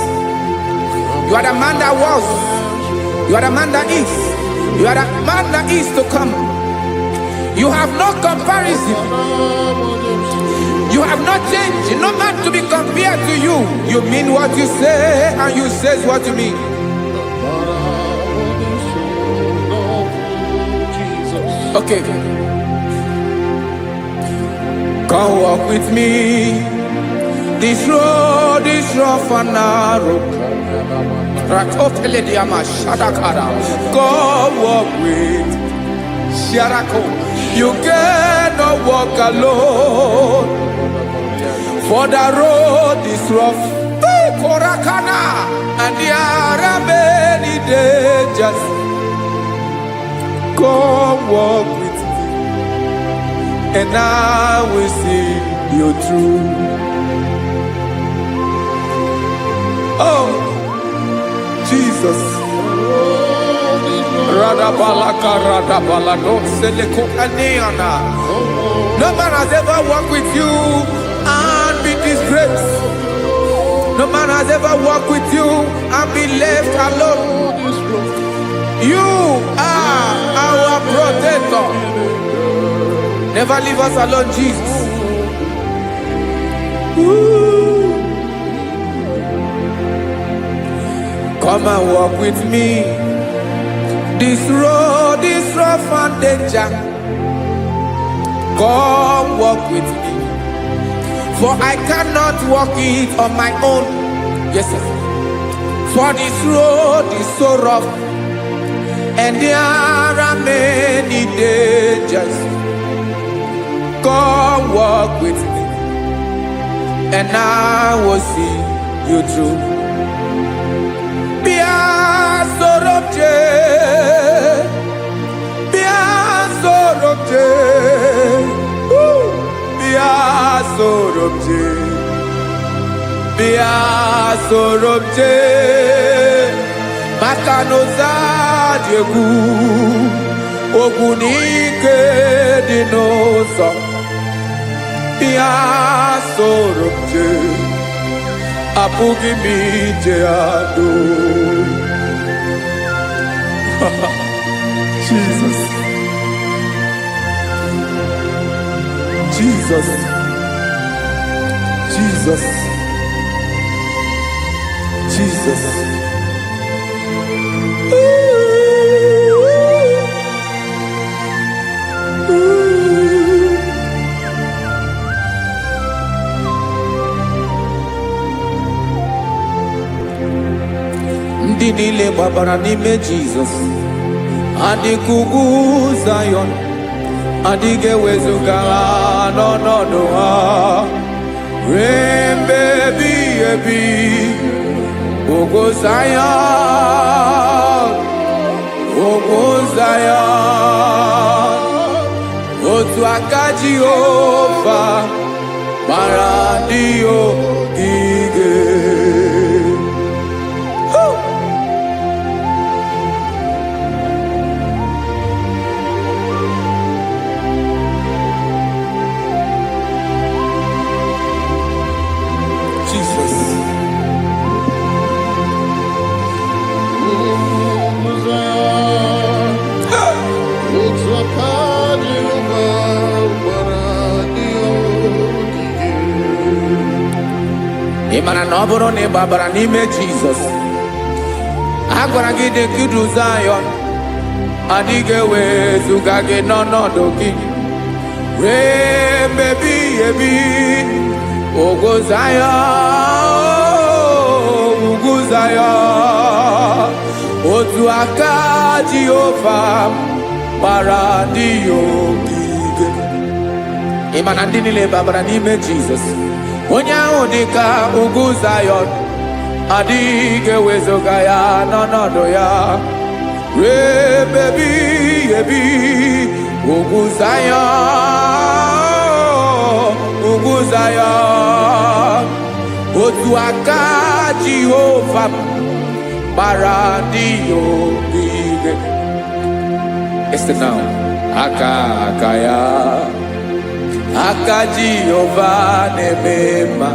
You are the man that was. You are the man that is. You are the man that is to come. You have no comparison. You have not changed. No man to be compared to you. You mean what you say and you say what you mean. Okay. Come walk with me. This road is rough and narrow. Go walk with Sharako. You cannot walk alone. For the road is rough, Korakana, and there are many dangers. Come walk with me, and I will see you through. Oh, Jesus. No man has ever walked with you and be disgraced. No man has ever walked with you and be left alone. You are our protector. Never leave us alone, Jesus. Ooh. Come and walk with me. This road is rough and danger. Come walk with me, for I cannot walk it on my own. Yes, sir. For this road is so rough, and there are many dangers. Come walk with me, and I will see you through. Sorobje Makanoza Diegu Ogunike Dinosa Bia Sorobje Apugi Mijeado. Jesus, Jesus, Jesus, Jesus. Ndị niile gbabara n'ime Jesus adịkugu Zion, adịghị ewezuga ha n'ọnọdụ ha ruo mgbe ebighị ebi. Ogo Zion, Ogo Zion, otu aka Jehova gbara ndị ogige. Imana na ọ bụrụ na ị gbabara n'ime Jizọs, a gwara gị dị kudu Zion, adịghị ewezuga gị n'ọnọdụ gị ruo mgbe ebighị ebi. Ogo Zion, ugwu Zion, otu aka Jehova gbara ndị ogige. Imana ndị niile gbabara n'ime Jizọs, onye ahụ dịka ugwu Zion, adịghị ewezuga ya n'ọnọdụ ya ruo mgbe ebighị ebi. Ugwu Zion, ugwu Zion, otu aka Jehova gbara ndị ogige. Listen now, aka ya, aka Jehova na-eme mma.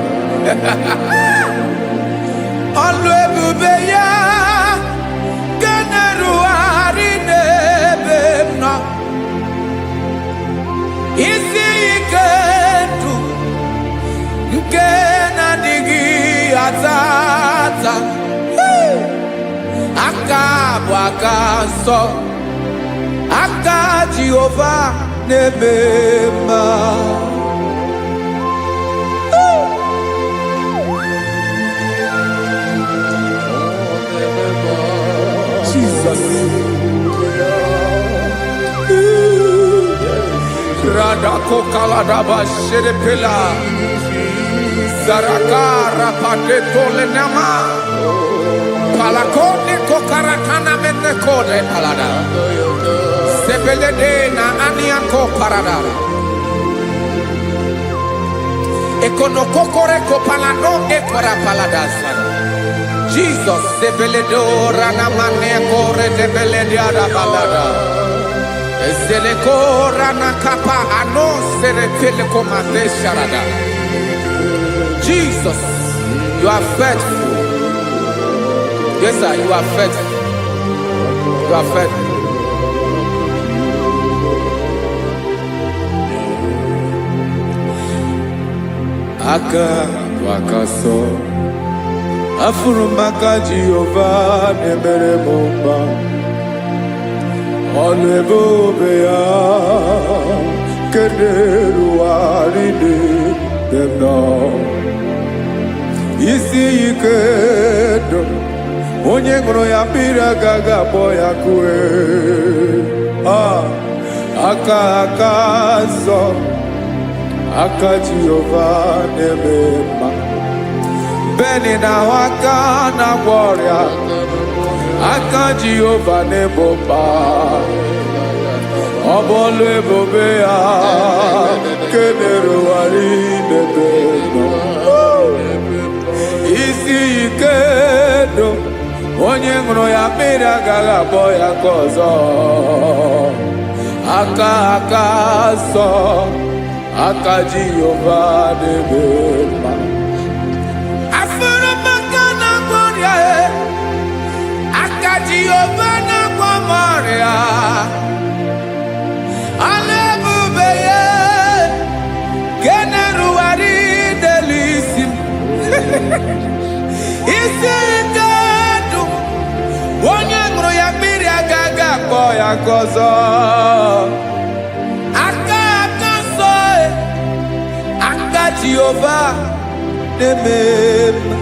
Ọlụ ebube ya ga na-erugharị n'ebe m nọ. Isi ike ndụ nke na-adịghị ata ata. Aka bụ aka nsọ, aka Jehova na-eme mma. Jesus. Radako kaladaba sherepela. Zarakara pandetole nama. Palakone kokarakana mene kode palada. Sebelede na aniako paradara. Ekono kokore ko palano ekora paladasa. Jesus sebeledora na mane kore debelediada balada. Eselekora na kapa ano serefele komande sharada. Jesus, you are faithful. Yes, sir, you are faithful. You are faithful. Aka wakaso afurumaka Jehovah nemere momba olebobe ya kederu aride demno isi ikedo onye ngoro ya mbira gaga boya kue aka so aka Jehovah nemema beni na waka na gloria aka Jehovah nemba obolo ebobe ya keneru wari nebeno isi ikedo onye ngoro ya mira gaga boya kozo aka so aka Jehovah nemba afuru makana gloria aka Jehovah na gloria alebubeye keneru wari delisim isi ikedu onye ngoro ya mmiri agaga boya kozo aka so aka Jehovah nemema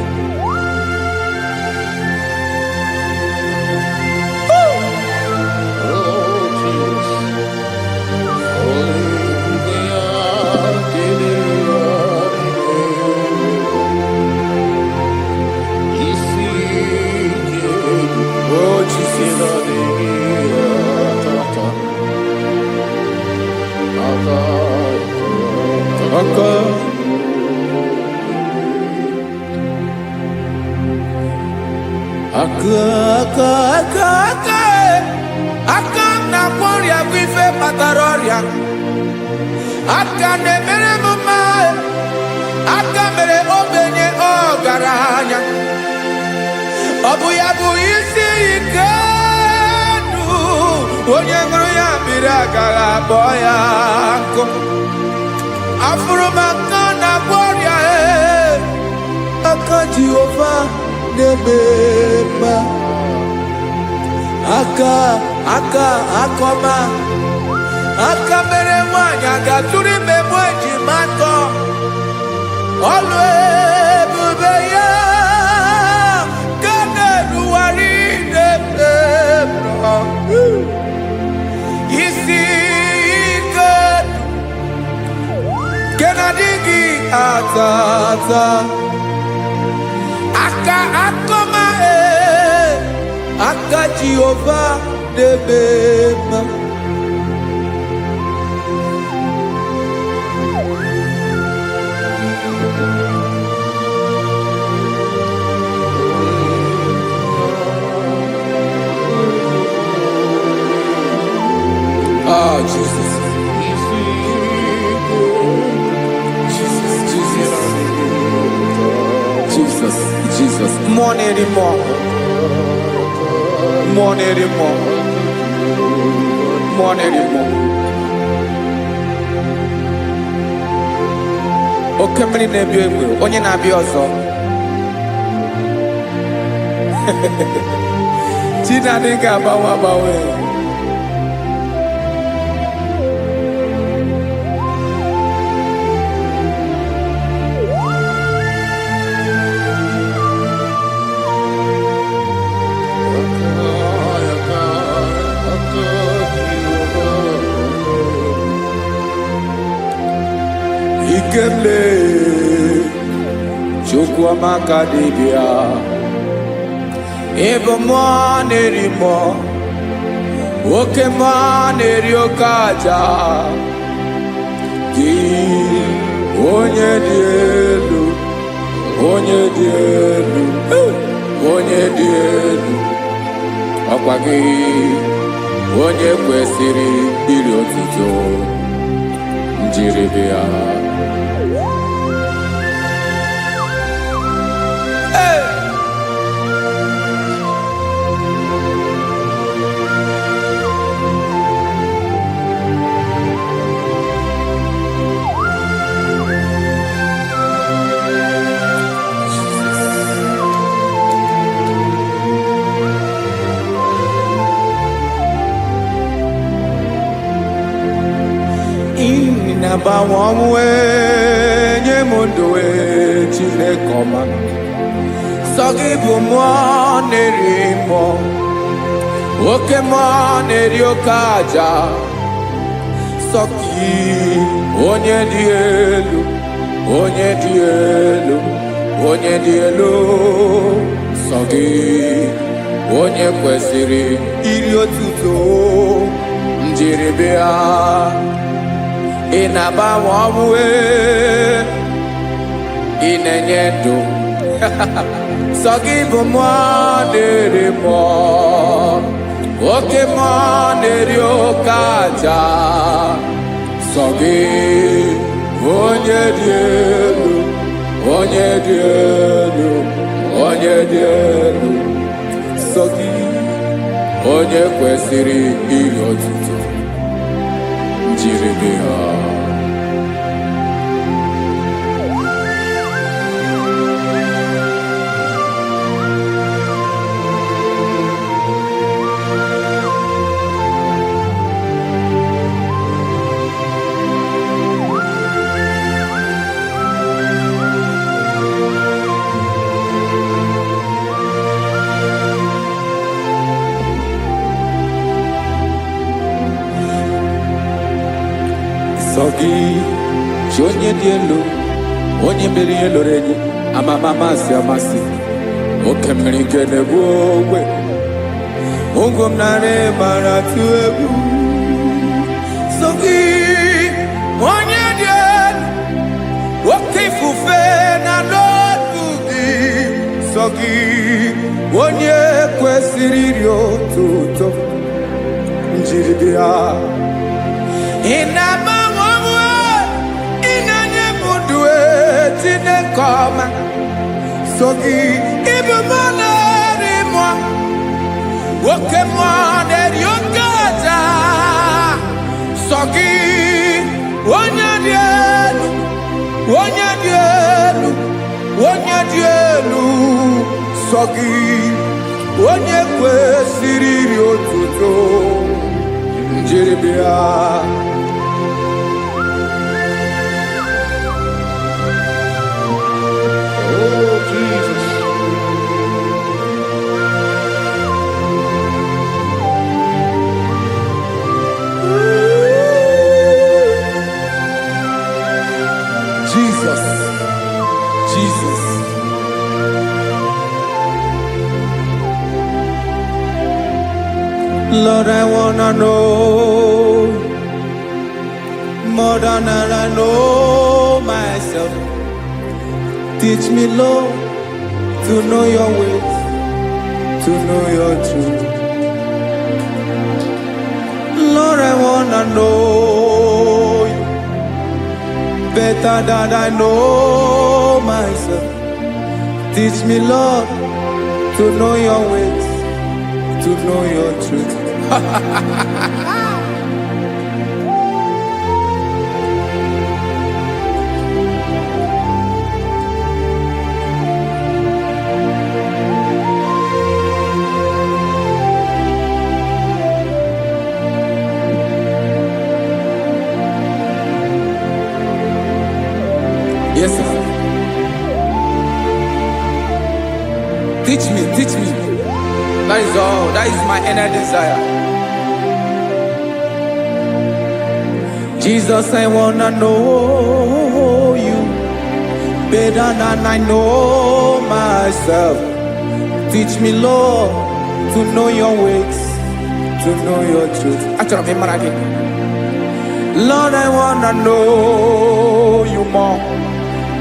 aka na gloria vive pataroria aka ne mere mama aka mere obenye ogaranya obu ya bu isi ikedu onye ngoro ya mbiri agara boya nko afuru maka na gloria aka Jehovah nemema akoma aka mere nwanya gaturi memwe jimato olu ebube ya keneru wari nemema isi ikedu kenadigi atata akoma aka Jehovah nemema Jesus. Jesus. More anymore. Okemri na-ebi egbe, onye na-abịa ọzọ. Chinadị ga-agbanwe. Chukwamaka dibia Ebo mwa neri mo Oke mwa neri okaja Di onye di elu Onye di elu Onye di elu Ọkwa gị onye kwesịrị iri otuto njiri bịa Inabawanwe nye mundowe Chineke ọma Sọgị bụ mmụọ na-eri mmụọ Oke mmụọ na-eri oke aja Sọgị onye dị elu Onye dị elu Onye dị elu Sọgị onye kwesịrị iri otuto njiri bịa Inabawanwe inenye ndụ Sọgị bụ mmụọ na-eri mmụọ Oke mmụọ na-eri oke aja Sọgị onye dị elu Onye dị elu Onye dị elu Sọgị onye kwesịrị iri otuto njiri bịa Sọgị chi onye dị elu onye mere ihe lụrụ enyi amama amasị amasị oke mmiri nke na-egbu ogwe ụgwọ m narị mara tụ egwu Sọgị onye dị elu oke ifufe na n'otu gị Sọgị onye kwesịrị iri otuto njiri bịa Inabawanwe inenye mundowe Chineke ọma Sọgị ịbụ mmụọ na-eri mmụọ Oke mmụọ na-eri oke aja Sọgị onye dị elu Onye dị elu Onye dị elu Sọgị onye kwesịrị iri otuto njiri bịa Jesus. Lord, I wanna know more than I know myself. Teach me, Lord, to know your ways, to know your truth. Lord, I wanna know you better than I know myself. Teach me, Lord, to know your ways, to know your truth. Yes, sir. Teach me, teach me. That is all. That is my inner desire. Jesus, I wanna know you better than I know myself. Teach me, Lord, to know your ways, to know your truth. Actually, I'm again. Lord, I wanna know you more,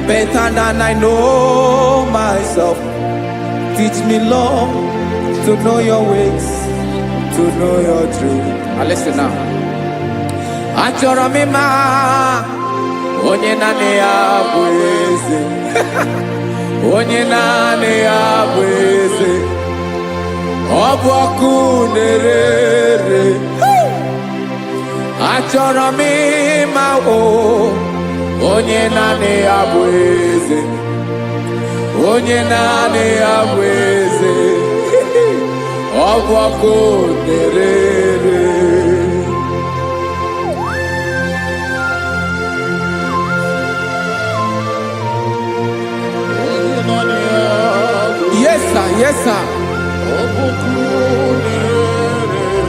better than I know myself. Teach me, Lord, to know your ways, to know your truth. Listen now. Achọrọ m ịma onye naanị ya bụ eze. Onye naanị ya bụ eze. Ọ bụ ọkụ na-ere. Achọrọ m ịma onye naanị ya bụ eze. Onye naanị ya bụ eze. Ọ bụ ọkụ na-ere. Yes, sir. Yes, sir.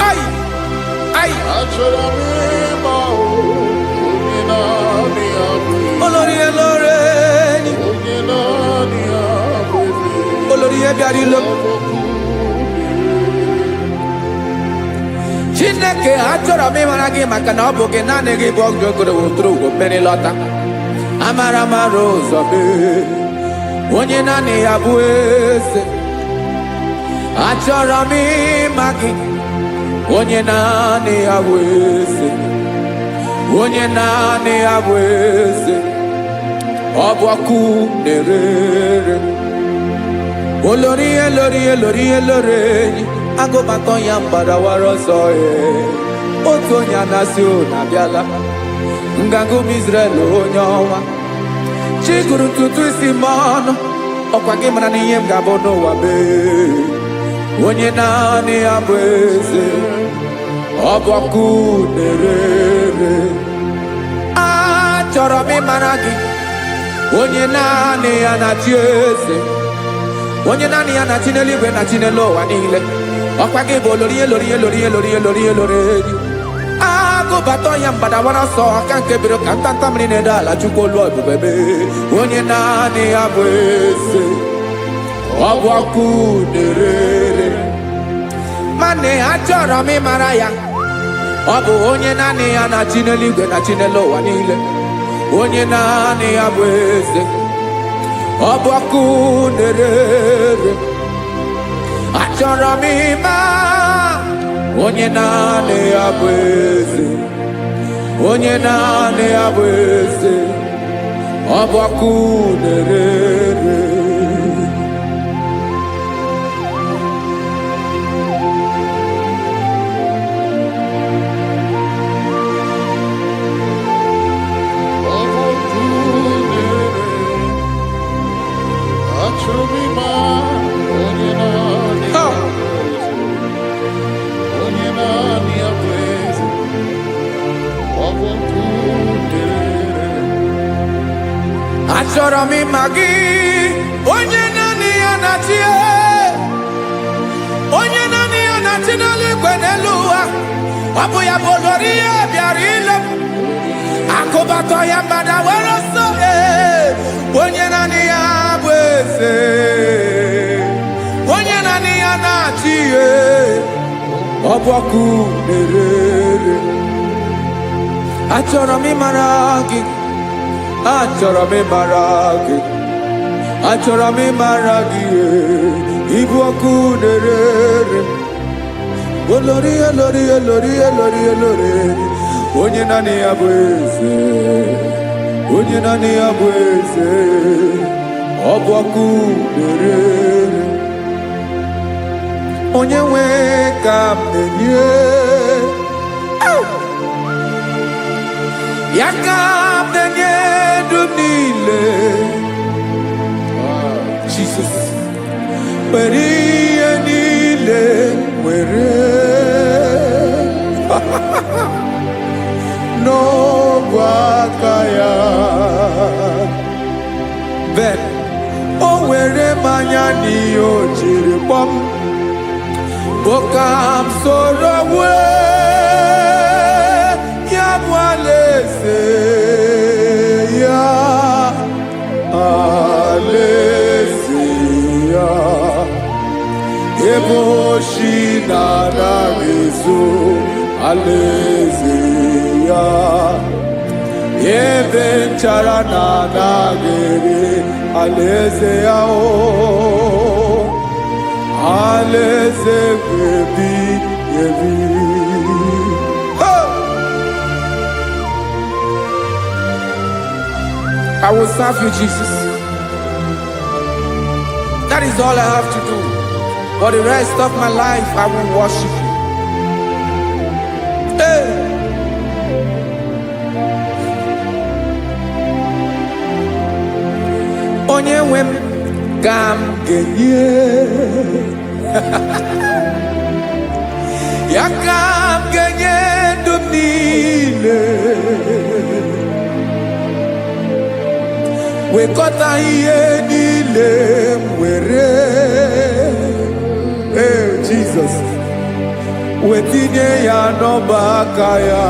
Ay, ay. Olórí Elóreni. Olórí Ebiarilo. Chineke achọrọ m ịmara gị maka na ọ bụ gị naanị gị bụ ọgụgụrụ wụtụrụ ụgwọ mmeri lọta. Amara mara ụzọ mee. Onye naanị ya bụ eze. Achọrọ m ịma gị. Onye naanị ya bụ eze. Onye naanị ya bụ eze. Ọ bụ ọkụ na-ere. Olórí Elóreni. Agụbatọ ya mgbadawara ọsọ ya. Otu onye anasị na-abịala. Nganga ụmụ Izrel onye ọnwa. Chiguru ntutu isi m ọnụ. Ọkwa gị mara na ihe m ga-abụ n'ụwa mee. Onye naanị ya bụ eze. Ọ bụ ọkụ na-ere. Achọrọ m ịmara gị. Onye naanị ya na-achị eze. Onye naanị ya na-achị n'eluigwe na-achị n'elu ụwa niile. Ọkwa gị bụ Olórí Elóreni. Agụbatọ ya mgbadawara ọsọ aka nke biro ka ntanta mmiri na-ede ala Chukwu olu ebube mee. Onye naanị ya bụ eze. Ọ bụ ọkụ na-ere. Mane achọrọ m ịmara ya. Ọ bụ onye naanị ya na-achị n'eluigwe na-achị n'elu ụwa niile. Onye naanị ya bụ eze. Ọ bụ ọkụ na-ere. Achọrọ m ịma onye naanị ya bụ eze. Onye naanị ya bụ eze. Ọ bụ ọkụ na-ere. Achọrọ m ịma gị. Onye naanị ya na-achị. Onye naanị ya na-achị n'eluigwe n'elu ụwa. Ọ bụ ya bụ Olórí Ebiarilo. Akụbatọ ya mgbadawara ọsọ. Onye naanị ya bụ eze. Onye naanị ya na-achị. Ọ bụ ọkụ na-ere. Achọrọ m ịmara gị. Achọrọ m ịmara gị. Achọrọ m ịmara gị. Ịbụ ọkụ na-ere. Olórí Elóreni. Onye naanị ya bụ eze. Onye naanị ya bụ eze. Ọ bụ ọkụ na-ere. Onye nwe ka m na-enye. Ya ka m na-enye dum niile. Jesus. Were ihe niile were. N'ọbụ aka ya. Ben, o were mmanya n'ihe o jiri kpọọ m. Boka m soro wee. Ya bụ alaeze ya. shina nagezo alezeya ebe nchara na nagere alezeya o aleze ebi ebi. I will serve you, Jesus. That is all I have to do. For the rest of my life, I will worship you. Hey. Onye wem gam genye, ya gam genye dumile. Wekota iye nile mwere. Hey, Jesus. Wetinye ya nobaka ya.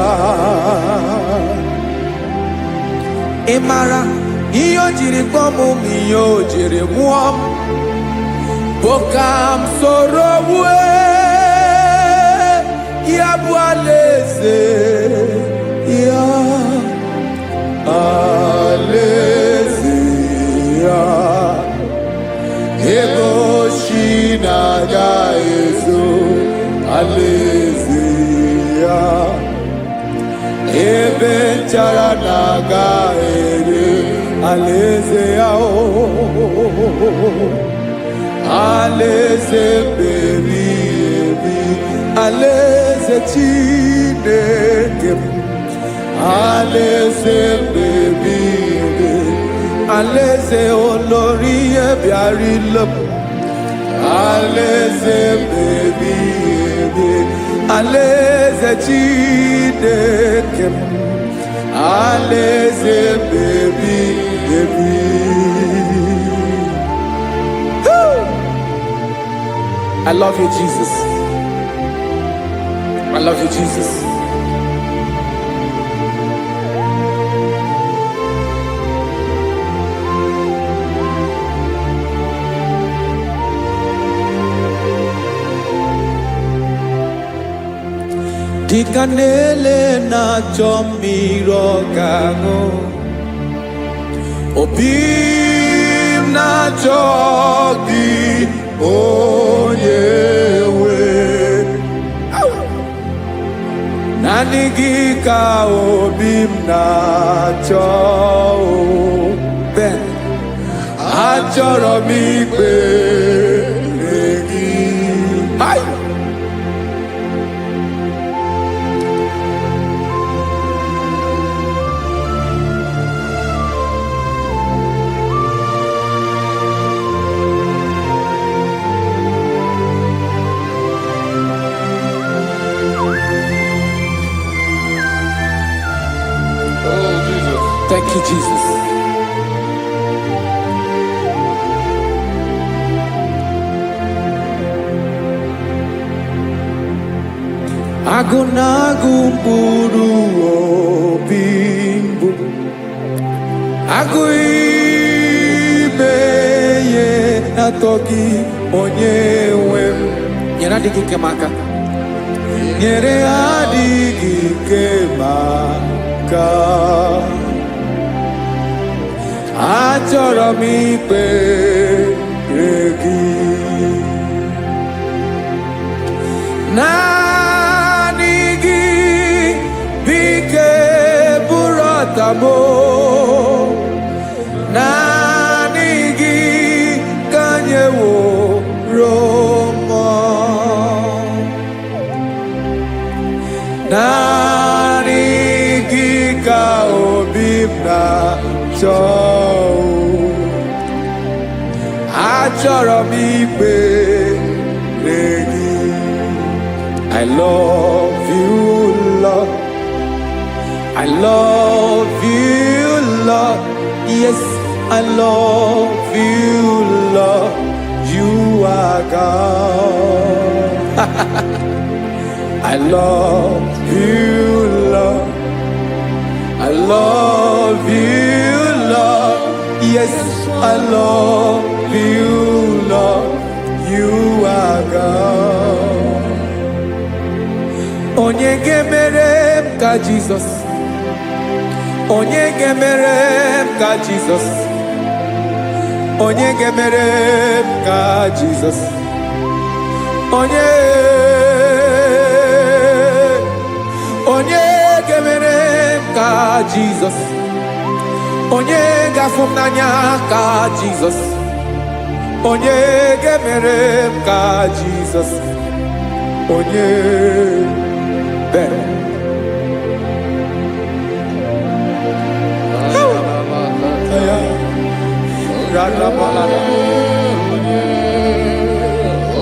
Imara, iyo jiri komu miyo jiri muam. Bokam sorobwe. Ya bualeze. Ya. Aleluya, ego shina gaezo, aleluya, ebe chara nagaere, aleluya o, aleze bebi ebi, aleze chineke. Aleze baby, aleze olori ebiarilem. Aleze baby, aleze chineke. Aleze baby. I love you, Jesus. I love you, Jesus. Dikanele na chomiro kango Obim na choki onyewe Nanigika obim na cho Ben Achoro mikpe Negi Hai Thank you, Jesus. Agunagu buru obimbu Aguibeye natoki onyewe Nyere adigi kemaka Nyere adigi kemaka Achoro mi pe regi Nanigi bike buratamo Nanigi kanyewo Roma Nanigi ka obibna cho Achoro mi pe regi I love you, Lord. I love you, Lord. Yes, I love you, Lord. You are God. I love you, Lord. I love you, Lord. Yes, I love you, Lord. You are God. Onye ga-emere m ka Jizọs. Onye ga-emere m ka Jizọs. Onye ga-emere m ka Jizọs. Onye ga-emere m ka Jizọs. Onye ga-afụ m n'anya ka Jizọs. Onye ga-emere m ka Jizọs. Onye bere.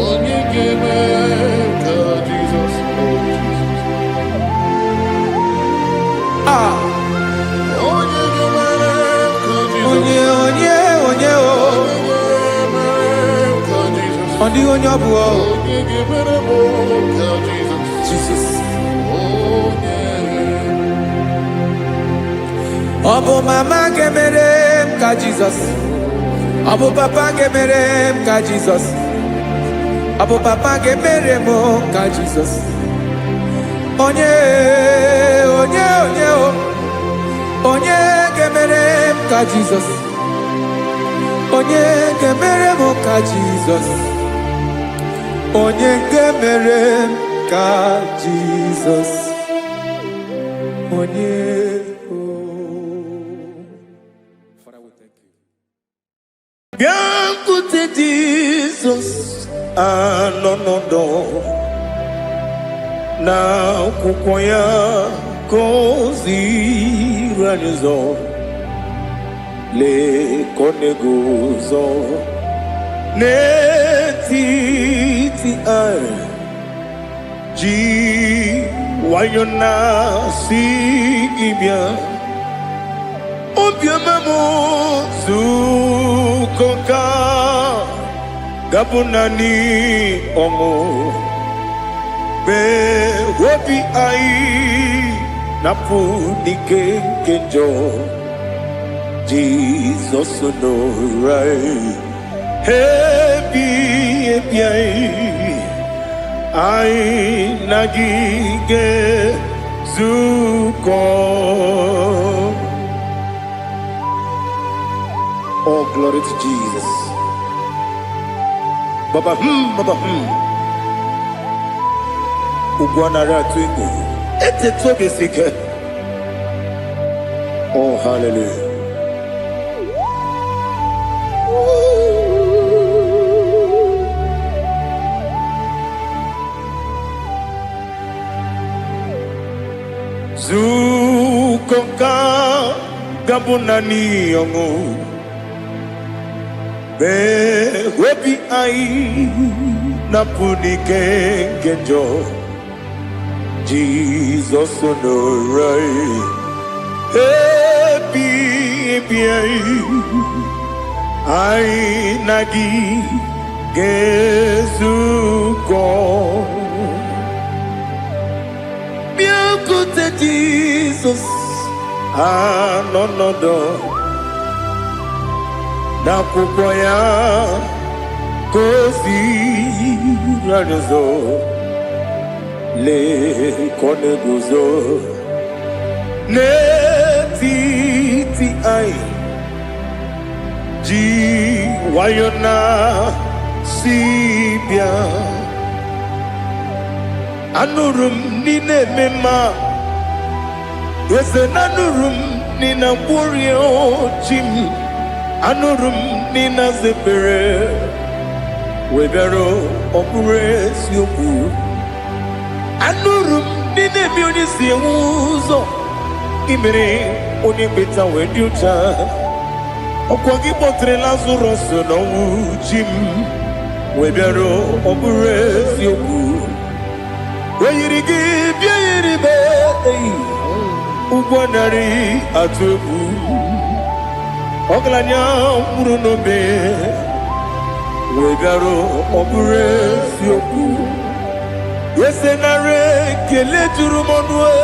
Onye ga-emere m ka Jizọs. Onye ga-emere m ka Jizọs. Onye ọ dịghị onye ọ bụ. Onye ga-emere m ka Jizọs. Jizọs. Onye Ọ bụ mama ga-emere m ka Jizọs. Ọ bụ papa ga-emere m ka Jizọs. Ọ bụ papa ga-emere m ka Jizọs. Onye ga-emere m ka Jizọs. Onye ga-emere m ka Jizọs. Onye ga-emere m ka Jizọs. Onye bịakwute Jizọs anọ n'ọdụ n'akwụkwọ ya ka o ziri anyị ụzọ. Lee ka ọ na-eguzo n'etiti anyị, ji nwayọọ na-asị gị bịa. Obiọma m nzukọ ka ga-abụ naanị ọṅụ, mgbe obi anyị na-apụ n'ike nke njọ. Jizọs nọrọ anyị ebi anyị na gị ga-ezukọ. Oh, glory to Jesus. Baba, Ugwanara twingo. Ete tobe sike. Oh, hallelujah. Zukonka gabunani yongo. Be webi ai na punike genjo. Jesus onorai happy ai nagi gezuko. Biakute Jesus anonodo na kukwaya kozi ranozo. Le kone guzo netiti ai, ji wayona sibia. Anurum nine mema, yese nanurum nina burio jim. Anurum nina zepere, webero opure sioku. Anurum nine mioni siuzo, imere oni beta wendiucha. Okwagi potre Lazarus no jim, webero opure sioku. Weyirigi biayiribe, ugwanari atubu. Oglanya murunobe, webero opure sioku. Yesenare kele turumonwe,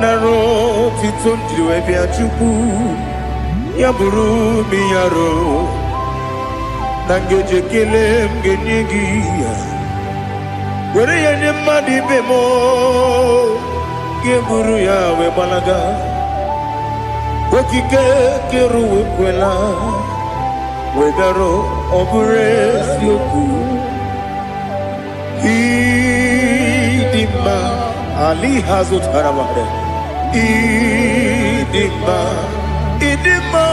naro titondriwe biachuku. Yaburu miyaro, nangeje kele mgenyegi. Where you de madi bemo geburu ya we balaga okike keru we kwela we daro obure sioku idima ali hazut haramade idima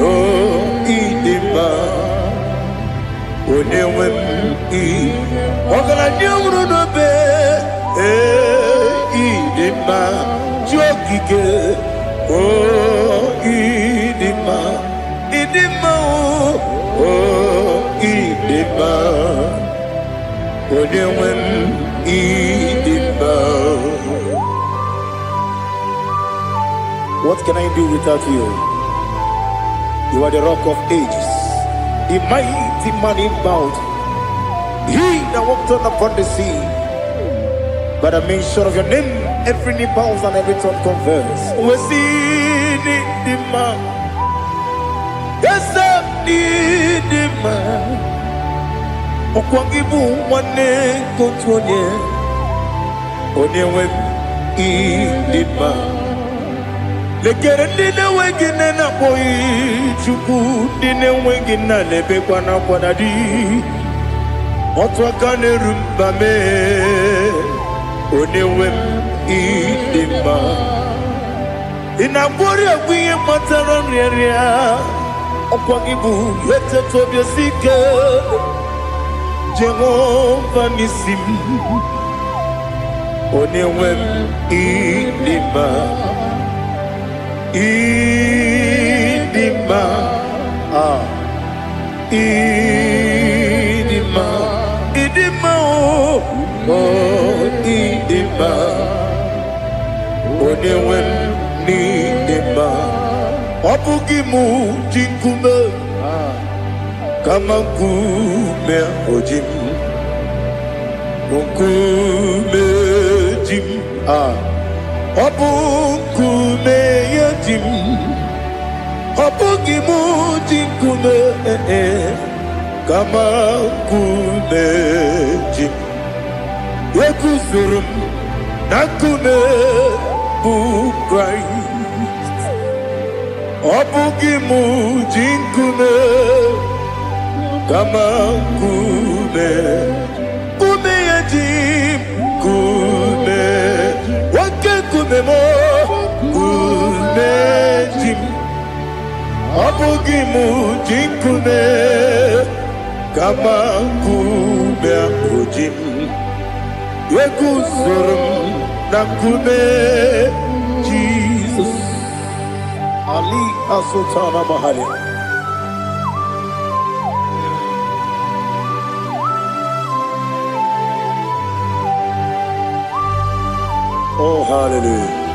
oh idima onewem ogala nyamru no be idima jogige oh idima oh idima onewem idima. What can I do without you? You are the rock of ages, the mighty man in battle. He that walked on upon the sea. By the mention of your name, every knee bows and every tongue confess. We see the man. Yes, the man. Okwangibu wane kotonye. Onyewe the man. Lekere ndine wengine na boy chuku ndine wengine lebe kwa na kwadadi otwakane rumba me onewe idima inabori agwiye matara nreria okwagibu yete tobye sike Jehova nisim onewe idima idima oh idima onewem nidima obugimu jinkume kama kume ojim kume jim obukume yajim obugimu jinkume kama kume jim Yekuzurum nakume Christ obugimu jinkume kama kume yajim kume wake kume mo kume jim obugimu jinkume kama kume ojim Yekuzurum nakume Jesus Ali Asultana Mahali. Oh, hallelujah.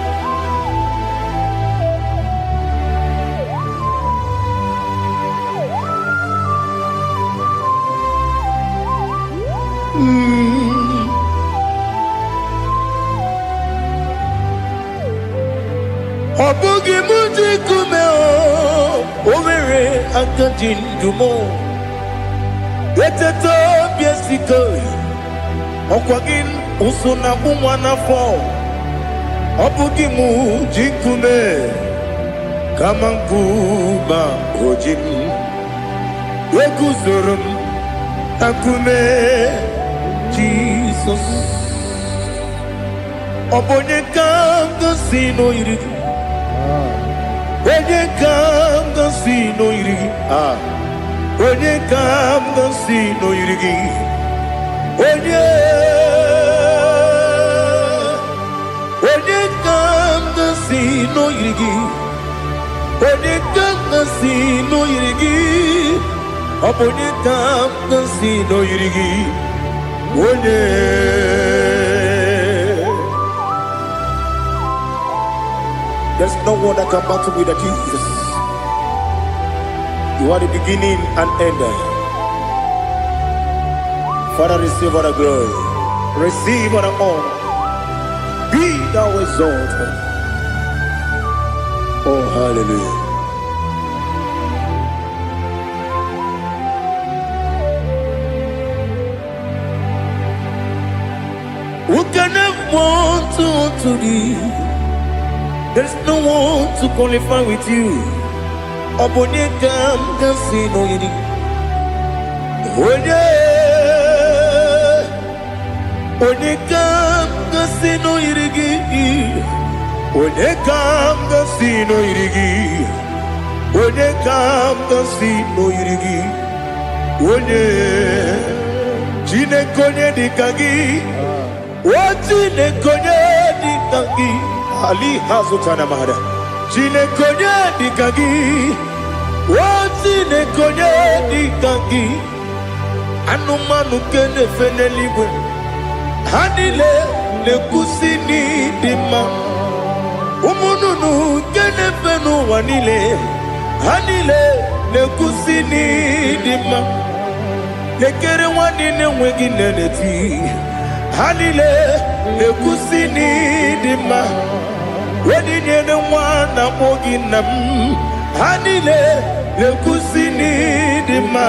Obugi muji kume omere akajindumo eteto biesiko okwagin usuna kumwana fo obugi muji kume kama nkuba ojin yekuzurum akume Jesus obonye kanga sino irigi Onye kamga si no irigi Onye kamga si no irigi Onye kamga si no irigi Onye kamga si no irigi Onye kamga si no irigi Onye There's no one that can battle with Jesus. You are the beginning and end. Father, receive all the glory. Receive all the honor. Be thou exalted. Oh, hallelujah. Who can have one to thee? There's no one to qualify with you. Obonekam kasino yidi. Onekam kasino yidi. Onekam kasino yidi. Onekam kasino yidi. One jine konye dikagi. Wajine konye dikagi. Ali hazutana mahada. Jine konye dikagi. Wajine konye dikagi. Anumanu kene feneliwe. Hanile le kusini dima. Umununu kene fenu wanile. Hanile le kusini dima. Lekere wanine wengi neneti. Hanile le kusini dima. Wedi nyene wana mogi nam. Hanile le kusini dima.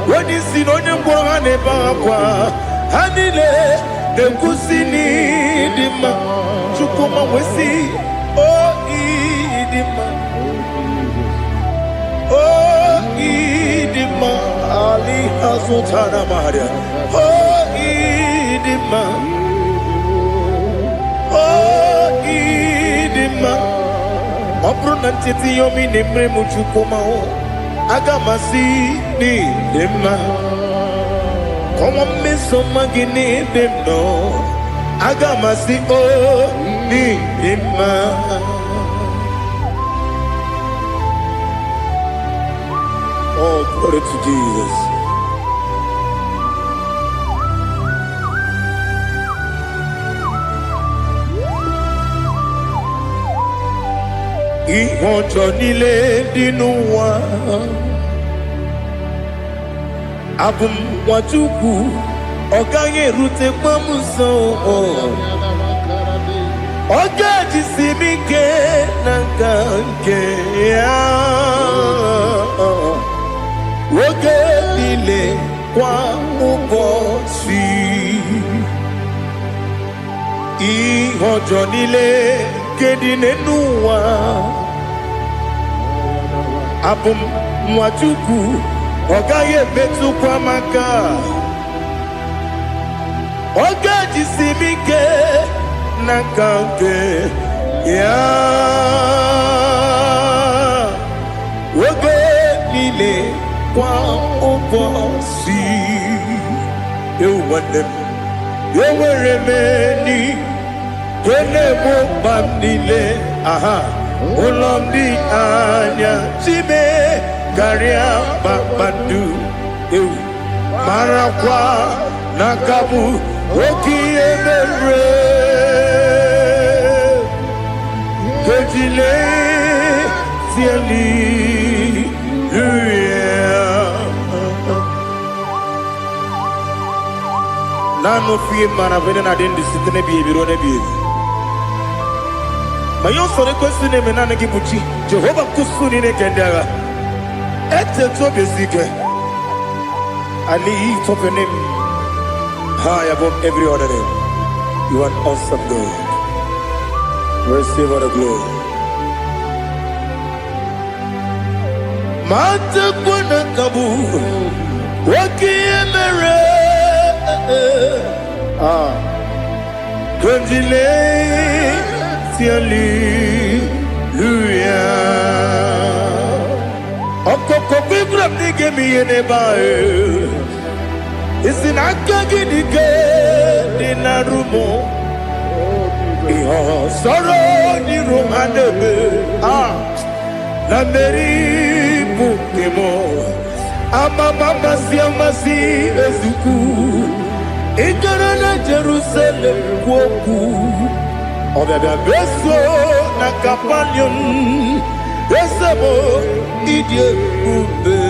Wedi sinonye mbwangane bakwa. Hanile le kusini dima. Chukuma wesi oh idima. Oh idima. Ali Azutana Maria. Oh idima. Oh idima. Opronantiti yomi nemre muchukuma o. Agamasi ni dema. Como me somagini demno. Agamasi o ni dema. Oh, glory to Jesus. Ihojo nile dinuwa abum wajuku oganye rute pamuso oga jisimike nangange ya woge nile kwa ubosi ihojo nile kedine nuwa abum mwajuku ogaye betu kwa maka oga jisimike nakanke ya woge nile kwa ubosi Yoweremeni Kwenebo Bamdile aha Ulomdi anya Chime Garia Babandu Marakwa Nakabu Oki Emere Kejile Tieli Nano fie mana vene na den disitene bi ebiro ne bi. Mayo sore kwesine me na ngi buchi. Jehova kusuni ne kendara. Ete to besike. Ali top your name high above every other name. You are awesome God. Receive all the glory. Mata kuna kabu. Waki emere. Kondile tiali luya okoko bibram nige mi ene bae isina kagi nige dinarumo iho soro ni romanebe na meri bukemo amama masi ezuku Ikarana Jerusalem woku Obebe beso na kapanion Besebo idye ube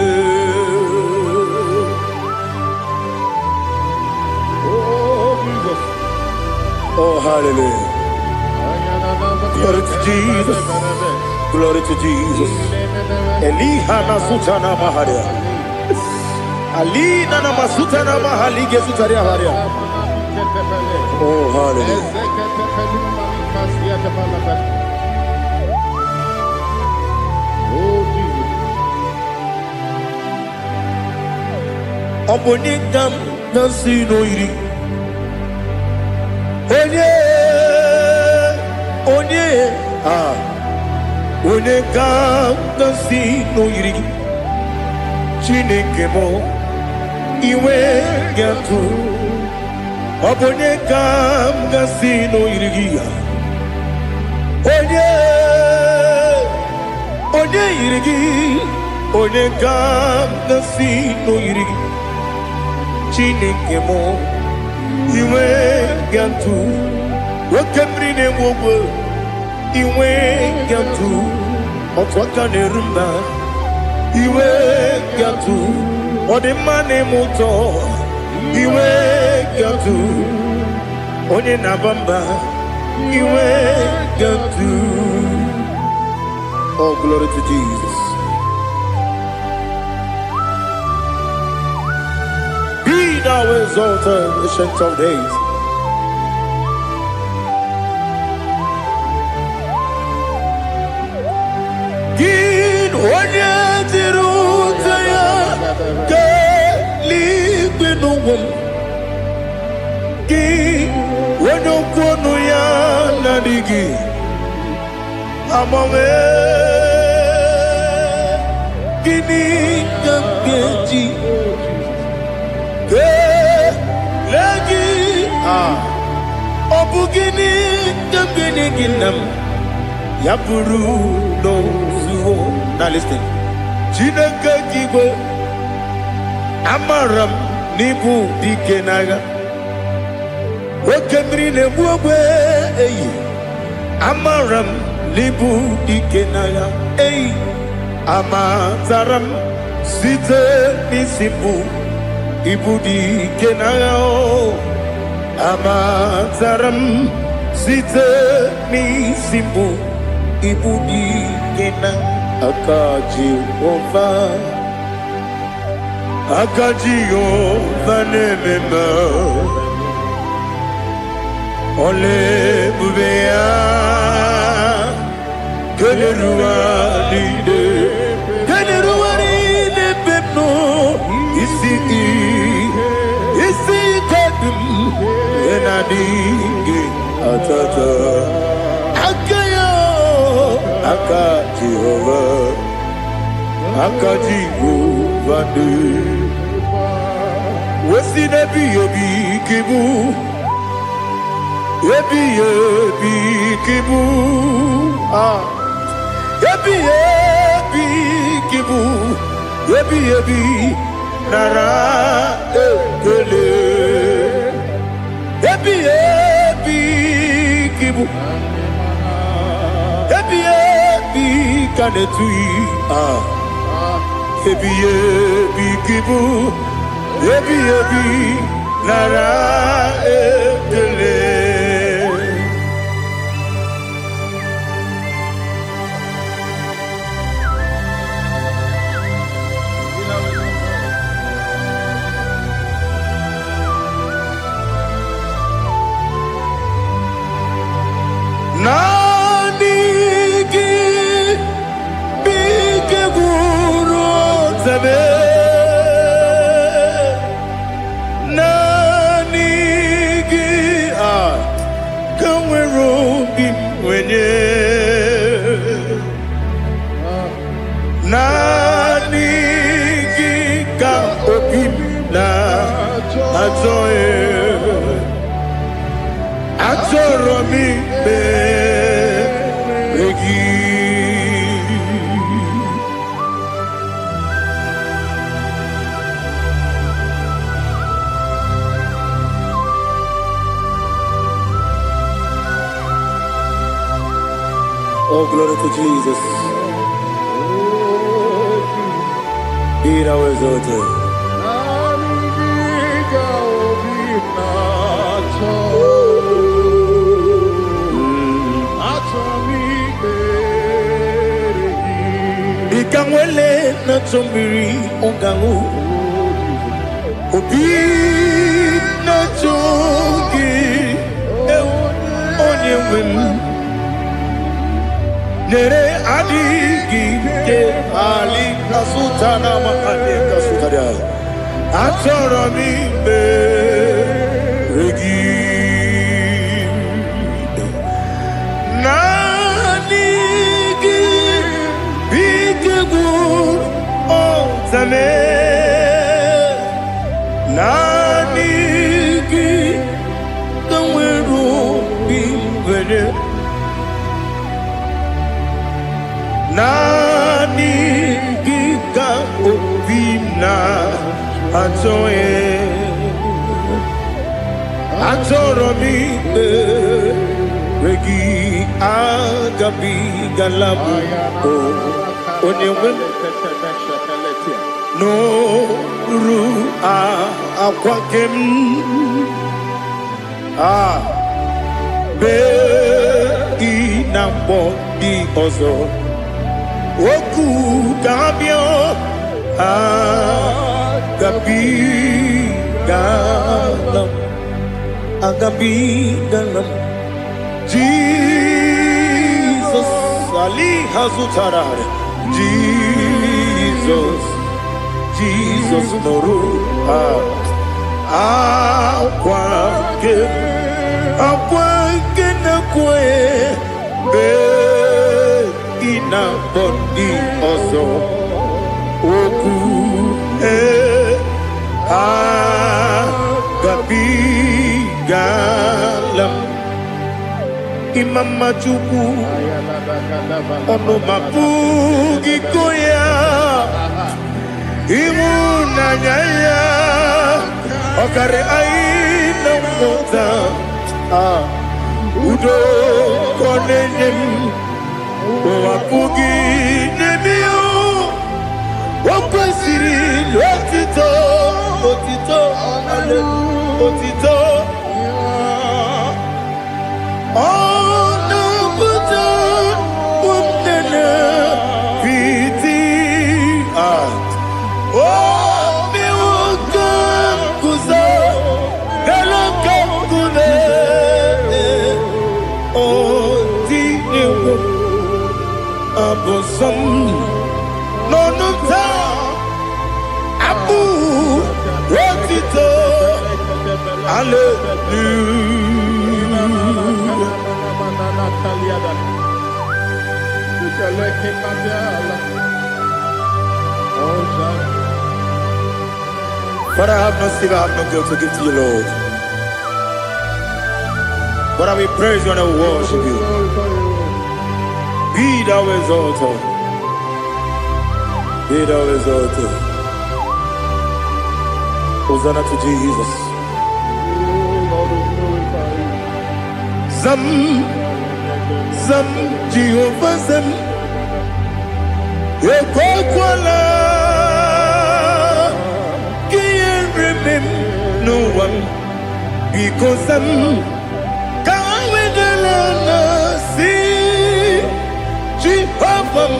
Oh Jesus Oh hallelujah Glory to Jesus Glory to Jesus Eliha na sutana maharia Ali nana masuta na mahali gesutaria haria Oh, hallelujah. Oh, Jesus. Obonikam nasino iri. Onye, Onekam nasino iri. Chineke mo iwe gatu. Obonekam nasino iri. Onye iri. Onekam nasino iri. Chineke mo iwe gatu. Wakemri ne wogo iwe gatu. Otwaka ne rumba iwe gatu. Odemane moto iwe gatu. Onye nabamba iwe gatu. Oh, glory to Jesus. Be thou exalted, ancient of days. Gin onye tirutaya ke ligbinugum. Gin onye kwonu ya nadigi. Amame gini kamkeji. Lagi obugini dambini ginam yapuru no zuho. Now listen. Chineke kibo amaram nibu dikenaga. Wakemri ne buwe eyi amaram nibu dikenaga. Eyi amazaram site nisibu. Ibudi kenao amazaram site mi simbu. Ibudi kena akaji ova nemema ole bubea kelerua lide pepno isi kadum enadinge atata akayo aka Jehovah de wesi nebi yobi kibu yebi kibu yebi kibu yebi nara ekele yebi kibu yebi kanetui yebi kibu yebi nara ekele. Nanigi bige guru zabe nanigi kamweru bimwenye nanigi ka obimla azoe Atoromi begi. Oh, glory to Jesus. Be thou exalted. Ikangwele na chombiri ongangu obi na chogi wim nere adigi ke ali kasutana mahane kasutaria atoro mi be regi nanigi bigegu o zame nanigi kanweru bimwere nanigi ka obina atoye atoro mi regi agabi galabu onyewe no ru akwakem be inambo di ozo oku gabio agabi galam Jesus Ali Hazutarare Jesus Noru akwake na kwe be ina bondi ozo oku gabi galam Imam Majuku ono mapugi koya imuna nyaya okare aina mota udo konenem mapugi nemio wakwasiri lotito ale otito But I have no sin, I have no guilt to give to you, Lord. But I will praise you and I will worship you. Be thou exalted. Be thou exalted. Hosanna to Jesus. Zam Jehovah Zam Ekwakwala Can't remember no one because I'm can't wait to see Jehovah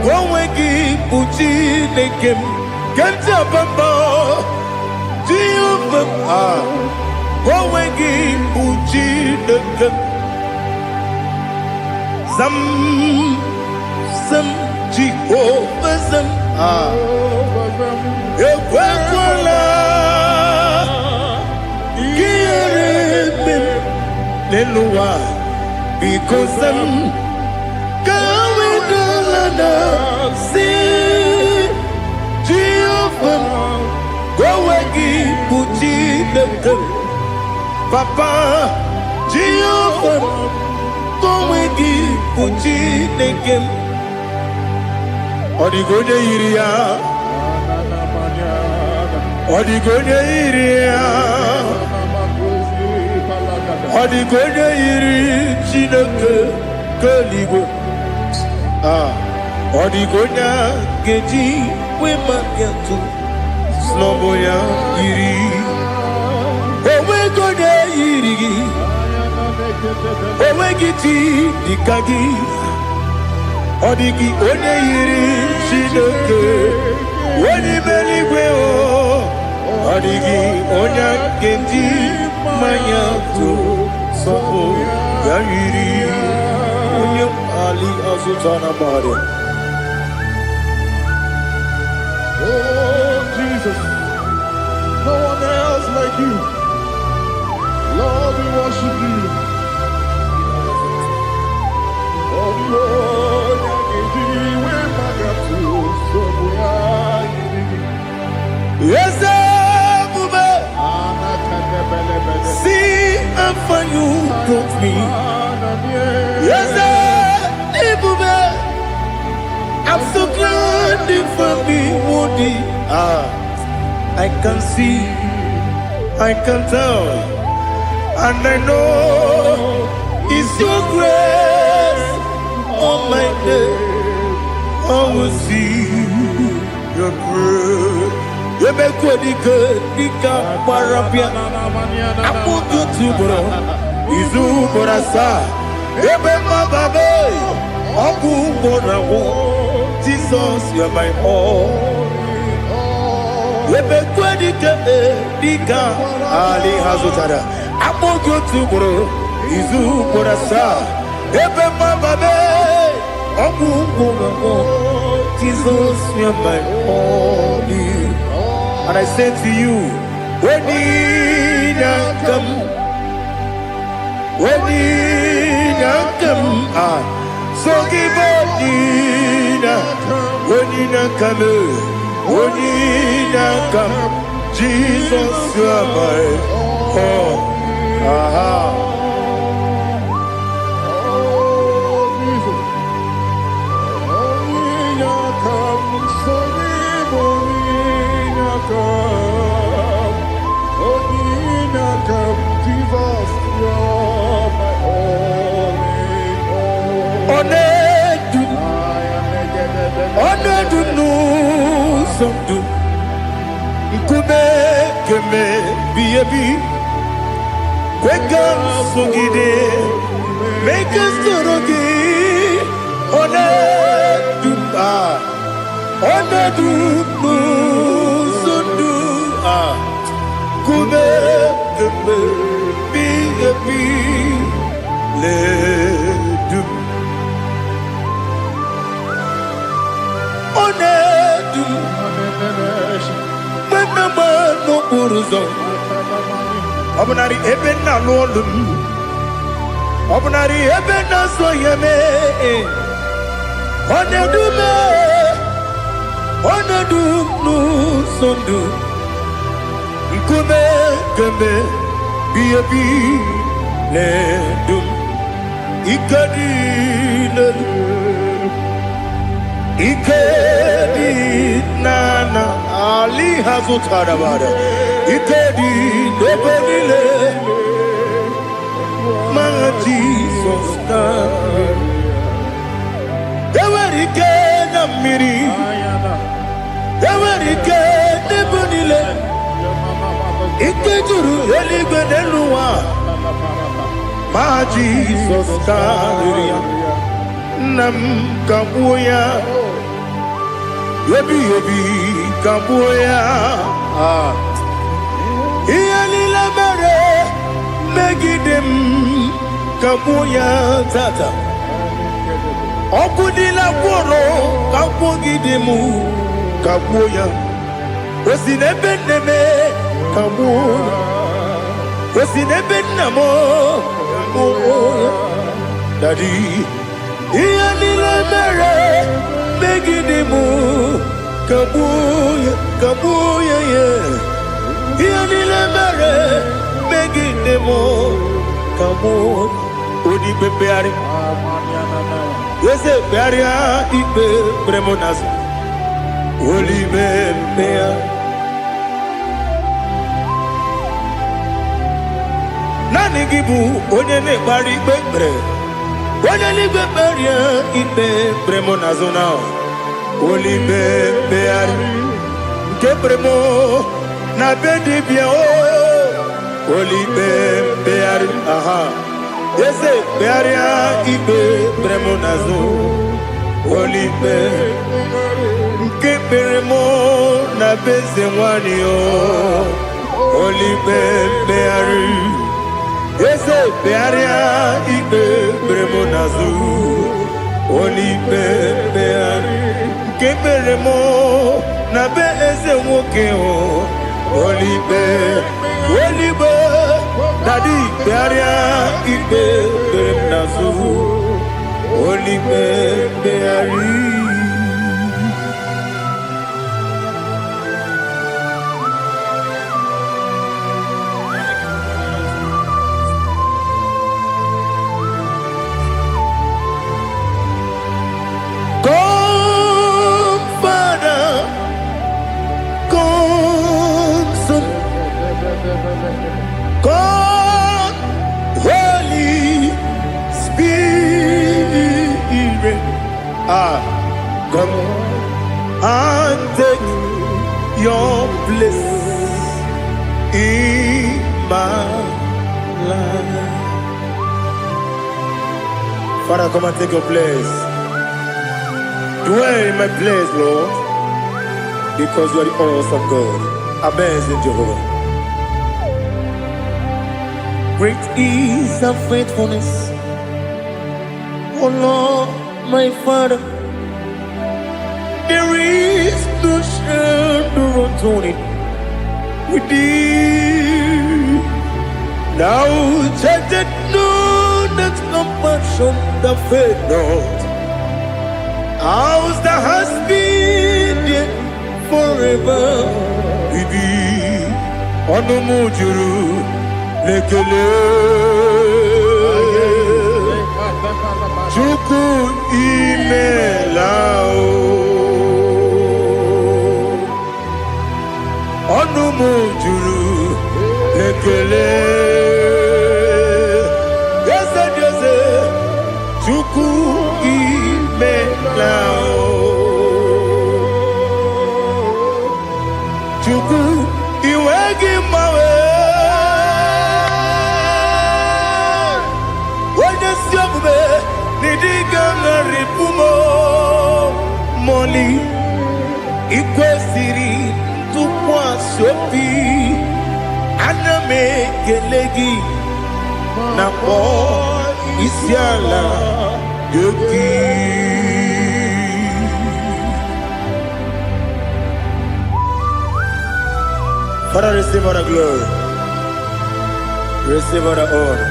Wawegi Uchi Nekem Kanjabamba Jehovah Wawegi Uchi Nekem Zam Jehovah Zam Ekwakwala Kieremem Nenua because I'm going to see Jehovah Wawagi Puchi Nekem Papa Jehovah Wawagi Puchi Nekem Odigonya iria Odigonya iri Chineke Keligwe Odigonya geji Wema gentu Sloboya iri Owegonya iri Owegiti Dikagi Odigi onye yiri Chineke onye meligwe o Odigi onye genji manya to sopo ya yiri onye ali azụtara mmadụ. Oh, Jesus. No one else like you. Lord, we worship you. Oh, Lord, yes, see and for you took me. Yes, I'm so glad for me, Woody. I can see, I can tell, and I know it's your grace on my day. I will see your grace. You make good, Nika Parapia. I put you to bro. Izu Borasa. Ebe Mababe. Oku Borawo. Jesus, you are my all. Ebe good, Nika Ali Hazutara. I put you to bro. Izu Borasa. Ebe Mababe. Oku Borawo. Jesus, you are my all. And I say to you, when you come, so give up, when you come, Jesus, you are my all. Make us Obunari ebena lolum Obunari ebena soyeme Onedu nu sondu Nkume keme biyebi ledum Ikadi nana Ali hazutara bada Ikedi nebelile Ma Jesus na Ewerike na miri Ewerike nebelile Ikejuru eligwe neluwa Ma Jesus na Nam kabuya Yebi kabuya Iyalila mere megidem kabuya tata Okudila kworo kabugidemu kabuya Osinebenneme kabuya Osinebennamo kabuya Daddy Iyalila mere megidemu kabuya yeah Iyalila mere megidemu kabuya Odi bebeari Yese bearia ibe premonas Oli bebea Nani gibu onye ne bari bebre Onye ni beberia ibe premonazona Oli bebeari Ke premo na bedi bia o Oli bebeari aha Yese bearia ibe premonazo Olipe Nke premo na beze mwani o Olipe beari Yese bearia ikpe bremonazu. Only beari keberemo na be eze nwoke o. Only be daddy bearia ikpe bremonazu. Only beari. God, Holy Spirit, Come and take your place in my life. Father, come and take your place. Dwell in my place, Lord, because you are the awesome God. Amazing Jehovah. Great is thy faithfulness, O Lord, my Father. There is no shadow of turning with thee. Now check that know that compassion that faith not. Ours that has been there forever with thee. Onumujuru lekele. Chuku imelao. Onumujuru lekele. Yese Chuku imelao. Chuku iwegi mawe. Wanyasiyabe nidiga ngaripumo. Moli ikwesiri tukwa sopi. Aname gelegi na po isiala yoki. Father, receive all the glory. Receive all the honor.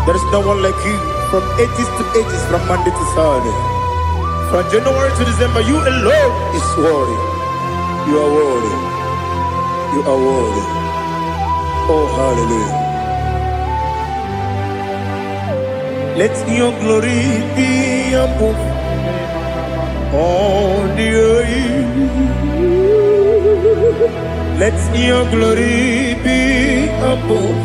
There is no one like you from ages to ages, from Monday to Saturday. From January to December, you alone is worthy. You are worthy. You are worthy. Oh, hallelujah. Let your glory be above all the earth. Let your glory be above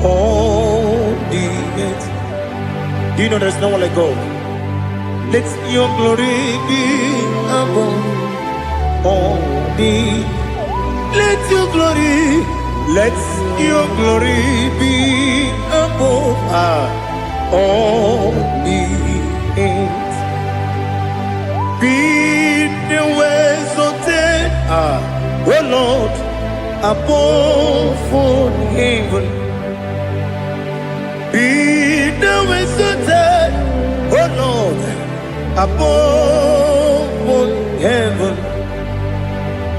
all the earth. Do you know there's no one like God? Let your glory be above all the earth. Let your glory be above all the earth. Be the ways of death, oh Lord, above all heaven. Be the ways of death, oh Lord, above all heaven.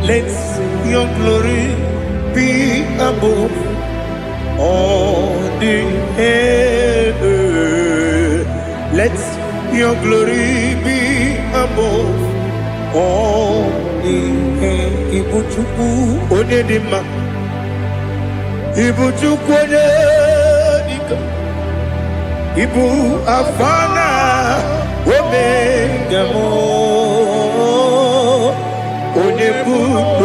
Let your glory be above all the earth. Let your glory be above all the earth. Ibuchuku onedima, Ibuchuku onedika, Ibu afana omega mo, onebu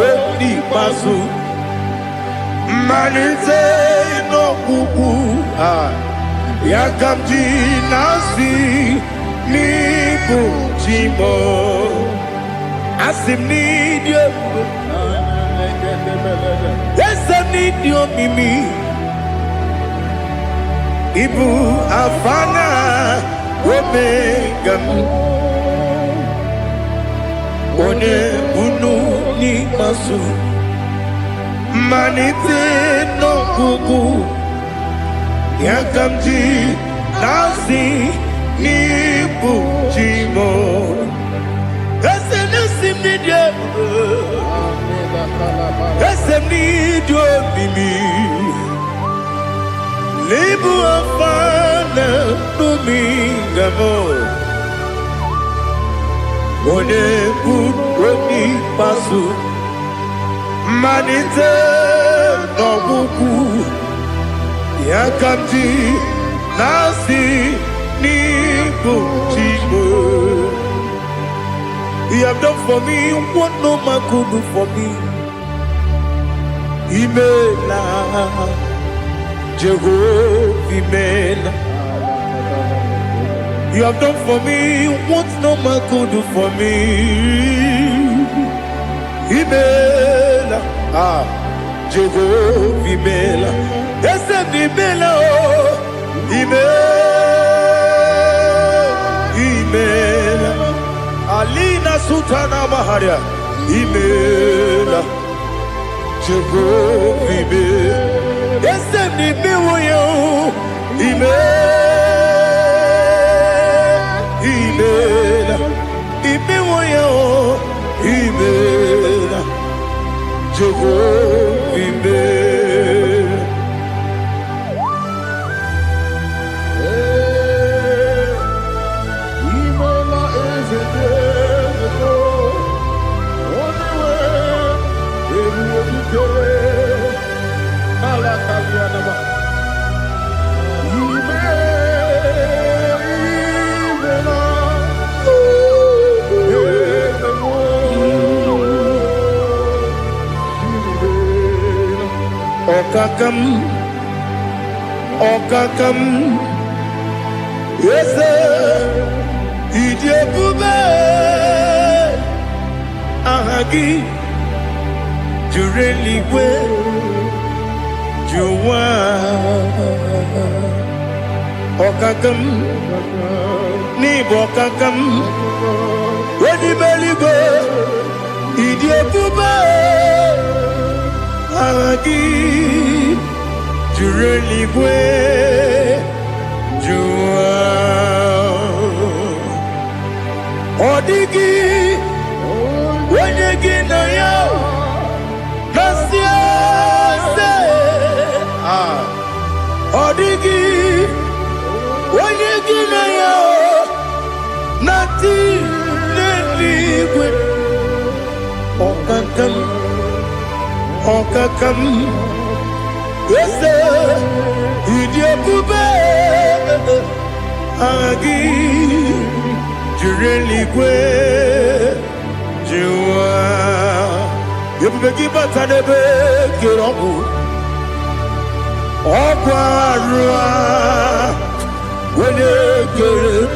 oni pasu. Manite no kuku yakamji nasi nibu chimo asim nidio esa nidio mimi ibu afana omega one bunu ni masu. Manite no kuku Yakamji nasi nipu chimo. Esem nasim nidia. Esem nidio mimi. Libu afana numingamo. One kuroni pasu. Manite no buku. Yakamji nasi nipu chimo. You have done for me what no man could do for me. Imela, Jehovah, Imela. You have done for me what no man could do for me. Imela, Jehovah, Imela. Yes, Imela, Imela. Alina Sutana Maharia, Imela, Jehovah, Imela. Yes, Imela, Imela, Imela, Jehovah, Imela. Okakam, yes, Idiabube, Ahagi, Jureliwe, Juwa, Okakam, Nibokakam, Ready Beligo, Idiabube, Ahagi. Jureliwe, Jua, Odigi, Wanyegi na ya, Nasia se, Odigi, Wanyegi na ya, Nati Neligwe, Okakam, Okakam. Yes, Idiabube, Agi, Jureliwe, Jua. You begin but I never get on. Okwarua, when you get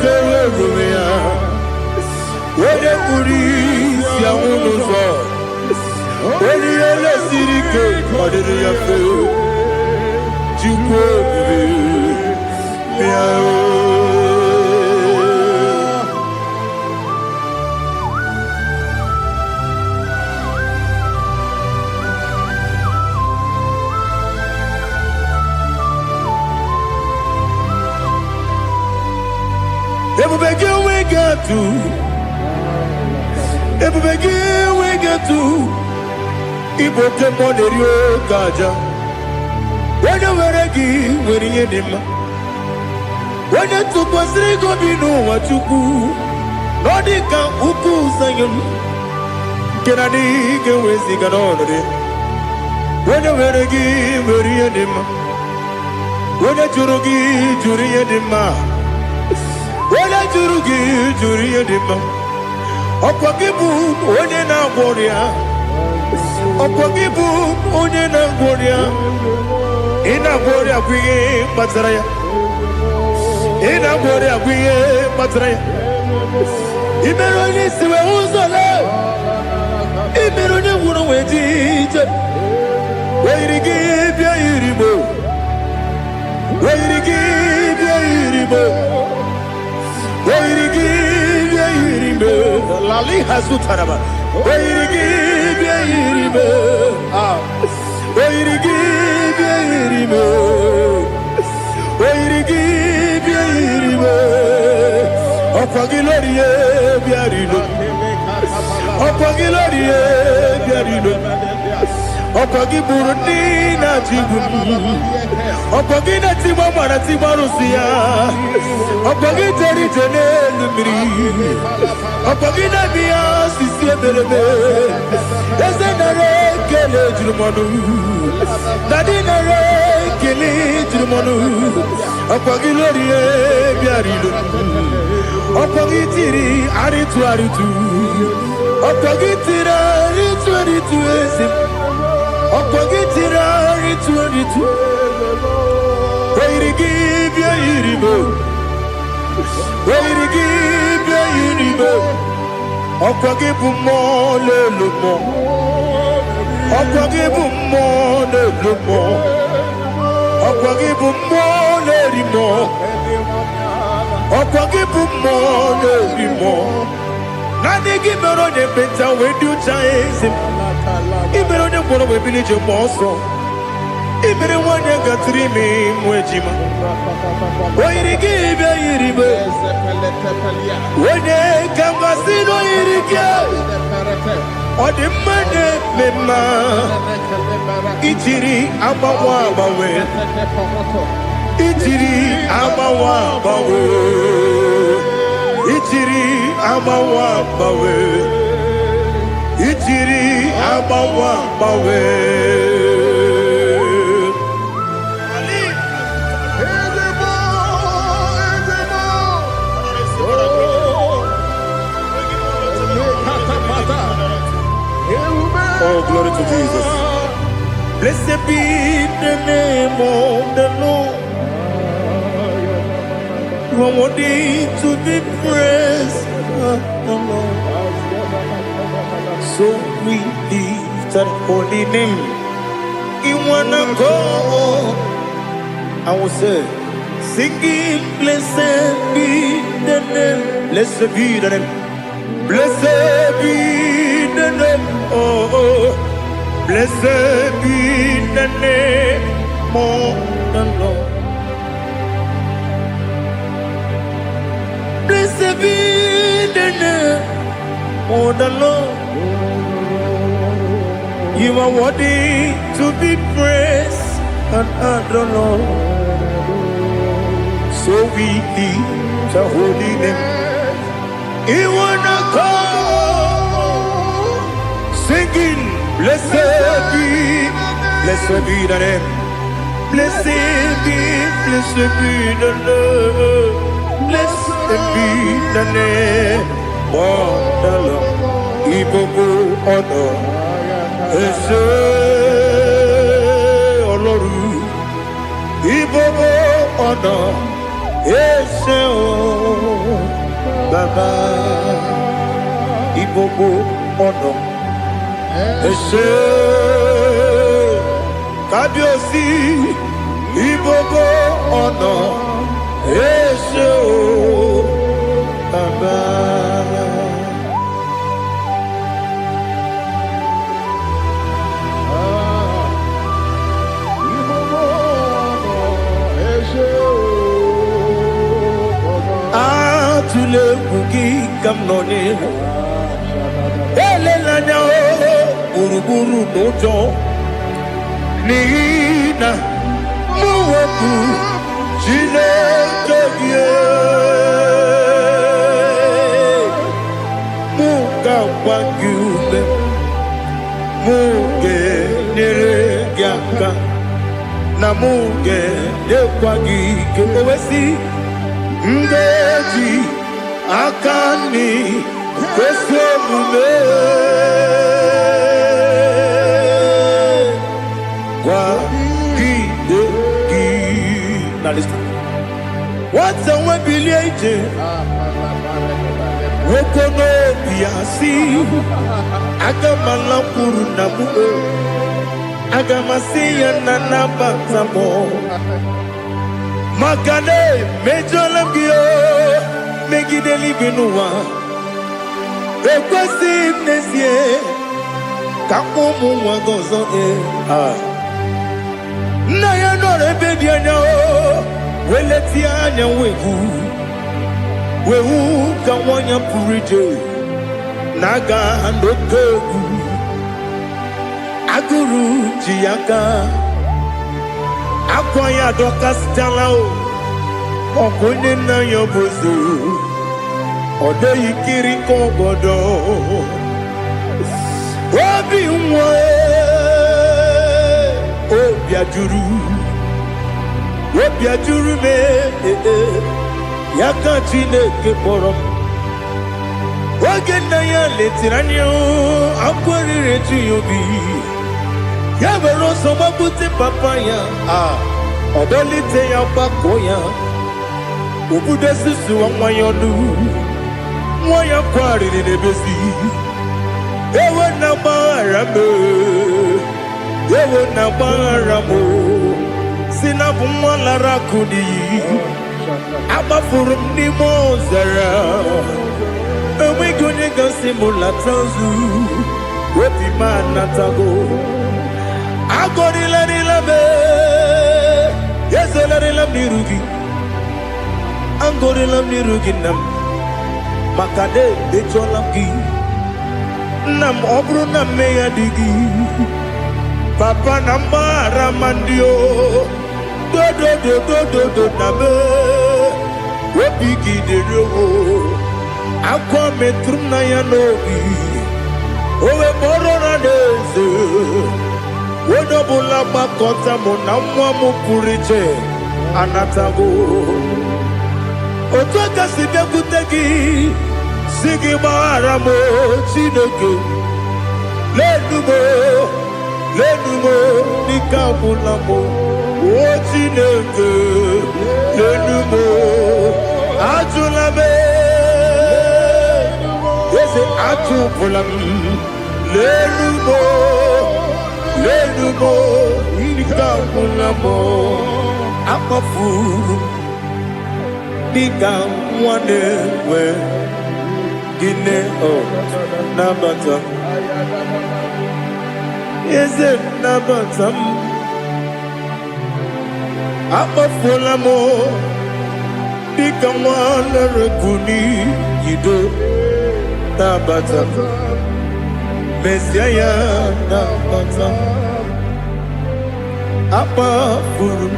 when you police, Yamuno, when you see the cake, what did you feel? When you were a gay, when you did when you took was go be no what you do. Nodika Uku Sayon Kennedy can we sing an order. When you were a gay, when you did when you Jurugi, Juria Dima. When you Jurugi, Juria Dima. Opakibu, Onena Boria. Opakibu, Onena Boria. Ina Boria, we Mazaraya. Ina Boria, we Mazaraya. Imeroni, we also love. Imeroni, wouldn't wait. Where to give your Iribo. Where to give your Iribo. Where to give your Iribo. Lali has to Taraba. Where to give your Iribo. Where to give your Iribo. ọkwa gị lori bịarilo ọkwa gị bụrụ ndị na-achịgbu ọkwa gị na-etigba mara tigba arụsị ya ọkwa gị jere ije n'elu mmiri ọkwa gị na-ebi ya osisi eberebe eze nara ekele juru mọnụ dadi nara ekele juru mọnụ ọkwa gị lori bịarilo ọkwa gị tiri arịtụ arịtụ ọkwa gị tiri arịtụ arịtụ eze ọkwa gị tiri arịtụ arịtụ oyiri gị bịa yiribo oyiri gị bịa yiribo ọkwa gị bụ mmụọ n'elu mmụọ ọkwa gị bụ mmụọ n'elu mmụọ ọkwa gị bụ mmụọ n'eri mmụọ ọkwa gị bụ mmụọ n'eri mmụọ naanị gị mere onye ekpenta wee dị ụcha eze ị mere onye gwọrọ wee bili ije mgbe ọsọ ị mere nwanyị gatụrụ ime mụ ejima oyiri gị bịa yiribe onye ka mmasị n'oyiri gị ọ dị mma na-eme mma ijiri agbanwe agbanwe ijiri agbanwe agbanwe ijiri agbanwe agbanwe ijiri agbanwe agbanwe Oh, glory to Jesus. Blessed be the name of the Lord. You are worthy to be praised, the Lord. So we lift that holy name. You wanna go? I will say, singing, blessed be the name. Blessed be the name. Blessed be the name. Oh, blessed be the name of the Lord. Blessed be the name of the Lord. You are worthy to be praised and adored, Lord. So we lift the holy name. You wanna call, singing, blessed be the name. Blessed be the Lord. Blessed be the name of the Lord. Ibobo ono ese Oloru. Ibobo ono ese o Baba. Ibobo ono ese Kábíyèsí. Ibobo ono ese o Baba. Atule bugi kamnoni elelanya buruburu nojo nina muweku Chineke muga wagyume muge neregyaka na muge dekwagike owesi Ndeji akani kwesemume kwa gidegi. Now listen. What's a webileje? Wokono biasi agamala kurunamu agamasiya nanabazamo Magane mejolamgio megideli binua ekwesi nesie kamumu wagozo na ya nore bedi anya weleti anya wehu kawanya purije naga ndotogu aguru jiaka akwanya dokastalao okunye na yobozu ode yikiri kogodo obi nwa obi ajuru me yaka Chineke kpọrọ oge nna ya letiri anya akwarịrị eju ya obi ya were ọsọ gbapute papa ya ọdọlite ya gbakọ ya obodo susuwa nwa ya ọnụ nwa ya kwarịrị n'ebezi ewe na gbaghara m ewe na gbaghara m si na bụ nwa lara akụ n'iyi agbafuru m n'ime ọzara enweghị onye gasị m lata nzu obi m anatago agọrịlarịla m ezelarịla m n'iru gị agọrịla m n'iru gị nna m maka na edechọla m gị nna m ọ bụrụ na mmehie dị gị papa na mgbaghara ma ndị o dodododododo na me obi gị dịrị owo akwa metụrụ m na ya n'obi owe kpọrọ na n'eze onye ọbụla gbakọta mụ na nwa m pụrụ iche anatago otu aka si bịakwute gị si gị gbaghara m Chineke lenumo n'ike agwụla m o Chineke lenumo ajụla m eze ajụpụla m lenumo n'ike agwụla m akpafuru dịka nwa na-enwe gịnị nabata eze nabata m akpafuola m dịka nwa na-erekwu n'iyido nabata mesia ya nabata akpafuru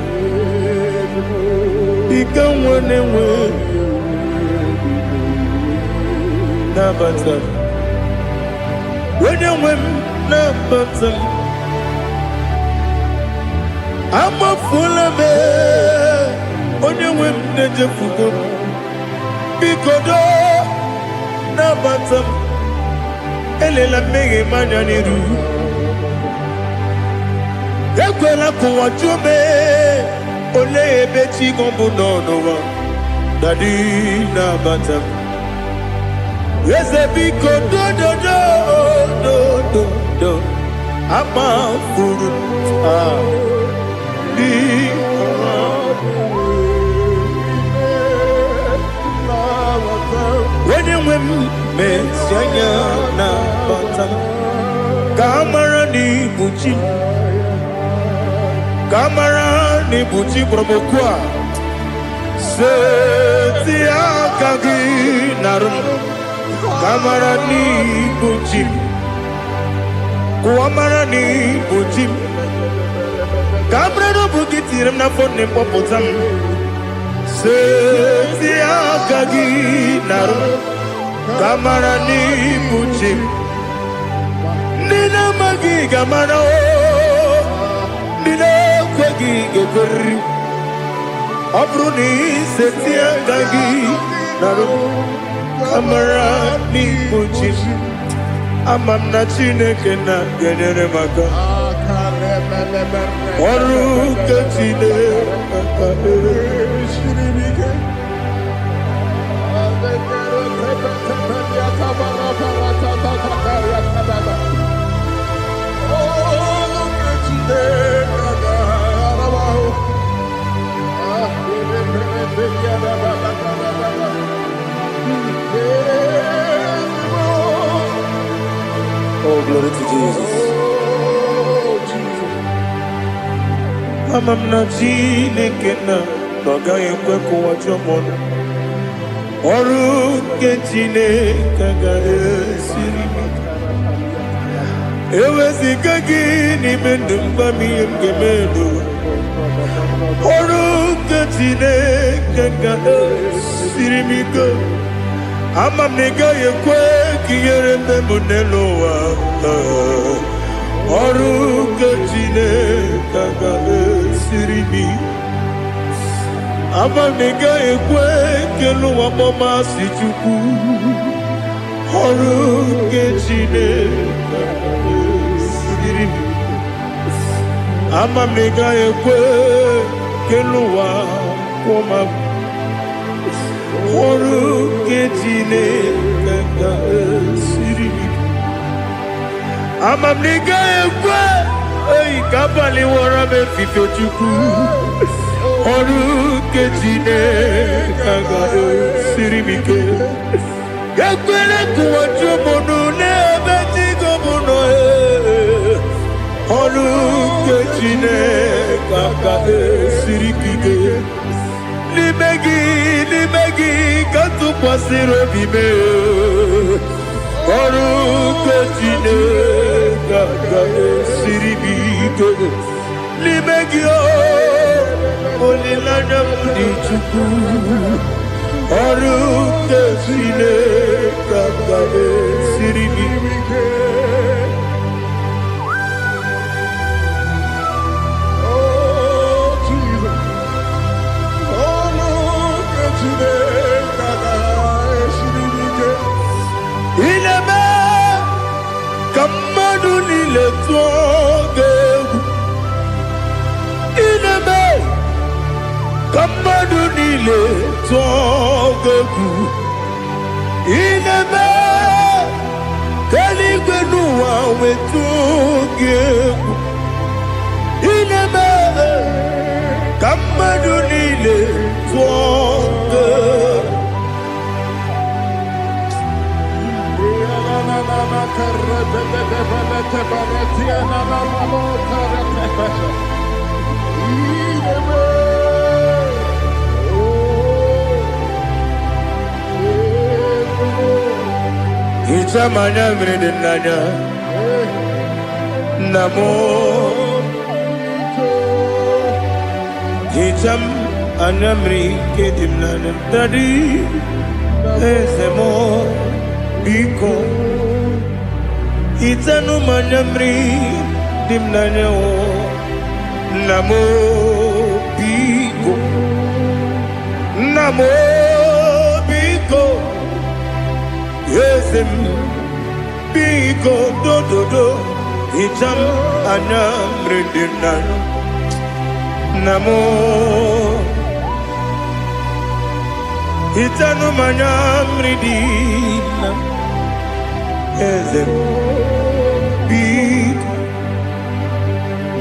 dịka nwa na-enwe nabata onye nwe m nabata m amafuola m onye nwe m na-ejefugo m biko do nabata m elela mmehie m anya n'iru ekwela ka ụwa jụọ m olee ebe chi gị bụ n'ụwa dadi nabata m eze biko do akpafuru onye nwe m mesi anya na bata ka amara n'ibu chi ka amara n'ibu chi kpọrọmokwu a seti aka gị narụ ka amara n'ibu chi kwa mara n'ibu chi ka amara n'obu gị tiri m n'afọ nne mkpọpụta m seti aka gị narụ ka amara n'ibu chi ndị na-amaghị ga-amara ndị na-ekweghị ga-ekweriri ọ bụrụ na iseti aka gị narụ ka amara n'ibu chi ama m na Chineke na-enyere m aka ọrụ nke Chineke Oh, glory to Jesus. Ama m na Chineke na ọ gaghị ekwe ka ụwa jụọ m ọnụ. ọrụ nke Chineke ga-esiri m eweziga gị n'ime ndụ mgbami ihe m ga-eme n'ụwa ọrụ nke Chineke ga-esiri m ike ama m na ị gaghị ekwe ka ihere mbe m n'elu ụwa ọrụ nke Chineke ga-esiri m ike ama m na ị gaghị ekwe ka elu ụwa kpọmasị Chukwu ọrụ nke Chineke ga-esiri m ama m na ị gaghị ekwe ka elu ụwa kpọmasị ọrụ nke Chineke ga-esiri m ama m na ị gaghị ekwe ka abalị wara m efife Chukwu ọrụ nke Chineke ga-esiri m ike ekwere ka ụwa jụọ m ọnụ n'ebe chi gị bụ nọ ọrụ nke Chineke ga-esiri gị ike n'ime gị ka tụkwasịrị obi m ọrụ nke Chineke ga-esiri m ike n'ime gị olileanya m dị Chukwu ọrụ nke Chineke ga-esiri m ike ineme ka mmadụ niile tụọ gị egwu ineme ka mmadụ niile tụọ gị egwu ineme ka eluigwe n'ụwa wee tụọ gị egwu ineme ka mmadụ niile tụọ gị egwu Hicham anya mmiri dị n'anya nna m hicham anya mmiri nke dị m n'anya dadi eze m biko hitanụ m anya mmiri dị m n'anya nna m biko nna m biko eze m biko dododo hicham anya mmiri dị m n'anya nna m hitanụ m anya mmiri dị na eze m biko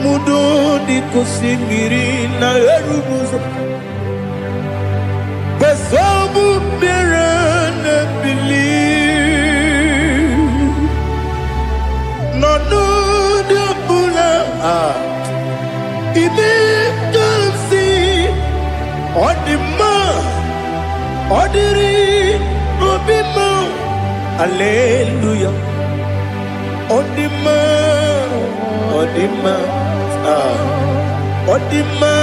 mudo dị ka osimiri na eruguzo besobu mmiri na-ebili n'ọnụ dị ọbụla ime kasị ọ dị mma ọ dịrị n'obi m aleluya ọ dị mma ọ dị mma ọ dị mma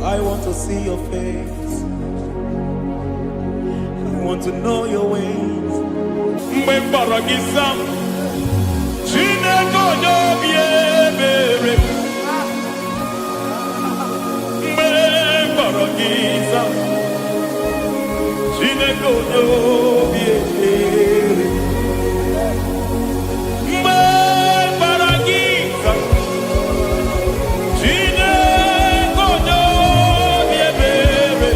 I want to see your face. I want to know your ways. Mbaragisa, Chineko Nobiebere. Mbaragisa, Chineko Nobiebere. Mbaragisa, Chineko Nobiebere.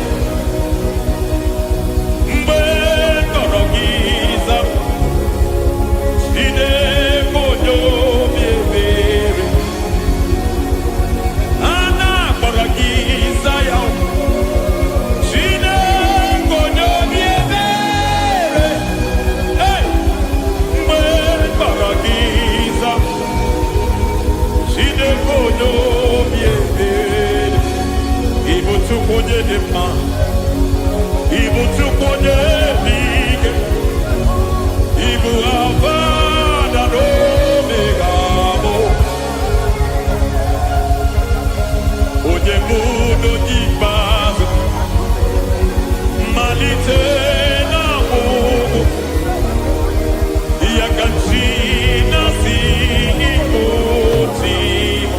Mbaragisa, Chineko Nobiebere. Ana Baragisa yao. Chineko Nobiebere. Hey, Mbaragisa, Chineko Nobiebere. Ibu tukonye dema, ibu tukonye bige, ibu avana no megamo. Onye muno jibazo, malite na mugu, yakachina si ikotimo.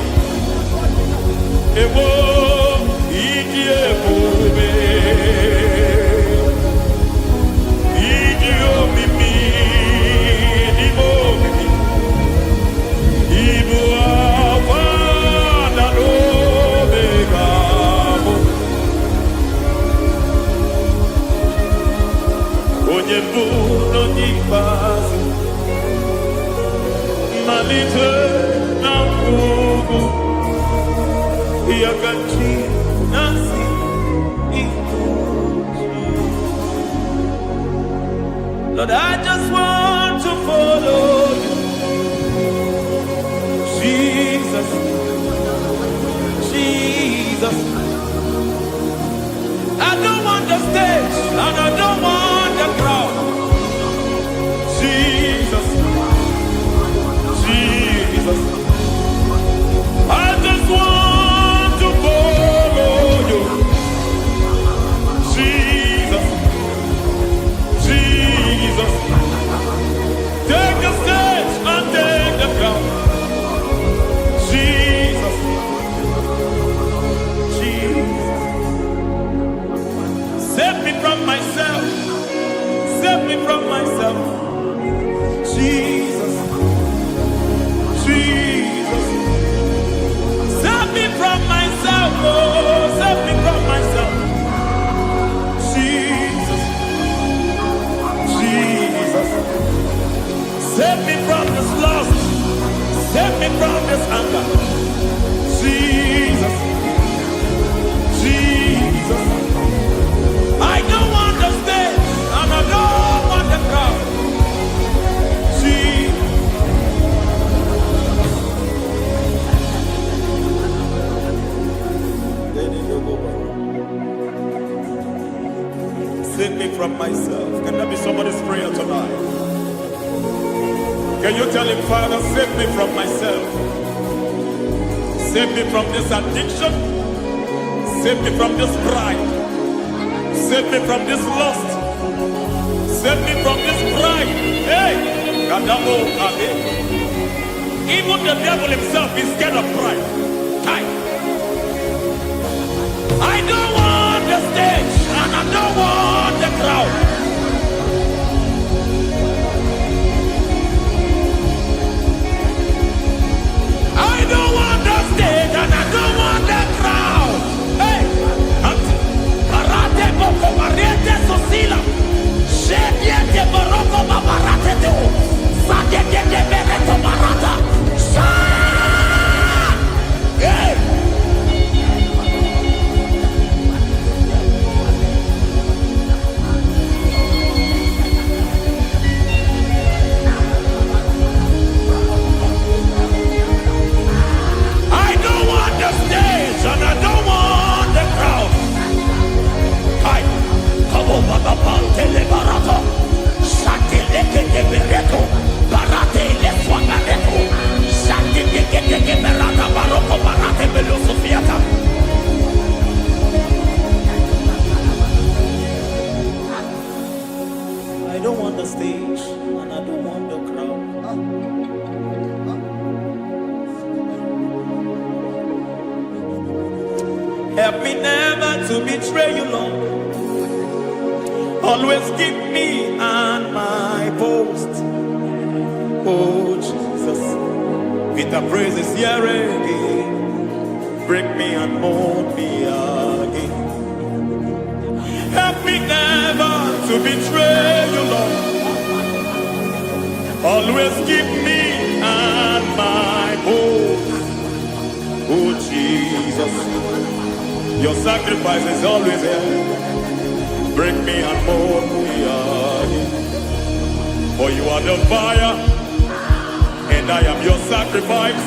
Ewo ikie bube, idio mimi, ibo mimi, ibo avana no megamo. Onye muno jibazo, malite na mugu, yakachina si ikotimo. Lord, I just want to follow you, Jesus, Jesus. I don't want the stage and I don't want the crowd. Jesus, Jesus. I just want to follow you, Jesus, Jesus. Take the stage and take the crown. Jesus, Jesus. Save me from myself. Save me from myself. Jesus, Jesus. Save me from myself. Oh, save me from myself. Jesus, Jesus. Save me from this lust. Save me from this anger. Jesus, Jesus. I don't want the stage and I don't want the crowd. Jesus. Save me from myself. Can that be somebody's prayer tonight? Can you tell him, Father, save me from myself? Save me from this addiction. Save me from this pride. Save me from this lust. Save me from this pride. Hey, Kadamo Ade. Even the devil himself is scared of pride. Hi. I don't want the stage and I don't want the crowd. I don't want the stage and I don't want the crowd. Hey, Karate Boko Mariete Sosila. Shediete Boroko Babarate Teo. Sadete Bereto Barata. Hey. me never to betray you, Lord. Always keep me on my post. Oh Jesus, with the praises here again, break me and mold me again. Help me never to betray you, Lord. Always keep me on my post. Oh Jesus, your sacrifice is always here. Break me and mold me again. For you are the fire, and I am your sacrifice.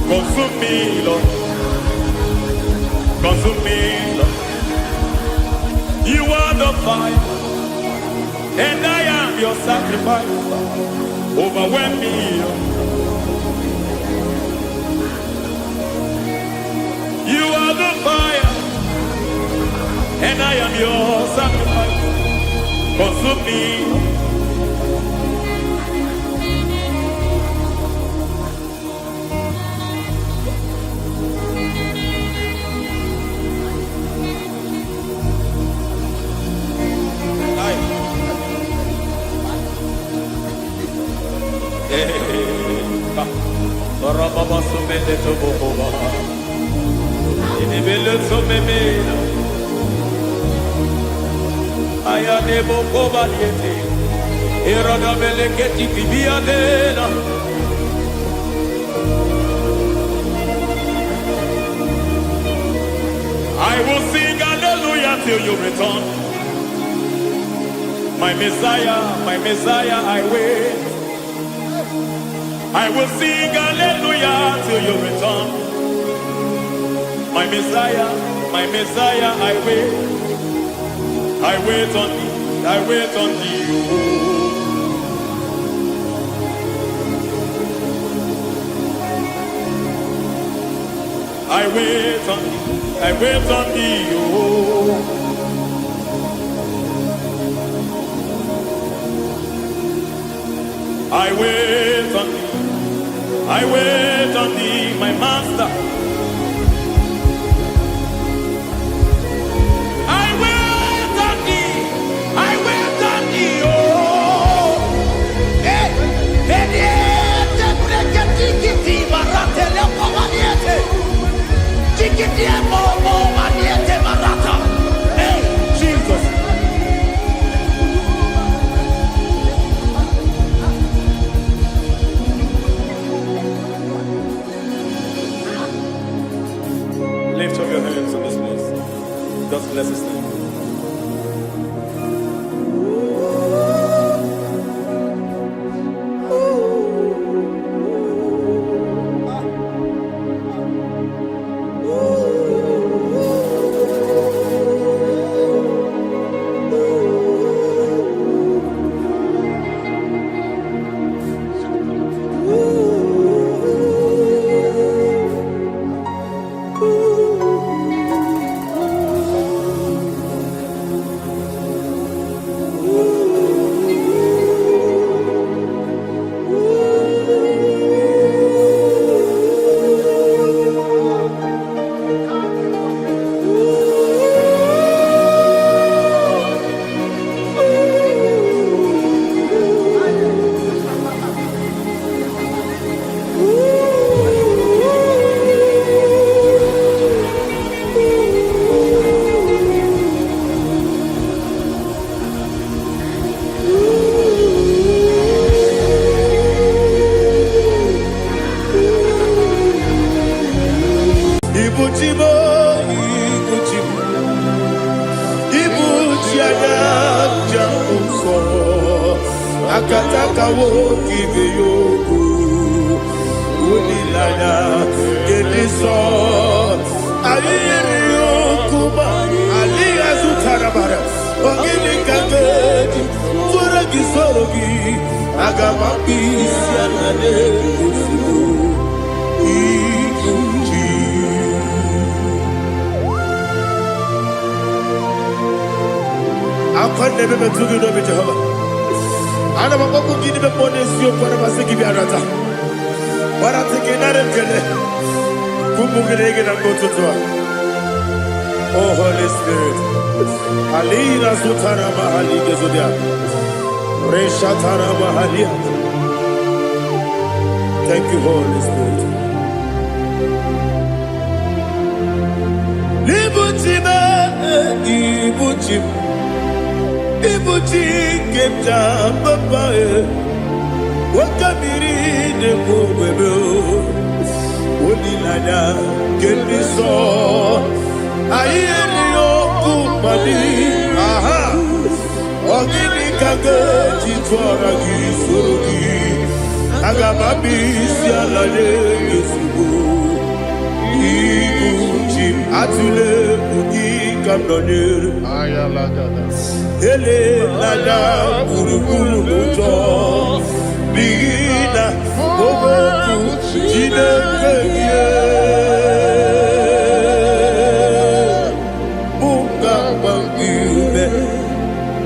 Consume me, Lord. Consume me, Lord. You are the fire, and I am your sacrifice. Overwhelm me, Lord. You are the fire, and I am your sacrifice. Consume me. I will sing hallelujah till you return. My Messiah, I wait. I will sing hallelujah till you return. My Messiah, I wait. I wait on thee, I wait on thee. I wait on thee, I wait on thee. I wait on thee, I wait on thee, my master. I wait on thee, I wait on thee, oh. Hey, Jesus. Lift up your hands in this place. Just bless his name. Akataka woki beyoku Unilaya Gediso Aliyeri yokuma Aliya zutarabara Wangili kagedi Fura gisorogi Agamapi siyanane Kusiku Ikuji Akande bebe tugi no Jehova Ana mababu gini be ponesio kwa basiki bi arata. Bara tekenare kele. Kumbugirege na mtoto. Oh Holy Spirit. Alina Sutara Mahali Gezodia. Reshatara Mahalia. Thank you, Holy Spirit. Libutima, Ibuchim, Ibuchi, Kepta, Papa, Wakabiri, the Bobebo, Unilada, Keliso, Ayerio, Kumali, Aha, Ogini Kaga, Chitoragi, Surugi, Agababi, Sialade, Yusubu. Ibuchim atule bugi kamdonir ele lada burukuru muto bigina boboku jine keye muka mangiume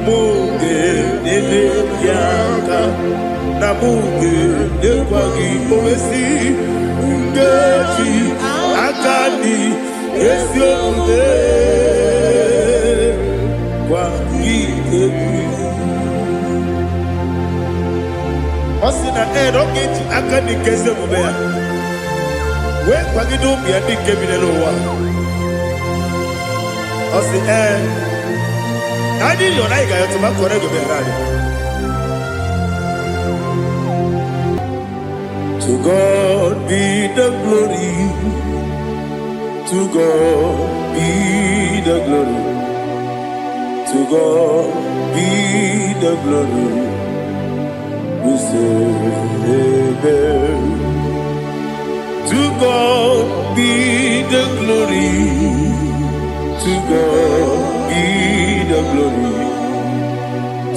muge nele yaka na muge nekwagi omesi ngeji akani esiomude kwa ikebi osina erogeji akani kese mubea we kwagido bia dikebi nelowa osi nani yona iga yotuma korego berani. To God be the glory. To God be the glory. To God be the glory. We say amen. To God be the glory. To God be the glory.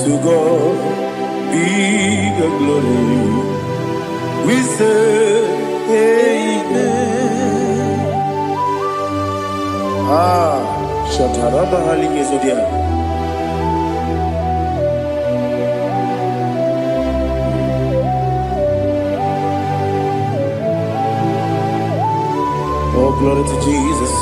To God be the glory. We say amen. Shataraba halinge zodia. Oh, glory to Jesus.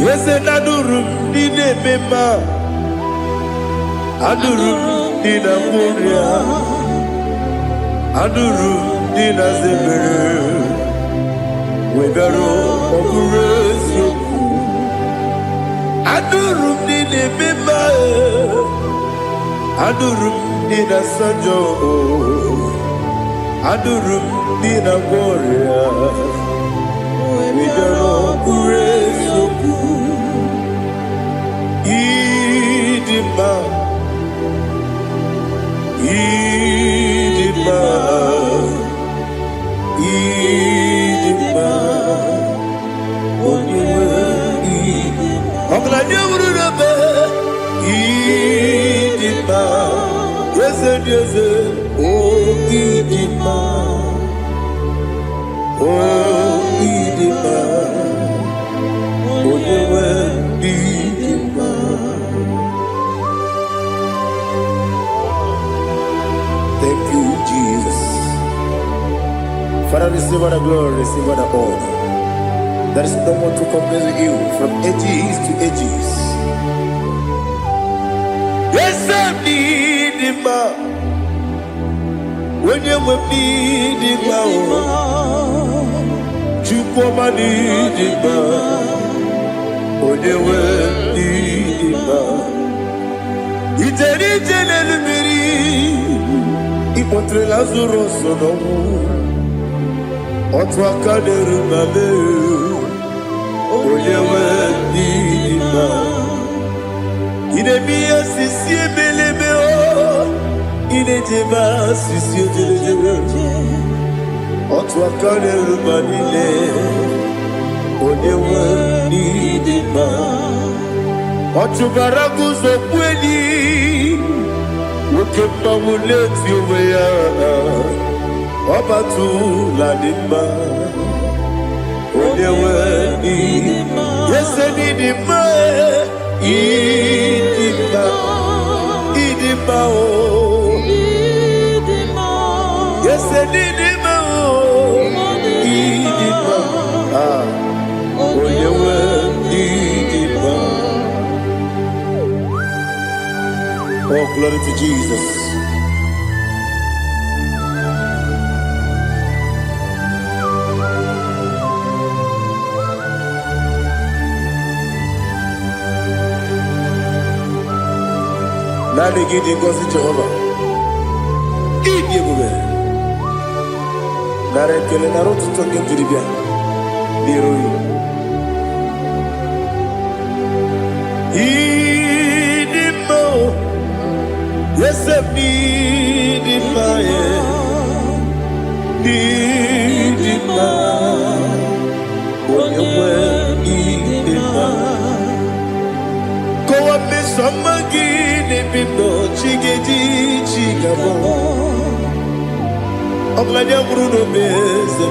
Yes, and adurum dine mema, adurum dina muria, adurum dina zebere, webero okurezio, adurum dine mema, adurum dina sanjo, adurum dina muria, webero okurezio. Idima, Idima, Idima, Oniwe, Idima, Oglanya Urube, Idima, Yeze, Oh Idima, Oh Idima, Oniwe, Idima. Thank you, Jesus. Father, receive all the glory, receive all the honor. There is no one to compare with you from ages to ages. Yes, I need him. When you need him, you come and need him. When you need him, it's a little bit. Ipotre Lazaro sonomu, otwa kaderu mame, oyewe dima. Inemiya sisi belebe o, inejeba sisi ojelejebe. Otwa kaderu manile, oyewe dima. Otubaraku zokweni. Ukemba muleti uweya Wabatu ladima Odewe ni Yese ni dima Idima Idima, Idima, oh. Yes, Idima, oh. Idima, oh, you were Idima. Oh, glory to Jesus. Nani gidi ngozi Jehova. Idi ebube. Nara ekele nara otuto nke jiri bịa n'iru ya. Idi mma o. Yesem n'idi mma ye. N'idi mma. Onye nwe n'idi mma. Kowa mesoma gị n'ebido chigeji chigabo. Ọbụladị amụrụ n'omeze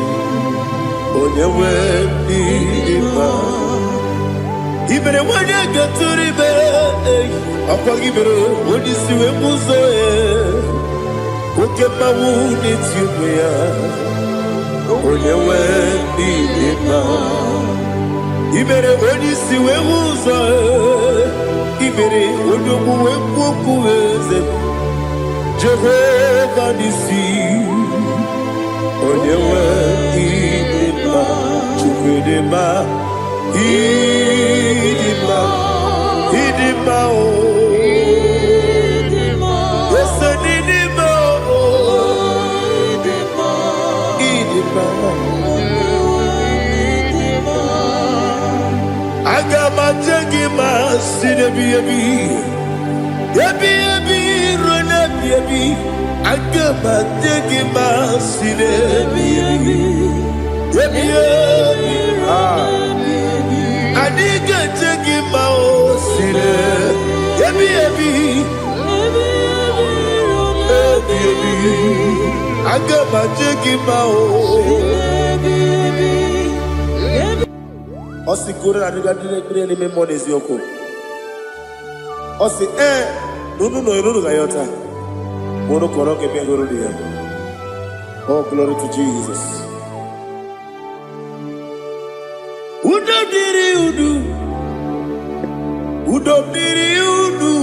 onye nwe n'idi mma. Ibere nwanyị agatụrụ ibere ọkwa gị mere onye isi wee mụzọ ya. Oke mmanwụ n'eti ụmụ ya onye nwe n'idi mma. Ibere onye isi wee mụzọ ya. Ibere onye ogbu wee kwuo okwu eze Jehova n'isi onye nwe ịdị mma Chukwu dị mma ịdị mma ịdị mma o ese n'ịdị mma o ịdị mma aga m aje gị ma si n'ebi ebi ebi ebi ruo n'ebi ebi aga m aje gị ma si n'ebi ebi ebi ebi adịghị eje gị ma o si n'ebi ebi ebi ebi aga m aje gị ma o Osi kure na niga dire ni memo n'eziokwu. Osi nunu ga yọta. Mono kọrọ ke be goro ya. Oh, glory to Jesus. Udo diri udu. Udo diri udu.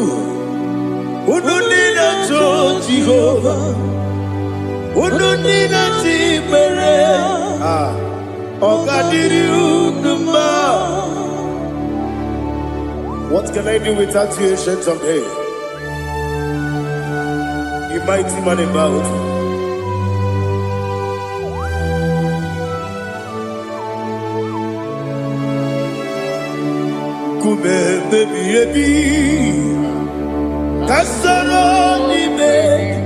Udo dina cho Jehovah. Udo dina tibere. Ogadiri uduma. What can I do without you, ancient of days? You mighty man in battle. Kube baby baby, kasoro ni begi,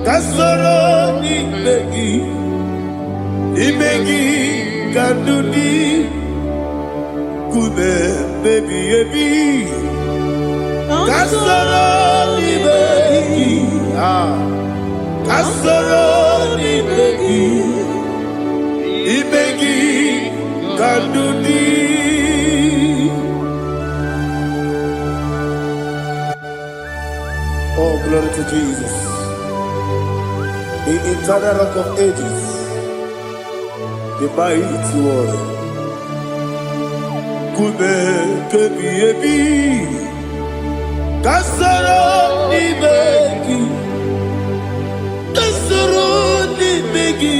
kasoro ni begi. Imegi kandudi kube baby baby kasoro ni begi kasoro ni begi imegi kandudi. Oh, glory to Jesus, the eternal rock of ages, the mighty one. Kube kebi ebi, kasoro ni begi, kasoro ni begi,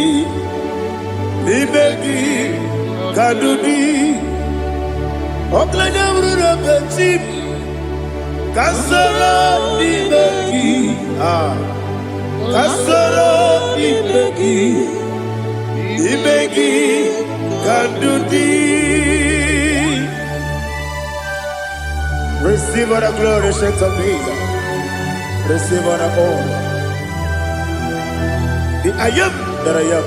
kadudi. Oklanya urura bechim, kasoro ni begi, kasoro ni begi. Ibegi Kadudi. Receive all the glory, strength of Jesus. Receive all the honor. The I am that I am.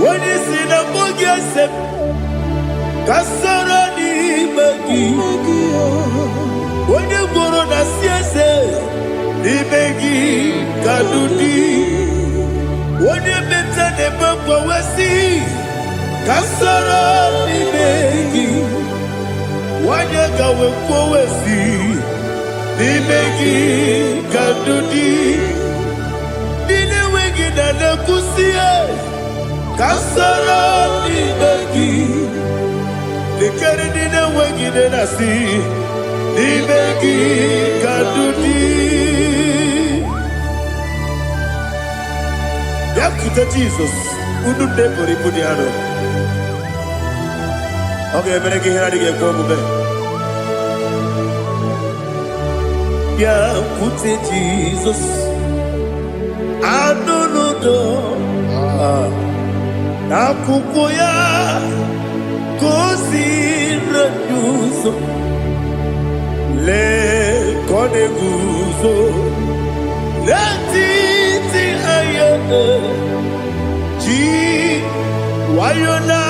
When you see the book, you say, Kasara ni begi. When you go on a siese. Ibegi Kadudi. When you mention the Bamba Wesi, kasara n'imegi wanye gawe kwowesi n'imegi kadudi n'inewegi na nekusie kasara n'imegi lekere n'inewegi na nasi n'imegi kadudi. Yakute Jesus unu nebori pudiano. Okay, mereka hiradi ke ko bube. Yakute Jesus anunudo nakukoya kosireduso le koneguso letiti ayane ji wayona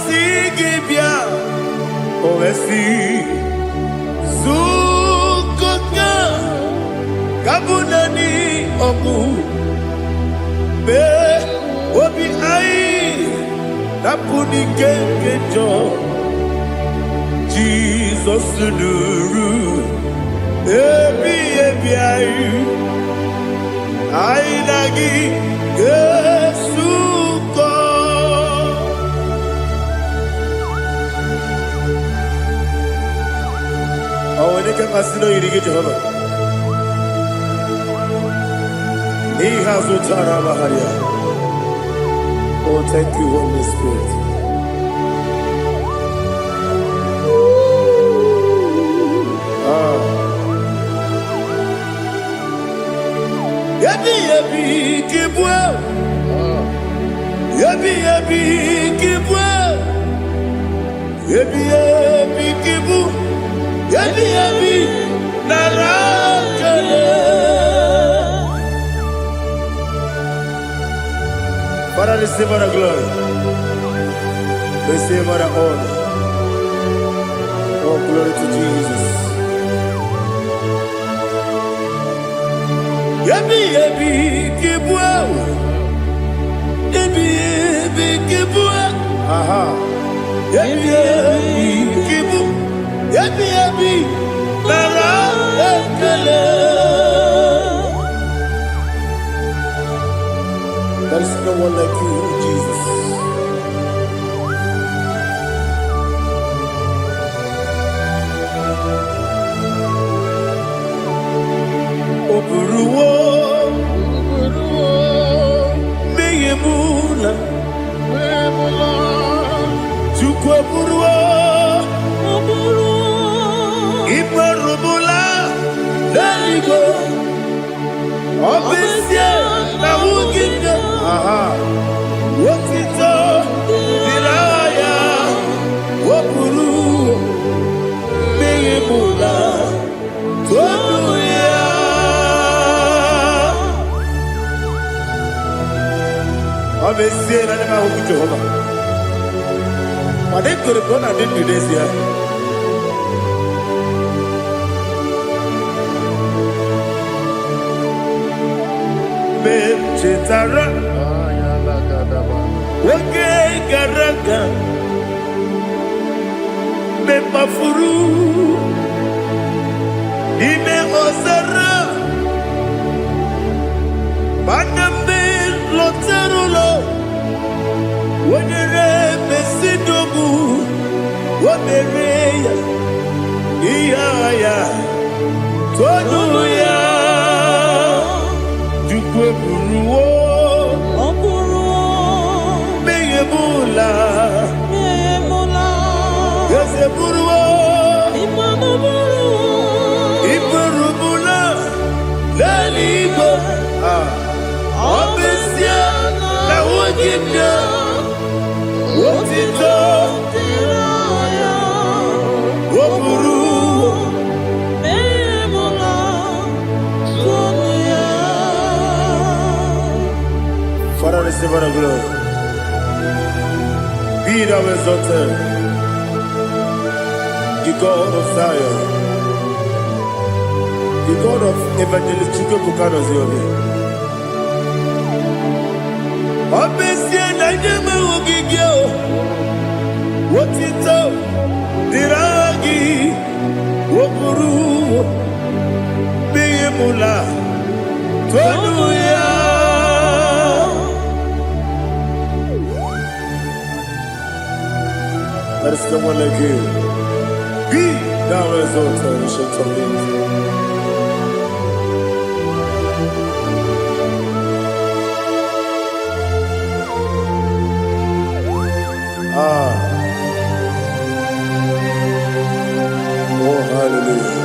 sigibia oesi zukoka kabunani oku be obi ai napuni kenkejo Jesus nuru ebi ai ai lagi Yesuko awene ka kasino irige Jehova He has utara baharia. Oh, thank you, Holy Spirit. Yabi yabi kibwa, yabi yabi kibwa, yabi yabi kibu, yabi yabi narakale. Father, receive our glory, receive our honor. Oh, glory to Jesus. Yabi yabi kibwa, yabi yabi kibwa, aha. Yabi yabi kibu, yabi yabi nara ekele. There is no one like you, Jesus. Oburuwo, meyemula, chukwu oburuwo, iperubula, leligo, obesie na wugide, wotito, diraya, oburuwo, meyemula, toduya. Obesie na nema huku Jehova. Wade korepona dindi desia. Chetara Wake Garaga Me Mafuru Ime Ozara Banambe Loterulo Wenere Mesidobu Wamereya Iyaya Tonuya Buruwo, meyemula, yese buruwo, iburubula, leligo, obesia na wogida, wotito, woburuwo, Father, receive our glory. Be thou exalted, the God of Zion, the God of Evangelist Chike Bukano Ziobi. Obesie na nyeme ugigio, Wotito diragi wokuru biyemula tonuya. There is no one like you. Be thou exalted, ancient of days. Oh, hallelujah.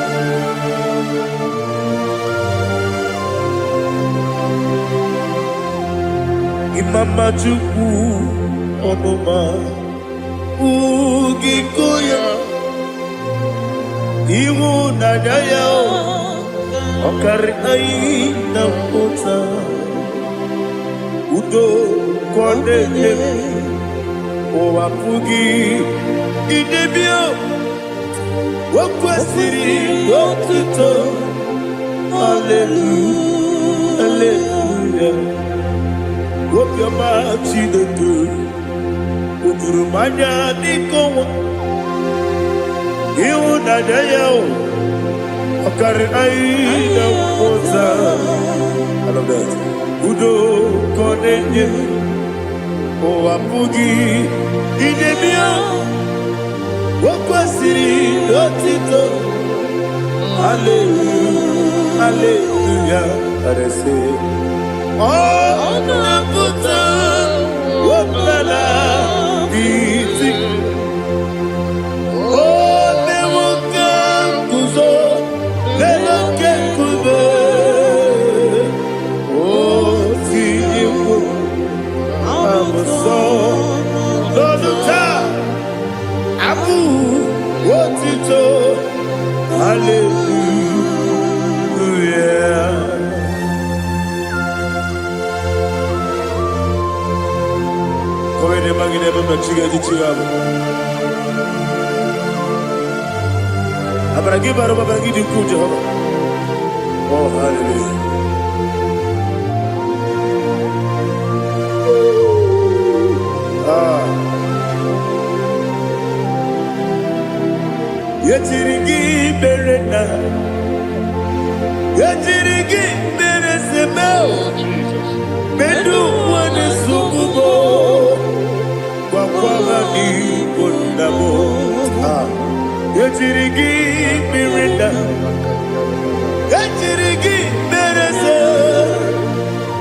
Imama Chukwu Onoma Ugikoya Iwu Nadaya Okari Aina Kota Udo Kondene Owapugi Idebio Wakwasiri Wakito Hallelujah Hallelujah Wopiama Chinedu Udurumanya Nikowa Iwu Nadaya Okari Aina Kota I love that Udo Kondene Owapugi Idebio Wakwasiri Otito Hallelujah Hallelujah I say Oh Nabuta Wapala Iti Oh Newoka Kuzo Leloke Kube Oh Tiyiwu Amuso Loluta Abu Otito Hallelujah Come ne magine baba chiga di chigabu Abaragi baro babaragi di ku Jehovah Oh hallelujah Yetirigi berena Yetirigi beresebel Bedu wane sukubo Wakwama ni kondabo Yetirigi berena Yetirigi berese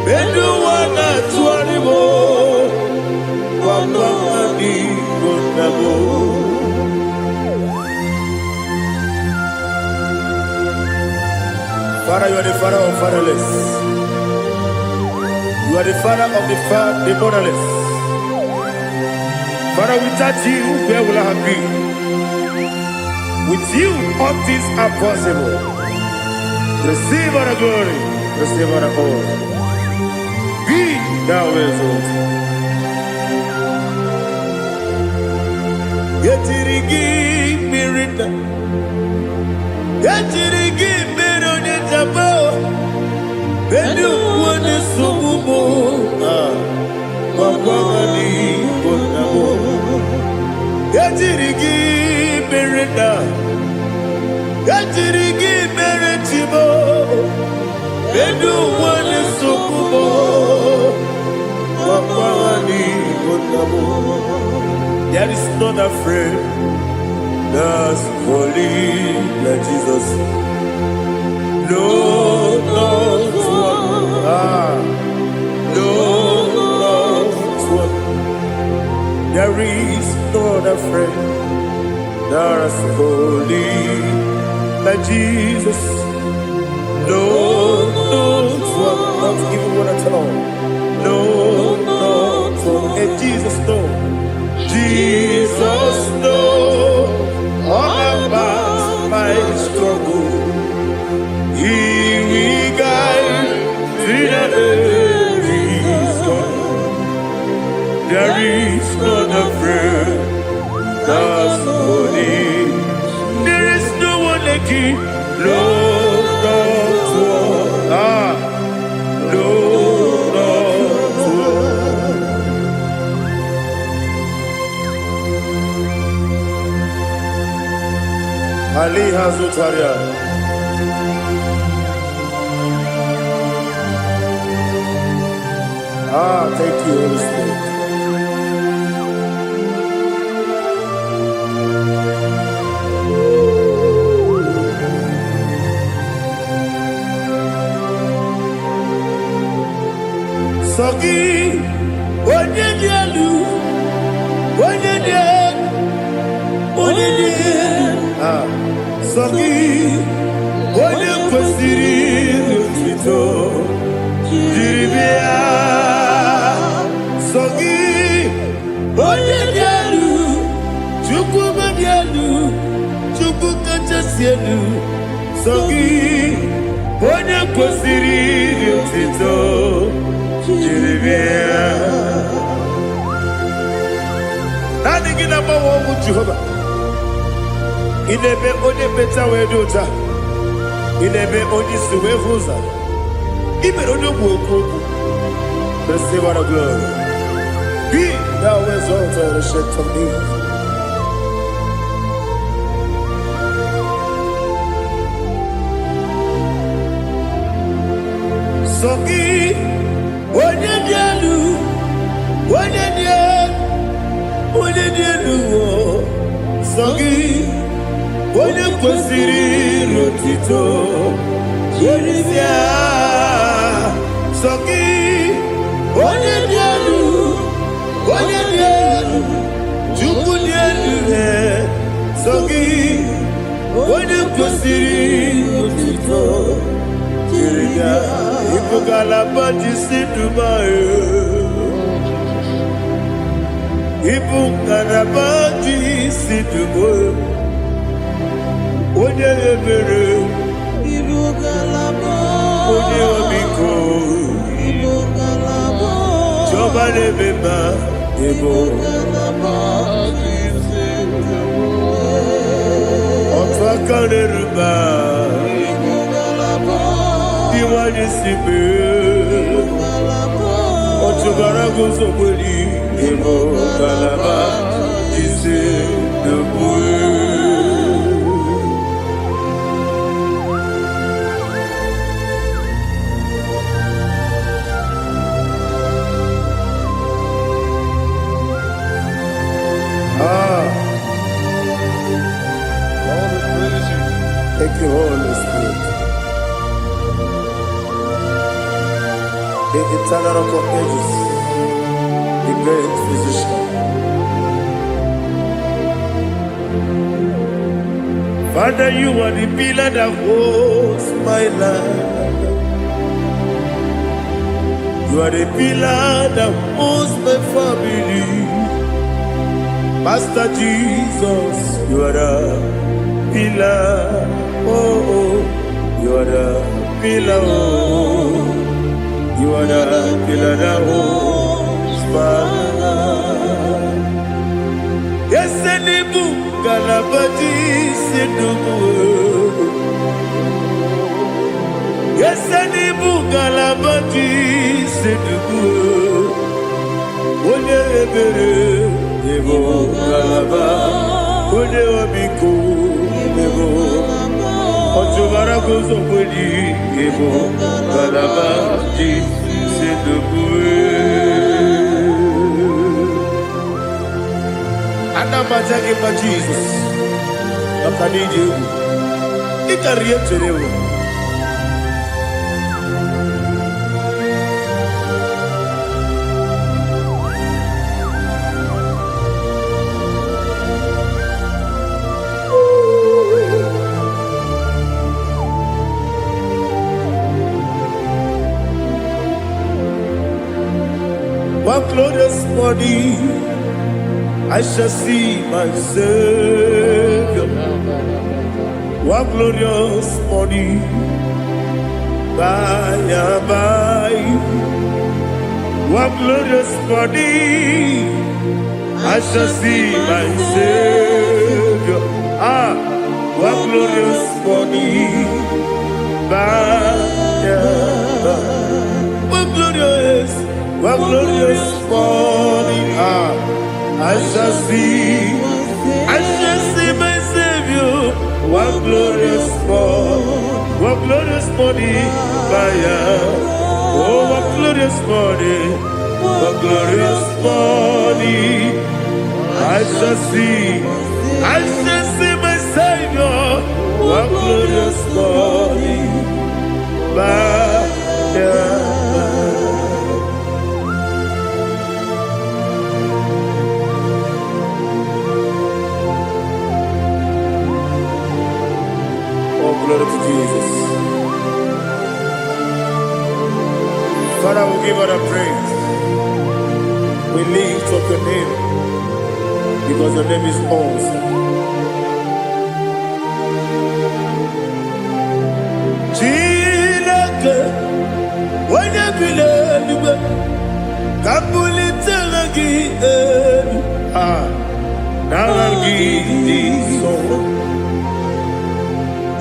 Bedu wana tuanibo Wakwama ni kondabo Father, you are the father of fatherless. You are the father of the motherless. Father, without you, where will I have been? With you, all things are possible. Receive all the glory, receive all the honor. Be thou exalted. Yetirigi mirita, yetirigi mirone jabo, bedu wane sububo, wakwani bonabo. Yetirigi mirita, yetirigi miretibo, bedu wane sububo, wakwani bonabo. There is not a friend that's holy like Jesus. No, not one. No, not one. There is not a friend that's holy like Jesus. No, not one. Not even one at all. No, not one. And Jesus knows. Jesus knows all about my struggle. He will guide through the days gone. There is not a friend that's holy. There is no one like you, Lord. Ali Hazutaria. Thank you, Holy Spirit. Sogi, onye dị elu, onye dị elu, onye dị elu. Sogi, onye kwesịrị otuto, jiri bịa. Sogi, onye dị elu, Chukwu dị elu, Chukwu kachasị elu. Sogi, onye kwesịrị otuto. Nani gina mawa omu Jehovah. Inebe onye beta wedota. Inebe onye suwe huza. Ibe onye buoku. Receive our glory. Be thou exalted and shake of me. Sogi. Onye dị elu, onye dị elu, onye dị elu, sọ gị, onye kwesịrị otuto, jiri bịa. Sọ gị, onye dị elu, onye dị elu, Chukwu dị elu, sọ gị, onye kwesịrị otuto, jiri bịa. Ibugalabadi Dubai. Ibugalabadi Dubai. Onye ebere. Ibugalabadi. Onye omiko. Ibugalabadi. Joba lebeba. Ibugalabadi Dubai. Otwakareruba. Iwani sibe, Ochugara gozo kweli, Emo kalaba, Jise debue. Thank you, Holy Spirit. The eternal rock of ages, the great physician. Father, you are the pillar that holds my life. You are the pillar that holds my family. Master Jesus, you are the pillar. Oh, you are the pillar. Oh. You are the pillar that holds my life. Yes, any book, Galabadi, Sidubu. Yes, any book, Galabadi, Sidubu. Onye ebere, Ebo Galaba, Onye Wabiko, Ebo. Ochubara gozo kweli, Ebo Galaba, Anamajagi ma Jesus, Nakaniji, Ikaria Cherewo. One glorious morning, I shall see my Savior. One glorious morning, by and by. One glorious morning, I shall see my Savior. One glorious morning, by and by. One glorious morning, I shall see my Savior. one glorious morning, oh, one glorious morning, one glorious morning. I shall see my Savior, one glorious morning, Oh, glory to Jesus. Father, we give all the praise. We lift up your name because your name is awesome. Chilaka, when you believe, Kabuli Telagi, Nagi, so.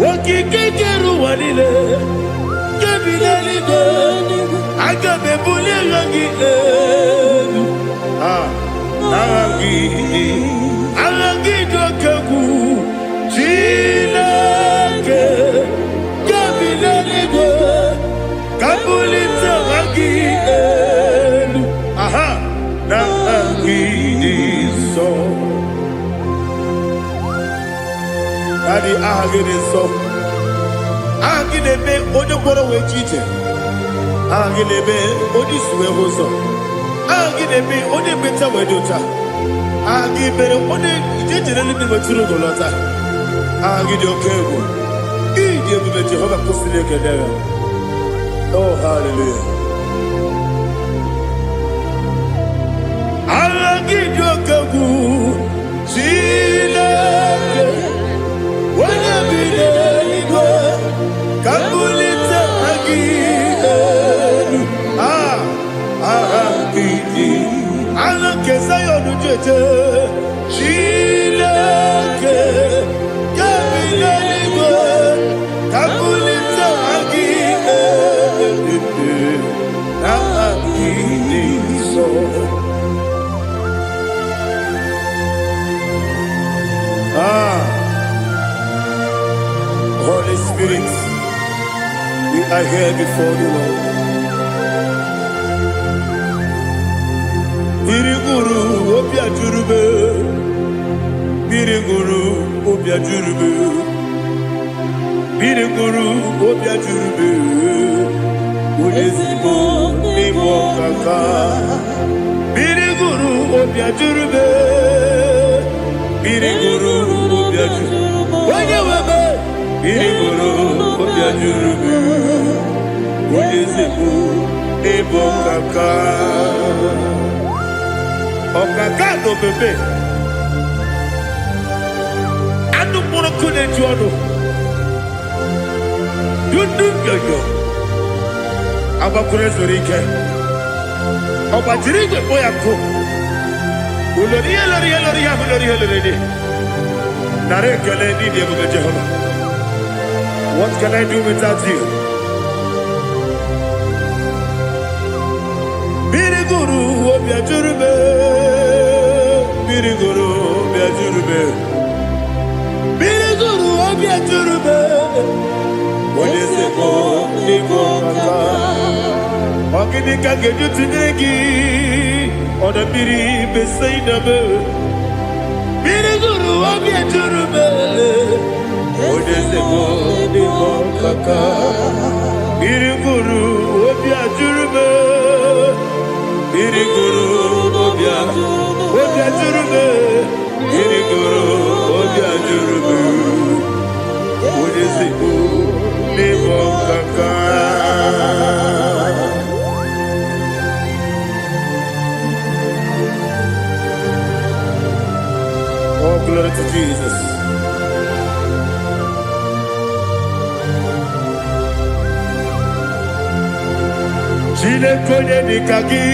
Wakikeru walile, kebilaligo, agabe bulirangi alagi dokagu, chilake, kebilaligo, kabulita rangi nagi so. Daddy, ahagide so. Ahagide be ode boro we chiche. Ahagide be ode suwe hoso. Ahagide be ode beta we dota. Ahagide be ode ijejere ni be turu golota. Ahagide okego. Ide be Jehovah kusile kedere. Oh, hallelujah. Ahagide okego. Chilake. Wanya bilego, kabulita agidelu, agidi, alakeza yonujeje, chileke, kabilego, kabulita agidelu, agidi so. Holy Spirit, we are here before you, Lord. Biriguru obia jurube, biriguru obia jurube, biriguru obia jurube, ulezimo nimo kaka, biriguru obia jurube, biriguru obia jurube, wanyewebe. Biriguru obia jurube, ulezimo nimo kaka. Okaka no bebe. Anu moro kune juano. Yundu yoyo. Aba kure zorike. Oba jirigwe boya ko. Uloriya. Nare kele ni diye Jehovah. What can I do without you? Biriguru obia jurube, biriguru obia jurube, biriguru obia jurube. Oleseko niko kaka, wakini kageju tinegi, ona biri besainabe. Biriguru obia jurube, oleseko niko kaka, biriguru obia jurube. Biriguru obia jurube, biriguru obia jurube, ulezimo nimo kaka. Oh, glory to Jesus. Chinekone nikagi,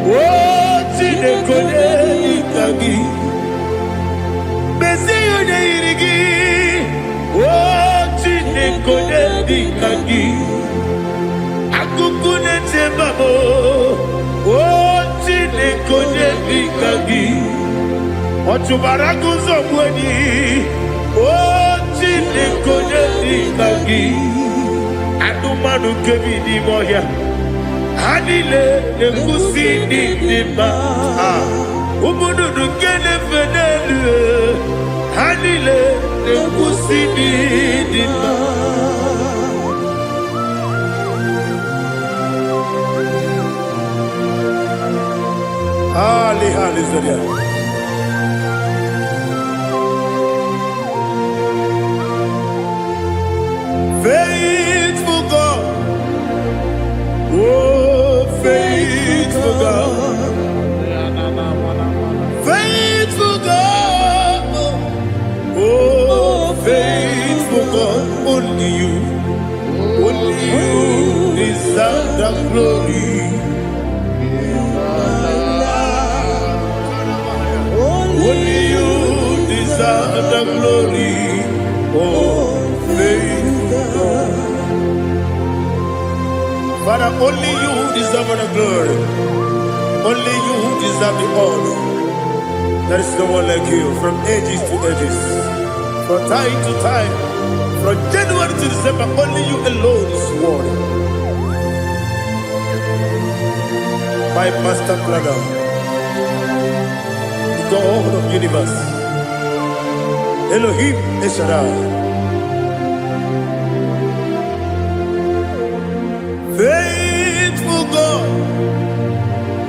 oh chinekone nikagi, Mesiyo ne irigi, oh chinekone nikagi, akukune chembabo, oh chinekone nikagi, ochubaraku zomweni, oh gị anụmanụ nke bi n'ime ọhịa ha niile na-ekwusi ndị dị mma ụmụ nnụnụ nke na-efe n'elu ha niile na-ekwusi ndị dị mma. Hallelujah. Faithful God, oh faithful God, faithful God, oh faithful God, only you deserve the glory. Only you deserve the glory, oh faithful God. Father, only you deserve the glory. Only you deserve the honor. There is no one like you from ages to ages, from time to time, from January to December. Only you alone is worthy. My master planner, God of universe, Elohim Eshadai, faithful God,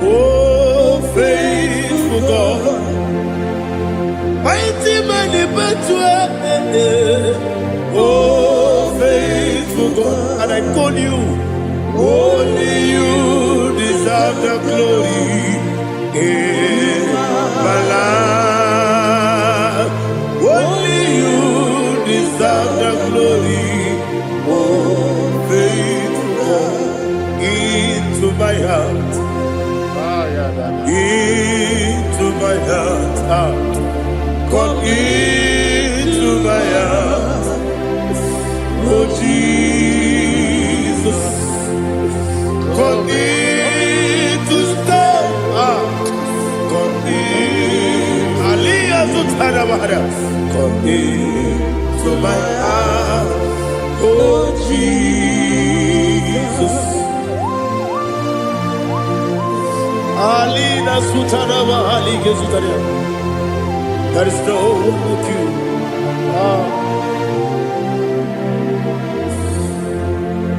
oh faithful God, mighty man in battle, oh faithful God, and I call you, only you deserve the glory. My life, only you deserve the glory. Oh, faithful God, into my heart, into my heart, come into my heart. Oh Jesus, come into stay. Come into my heart, oh Jesus. Alina Sutanava Ali Gesutaria. There is no one like you.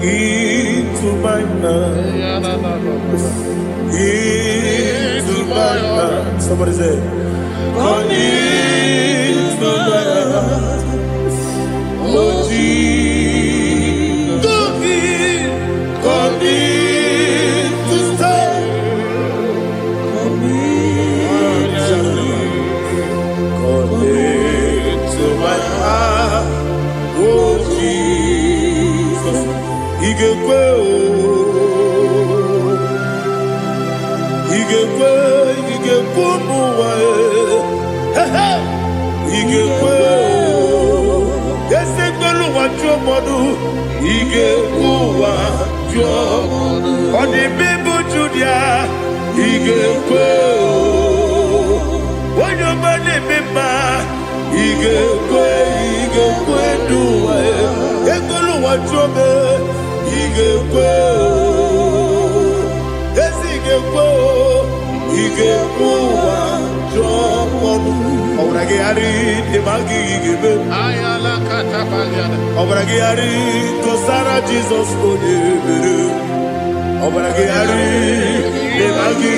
Into my heart, into my heart. Somebody say, come into my heart, oh Jesus. Come in to stay. Come into my heart, oh Jesus. He can go. He can go. He can go. He can go. Yes, they go to what your mother. He can go. On the people Julia, he can go. When your money member, he can go. He can go. Do it. They go to what your mother. He can go. Yes, he can go. He can go. Obragari de magi give ayala katapaliana obragari to Sarah Jesus odebere obragari de magi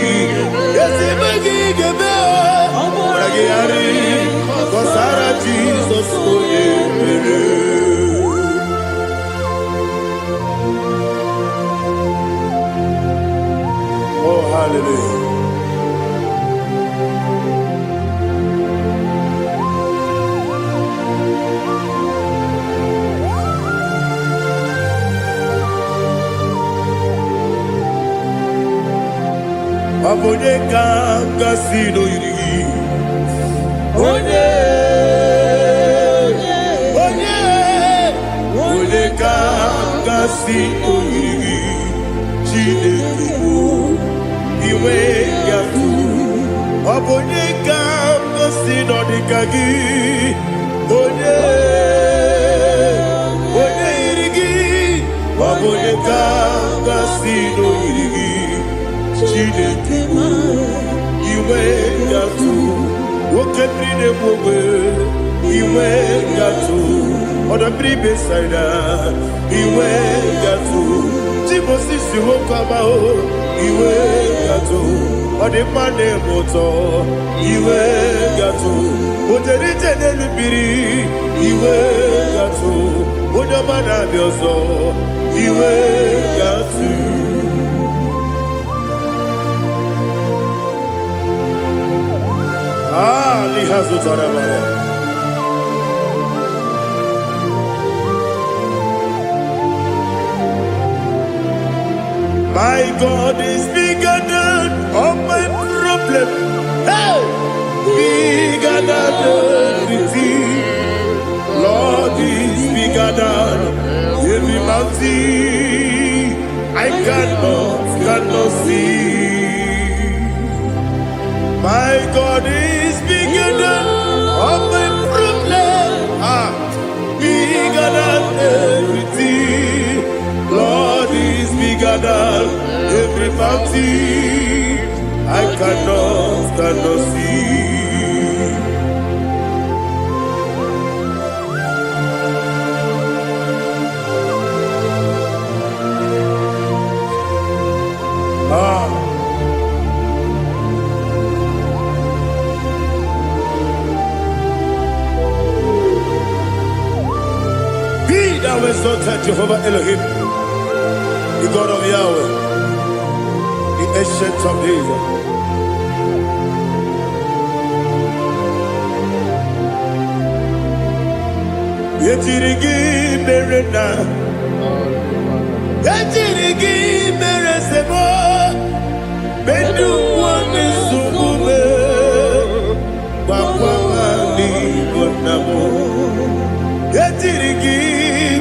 yes magi give obragari to Sarah Jesus odebere. Oh hallelujah. Abone kanga sino yiri, onye kanga sino yiri, Chineke iwe yatu. Abone kanga sino dikagi, onye every day iwe gatu oda bribe saida iwe gatu Timothy si wokama o iwe gatu ode mane moto iwe gatu oderi tenelu biri iwe gatu oda mana bioso iwe gatu lihazu tarabara. My God is bigger than all my problem. Hey, bigger than everything. Lord is bigger than every mountain. I cannot see. My God is bigger than all my problem. Bigger than everything. Lord is bigger than every mountain. I cannot see. Be thou exalted, Jehovah Elohim, the God of Yahweh, the ancient of days. Yetirigi merena, yetirigi meresemo, bedu wane sumube, bakwamani bonamo. Yetirigi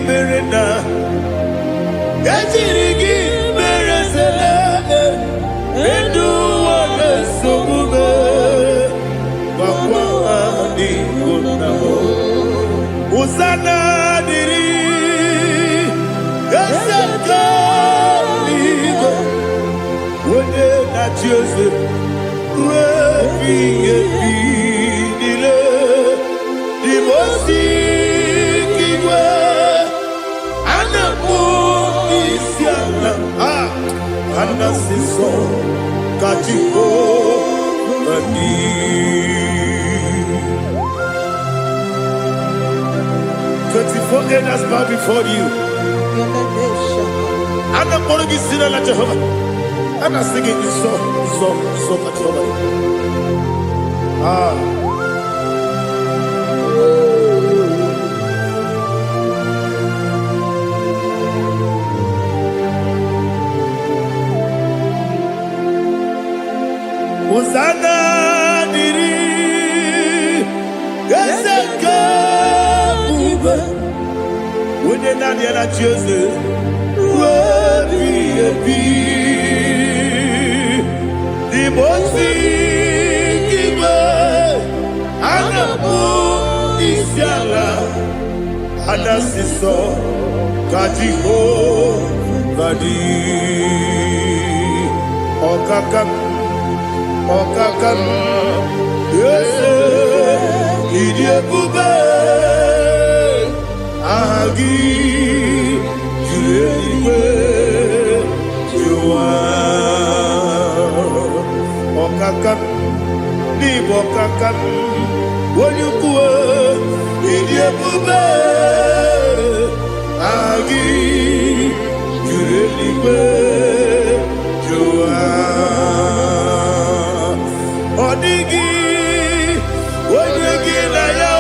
merena, yetirigi meresele, bedu wane sumube, bakwamani bonamo. Usana diri, yasaka ligo, wende na Jose, wepi dile, dimosi kiwe, anamu isiana, anasiso katiko mani. 24 elders bow before you. And I'm going to be singing like Jehovah. And I'm singing this song like Jehovah. Hosanna diri, Yeseka. When you're not there, I choose it. The most giver, and a book is yalla, and a sister, Katiho, Badi, Okakam, yes, Idiot Bube. Agi, Juliwe, Jua, Okakam, Nibokakam, Wanyukua, Idiabube, Agi, Juliwe, Jua, Odigi, Wanyuki Naya.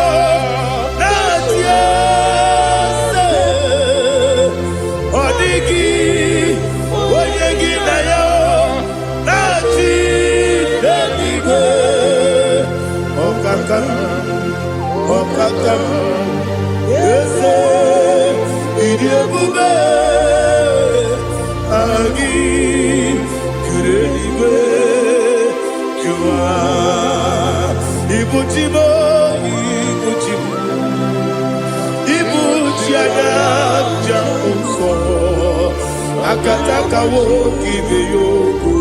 Okakam, yes, Idiabube, Agi, Kureliwe, Jua, Ibuchimo, Ibuchiana, Jamuso, Akataka woki beyoku,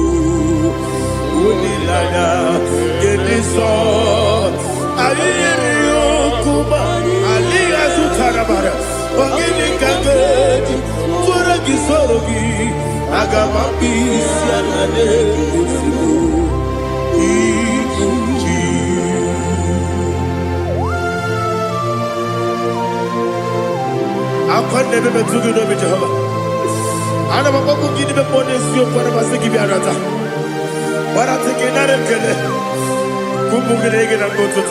Unilana, Gediso. Kisorogi, Agamaki, Sianade, I can't never be too good over Jehovah. I never go give the bonus you for a Masiki Arata. But I think another killer. Kumbukin and go to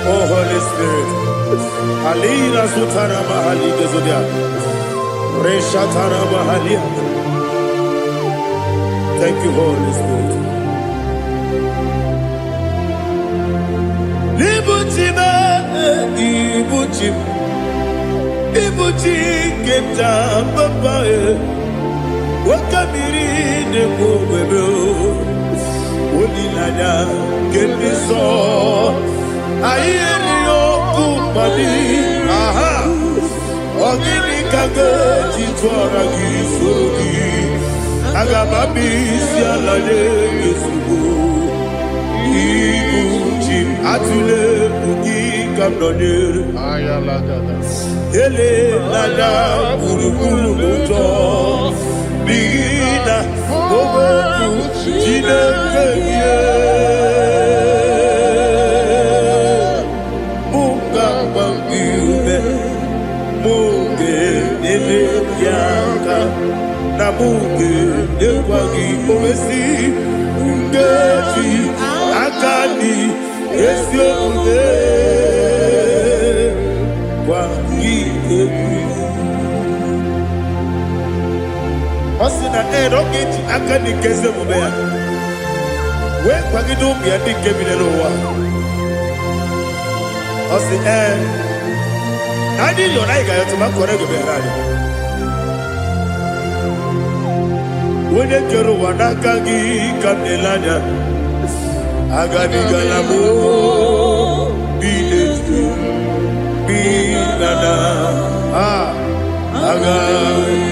Oh, Holy Spirit. Alina Sutana Mahali Gezodia. Reshatana Mahalia. Thank you, Holy Spirit. Libutime, Ibuchim, Ibuchi, Geta, Papa, Wakamiri, the Bobebo, Udilada, get me so. I hear your company, aha, Ogini Kaga, Chitoragi, Surugi, Agababi, Sialade, Yusubu. Atule Ugi Kamdonir Ele Lada Urukuru Muto Bigina Oboku Jine Keye Munga Bangiume Munge Nele Yanka Namunge Newagi Owesi Ungeji Akani Esyokude Wagi Osina Roketi Akani Kese Mubea We Kwagido Biadi Kebinelowa Osi Nadi Yonaika Yotuma Korego Berari Wene Kero Wanakagi Kamnelanya Agani Galamo Biletu Bilana Agani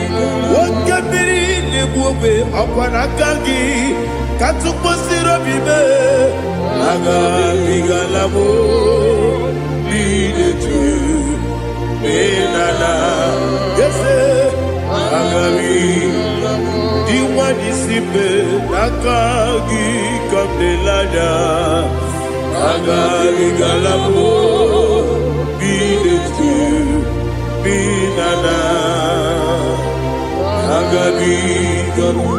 Wakabiri Nebuwe Akwanakagi Katuposiro Bibe Agani Galamo Biletu Bilana Yese Agani Diwani Sipe Nakagi Kamdelada Agami Galabo Biletu Binana Agami Galabo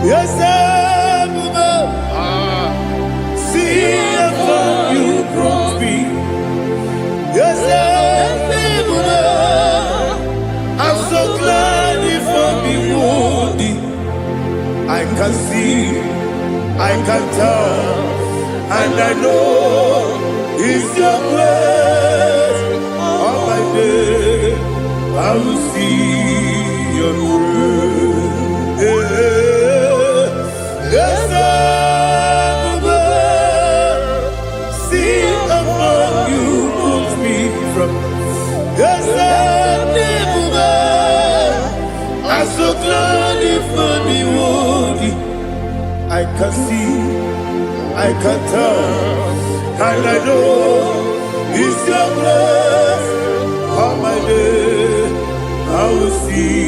Yes, see how far you brought me. Yes, I'm so glad you found me worthy. I can see, I can tell, and I know it's your grace. All my day, I will see your grace. Yes, see how far you put me from. Yes, I'm so glad you found me worthy. I can see, I can tell, and I know it's your grace. All my day, I will see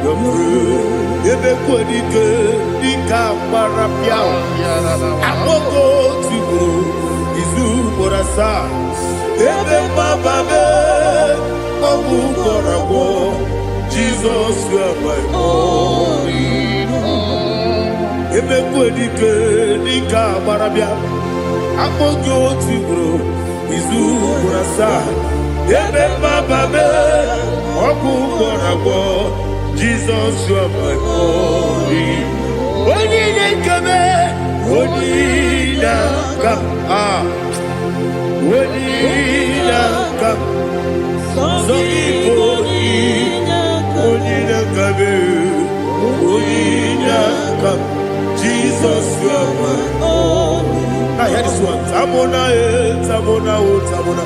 your grace. Ebe kodike dika parapia Amoko tibro izu borasa Ebe bababe Obu korabo Jesus you are my only Ebe kodike dika parapia Amoko tibro izu borasa Ebe bababe Obu korabo Jesus, you are my only. Only come, only come, only come. So come, Jesus, you are my only. Now hear this one. Tamona, Tamona, Tamona.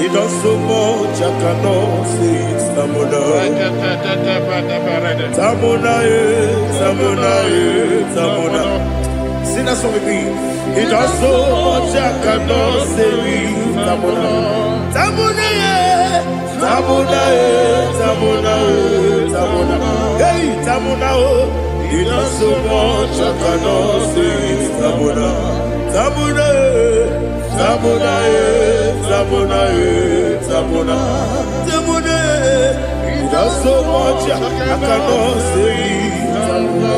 In does so much I cannot say it. Tamuna, Tamuna, Tamuna, Tamuna. Sing that song with me. He does so much I cannot say it. Tamuna, Tamuna, Tamuna, Tamuna, Tamuna. Hey, Tamuna, he does so much I cannot say it. Tamuna, Tamuna, Tamuna, Tamuna, Tamuna, Tamuna. He does so much I cannot say it. Tamuna.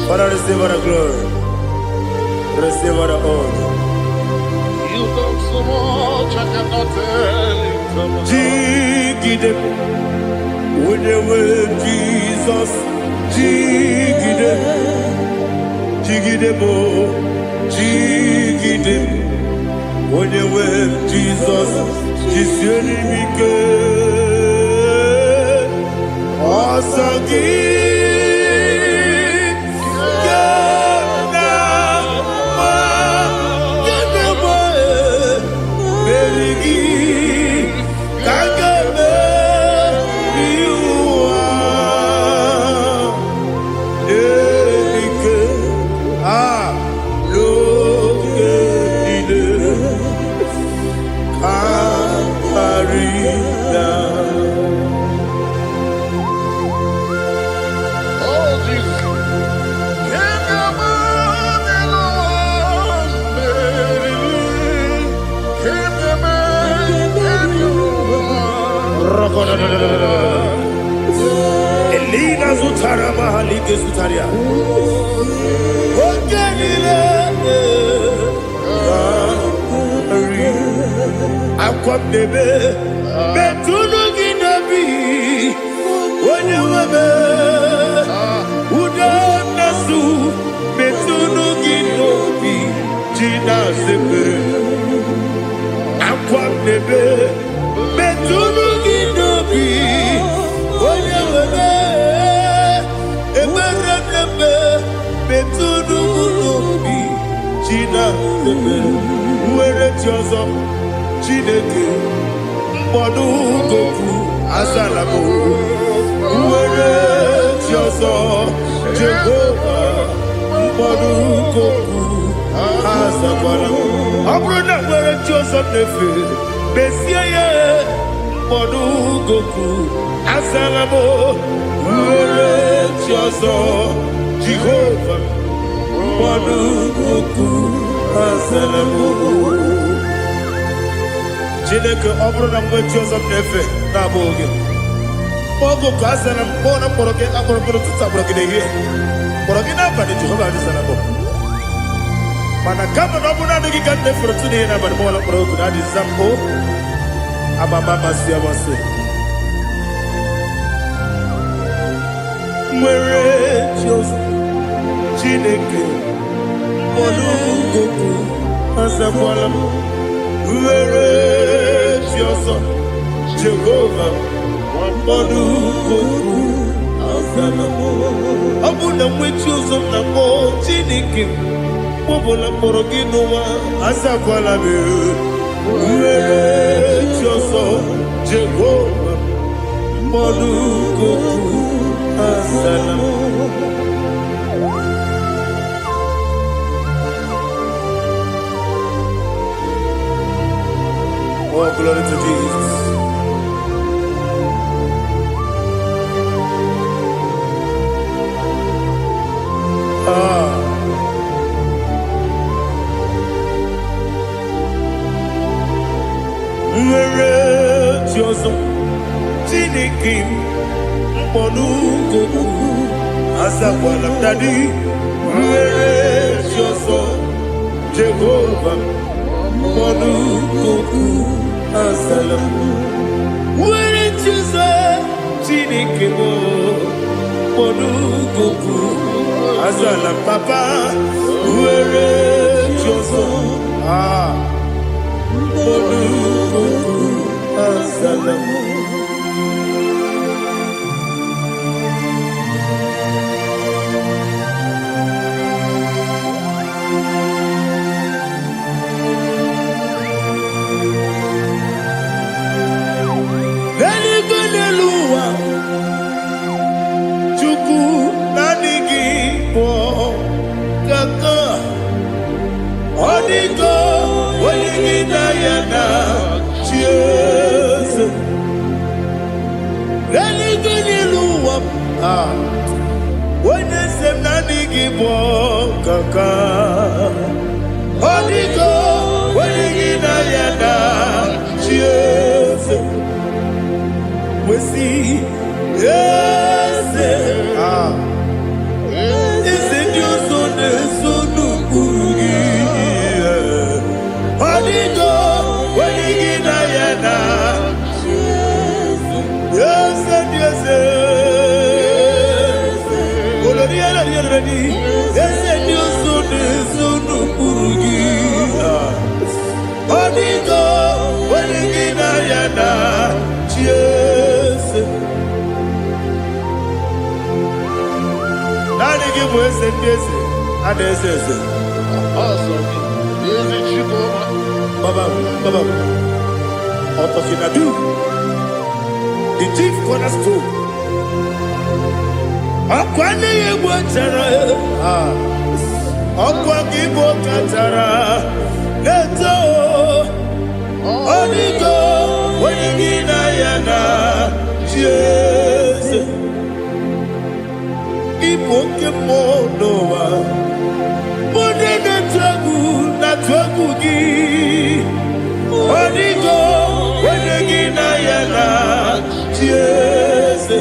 Father, receive our glory. Receive our honor. You done so much I cannot tell it. Jigide, with the word Jesus. Jigide, Jigide mo, Jigide, with the word Jesus. Jisuni mike, Osagi. Elina Zutara Mahalike Zutaria. Aqua bebe, Betuno Ginabi, when you were Udanasu, Betuno Ginobi, Gina Zebe, Aqua bebe, Betuno Ginobi, when you were Betuno Ginobi, Gina Zebe, where it was up. Chineke mkpọdụ goku azalamo uwere tiọsọ Jehova mkpọdụ goku azakwala ọ bụrụ na nwere tiọsọ nefe besie ya mkpọdụ goku azalamo uwere tiọsọ Jehova mkpọdụ goku azalamo. Chineke ọ bụrụ na mgbe chi ọzọ na-efe na-abụ oge ogo ka a sara mkpọ na mkpọrọ gị akpọrọ mkpọrọ tụtụ akpọrọ gị n'ehihie mkpọrọ gị n'abalị Jehova adịsara bụ mana kama na ọ bụrụ na adịghị ka nne fere tụ n'ihe n'abalị mọla mkpọrọ ogu na adịza mbụ amama masị amasị nwere chi ọzọ Chineke mkpọrọ ogu azakwala m were chi ọzọ Jehova mkpọdụ goku azalamo ọ bụ na nwe chi ọzọ na mbọ Chineke mkpọbụla mkpọrọ gị n'ụwa azakwala m were chi ọzọ Jehova mkpọdụ goku azalamo. Oh, glory to Jesus. Nwere chi ọzọ Chineke mkpọdụ goku azakwala m dadi nwere chi ọzọ Jehova mkpọdụ goku azalamo nwere chi ọzọ Chineke mkpọdụ goku azala papa nwere chi ọzọ mkpọdụ goku azalamo. Odigo niluwa Onye sem na nigi bo kaka Odigo Onye gina yada Chiese Wesi Ese Ese Dios one sonu kurugi Odigo Onye gina yada Ese Diose Oloria Oloria Ese Dios one sonu kurugi Odigo Onye gina yada Chiese Nani give us a days and ese. Awesome. Easy Chikoma. Baba. Otokinadu. The chief cornerstone. Akwani yebo chara. Akwani yebo chara. Leto. Odigo. Onigina yana. Jesus. Ipoke monowa Mone na twagu gi Odigo Wenegi na yana Jese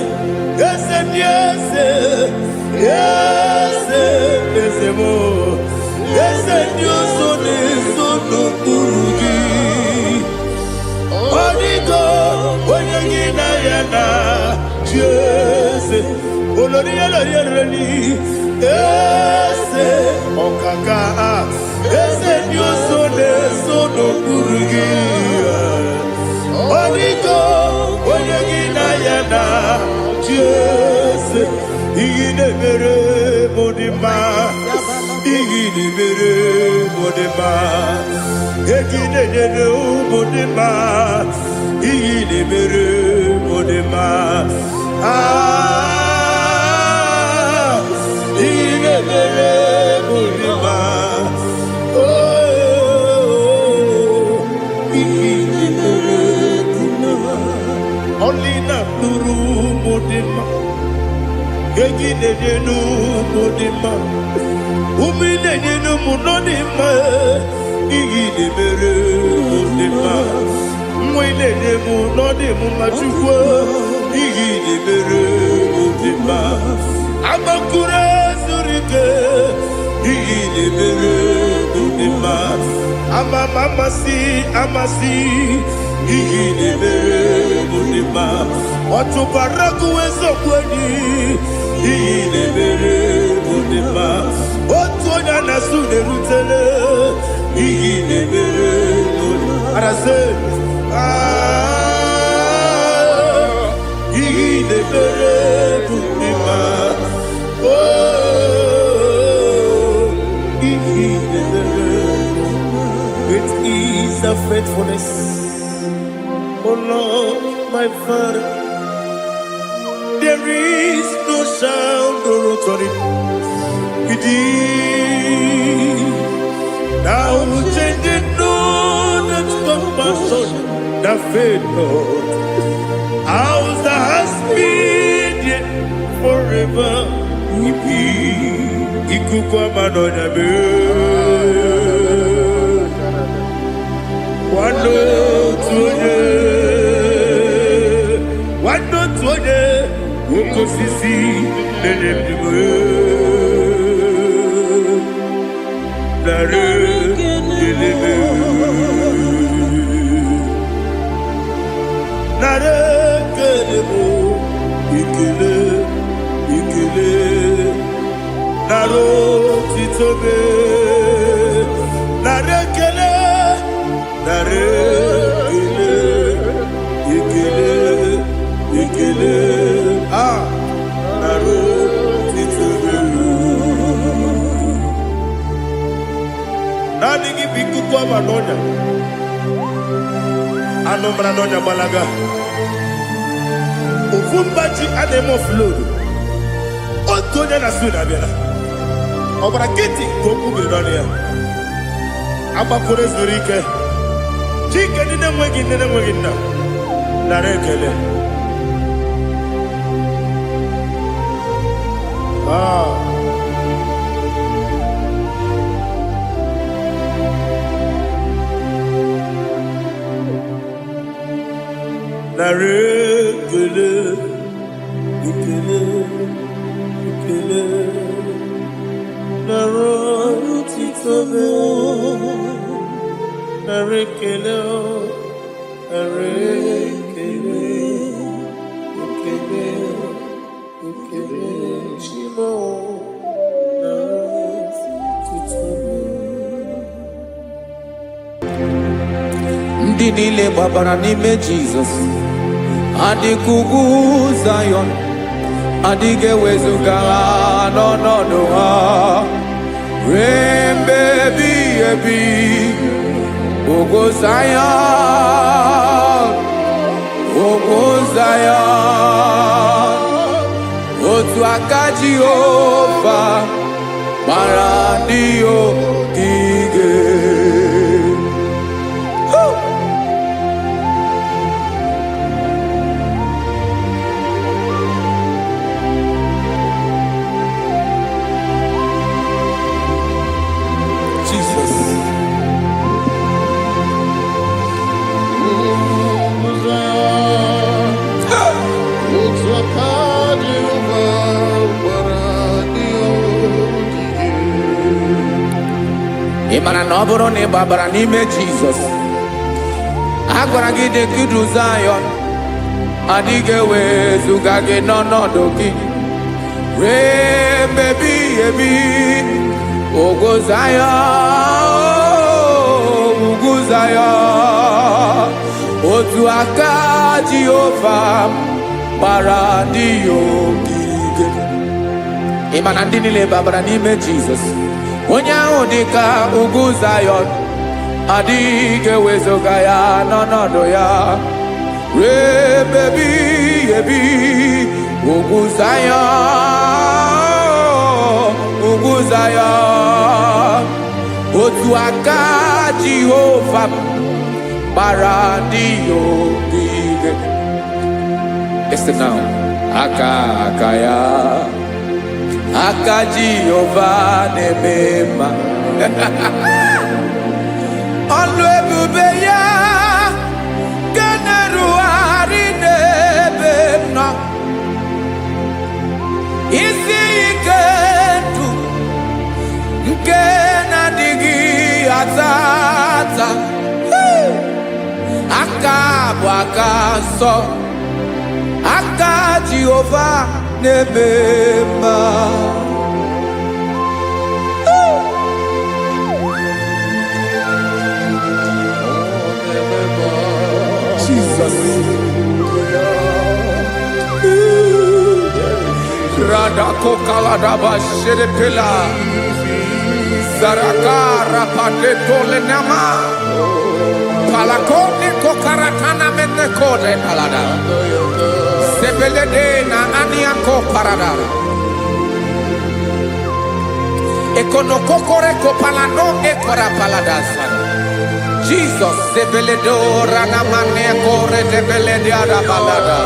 Jese mo Jese Dioso ne sono kurugi Odigo Wenegi na yana Jese Oloria Ese Okaka Ese Dioso ne sono kurugi Odigo Onye na yana Jese Igine mere modima Igine mere modima Igine mere modima Igine mere modima Only na nuru modima Egine nenu modima Umine nenu munodima Igine mere modima Mwine nemu nodimu machukwa Igine mere modima Amakure zurike Igine mere modima Amasi Igine mere modima Otubaraku ezokweni Igine mere modima Otonya nasune rutele Igine mere modima Arase Igine mere modima Igine mere It is a faithfulness Oh Lord, my Father, there is no sound or authority. Now changing no that's compassion, the faith, Lord. Ours that has been yet forever we be. Ikukwamanonya be. Wando tuone uko sisi nene mdiwe Nare ilime Nare kelemo Ikele Naro titobe Nare kele Nare Ikele Naro titobe Nani gibiku kwa manonya Anomra nonya balaga Ufumbaji anemo flood Otonya na suna bela Obra kiti koku bedonia Aba kore zurike Chike nine mwegi na Narekele ekele, ekele, nara otito me, nara ekele, nara ekele, ekele, ekele, Shimo, nara otito me. Ndị niile gbabara n'ime Jizọs adịghị ugwu Zayọn, adịghị ewezuga ha n'ọnọdụ ha ruo mgbe ebighị ebi. Ugwu Zayọn, ugwu Zayọn, otu aka Jehova gbara ndị ogige. Ị mara na ọ bụrụ na ị gbabara n'ime Jizọs, a gwara gị dị ka Zayọn, adịghị ewezuga gị n'ọnọdụ gị ruo mgbe ebighị ebi. Ugwu Zayọn, ugwu Zayọn, otu aka Jehova gbara ndị ogige. Ị ma na ndị niile gbabara n'ime Jizọs, onye ahụ dị ka ugwu Zayọn, adịghị ewezuga ya n'ọnọdụ ya ruo mgbe ebighị ebi. Ugwu Zayọn, ugwu Zayọn, otu aka Jehova gbara ndị ogige. Listen now, aka ya, aka Jehova na-eme mma. Ọlụ ebube ya ga na-erugharị n'ebe m nọ. Isi ike ndụ nke na-adịghị ata ata, aka bụ aka nsọ, aka Jehova na-eme mma. Jesus. Radako kaladaba sherepela, zarakara padetole nama, palakone kokaratana mene kode palada, sebelede na aniako paradara, ekonokokore kopalano ekora paladasa. Jesus, sebeledora na mane kore debelediada balada.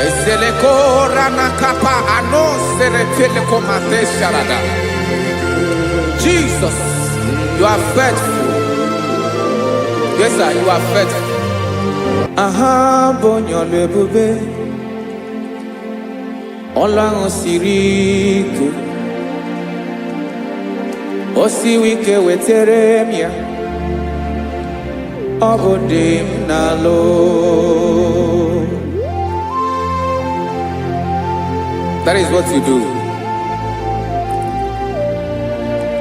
Eselekora na kapa ano serepele komate sharada. Jesus, you are faithful. Yes, sir, you are faithful. Aha, bonyo lebube. Olang osirike. Osiwike weteremia. Obodim nalo. That is what you do.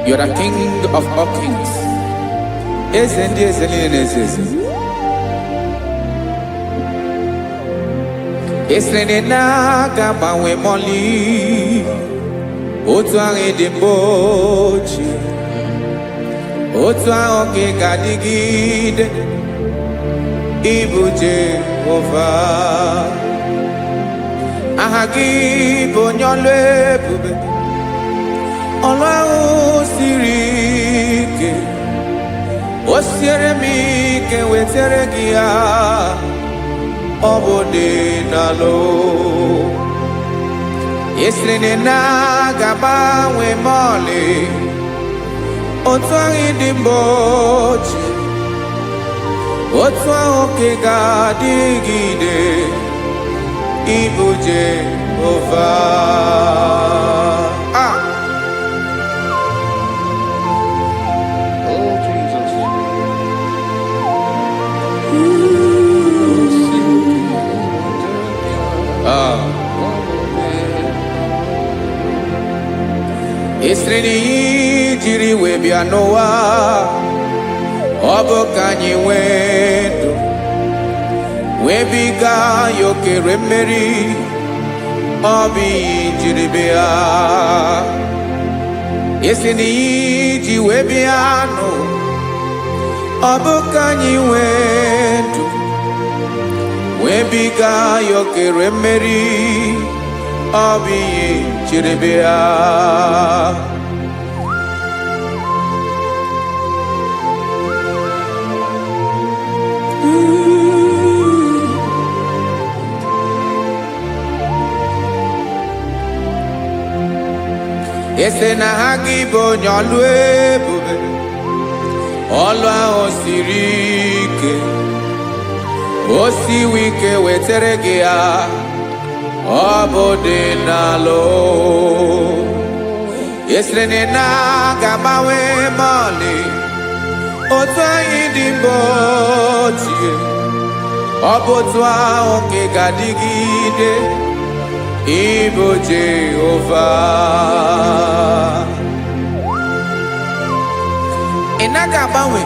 You are the King of all kings. Esrene na gaba we moli. Otu ange dembochi. Otu ange gadigide. Ibu Jehovah. Ahagi bonyole bube. Olwa sirike. Osiere mi ke wetere gia. Obode nalo. Esrene na gaba we mole. Otu ange dembochi. Otu oke ga digide Ibu Jehovah. Oh, Jesus. Isrini jiri webia Noah. Obo kanyi wendo. Webiga yoke remeri. Obi jiribia. Isrini ji webia no. Obo kanyi wendo. Webiga yoke remeri. Obi jiribia. Ese na hagi bo nyolu ebube. Olu ahụ siri ike. O siwi ike wetere gị ya. Ọ bụ dị n'alụ. Esere na ga-agbanwe ma ọlị. Otu anyị dị mgbe ochie. Ọ bụ otu ahụ nke ga-adịgide. Ibu Jehovah. Inaga Bawe,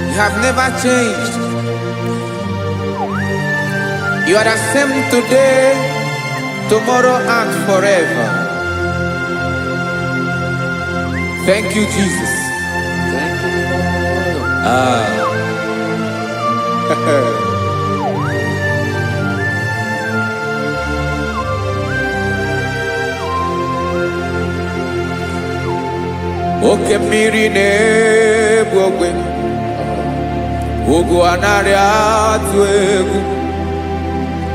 you have never changed. You are the same today, tomorrow, and forever. Thank you, Jesus. Thank you, Lord. Oke mmiri na-egbu ogwe, ugwu anaghị atụ egwu.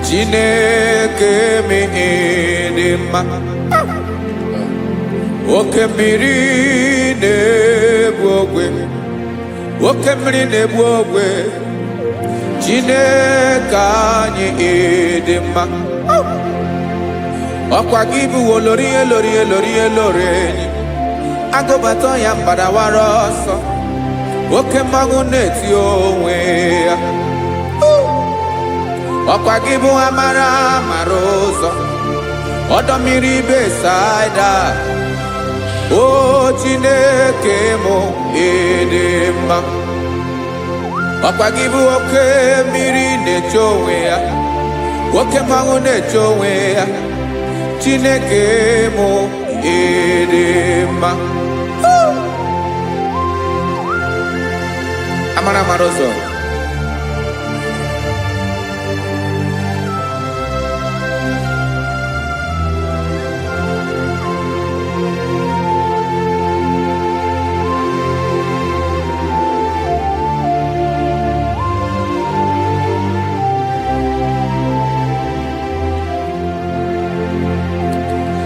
Chineke me dị mma. Oke mmiri na-egbu ogwe, oke mmiri na-egbu ogwe. Chineke anyị dị mma. Ọkwa gị bụ olori elori elori elori enyi. Agụbata ya mgbadawara ọsọ. Oke mmanwụ na-eti onwe ya. Ọkwa gị bụ amara amara ụzọ. Ọdọ mmiri Besaida. O Chineke mụ ịdị mma. Ọkwa gị bụ oke mmiri na-eche onwe ya. Oke mmanwụ na-eche onwe ya. Chineke mụ ịdị mma. Amara amara ụzọ.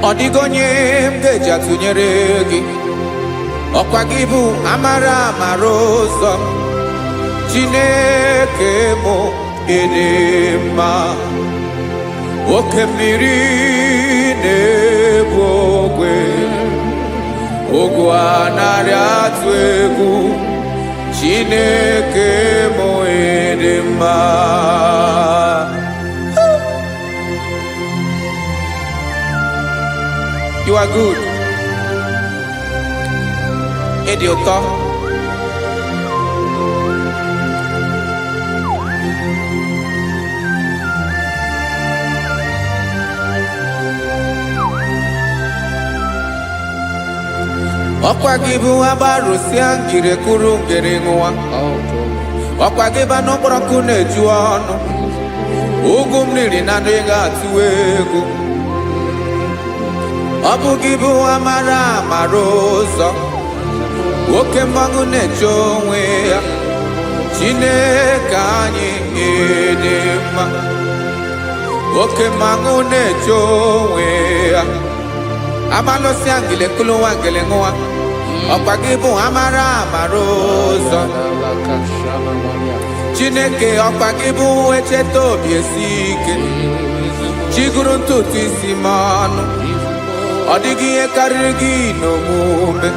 Ọ dịghị onye m ga-eji atụnyere gị. Ọkwa gị bụ amara amara ụzọ. Chineke mụ ịdị mma. Oke mmiri na-egbu ogwe. Ugwu anaghị atụ egwu. Chineke mụ ịdị mma. You are good. Ịdị ụtọ. Ọkwa gị bụ agbarụsịa ngire kụrụ ngere nwa. Ọkwa gị bụ anụkpọrọkụ na-eju ọnụ. Ugwu mmiri na adịghị atụ egwu. Ọ bụ gị bụ amara amara ụzọ. Oke mmanwụ na-eche onwe ya. Chineke anyị ịdị mma. Oke mmanwụ na-eche onwe ya. Abalụsị angele kụlụ nwa ngele nwa. Ọkwa gị bụ amara amara ụzọ. Chineke ọkwa gị bụ echeta obi esi ike. chiguru ntutu isi m ọnụ ọ dịghị ihe karịrị gị n'omume